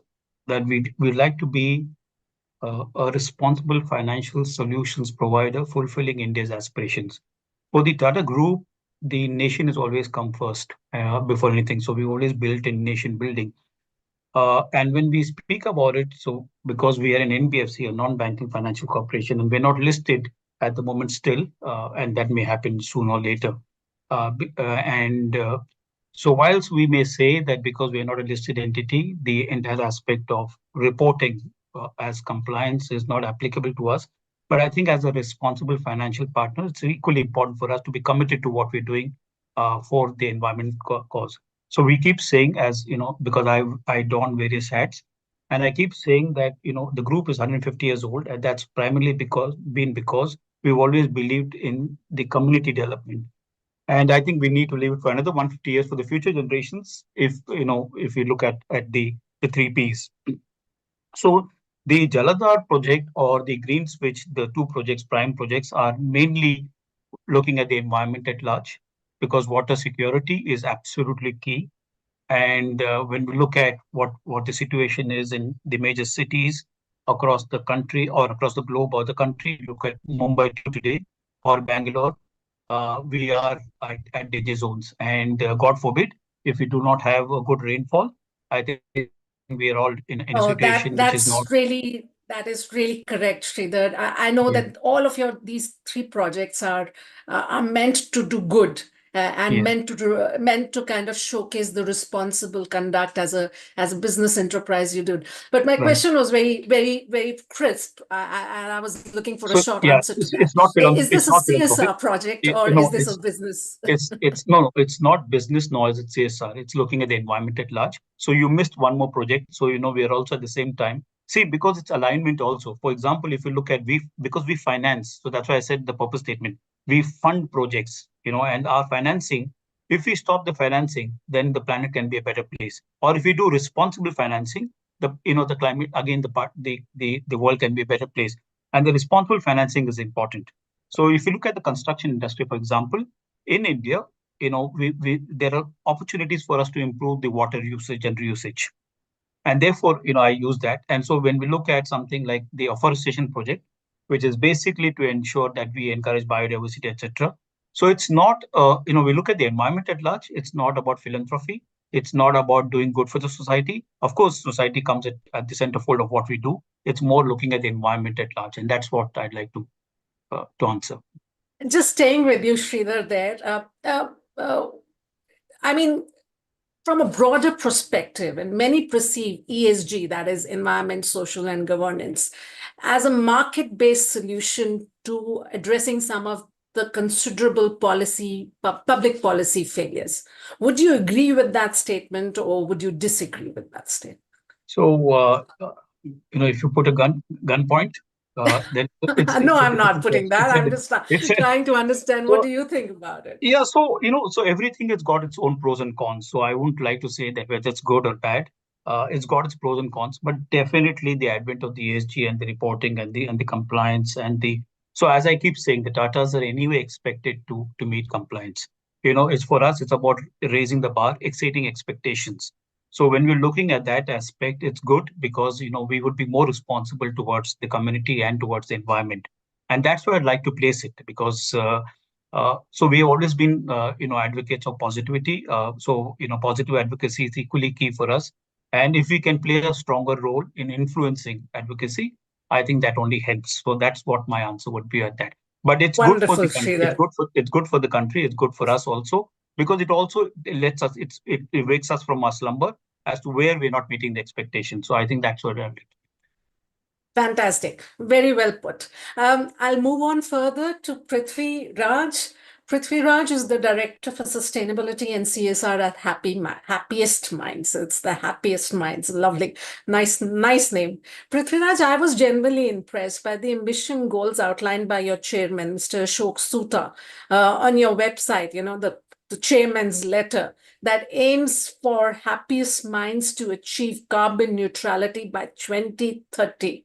that we like to be a responsible financial solutions provider fulfilling India's aspirations. For the Tata Group, the nation has always come first before anything. So we always built in nation building. And when we speak about it, so because we are an NBFC, a non-banking financial corporation, and we're not listed at the moment still, and that may happen sooner or later. And So whilst we may say that because we are not a listed entity, the entire aspect of reporting as compliance is not applicable to us. But I think as a responsible financial partner, it's equally important for us to be committed to what we're doing for the environment cause. So we keep saying, as you know, because I don various hats, and I keep saying that the group is 150 years old, and that's primarily because we've always believed in the community development. And I think we need to leave it for another 150 years for the future generations. If you look at the three Ps. So the Jaladhar project or the Green Switch, the two projects, prime projects, are mainly looking at the environment at large because water security is absolutely key. And when we look at what the situation is in the major cities across the country or across the globe or the country, look at Mumbai today or Bangalore, we are at danger zones. And God forbid, if we do not have a good rainfall, I think we are all in a situation which is not. That is really correct, Sridhar. I know that all of these three projects are meant to do good and meant to kind of showcase the responsible conduct as a business enterprise you did. But my question was very, very, very crisp, and I was looking for a short answer to that. Is this a CSR project or is this a business? It's not business nor is it CSR. It's looking at the environment at large. So you missed one more project. So we are also at the same time. See, because it's alignment also. For example, if you look at because we finance, so that's why I said the purpose statement. We fund projects, and our financing. If we stop the financing, then the planet can be a better place. Or if we do responsible financing, the climate again, the world can be a better place. And the responsible financing is important. So if you look at the construction industry, for example, in India, there are opportunities for us to improve the water usage and reusage. And therefore, I use that. And so when we look at something like the afforestation project, which is basically to ensure that we encourage biodiversity, etc. So it's not, we look at the environment at large. It's not about philanthropy. It's not about doing good for the society. Of course, society comes at the centerfold of what we do. It's more looking at the environment at large. And that's what I'd like to answer. Just staying with you, Sridhar, there. I mean, from a broader perspective, and many perceive ESG, that is environment, social, and governance, as a market-based solution to addressing some of the considerable public policy failures. Would you agree with that statement or would you disagree with that statement? So, if you put a gunpoint, then no, I'm not putting that. I'm just trying to understand. What do you think about it? Yeah, so everything has got its own pros and cons. So I wouldn't like to say that whether it's good or bad. It's got its pros and cons, but definitely the advent of the ESG and the reporting and the compliance so as I keep saying, the Tatas are anyway expected to meet compliance. It's for us, it's about raising the bar, exceeding expectations. So when we're looking at that aspect, it's good because we would be more responsible towards the community and towards the environment. And that's where I'd like to place it because so we've always been, advocates of positivity. Positive advocacy is equally key for us. And if we can play a stronger role in influencing advocacy, I think that only helps. So that's what my answer would be at that. But it's good for the country. It's good for the country. It's good for us also because it also lets us. It wakes us from our slumber as to where we're not meeting the expectations. So I think that's what I'm. Fantastic. Very well put. I'll move on further to Prithvi Raj. Prithviraj is the Director for Sustainability and CSR at Happiest Minds. It's the Happiest Minds. Lovely. Nice name. Prithviraj, I was genuinely impressed by the ambition goals outlined by your chairman, Mr. Ashok Soota, on your website, the chairman's letter that aims for Happiest Minds to achieve carbon neutrality by 2030.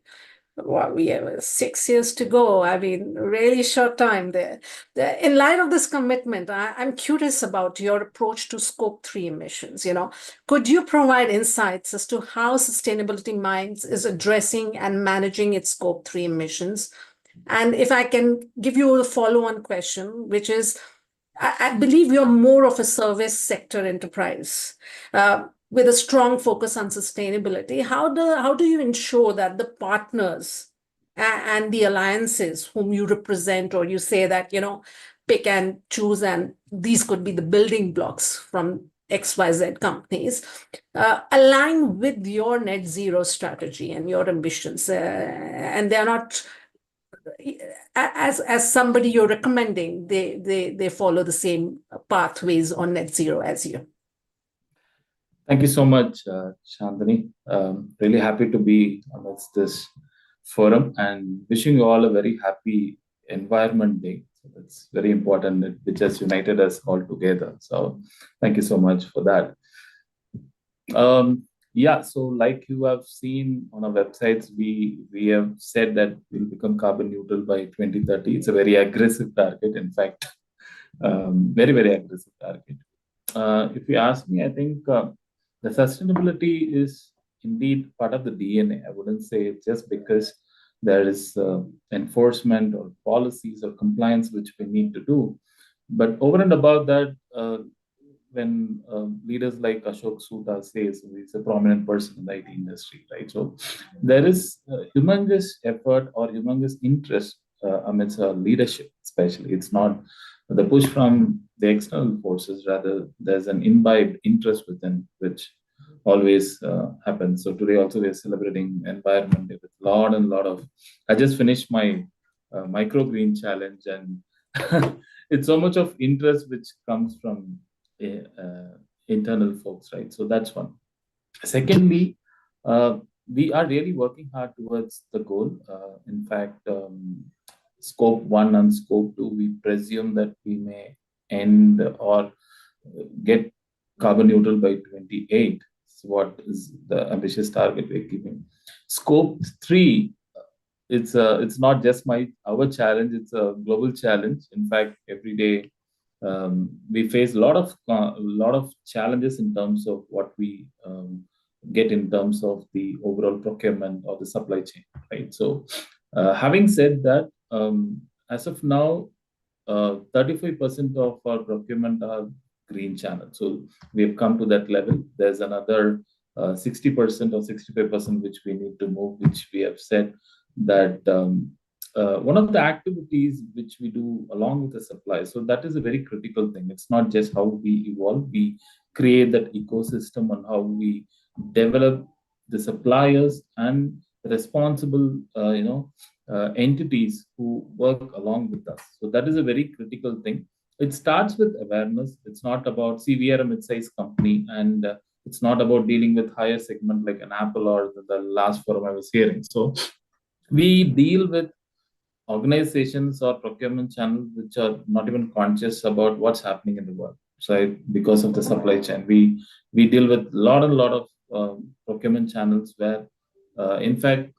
Well, we have 6 years to go. I mean, really short time there. In light of this commitment, I'm curious about your approach to Scope 3 emissions. Could you provide insights as to how Sustainability Minds is addressing and managing its Scope 3 emissions? And if I can give you a follow-on question, which is, I believe you're more of a service sector enterprise with a strong focus on sustainability. How do you ensure that the partners and the alliances whom you represent, or you say that, pick and choose, and these could be the building blocks from XYZ companies, align with your net zero strategy and your ambitions, and they're not, as somebody you're recommending, they follow the same pathways on net zero as you. Thank you so much, Chandani. Really happy to be amidst this forum and wishing you all a very happy Environment Day. So that's very important, which has united us all together. So thank you so much for that. Yeah, so like you have seen on our websites, we have said that we'll become carbon neutral by 2030. It's a very aggressive target, in fact, very, very aggressive target. If you ask me, I think the sustainability is indeed part of the DNA. I wouldn't say it's just because there is enforcement or policies or compliance which we need to do. But over and above that, when leaders like Ashok Soota says, he's a prominent person in the IT industry, right? So there is humongous effort or humongous interest amidst our leadership, especially. It's not the push from the external forces, rather there's an imbibed interest within, which always happens. So today also we're celebrating Environment Day with a lot of, I just finished my microgreen challenge, and it's so much of interest which comes from internal folks, right? So that's one. Secondly, we are really working hard towards the goal. In fact, Scope 1 and Scope 2, we presume that we may end or get carbon neutral by 28. So what is the ambitious target we're keeping? Scope 3, it's not just our challenge, it's a global challenge. In fact, every day we face a lot of challenges in terms of what we get in terms of the overall procurement or the supply chain, right? So having said that, as of now, 35% of our procurement are green channels. So we have come to that level. There's another 60% or 65% which we need to move, which we have said that one of the activities which we do along with the supply. So that is a very critical thing. It's not just how we evolve, we create that ecosystem on how we develop the suppliers and responsible, entities who work along with us. So that is a very critical thing. It starts with awareness. It's not about, we are a mid-sized company, and it's not about dealing with higher segment like an Apple or the last forum I was hearing. So we deal with organizations or procurement channels which are not even conscious about what's happening in the world. So because of the supply chain, we deal with a lot of procurement channels where, in fact,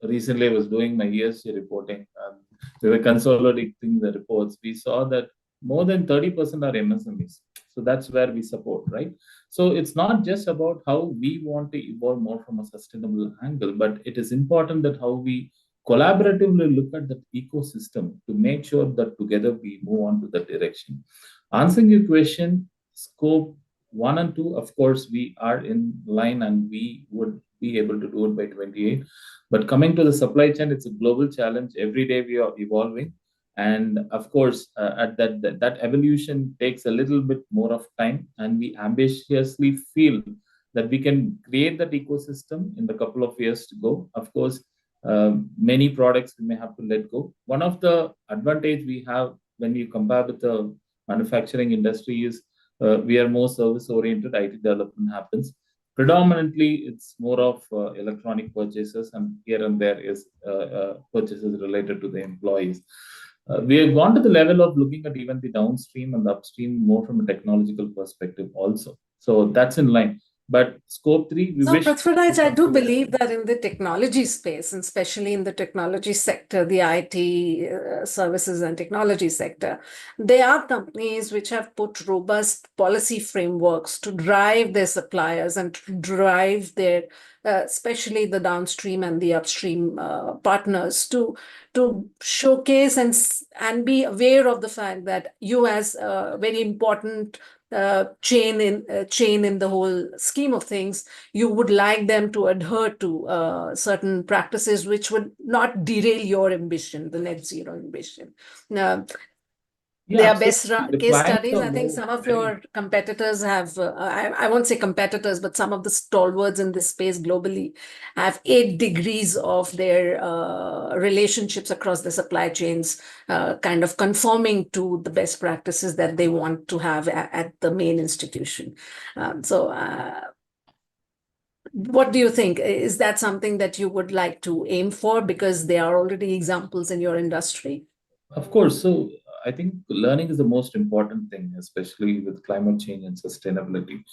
recently I was doing my ESG reporting, and we were consolidating the reports. We saw that more than 30% are MSMEs. So that's where we support, right? So it's not just about how we want to evolve more from a sustainable angle, but it is important that how we collaboratively look at the ecosystem to make sure that together we move on to that direction. Answering your question, Scope 1 and 2, of course, we are in line and we would be able to do it by 28. But coming to the supply chain, it's a global challenge. Every day we are evolving. And of course, at that evolution takes a little bit more of time, and we ambitiously feel that we can create that ecosystem in the couple of years to go. Of course, many products we may have to let go. One of the advantage we have when you compare with the manufacturing industry, is we are more service oriented. IT development happens. Predominantly, it's more of electronic purchases, and here and there is purchases related to the employees. We have gone to the level of looking at even the downstream and the upstream more from a technological perspective also. So that's in line. But scope 3, we So, wish. Prithviraj, I do believe that in the technology space, and especially in the technology sector, the IT services and technology sector, there are companies which have put robust policy frameworks to drive their suppliers and to drive their, especially the downstream and the upstream partners to showcase and be aware of the fact that you as a very important chain in the whole scheme of things, you would like them to adhere to certain practices which would not derail your ambition, the net zero ambition. There are best case studies. I think some of your competitors have, I won't say competitors, but some of the stalwarts in this space globally have 8 degrees of their relationships across the supply chains, kind of conforming to the best practices that they want to have at the main institution. What do you think? Is that something that you would like to aim for, because there are already examples in your industry? Of course. So I think learning is the most important thing, especially with climate change and sustainability.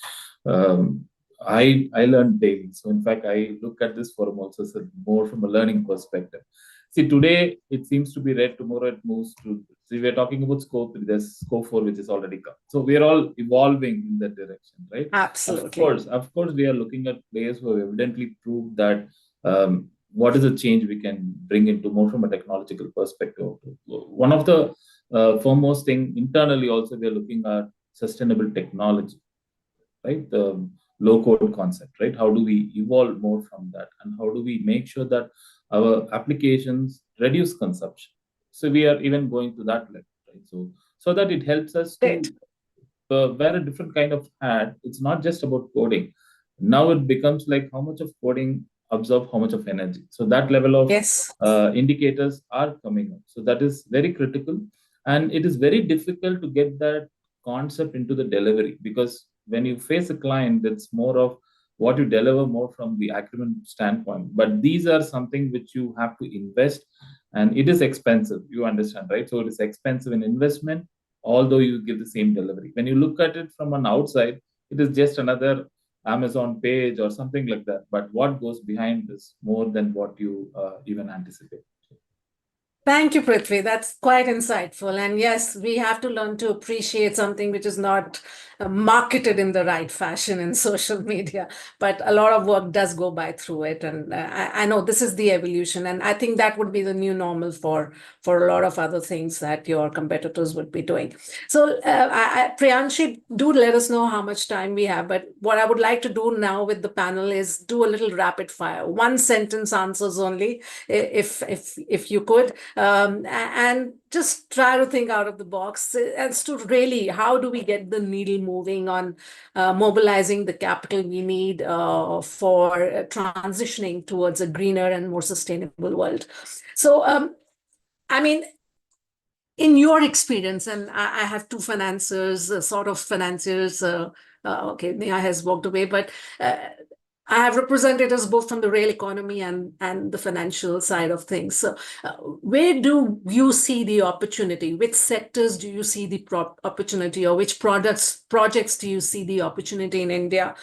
I learn daily. So in fact, I look at this forum also more from a learning perspective. See, today it seems to be red, tomorrow it moves to. See, we're talking about scope 3, there's scope 4, which is already come. So we're all evolving in that direction, right? Absolutely. Of course, we are looking at players who have evidently proved that what is the change we can bring into more from a technological perspective. One of the foremost thing internally also, we are looking at sustainable technology, right? The low code concept, right? How do we evolve more from that, and how do we make sure that our applications reduce consumption? So we are even going to that level, right? So that it helps us to wear a different kind of hat. It's not just about coding. Now it becomes like how much of coding absorb how much of energy. So that level of indicators are coming up. So that is very critical, and it is very difficult to get that concept into the delivery, because when you face a client, it's more of what you deliver more from the acumen standpoint. But these are something which you have to invest, and it is expensive. You understand, right? So it is expensive in investment, although you give the same delivery. When you look at it from an outside, it is just another Amazon page or something like that. But what goes behind this more than what you even anticipate. Thank you, Prithvi. That's quite insightful. And yes, we have to learn to appreciate something which is not marketed in the right fashion in social media, but a lot of work does go by through it. And I know this is the evolution, and I think that would be the new normal for a lot of other things that your competitors would be doing. So Priyanshi, do let us know how much time we have. But what I would like to do now with the panel is do a little rapid fire, 1 sentence answers only, if you could. And just try to think out of the box as to really how do we get the needle moving on mobilizing the capital we need for transitioning towards a greener and more sustainable world. So, I mean, in your experience, and I have 2 financiers, sort of financiers, okay, Neha has walked away, but I have representatives both from the real economy and the financial side of things. So where do you see the opportunity? Which sectors do you see the opportunity, or which projects do you see the opportunity in India,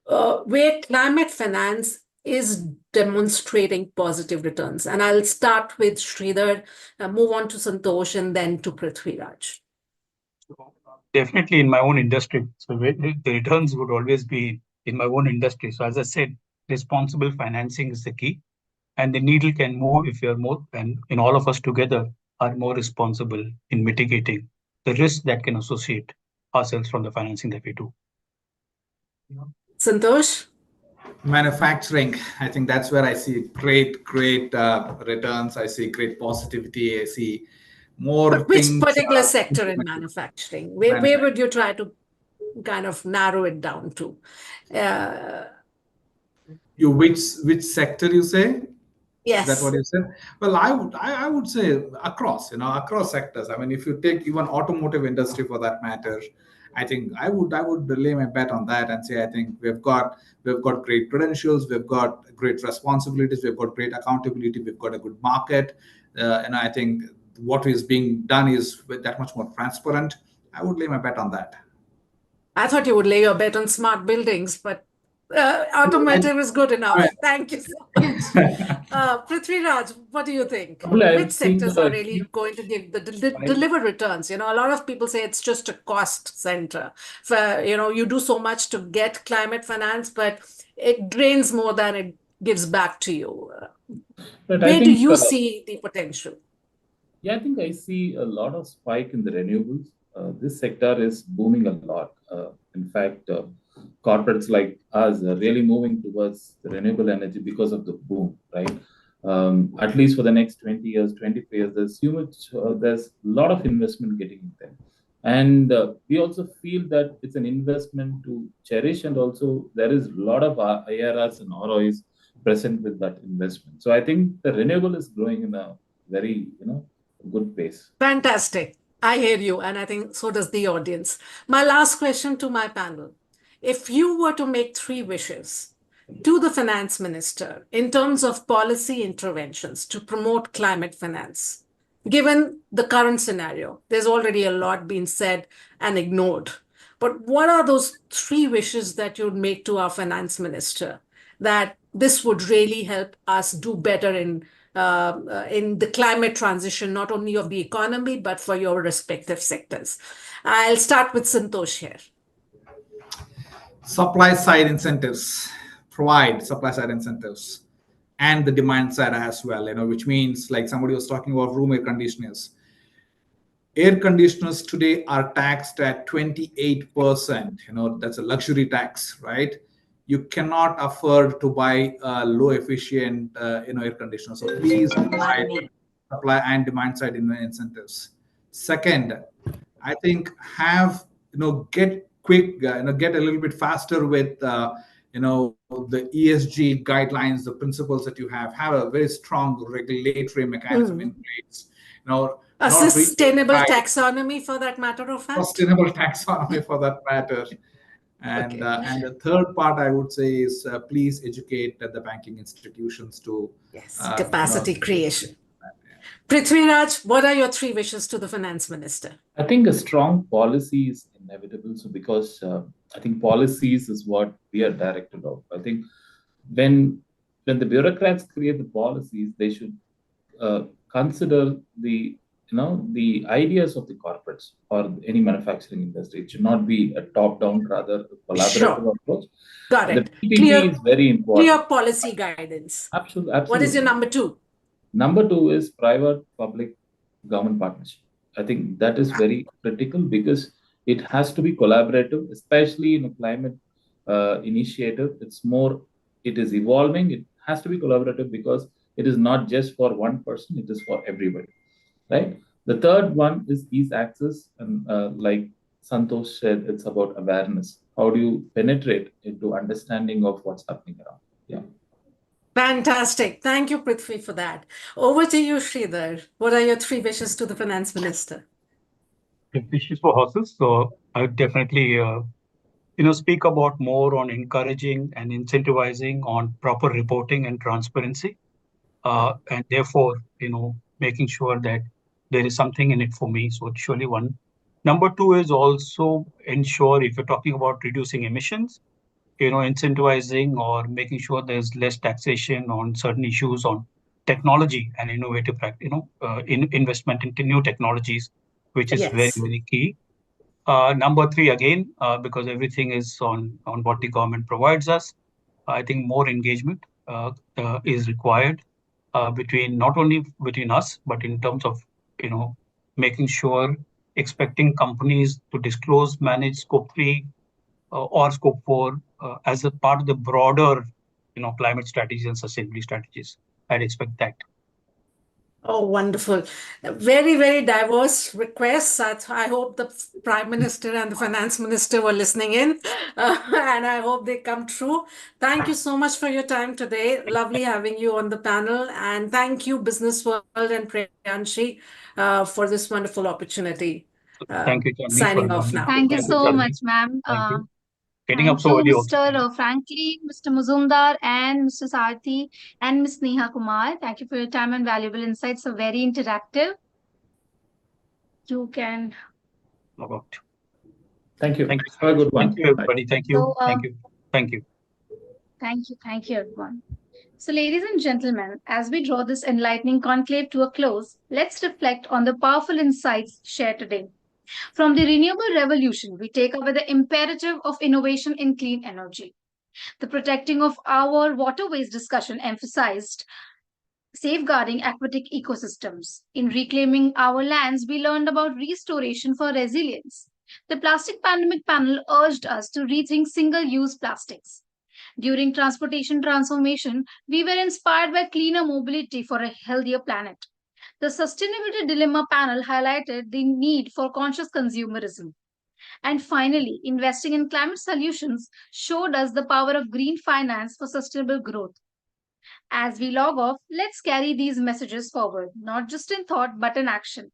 where climate finance is demonstrating positive returns? And I'll start with Sridhar, move on to Santosh, and then to Prithviraj. Definitely in my own industry. So the returns would always be in my own industry. So as I said, responsible financing is the key, and the needle can move if you're more, and in all of us together are more responsible in mitigating the risk that can associate ourselves from the financing that we do. Santosh? Manufacturing, I think that's where I see great returns. I see great positivity. I see more. But which particular sector in manufacturing? Where would you try to kind of narrow it down to? Which sector you say? Is that what Yes. you said? Well, I would say across, across sectors. I mean, if you take even automotive industry for that matter, I think I would lay my bet on that and say I think we've got great credentials, we've got great responsibilities, we've got great accountability, we've got a good market, and I think what is being done is that much more transparent. I would lay my bet on that. I thought you would lay your bet on smart buildings, but automotive is good enough. Thank you so much. Prithviraj, what do you think? Which sectors are really going to give deliver returns? A lot of people say it's just a cost center. You do so much to get climate finance, but it drains more than it gives back to you. Where do you see the potential? Yeah, I think I see a lot of spike in the renewables. This sector is booming a lot. In fact, corporates like us are really moving towards the renewable energy because of the boom, right? At least for the next 20 years, 25 years, there's a lot of investment getting in there. And we also feel that it's an investment to cherish, and also there is a lot of IRRs and ROIs present with that investment. So I think the renewable is growing in a very, good pace. Fantastic. I hear you, and I think so does the audience. My last question to my panel. If you were to make 3 wishes to the finance minister in terms of policy interventions to promote climate finance, given the current scenario, there's already a lot being said and ignored. But what are those 3 wishes that you'd make to our finance minister that this would really help us do better in the climate transition, not only of the economy, but for your respective sectors? I'll start with Santosh here. Supply side incentives, provide supply side incentives, and the demand side as well, which means like somebody was talking about room air conditioners. Air conditioners today are taxed at 28%. That's a luxury tax, right? You cannot afford to buy a low efficient, air conditioner. So please provide supply and demand side incentives. Second, I think get quick, get a little bit faster with, the ESG guidelines, the principles that you have a very strong regulatory mechanism in place. A sustainable taxonomy for that matter of fact. Sustainable taxonomy for that matter. And and the third part I would say is please educate the banking institutions to capacity creation. Prithviraj, what are your 3 wishes to the finance minister? I think a strong policy is inevitable. So because I think policies is what we are directed of. I think when the bureaucrats create the policies, they should consider the ideas of the corporates or any manufacturing industry. It should not be a top-down, rather a collaborative approach. Got it. The PPP is very important. Clear policy guidance. Absolutely. What is your number 2? Number 2 is private-public government partnership. I think that is very critical because it has to be collaborative, especially in a climate initiative. It is evolving. It has to be collaborative because it is not just for one person, it is for everybody, right? The third one is ease access. And like Santosh said, it's about awareness. How do you penetrate into understanding of what's happening around? Yeah. Fantastic. Thank you, Prithvi, for that. Over to you, Sridhar. What are your 3 wishes to the finance minister? Wishes for horses. So I would definitely, speak about more on encouraging and incentivizing on proper reporting and transparency. And therefore, making sure that there is something in it for me. So it's surely one. Number 2 is also ensure, if you're talking about reducing emissions, incentivizing or making sure there's less taxation on certain issues on technology and innovative, investment into new technologies, which is very, very key. Number 3, again, because everything is on what the government provides us, I think more engagement is required between not only between us, but in terms of, making sure expecting companies to disclose, manage scope 3 or scope 4 as a part of the broader, climate strategies and sustainability strategies. I'd expect that. Oh, wonderful. Very, very diverse requests. I hope the Prime Minister and the Finance Minister were listening in, and I hope they come true. Thank you so much for your time today. Lovely having you on the panel. And thank you, Business World and Priyanshi, for this wonderful opportunity. Thank you, Chandni, for Signing off inviting. now. Thank you Thank you, so Chandni. much, ma'am. Thank you. Getting up Thank so you, early also. Mr. Franklin, Mr. Muzumdar, and Mr. Sarthi, and Ms. Neha Kumar. Thank you for your time and valuable insights. So very interactive. You can Log out. Thank you. Thank you. Have a good one. Thank you, everybody. Thank you. So, Thank you. Thank you. thank you, everyone. So, ladies and gentlemen, as we draw this enlightening conclave to a close, let's reflect on the powerful insights shared today. From the renewable revolution, we take away the imperative of innovation in clean energy. The protecting of our waterways discussion emphasized safeguarding aquatic ecosystems. In reclaiming our lands, we learned about restoration for resilience. The plastic pandemic panel urged us to rethink single use plastics. During transportation transformation, we were inspired by cleaner mobility for a healthier planet. The Sustainability Dilemma panel highlighted the need for conscious consumerism. And finally, investing in climate solutions showed us the power of green finance for sustainable growth. As we log off, let's carry these messages forward, not just in thought but in action.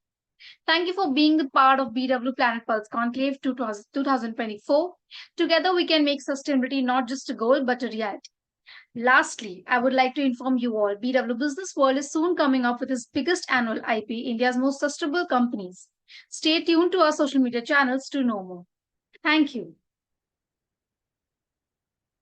Thank you for being a part of BW Planet Pulse Conclave 2024. Together, we can make sustainability not just a goal but a reality. Lastly, I would like to inform you all BW Business World is soon coming up with its biggest annual IP, India's most sustainable companies. Stay tuned to our social media channels to know more. Thank you.